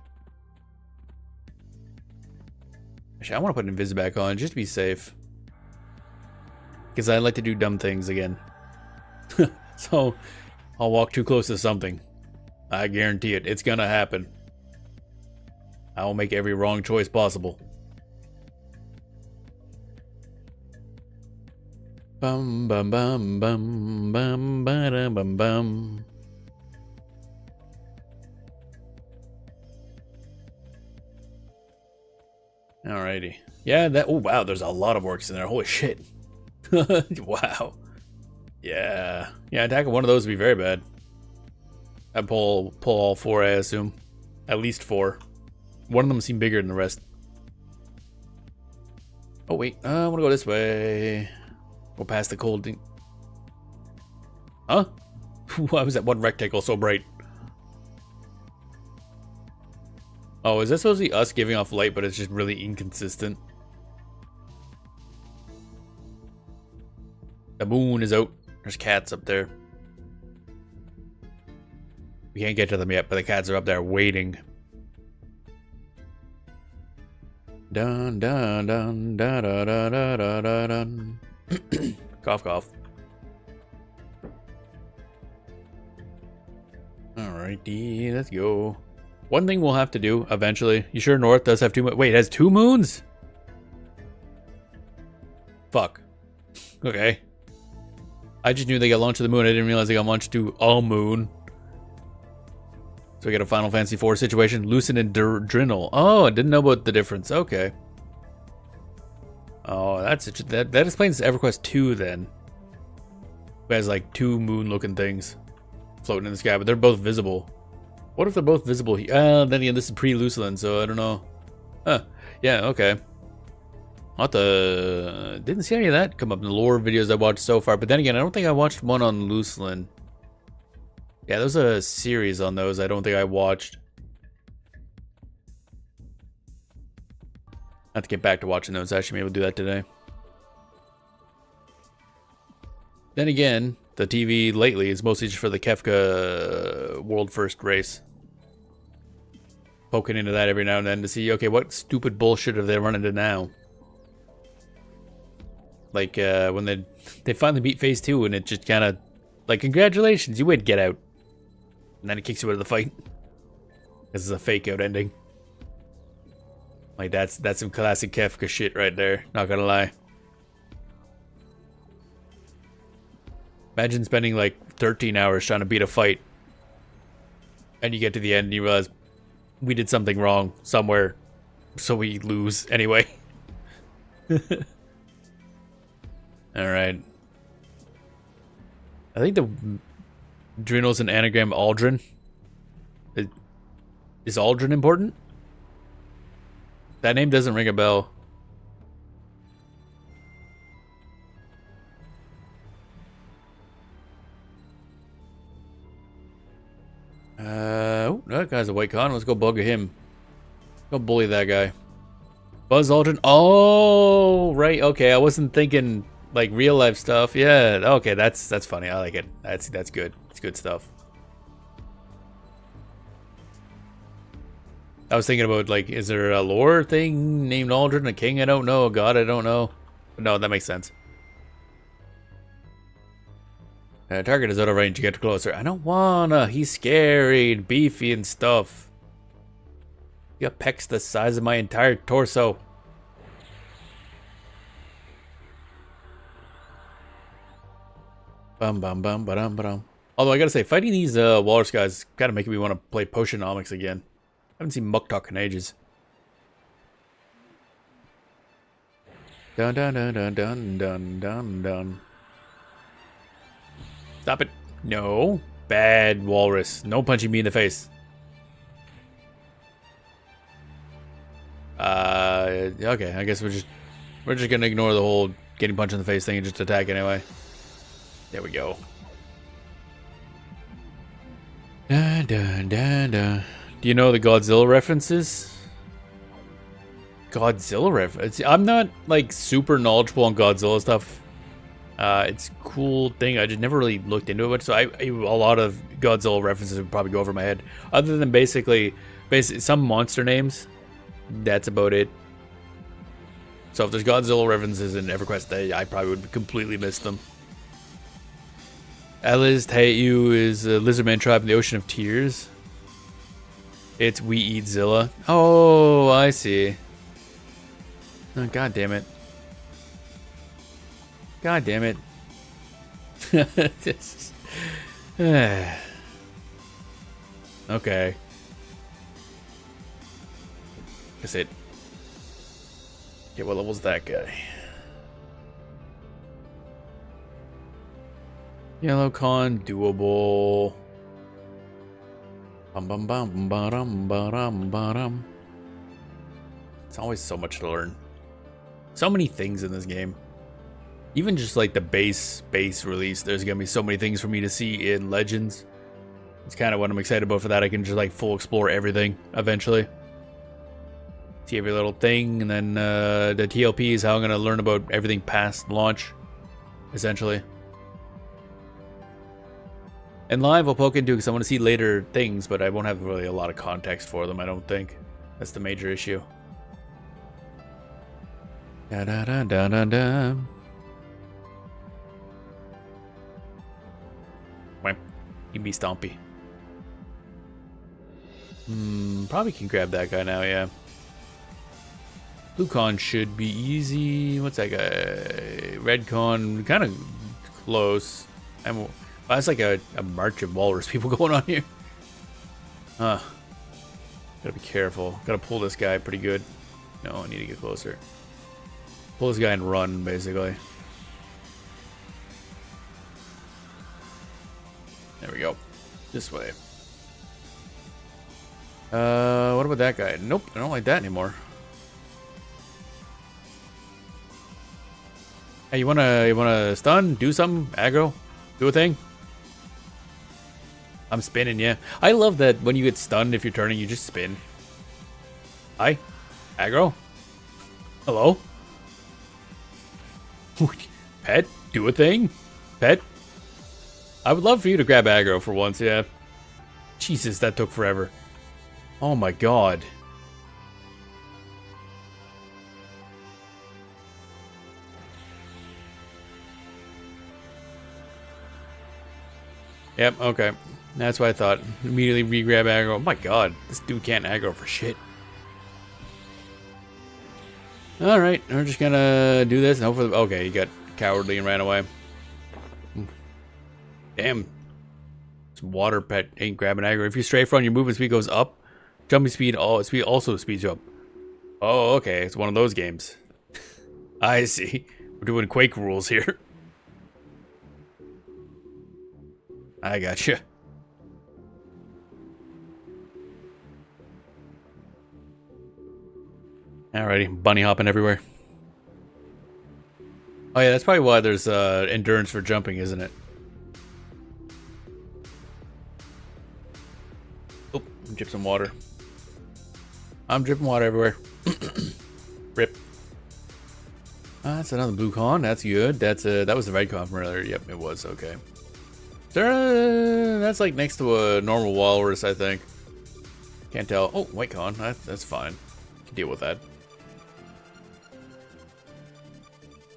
Actually, I want to put Invis back on just to be safe. Because I like to do dumb things again. So, I'll walk too close to something. I guarantee it. It's gonna happen. I will make every wrong choice possible. Bum bum bum bum bum ba bum bum. Alrighty. Yeah, that. Oh wow, there's a lot of orcs in there. Holy shit. Wow. Yeah. Yeah, attacking one of those would be very bad. I'd pull all 4, I assume. At least 4. One of them seemed bigger than the rest. Oh, wait. I want to go this way. Go past the cold thing. Huh? Why was that one rectangle so bright? Oh, is that supposed to be us giving off light, but it's just really inconsistent? The moon is out. There's cats up there. We can't get to them yet, but the cats are up there waiting. Dun dun dun dun dun dun dun dun dun. Cough, cough. Alrighty, let's go. One thing we'll have to do eventually. You sure North does have two moons? Wait, it has 2 moons? Fuck. Okay. I just knew they got launched to the moon. I didn't realize they got launched to a moon. So we got a Final Fantasy IV situation. Lucid and Drinal. Oh, I didn't know about the difference. Okay. Oh, that explains EverQuest 2 then. It has like 2 moon-looking things floating in the sky, but they're both visible. What if they're both visible? Then again, this is pre-Lucilan, so I don't know. Huh. Yeah, okay. Didn't see any of that come up in the lore videos I watched so far, but then again, I don't think I watched one on Lucilan. Yeah, there was a series on those I don't think I watched. I have to get back to watching those. I should be able to do that today. Then again, the TV lately is mostly just for the Kefka world first race. Poking into that every now and then to see, okay, what stupid bullshit are they running into now? Like, when they finally beat Phase 2 and it just kind of, like, congratulations, you win, get out. And then it kicks you out of the fight. This is a fake out ending. Like, that's some classic Kefka shit right there, not gonna lie. Imagine spending like 13 hours trying to beat a fight. And you get to the end and you realize we did something wrong somewhere. So we lose anyway. Alright. I think the Drinal's an anagram Aldrin. Is Aldrin important? That name doesn't ring a bell. Oh, that guy's a white con. Let's go bug him. Go bully that guy. Buzz Aldrin. Oh, right. Okay, I wasn't thinking like real life stuff. Yeah. Okay, that's funny. I like it. That's good. It's good stuff. I was thinking about like, is there a lore thing named Aldrin? A king? I don't know. A god? I don't know. But no, that makes sense. Target is out of range. You get closer. I don't wanna. He's scary and beefy and stuff. You got pecs the size of my entire torso. Bum bum bum ba-dum ba-dum. Although I gotta say, fighting these walrus guys kind of making me want to play Potionomics again. I haven't seen Muck Talk in ages. Dun dun dun dun dun dun dun dun. Stop it. No. Bad walrus. No punching me in the face. Okay, I guess we're just gonna ignore the whole getting punched in the face thing and just attack anyway. There we go. Dun dun dun dun. Do you know the Godzilla references? Godzilla reference? I'm not like super knowledgeable on Godzilla stuff. It's a cool thing. I just never really looked into it, so a lot of Godzilla references would probably go over my head. Other than basically some monster names, that's about it. So if there's Godzilla references in EverQuest, I probably would completely miss them. Aliz Taiyu is a lizardman tribe in the Ocean of Tears. It's We Eat Zilla. Oh, I see. Oh, God damn it. God damn it. Okay. That's it. Okay, what level's that guy? Yellow con, doable. Bum bum bum ba-dum ba-dum ba-dum. It's always so much to learn. So many things in this game. Even just like the base release, there's gonna be so many things for me to see in Legends. It's kind of what I'm excited about for that. I can just like full explore everything eventually. See every little thing, and then the TLP is how I'm gonna learn about everything past launch, essentially. And live I'll poke into because I want to see later things, but I won't have really a lot of context for them, I don't think. That's the major issue. Da da da da da da. He'd be stompy. Probably can grab that guy now, yeah. Blue con should be easy. What's that guy? Red con, kind of close. That's like a march of walrus people going on here. Gotta be careful. Gotta pull this guy pretty good. No, I need to get closer. Pull this guy and run, basically. There we go. This way. What about that guy? Nope, I don't like that anymore. Hey, you wanna stun? Do something? Aggro? Do a thing? I'm spinning, yeah. I love that when you get stunned, if you're turning, you just spin. Hi? Aggro? Hello? Pet? Do a thing? Pet? I would love for you to grab aggro for once, yeah. Jesus, that took forever. Oh my god. Yep, okay. That's what I thought. Immediately re-grab aggro. Oh my god, this dude can't aggro for shit. Alright, we're just gonna do this and hope for the... Okay, he got cowardly and ran away. Damn. This water pet ain't grabbing aggro. If you strafe run, your movement speed goes up. Jumping speed also speeds you up. Oh, okay. It's one of those games. I see. We're doing Quake rules here. I gotcha. Alrighty, bunny hopping everywhere. Oh yeah, that's probably why there's endurance for jumping, isn't it? Oh, drip some water. I'm dripping water everywhere. Rip. That's another blue con. That's good. That was the red con from earlier. Yep, it was. Okay. That's like next to a normal walrus, I think. Can't tell. Oh, white con. That's fine. Can deal with that.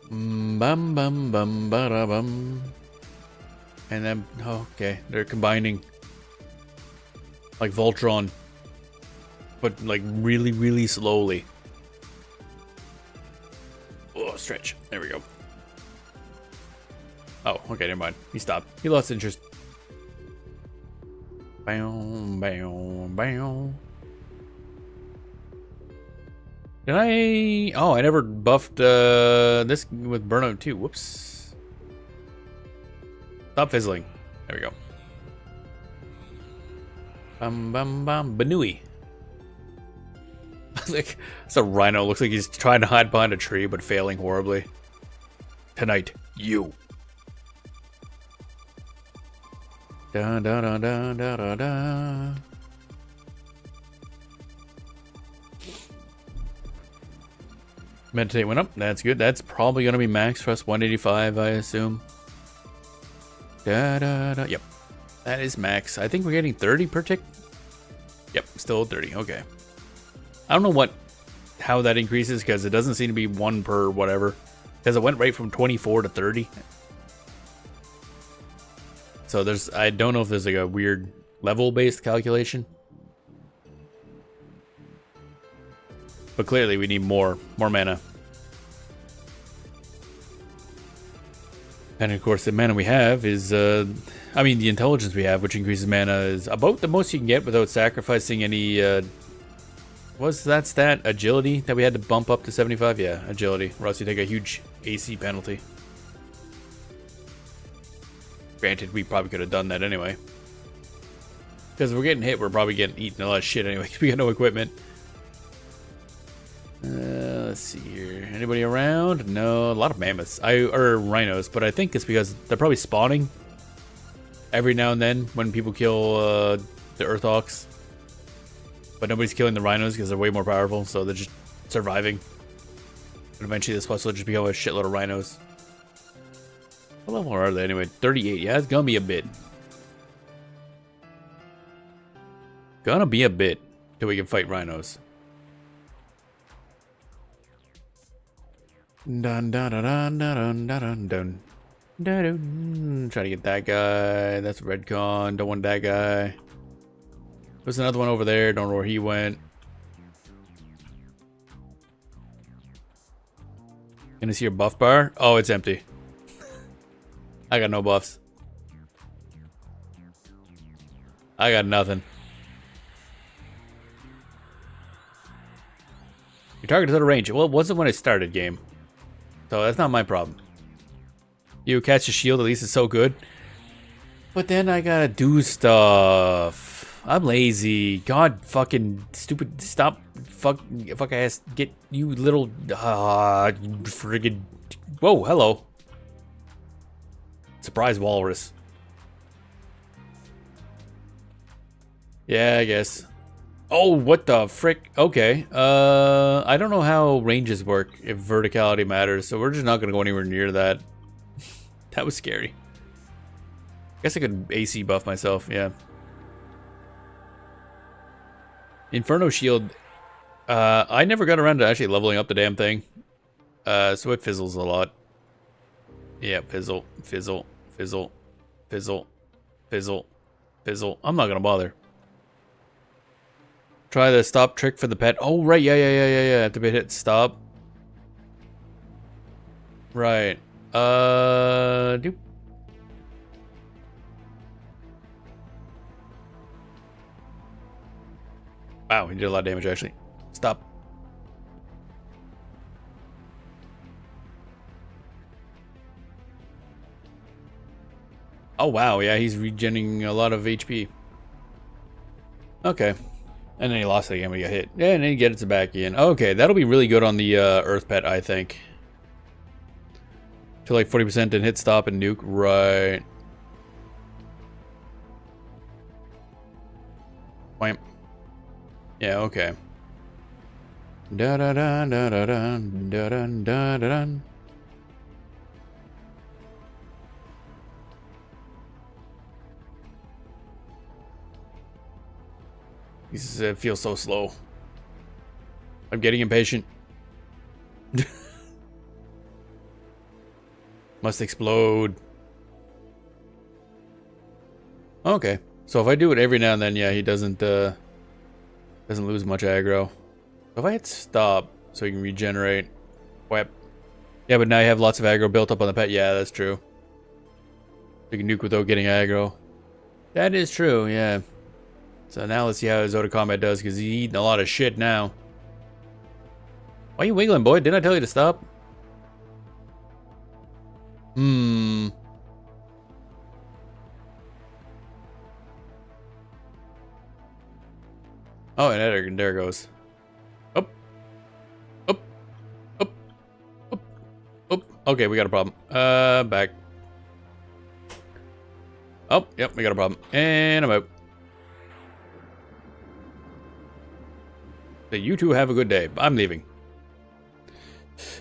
Bum bum bum ba da bum. And then, oh, okay, they're combining like Voltron, but like really, really slowly. Oh, stretch. There we go. Oh, okay, never mind. He stopped. He lost interest. Bow, bow, bow. Did I... Oh, I never buffed this with Burnout 2. Whoops. Stop fizzling. There we go. Bum, bum, bum. Banui. Like, it's a rhino. Looks like he's trying to hide behind a tree, but failing horribly. Tonight, you. Da da da da da da da. Meditate went up. That's good. That's probably going to be max for us. 185, I assume. Da da da. Yep. That is max. I think we're getting 30 per tick. Yep. Still 30. Okay. I don't know how that increases because it doesn't seem to be 1 per whatever. Because it went right from 24 to 30. So I don't know if there's like a weird level-based calculation. But clearly we need more mana. And of course the mana we have is, the intelligence we have, which increases mana, is about the most you can get without sacrificing any, what's that stat? Agility that we had to bump up to 75? Yeah, agility, or else you take a huge AC penalty. Granted, we probably could have done that anyway. Because if we're getting hit, we're probably getting eaten a lot of shit anyway, because we got no equipment. Let's see here. Anybody around? No, a lot of mammoths. Or rhinos, but I think it's because they're probably spawning every now and then when people kill the Earthhawks. But nobody's killing the rhinos because they're way more powerful, so they're just surviving. But eventually this plus will just become a shitload of rhinos. What level are they anyway? 38. Yeah, it's gonna be a bit. Gonna be a bit till we can fight rhinos. Dun dun dun dun dun dun dun dun. Try to get that guy. That's Redcon. Don't want that guy. There's another one over there. Don't know where he went. Can I see your buff bar? Oh, it's empty. I got no buffs. I got nothing. Your target is out of range. Well, it wasn't when I started game. So that's not my problem. You catch a shield, at least it's so good. But then I gotta do stuff. I'm lazy. God fucking stupid. Stop. Fuck ass. Get you little. Friggin'. Whoa, hello. Surprise walrus. Yeah, I guess. Oh, what the frick? Okay. I don't know how ranges work if verticality matters, so we're just not gonna go anywhere near that. That was scary. Guess I could AC buff myself, yeah. Inferno Shield. I never got around to actually leveling up the damn thing. So it fizzles a lot. Yeah, fizzle, fizzle, fizzle, fizzle, fizzle, fizzle. I'm not gonna bother. Try the stop trick for the pet. Oh, right. Yeah. I have to hit stop. Right. Doop. Wow, he did a lot of damage, actually. Stop. Oh, wow. Yeah, he's regenerating a lot of HP. Okay. And then he lost it again when he got hit. Yeah, and then he gets it back in. Okay, that'll be really good on the Earth Pet, I think. To like 40% and hit stop and nuke. Right. Wham. Yeah, okay. Da da da da da da da da da da. This feels so slow. I'm getting impatient. Must explode. Okay, so if I do it every now and then, yeah, he doesn't lose much aggro. If I hit stop so he can regenerate, whap. Yeah, but now you have lots of aggro built up on the pet. Yeah, that's true. You can nuke without getting aggro. That is true. Yeah. So now let's see how his Zota Combat does, because he's eating a lot of shit now. Why are you wiggling, boy? Didn't I tell you to stop? Oh, and there it goes. Up. Up. Up. Up. Up. Okay, we got a problem. Back. Oh, yep, we got a problem. And I'm out. So you two have a good day. I'm leaving.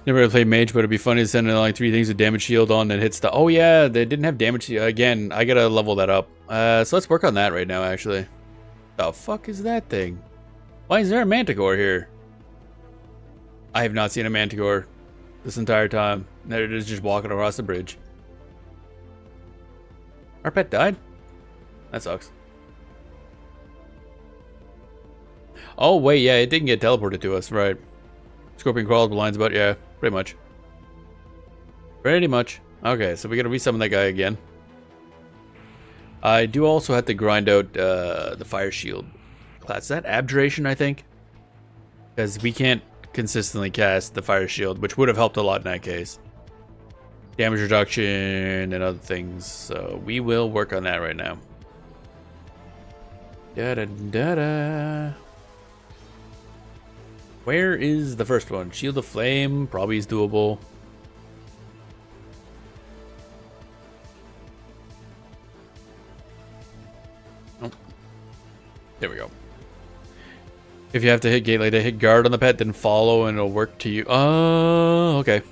Never really played mage, but it'd be funny to send in like 3 things with damage shield on that hits the. Oh yeah, they didn't have damage. Again, I gotta level that up. So let's work on that right now. Actually, the fuck is that thing? Why is there a manticore here? I have not seen a manticore this entire time. There it is, just walking across the bridge. Our pet died. That sucks. Oh, wait, yeah, it didn't get teleported to us, right. Scorpion crawled, lines about, yeah, pretty much. Pretty much. Okay, so we gotta resummon that guy again. I do also have to grind out the fire shield class. Is that abjuration, I think? Because we can't consistently cast the fire shield, which would have helped a lot in that case. Damage reduction and other things, so we will work on that right now. Da-da-da-da. Where is the first one? Shield of Flame probably is doable. Oh. There we go. If you have to hit gate like that, hit guard on the pet, then follow, and it'll work to you. Oh, okay.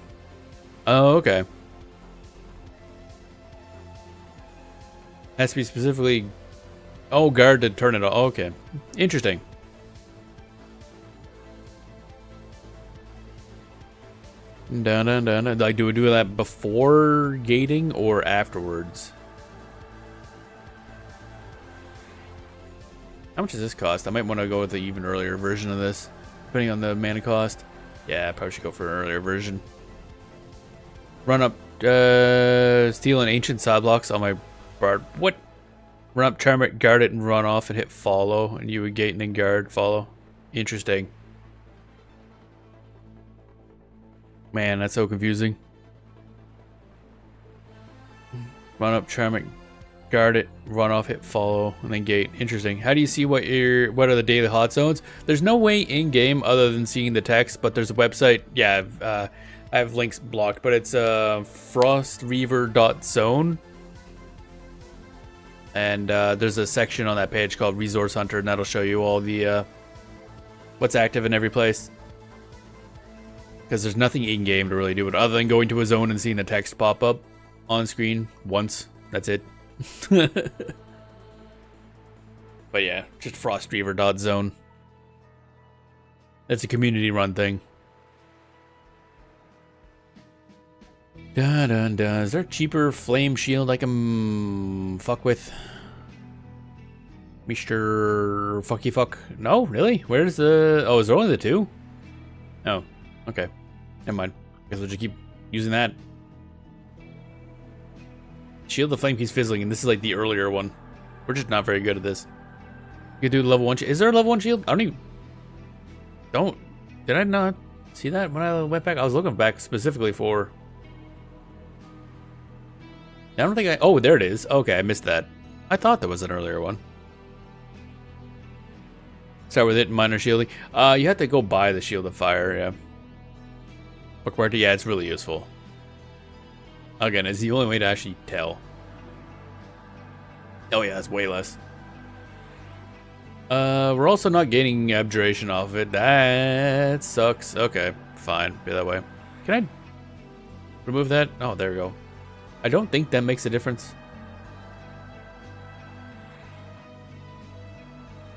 Oh, okay. Has to be specifically... Oh, guard to turn it off. Okay. Interesting. Dun, dun, dun, dun. Like, do we do that before gating or afterwards? How much does this cost? I might want to go with the even earlier version of this, depending on the mana cost. Yeah, I probably should go for an earlier version. Run up, steal an ancient side blocks on my bard. What? Run up, charm it, guard it, and run off and hit follow, and you would gate and then guard, follow. Interesting. Man, that's so confusing. Run up, charm it, guard it, run off, hit follow, and then gate. Interesting. How do you see what are the daily hot zones? There's no way in game other than seeing the text, but there's a website. Yeah, I have links blocked, but it's Frostreaver.zone. And there's a section on that page called Resource Hunter, and that'll show you all the what's active in every place. Because there's nothing in game to really do it other than going to a zone and seeing the text pop up on screen once. That's it. But yeah, just Frostreaver.zone. That's a community-run thing. Dun dun dun. Is there a cheaper flame shield I can fuck with? Mr. Fucky Fuck. No, really? Where's the... Oh, is there only the two? Oh, okay. Never mind. Guess we'll just keep using that. Shield of Flame keeps fizzling, and this is like the earlier one. We're just not very good at this. You could do level 1 shield. Is there a level 1 shield? I don't even... Don't... Did I not see that when I went back? I was looking back specifically for... I don't think I... Oh, there it is. Okay, I missed that. I thought there was an earlier one. Start with it, minor shielding. You have to go buy the Shield of Fire, yeah. Bookmark, yeah, it's really useful. Again, it's the only way to actually tell. Oh yeah, it's way less. We're also not gaining Abjuration off of it. That sucks. Okay, fine. Be that way. Can I remove that? Oh, there we go. I don't think that makes a difference.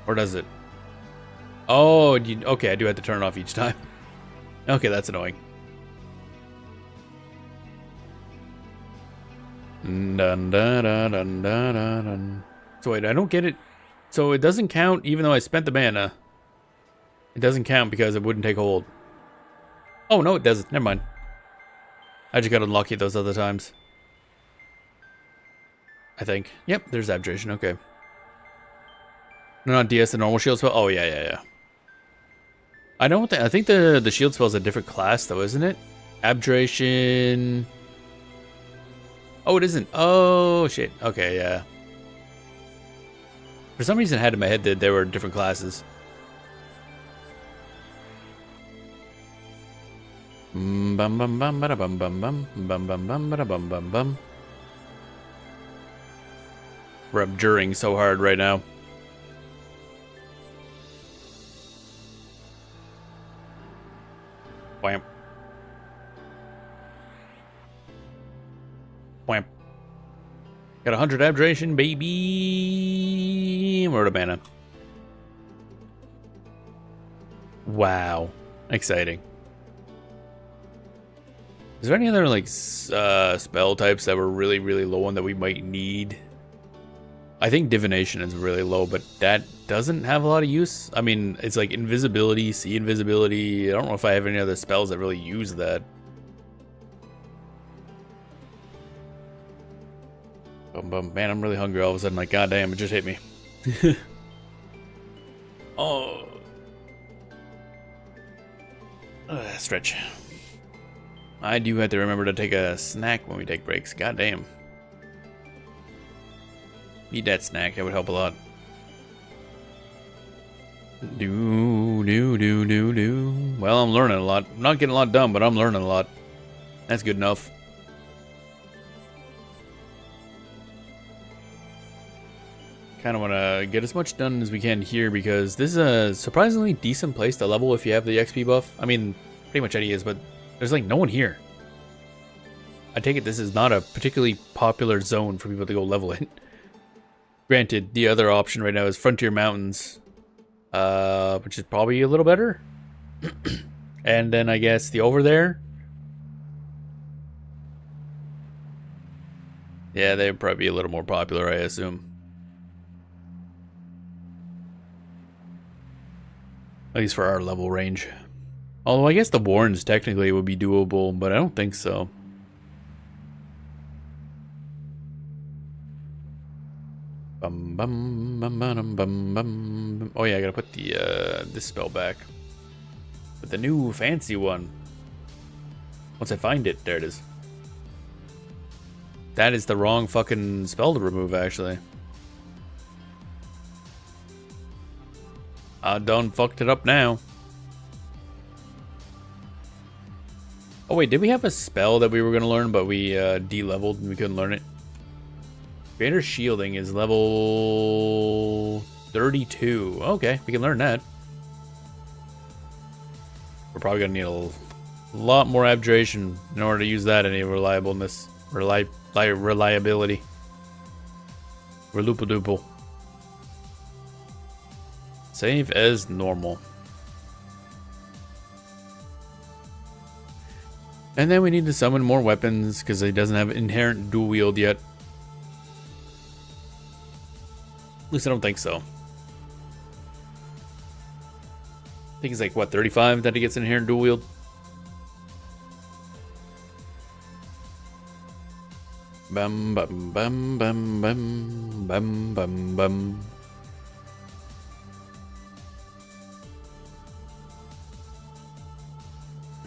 Or does it? Oh, okay, I do have to turn it off each time. Okay, that's annoying. Dun, dun, dun, dun, dun, dun, dun. So wait, I don't get it. So it doesn't count even though I spent the mana. It doesn't count because it wouldn't take hold. Oh, no, it doesn't. Never mind. I just got unlucky those other times. I think. Yep, there's Abjuration. Okay. No, not DS, the normal shield spell. Oh, yeah. I don't think... I think the shield spell is a different class, though, isn't it? Abjuration... Oh, it isn't. Oh, shit. Okay, yeah. For some reason, I had in my head that there were different classes. Bum bum bum bada bum bum bum bum bum bum bada bum bum bum. We're abjuring so hard right now. Wham. Wham. Got 100 abjuration, baby. We're out of mana. Wow. Exciting. Is there any other like spell types that were really, really low on that we might need? I think Divination is really low, but that doesn't have a lot of use. I mean, it's like invisibility, see invisibility. I don't know if I have any other spells that really use that. Man, I'm really hungry all of a sudden. Like, goddamn, it just hit me. Oh. Stretch. I do have to remember to take a snack when we take breaks. Goddamn. Need that snack. That would help a lot. Do. Well, I'm learning a lot. I'm not getting a lot done, but I'm learning a lot. That's good enough. Kind of want to get as much done as we can here because this is a surprisingly decent place to level if you have the XP buff. I mean, pretty much any is, but there's like no one here. I take it this is not a particularly popular zone for people to go level in. Granted, the other option right now is Frontier Mountains, which is probably a little better. And then I guess the over there. Yeah, they'd probably be a little more popular, I assume. At least for our level range. Although I guess the Warrens technically would be doable, but I don't think so. Bum bum bum bum bum bum. Oh yeah, I gotta put the this spell back. With the new fancy one. Once I find it, there it is. That is the wrong fucking spell to remove, actually. I done fucked it up now. Oh wait, did we have a spell that we were gonna learn, but we de-leveled and we couldn't learn it? Greater Shielding is level 32. Okay, we can learn that. We're probably gonna need a lot more abjuration in order to use that any reliableness, reliability. Relupa-duple. Save as normal. And then we need to summon more weapons because he doesn't have inherent dual wield yet. At least I don't think so. I think it's like, what, 35 that he gets inherent dual wield? Bum bum bum bum bum bum bum bum.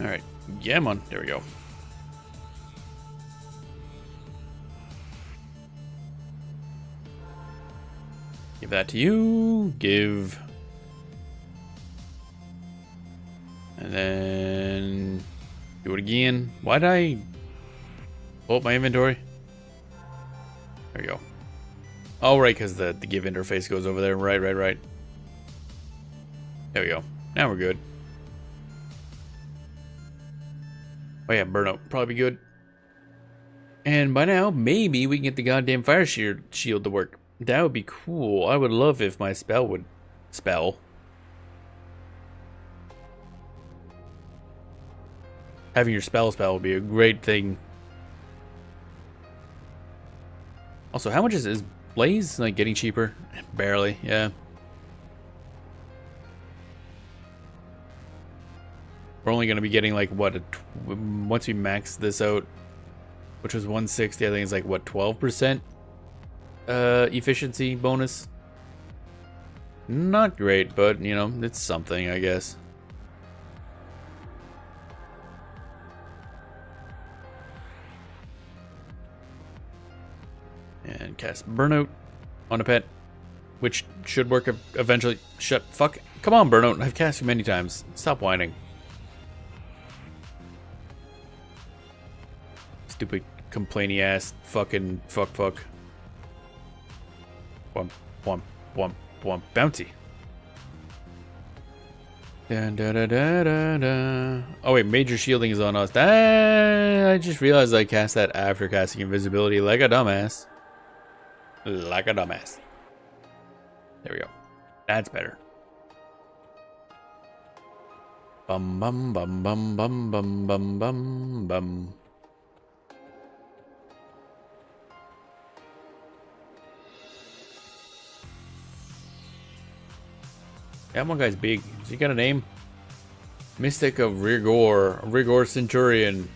Alright, yeah, man, there we go. Give that to you. Give. And then do it again. Why did I pull up my inventory? There we go. Oh, right, because the give interface goes over there. Right. There we go. Now we're good. Oh yeah, burnout. Probably good. And by now, maybe we can get the goddamn fire shield to work. That would be cool. I would love if my spell would spell. Having your spell would be a great thing. Also, how much is Blaze like getting cheaper? Barely, yeah. We're only going to be getting like what once we max this out, which was 160. I think it's like what 12% efficiency bonus. Not great, but you know, it's something, I guess. And cast Burnout on a pet, which should work eventually. Fuck. Come on, Burnout. I've cast you many times. Stop whining. Stupid complainy ass fucking fuck. Womp. Bounty. Da. Oh wait, major shielding is on us. I just realized I cast that after casting invisibility like a dumbass. There we go. That's better. Bum. That one guy's big. Has he got a name? Mystic of Rigor Centurion.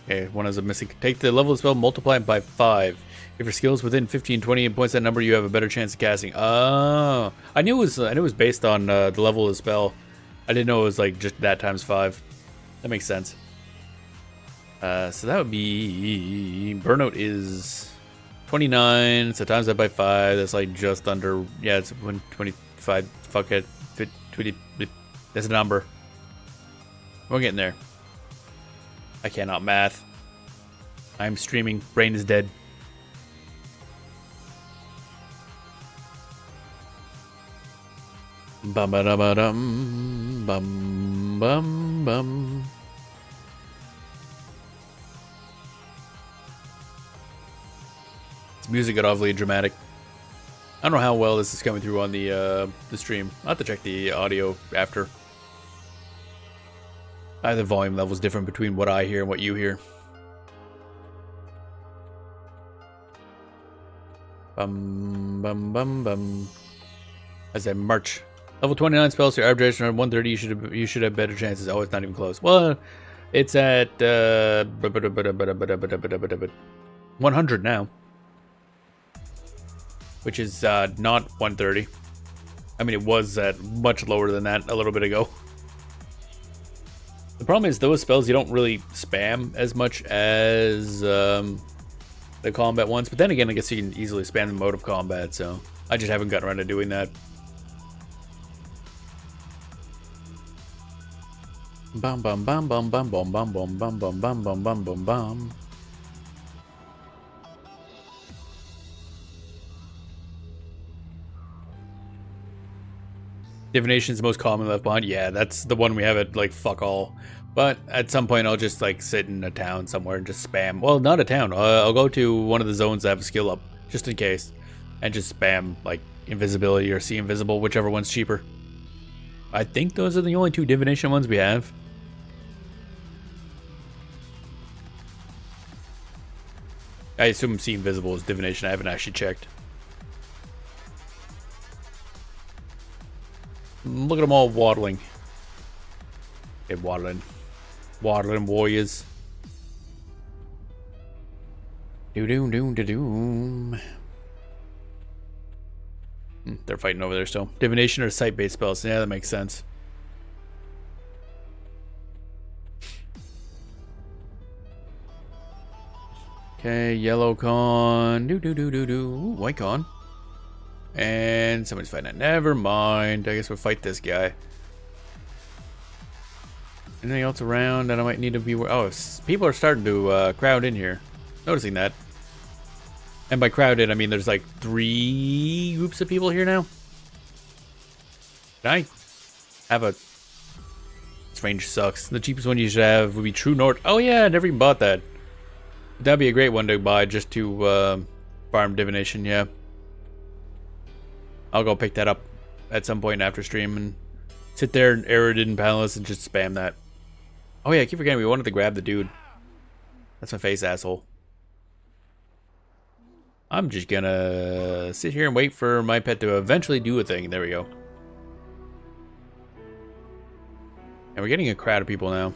Okay, one has a missing. Take the level of spell, multiply it by 5. If your skill is within 15, 20 and points that number, you have a better chance of casting. Oh, I knew it was based on the level of the spell. I didn't know it was like just that times 5. That makes sense. So that would be Burnout is 29. So times that by 5. That's like just under. Yeah, it's 25 fuck it. There's a number. We're getting there. I cannot math. I'm streaming. Brain is dead. Bum ba da ba dum bum bum bum. This music got awfully dramatic. I don't know how well this is coming through on the stream. I'll have to check the audio after. The volume level's different between what I hear and what you hear. Bum bum bum bum. As I march. Level 29 spells, your average around 130, you should have better chances. Oh, it's not even close. Well, it's at 100 now. Which is not 130. I mean, it was at much lower than that a little bit ago. The problem is those spells you don't really spam as much as the combat ones. But then again, I guess you can easily spam the mode of combat. So I just haven't gotten around to doing that. Bum bum bum bum bum bum bum bum bum bum bum bum bum bum bum. Divination's the most common left behind. Yeah, that's the one we have at like fuck all. But at some point I'll just like sit in a town somewhere and just spam. Well, not a town. I'll go to one of the zones that have a skill up just in case, and just spam like invisibility or see invisible, whichever one's cheaper. I think those are the only two divination ones we have. I assume see invisible is divination. I haven't actually checked. Look at them all waddling. Okay, waddling. Waddling warriors. Doo-doo-doo-doo-doo. They're fighting over there still. Divination or sight-based spells. Yeah, that makes sense. Okay, yellow con. Doo-doo-doo-doo-doo. White con. And somebody's fighting it. Never mind. I guess we'll fight this guy. Anything else around that I might need to be... Oh, people are starting to crowd in here. Noticing that. And by crowded, I mean there's like 3 groups of people here now. Can I have a... This range sucks. The cheapest one you should have would be True North. Oh yeah, I never even bought that. That'd be a great one to buy just to farm divination, yeah. I'll go pick that up at some point after stream and sit there in Aridin Palace and just spam that. Oh yeah, I keep forgetting we wanted to grab the dude. That's my face, asshole. I'm just gonna sit here and wait for my pet to eventually do a thing. There we go. And we're getting a crowd of people now.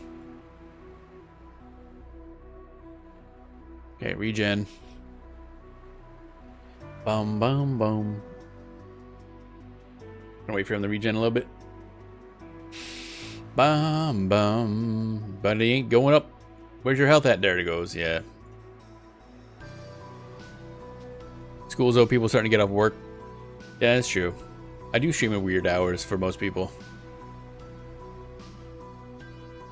Okay, regen. Bum bum bum. Gonna wait for him to regen a little bit. Bum bum. But he ain't going up. Where's your health at? There it goes, yeah. School's though, people starting to get off work. Yeah, that's true. I do stream at weird hours for most people.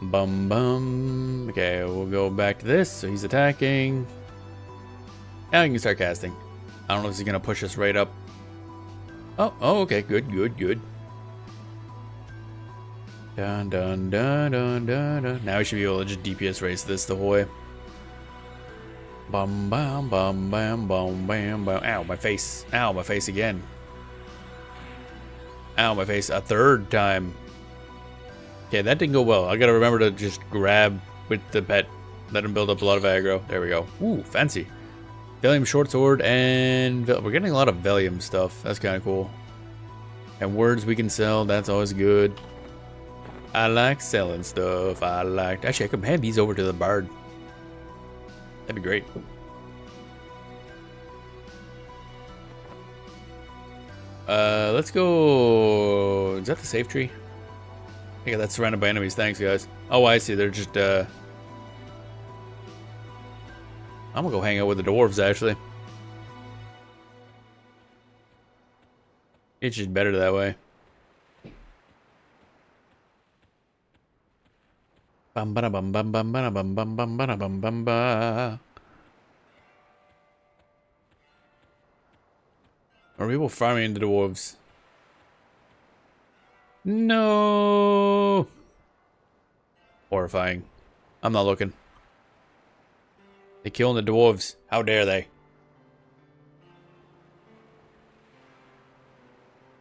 Bum bum. Okay, we'll go back to this. So he's attacking. Now he can start casting. I don't know if he's gonna push us right up. Oh, okay, good. Dun dun dun dun dun dun. Now we should be able to just DPS race this the whole way. Bum bum bum bam bum bam bam. Ow, my face. Ow, my face again. Ow, my face a third time. Okay, that didn't go well. I gotta remember to just grab with the pet. Let him build up a lot of aggro. There we go. Ooh, fancy. Velium short sword and we're getting a lot of Velium stuff. That's kind of cool. And words we can sell. That's always good. I like selling stuff. Actually, I could hand these over to the bard. That'd be great. Let's go. Is that the safe tree? Yeah, that's surrounded by enemies. Thanks, guys. Oh, I see. They're just, I'm gonna go hang out with the dwarves, actually. It's just better that way. Bum ba bum bum bum ba bum bum bum ba bum bum ba. Are people farming the dwarves? No. Horrifying. I'm not looking. They're killing the dwarves. How dare they?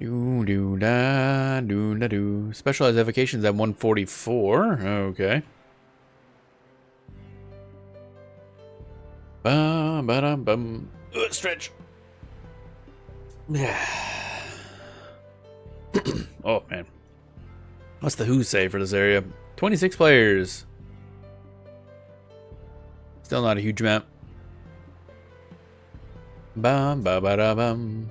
Do do da do da do. Specialized evocations at 144. Okay. Bum ba dum bum. Stretch. Yeah. Oh man. What's the Who say for this area? 26 players. Still not a huge amount. Bum ba ba da bum.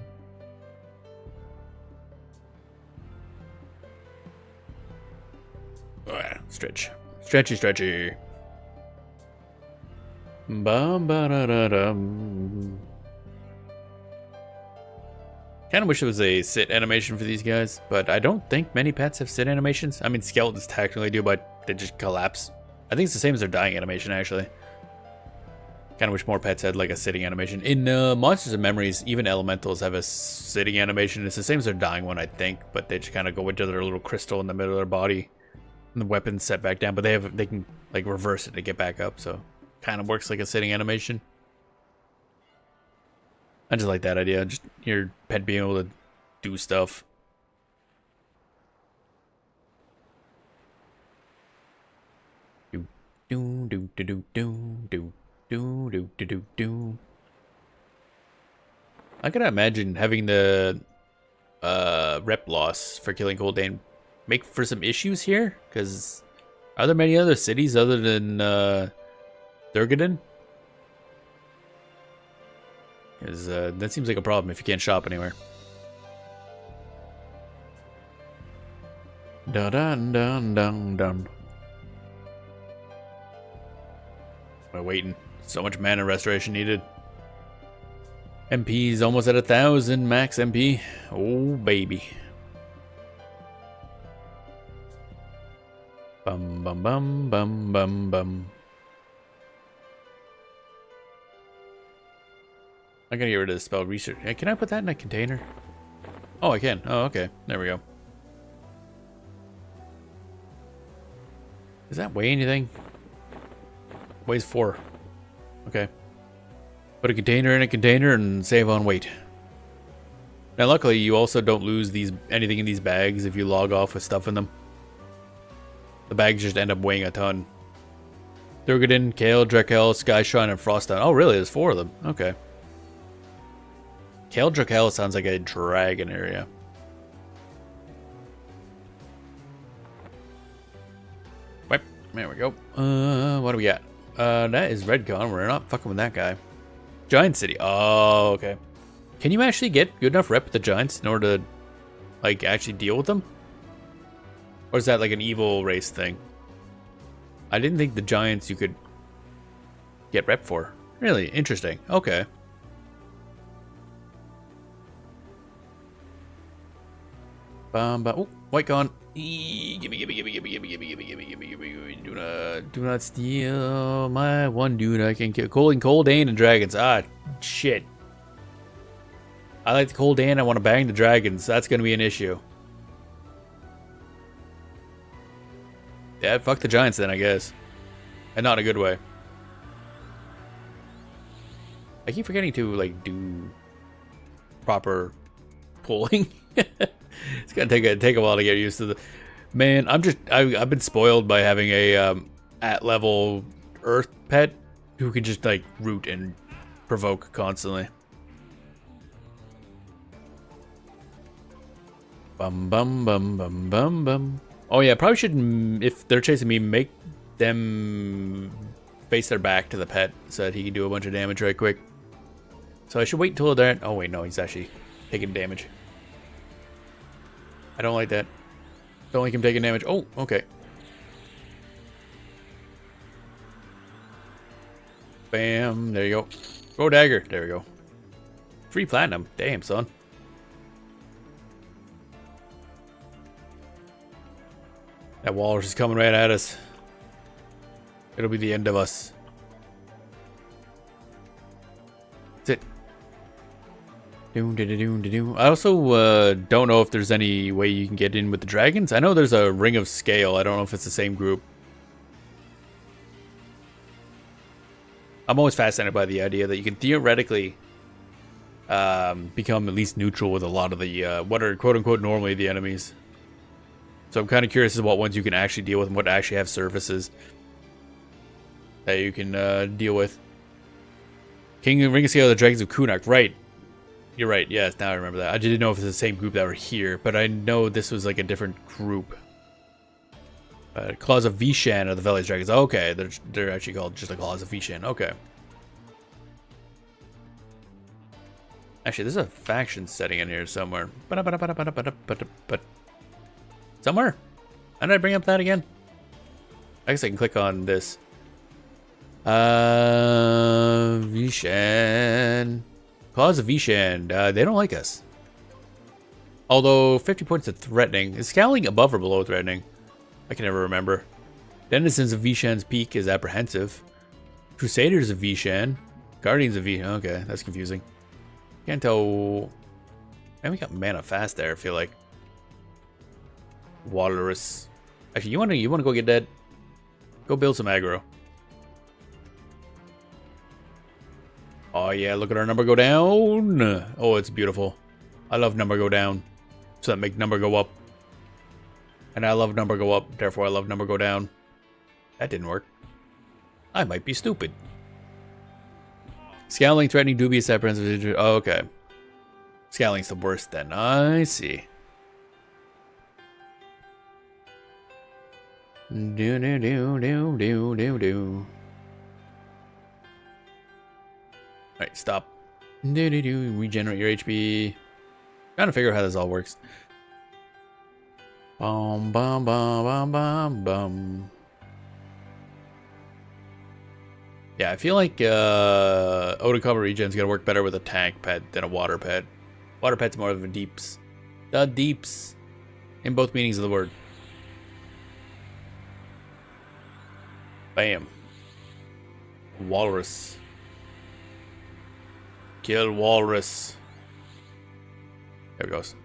Stretch. Stretchy, stretchy. Bum ba da da dum. Kind of wish there was a sit animation for these guys, but I don't think many pets have sit animations. I mean, skeletons technically do, but they just collapse. I think it's the same as their dying animation, actually. Kind of wish more pets had like a sitting animation. In Monsters and Memories, even elementals have a sitting animation. It's the same as their dying one, I think, but they just kind of go into their little crystal in the middle of their body, and the weapon's set back down. But they can like reverse it to get back up, so kind of works like a sitting animation. I just like that idea. Just your pet being able to do stuff. Do do do do do do do do do do do. I gotta imagine having the rep loss for killing Goldane make for some issues here, because are there many other cities other than Durgaden? Because that seems like a problem if you can't shop anywhere. Dun dun dun dun dun. We're waiting. So much mana restoration needed. MP's almost at 1,000 max MP. Oh baby. Bum bum bum bum bum bum. I gotta get rid of the spell research. Hey, can I put that in a container? Oh, I can. Oh, okay. There we go. Does that weigh anything? Weighs 4. Okay. Put a container in a container and save on weight. Now, luckily, you also don't lose anything in these bags if you log off with stuff in them. The bags just end up weighing a ton. Durgaden, Kale, Drakel, Skyshrine, and Frostdown. Oh, really? There's 4 of them. Okay. Kale Drakel sounds like a dragon area. Wait, there we go. What do we got? That is Redcon. We're not fucking with that guy. Giant City. Oh, okay. Can you actually get good enough rep with the Giants in order to, like, actually deal with them? Or is that like an evil race thing? I didn't think the Giants you could get rep for. Really? Interesting. Okay. Oh, white gone. Gimme. Do not steal my one dude. I can kill Coldane and dragons. Ah, shit. I like the Coldane. I want to bang the dragons. That's gonna be an issue. Yeah, fuck the Giants then, I guess. And not in a good way. I keep forgetting to like do proper pulling. It's gonna take a while to get used to the. Man, I've been spoiled by having a at level Earth pet who can just like root and provoke constantly. Bum bum bum bum bum bum. Oh yeah, probably should, if they're chasing me, make them face their back to the pet so that he can do a bunch of damage right quick. So I should wait until they're. Oh wait, no, he's actually taking damage. I don't like that. Don't like him taking damage. Oh, okay. Bam. There you go. Go dagger. There we go. Free platinum. Damn, son. That walrus is coming right at us. It'll be the end of us. That's it. I also don't know if there's any way you can get in with the dragons. I know there's a Ring of Scale. I don't know if it's the same group. I'm always fascinated by the idea that you can theoretically become at least neutral with a lot of the what are quote-unquote normally the enemies. So I'm kind of curious as to what ones you can actually deal with and what actually have surfaces that you can deal with. King Ring of Scale, the Dragons of Kunark. Right. You're right. Yes, now I remember that. I didn't know if it's the same group that were here, but I know this was like a different group. Claws of Vishan are the Valley's Dragons. Okay, they're actually called just the Claws of Vishan. Okay. Actually, there's a faction setting in here somewhere. Somewhere? How did I bring up that again? I guess I can click on this. Vishan. Claws of Vishan. They don't like us. Although 50 points of threatening. Is scowling above or below threatening? I can never remember. Denizens of Vishan's Peak is apprehensive. Crusaders of Vishan. Guardians of Vishan. Okay, that's confusing. Can't tell. Man, we got mana fast there, I feel like. Walrus. Actually, you wanna go get that? Go build some aggro. Oh yeah, look at our number go down. Oh, it's beautiful. I love number go down. So that make number go up. And I love number go up, therefore I love number go down. That didn't work. I might be stupid. Scowling, threatening, dubious, apprehensive. Oh, okay. Scowling's the worst then. I see. Do do do do do do do. Alright, stop. Do do do. Regenerate your HP. Trying to figure out how this all works. Bum bum bum bum bum bum. Yeah, I feel like Otakama regen's gonna work better with a tank pet than a water pet. Water pet's more of a deeps. The deeps. In both meanings of the word. Bam. Walrus. Kill walrus. There it goes.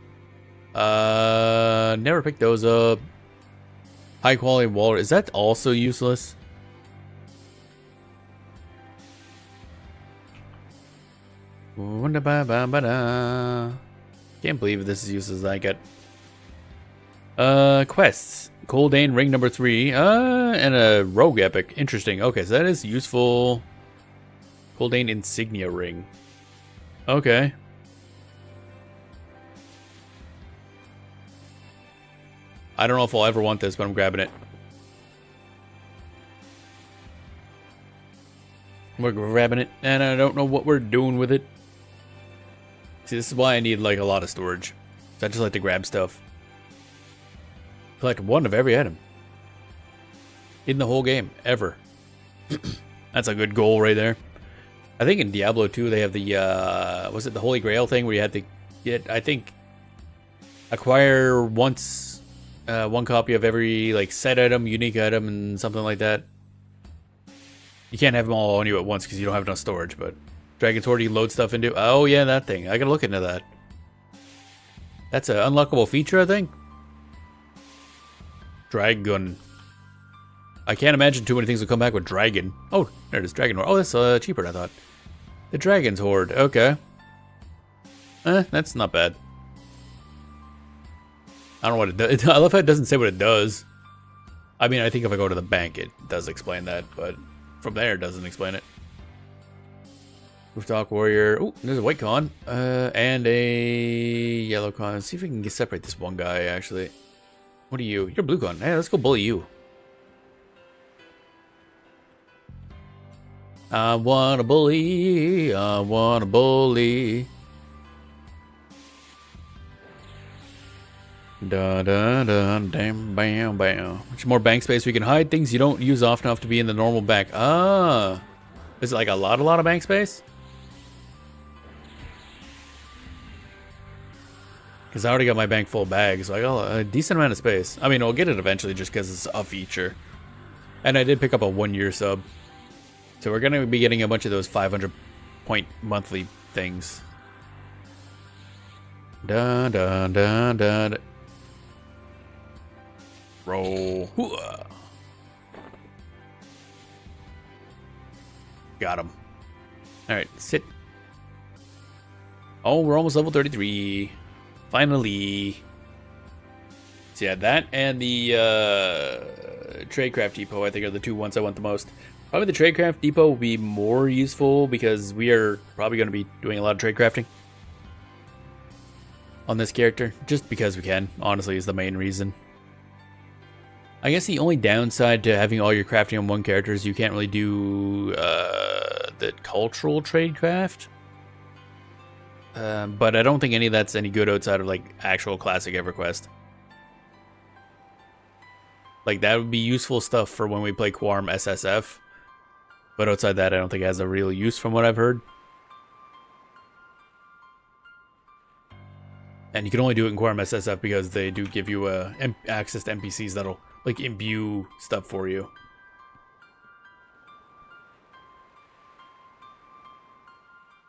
Never picked those up. High quality walrus. Is that also useless? Can't believe this is useless. I get quests. Coldane ring number 3. And a rogue epic. Interesting. Okay, so that is useful. Coldane insignia ring. Okay. I don't know if I'll ever want this, but I'm grabbing it. We're grabbing it, and I don't know what we're doing with it. See, this is why I need like a lot of storage. So I just like to grab stuff. Collect one of every item. In the whole game, ever. That's a good goal right there. I think in Diablo 2 they have the, was it the Holy Grail thing where you had to get, I think, acquire once, one copy of every, like, set item, unique item, and something like that. You can't have them all on you at once because you don't have enough storage, but Dragon's Hoard you load stuff into. Oh, yeah, that thing. I gotta look into that. That's an unlockable feature, I think. Dragon. I can't imagine too many things will come back with Dragon. Oh, there it is, Dragon Hoard. Oh, that's cheaper than I thought. The Dragon's Hoard. Okay. That's not bad. I don't know what it does. I love how it doesn't say what it does. I mean, I think if I go to the bank, it does explain that, but from there, it doesn't explain it. Rooftop Warrior. Oh, there's a white con. And a yellow con. Let's see if we can separate this one guy, actually. What are you? You're blue con. Hey, let's go bully you. I wanna bully. I wanna bully. Da da da damn bam bam. Much more bank space. We can hide things you don't use often enough to be in the normal bank. Ah, is it like a lot of bank space? Because I already got my bank full bag, so I got a decent amount of space. I mean, I'll get it eventually just because it's a feature. And I did pick up a 1-year sub. So we're going to be getting a bunch of those 500-point monthly things. Dun, dun, dun, dun. Roll. Hooah. Got him. Alright, sit. Oh, we're almost level 33. Finally. So yeah, that and the Tradecraft Depot, I think, are the two ones I want the most. Probably the Tradecraft Depot will be more useful because we are probably going to be doing a lot of trade crafting on this character. Just because we can, honestly, is the main reason. I guess the only downside to having all your crafting on one character is you can't really do the cultural tradecraft. But I don't think any of that's any good outside of like actual classic EverQuest. Like that would be useful stuff for when we play Quorum SSF. But outside that, I don't think it has a real use from what I've heard. And you can only do it in Quorum SSF because they do give you access to NPCs that'll like imbue stuff for you.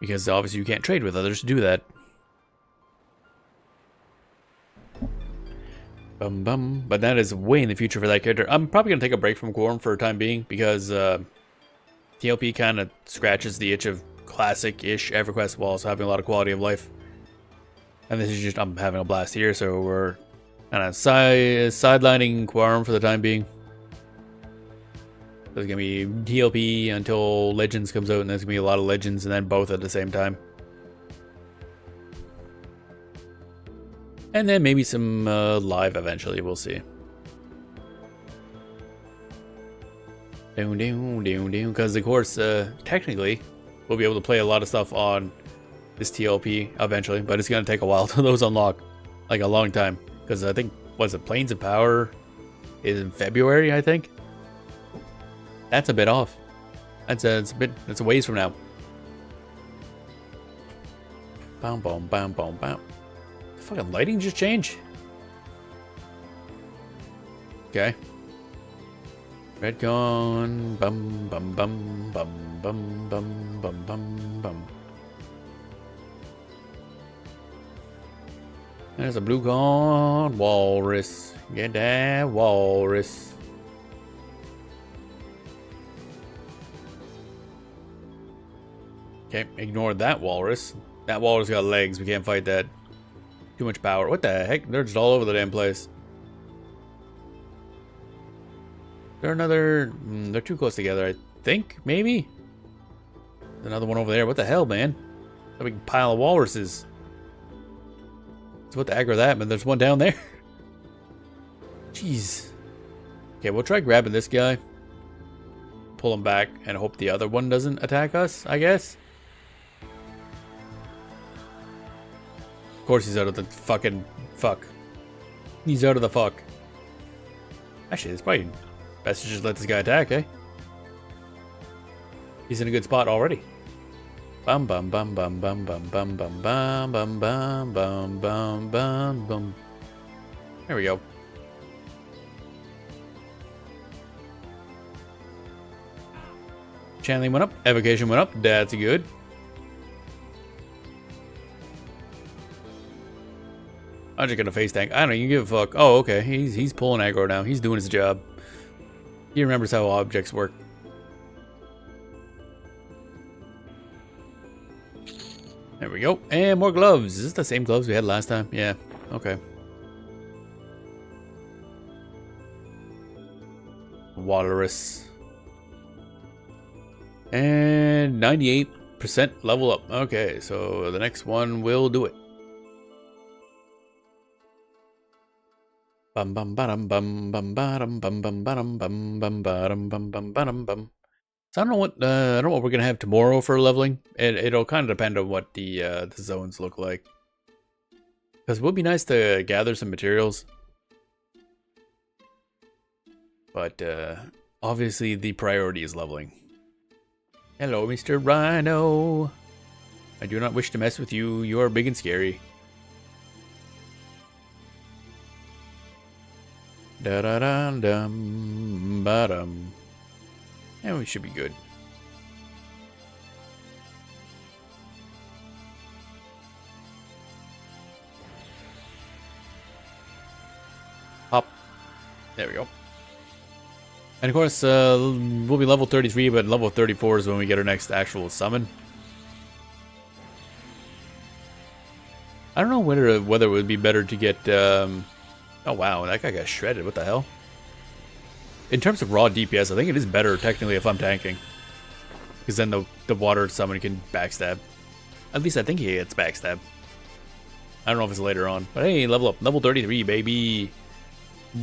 Because obviously you can't trade with others to do that. Bum bum. But that is way in the future for that character. I'm probably going to take a break from Quorum for a time being because TLP kind of scratches the itch of classic-ish EverQuest while also having a lot of quality of life. And this is just, I'm having a blast here, so we're kind of sidelining Quorum for the time being. There's going to be TLP until Legends comes out, and there's going to be a lot of Legends, and then both at the same time. And then maybe some live eventually, we'll see. Because of course, technically, we'll be able to play a lot of stuff on this TLP eventually, but it's going to take a while till those unlock. Like a long time. Because I think, was it Planes of Power is in February, I think? That's a bit off. That's a ways from now. Bam, bam, bam, bam, bam. The fucking lighting just changed. Okay. Redcon. Bum, bum, bum, bum, bum, bum, bum, bum, bum. There's a blue con. Walrus. Get that walrus. Okay, ignore that walrus. That walrus got legs. We can't fight that. Too much power. What the heck? They're just all over the damn place. They're another... they're too close together, I think. Maybe? There's another one over there. What the hell, man? A big pile of walruses. So what the heck are that, man? There's one down there. Jeez. Okay, we'll try grabbing this guy. Pull him back and hope the other one doesn't attack us, I guess. Of course he's out of the fucking fuck. He's out of the fuck. Actually, it's probably best to just let this guy attack, eh? He's in a good spot already. Bum bum bum bum bum bum bum bum bum bum bum bum bum bum bum. There we go. Channeling went up, evocation went up. That's good. I'm just gonna face tank. I don't even give a fuck. Oh, okay. He's pulling aggro now. He's doing his job. He remembers how objects work. There we go. And more gloves. Is this the same gloves we had last time? Yeah. Okay. Walrus. And 98% level up. Okay, so the next one will do it. Bum bum bum bum bum bum bum bum bum bum bum bum bum bum bum bum. So I don't know what we're gonna have tomorrow for leveling. It'll kind of depend on what the zones look like. Because it would be nice to gather some materials, but obviously the priority is leveling. Hello, Mr. Rhino. I do not wish to mess with you. You are big and scary. Da da da dum ba dum. And we should be good. Hop. There we go. And of course, we'll be level 33, but level 34 is when we get our next actual summon. I don't know whether it would be better to get... oh wow, that guy got shredded. What the hell? In terms of raw DPS, I think it is better technically if I'm tanking. Because then the water summon can backstab. At least I think he gets backstab. I don't know if it's later on. But hey, level up. Level 33, baby.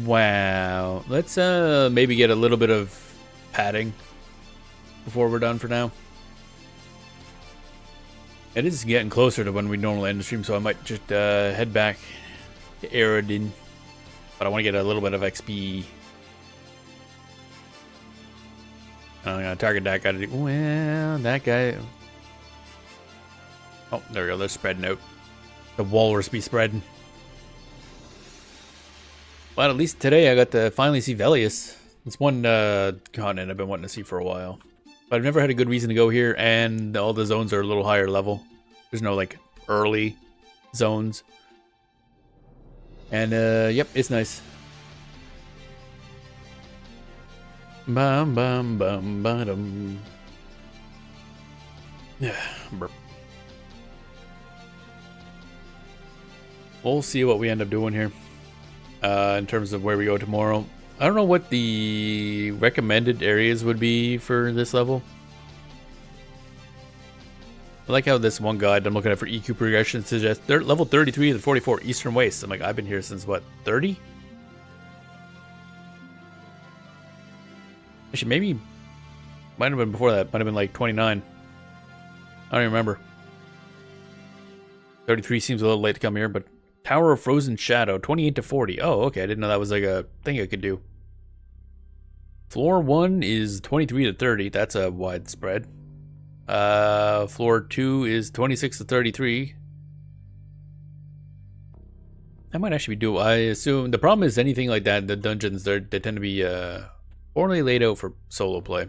Wow. Let's maybe get a little bit of padding before we're done for now. It is getting closer to when we normally end the stream, so I might just head back to Aerodin. But I want to get a little bit of XP. I'm going to target that guy to do... Well, that guy... Oh, there we go. They're spreading out. The walrus be spreading. But at least today I got to finally see Velius. It's one continent I've been wanting to see for a while. But I've never had a good reason to go here, and all the zones are a little higher level. There's no, like, early zones. And, yep, it's nice. Bum, bum, bum, ba-dum. Yeah, burp. We'll see what we end up doing here. In terms of where we go tomorrow. I don't know what the recommended areas would be for this level. I like how this one guide I'm looking at for EQ progression suggests they're level 33 to 44 Eastern Waste. I'm like, I've been here since what, 30? Actually, maybe might have been before that. Might have been like 29. I don't even remember. 33 seems a little late to come here, but Tower of Frozen Shadow, 28 to 40. Oh, okay. I didn't know that was like a thing I could do. Floor 1 is 23 to 30. That's a wide spread. Floor 2 is 26 to 33. I might actually do. I assume the problem is anything like that. The dungeons they tend to be poorly laid out for solo play.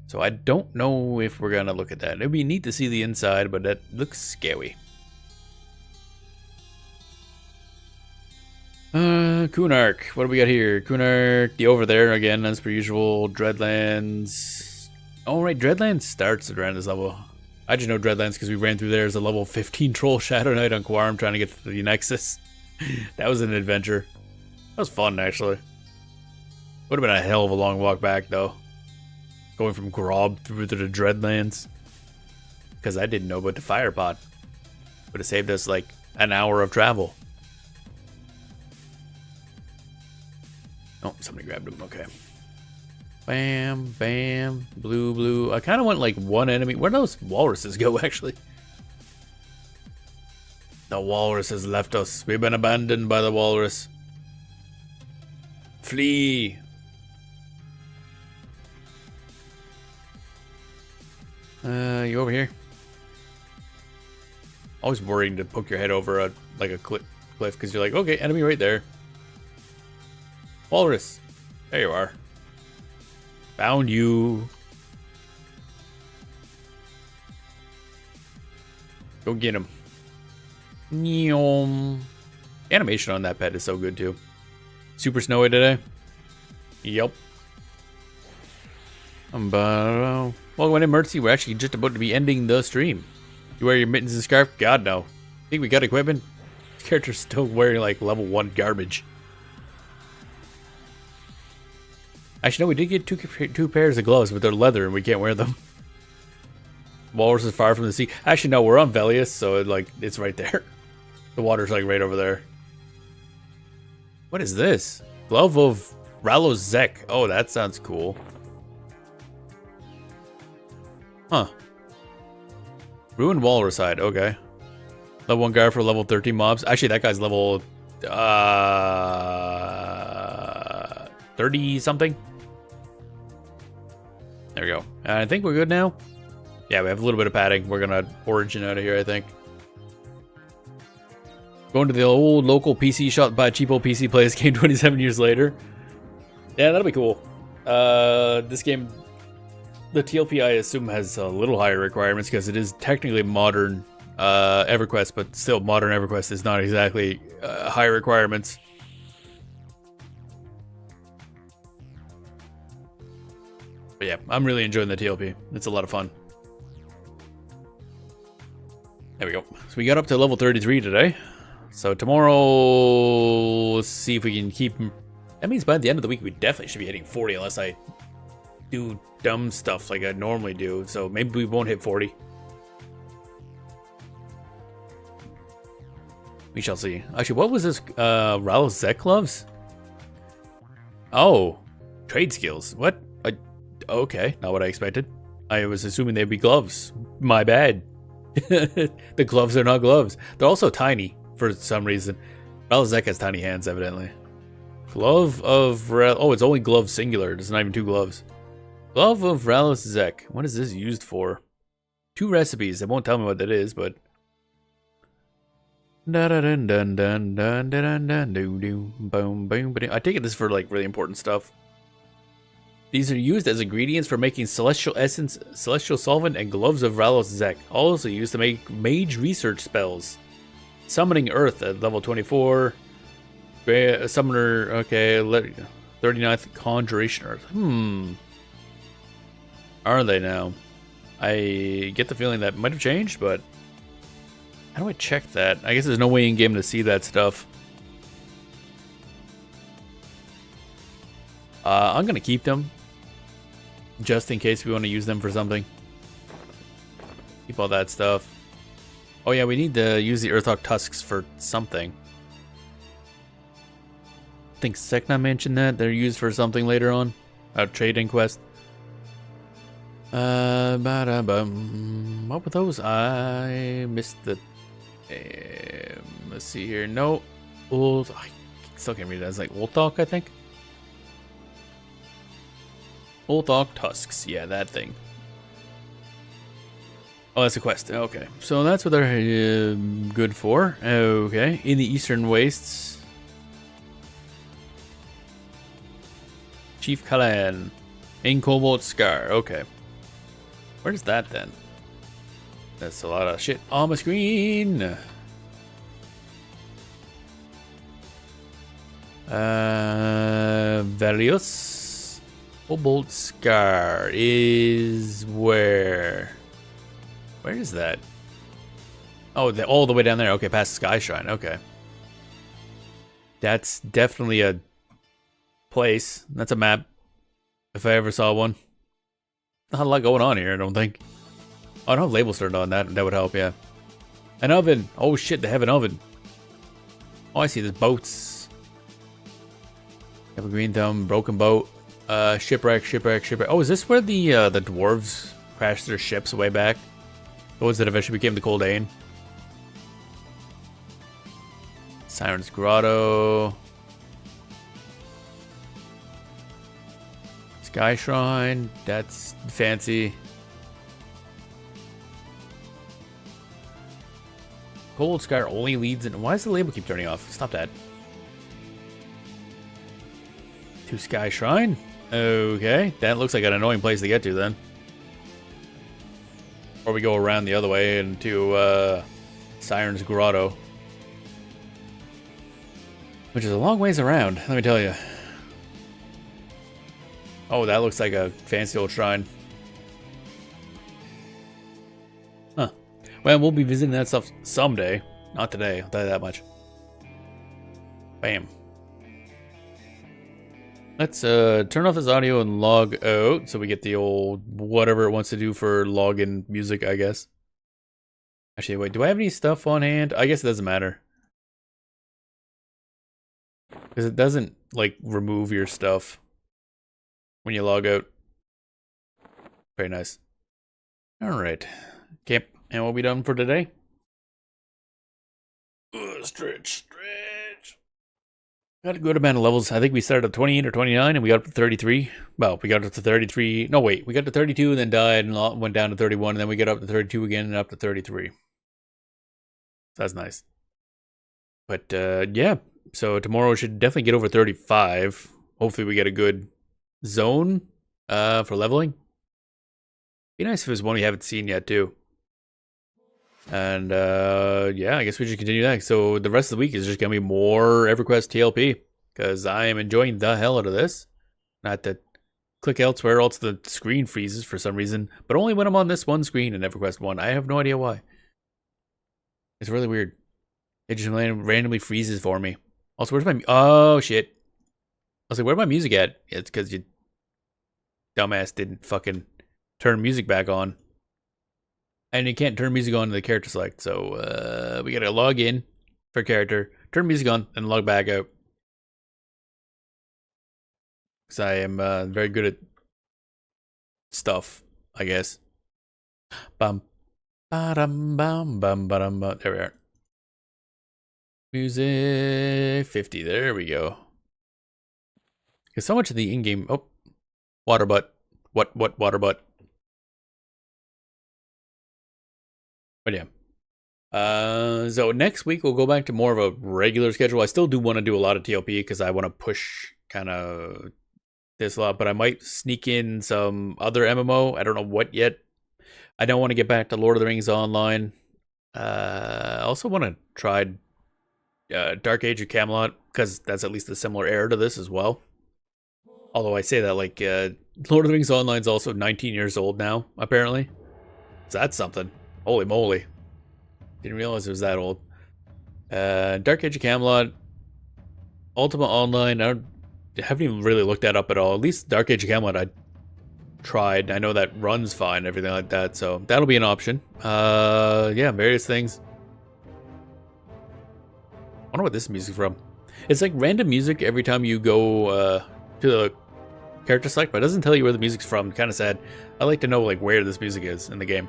So I don't know if we're gonna look at that. It'd be neat to see the inside, but that looks scary. Kunark. What do we got here? Kunark, the over there again, as per usual. Dreadlands. Oh, right, Dreadlands starts around this level. I just know Dreadlands because we ran through there as a level 15 Troll Shadow Knight on Quarm trying to get to the Nexus. That was an adventure. That was fun, actually. Would have been a hell of a long walk back, though. Going from Grob through to the Dreadlands. Because I didn't know about the fire pot. Would have saved us, like, an hour of travel. Oh, somebody grabbed him. Okay. Bam, bam, blue, blue. I kind of want like one enemy. Where'd those walruses go, actually? The walrus has left us. We've been abandoned by the walrus. Flee. You over here? Always worrying to poke your head over a cliff because you're like, okay, enemy right there. Walrus. There you are. Found you. Go get him. Animation on that pet is so good too. Super snowy today. Yep. Welcome to Mercy. We're actually just about to be ending the stream. You wear your mittens and scarf? God no. Think we got equipment? This character's still wearing like level 1 garbage. Actually, no, we did get two pairs of gloves, but they're leather and we can't wear them. Walrus is far from the sea. Actually, no, we're on Velius, so it's right there. The water's like right over there. What is this? Glove of Rallos Zek. Oh, that sounds cool. Huh. Ruined Walrus Hide. Okay. Level 1 guard for level 13 mobs. Actually, that guy's level 30 something. There we go. I think we're good now. Yeah, we have a little bit of padding. We're gonna origin out of here, I think. Going to the old local PC shop to buy a cheap old PC, play this game 27 years later. Yeah, that'll be cool. This game, the TLP, I assume, has a little higher requirements because it is technically modern EverQuest, but still, modern EverQuest is not exactly high requirements. But yeah, I'm really enjoying the TLP. It's a lot of fun. There we go. So we got up to level 33 today. So tomorrow, let's see if we can keep... That means by the end of the week, we definitely should be hitting 40 unless I do dumb stuff like I normally do. So maybe we won't hit 40. We shall see. Actually, what was this? Ralph Zek gloves? Oh, trade skills. What? Okay, not what I expected. I was assuming they'd be gloves. My bad. The gloves are not gloves. They're also tiny for some reason. Ralph Zek has tiny hands, evidently. Glove of oh, it's only glove singular. There's not even two gloves. Glove of Ralph Zek. What is this used for? 2 recipes. They won't tell me what that is, but. I take it this is for like really important stuff. These are used as ingredients for making celestial essence, celestial solvent, and gloves of Ralph Zek. Also used to make mage research spells. Summoning Earth at level 24. Summoner, okay, 39th Conjuration Earth. Are they now? I get the feeling that might have changed, but how do I check that? I guess there's no way in game to see that stuff. I'm gonna keep them just in case we want to use them for something. Keep all that stuff. Oh yeah, we need to use the Earthhawk tusks for something. I think Sekna mentioned that they're used for something later on. A trading quest. What were those? I missed the. Let's see here. No, old. I still can't read it. It's like Oldhawk, I think. Oldhawk tusks. Yeah, that thing. Oh, that's a quest. Okay, so that's what they're good for. Okay, in the Eastern Wastes. Chief Kalan. In Cobalt Scar. Okay. Where's that then? That's a lot of shit on my screen. Valios. Cobalt Scar is where? Where is that? Oh, all the way down there. Okay, past Sky Shrine. Okay. That's definitely a place. That's a map. If I ever saw one. Not a lot going on here, I don't think. Oh, I don't have labels turned on. That would help, yeah. An oven. Oh shit, they have an oven. Oh, I see. There's boats. Have a green thumb, broken boat, shipwreck. Oh, is this where the dwarves crashed their ships way back? The ones that eventually became the Coldane. Siren's Grotto. Sky Shrine, that's fancy. Cold Scar only leads in. Why does the label keep turning off? Stop that. To Sky Shrine. Okay, that looks like an annoying place to get to then. Or we go around the other way into Siren's Grotto. Which is a long ways around, let me tell you. Oh, that looks like a fancy old shrine. Huh. Well, we'll be visiting that stuff someday. Not today, I'll tell you that much. Bam. Let's turn off this audio and log out so we get the old whatever it wants to do for login music, I guess. Actually, wait, do I have any stuff on hand? I guess it doesn't matter. Because it doesn't, like, remove your stuff when you log out. Very nice. Alright. Okay, and we'll be done for today. Stretch. Got a good amount of levels. I think we started at 28 or 29 and we got up to 33. Well, we got up to 33. No, wait. We got to 32 and then died and went down to 31. And then we got up to 32 again and up to 33. That's nice. But, yeah. So tomorrow we should definitely get over 35. hopefully we get a good zone for leveling. Be nice if it was one we haven't seen yet too. And yeah, I guess we should continue that. So the rest of the week is just gonna be more EverQuest TLP because I am enjoying the hell out of this. Not that click elsewhere, else the screen freezes for some reason, but only when I'm on this one screen in EverQuest 1. I have no idea why. It's really weird. It just randomly freezes for me. Also, where's my... Oh, shit. I was like, where's my music at? It's because you dumbass didn't fucking turn music back on. And you can't turn music on in the character select, so we gotta log in for character, turn music on, and log back out. Because I am very good at stuff, I guess. Bum, ba-dum, bum, bum, ba-dum, bum. There we are. Music 50. There we go. Because so much of the in-game... Oh. Water butt. What water butt? But yeah. So next week we'll go back to more of a regular schedule. I still do want to do a lot of TLP because I want to push kind of this a lot, but I might sneak in some other MMO. I don't know what yet. I don't want to get back to Lord of the Rings Online. I also want to try Dark Age of Camelot because that's at least a similar era to this as well. Although I say that like Lord of the Rings Online is also 19 years old now, apparently. So that's something. Holy moly. Didn't realize it was that old. Dark Age of Camelot, Ultima Online, I haven't even really looked that up at all. At least Dark Age of Camelot I tried. I know that runs fine, everything like that, so that'll be an option. Yeah, various things. I wonder what this music's from. It's like random music every time you go to the character select, but it doesn't tell you where the music's from. Kind of sad. I like to know like where this music is in the game.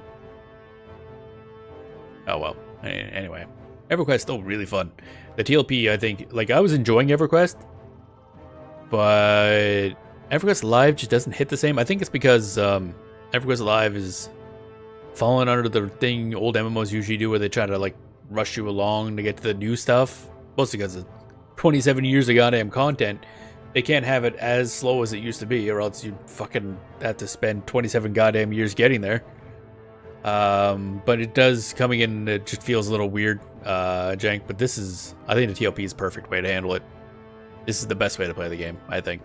Oh well. Anyway, EverQuest still really fun. The TLP, I think, like I was enjoying EverQuest, but EverQuest Live just doesn't hit the same. I think it's because EverQuest Live is falling under the thing old MMOs usually do, where they try to like rush you along to get to the new stuff. Mostly because of 27 years of goddamn content. They can't have it as slow as it used to be, or else you fucking have to spend 27 goddamn years getting there. But it does, coming in, it just feels a little weird, jank, but this is, I think the TLP is a perfect way to handle it. This is the best way to play the game, I think.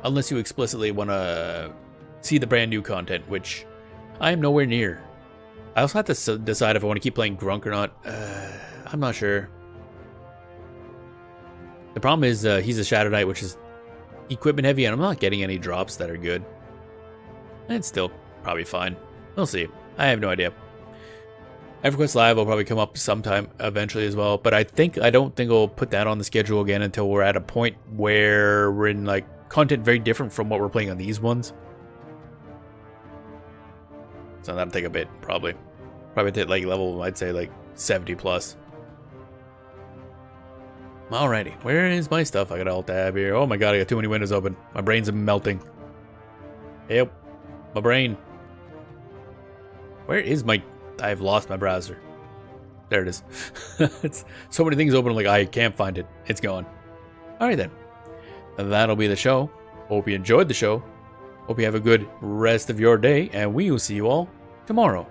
Unless you explicitly want to see the brand new content, which I am nowhere near. I also have to decide if I want to keep playing Grunk or not. I'm not sure. The problem is, he's a Shadow Knight, which is equipment heavy, and I'm not getting any drops that are good. It's still probably fine. We'll see. I have no idea. EverQuest Live will probably come up sometime eventually as well, but I don't think we'll put that on the schedule again until we're at a point where we're in like content very different from what we're playing on these ones. So that'll take a bit, probably. Probably hit like level, I'd say like 70 plus. Alrighty, where is my stuff? I got alt tab here. Oh my god, I got too many windows open. My brain's melting. Yep, my brain. Where is my... I've lost my browser. There it is. It's so many things open, I'm like, I can't find it. It's gone. Alright then. That'll be the show. Hope you enjoyed the show. Hope you have a good rest of your day, and we will see you all tomorrow.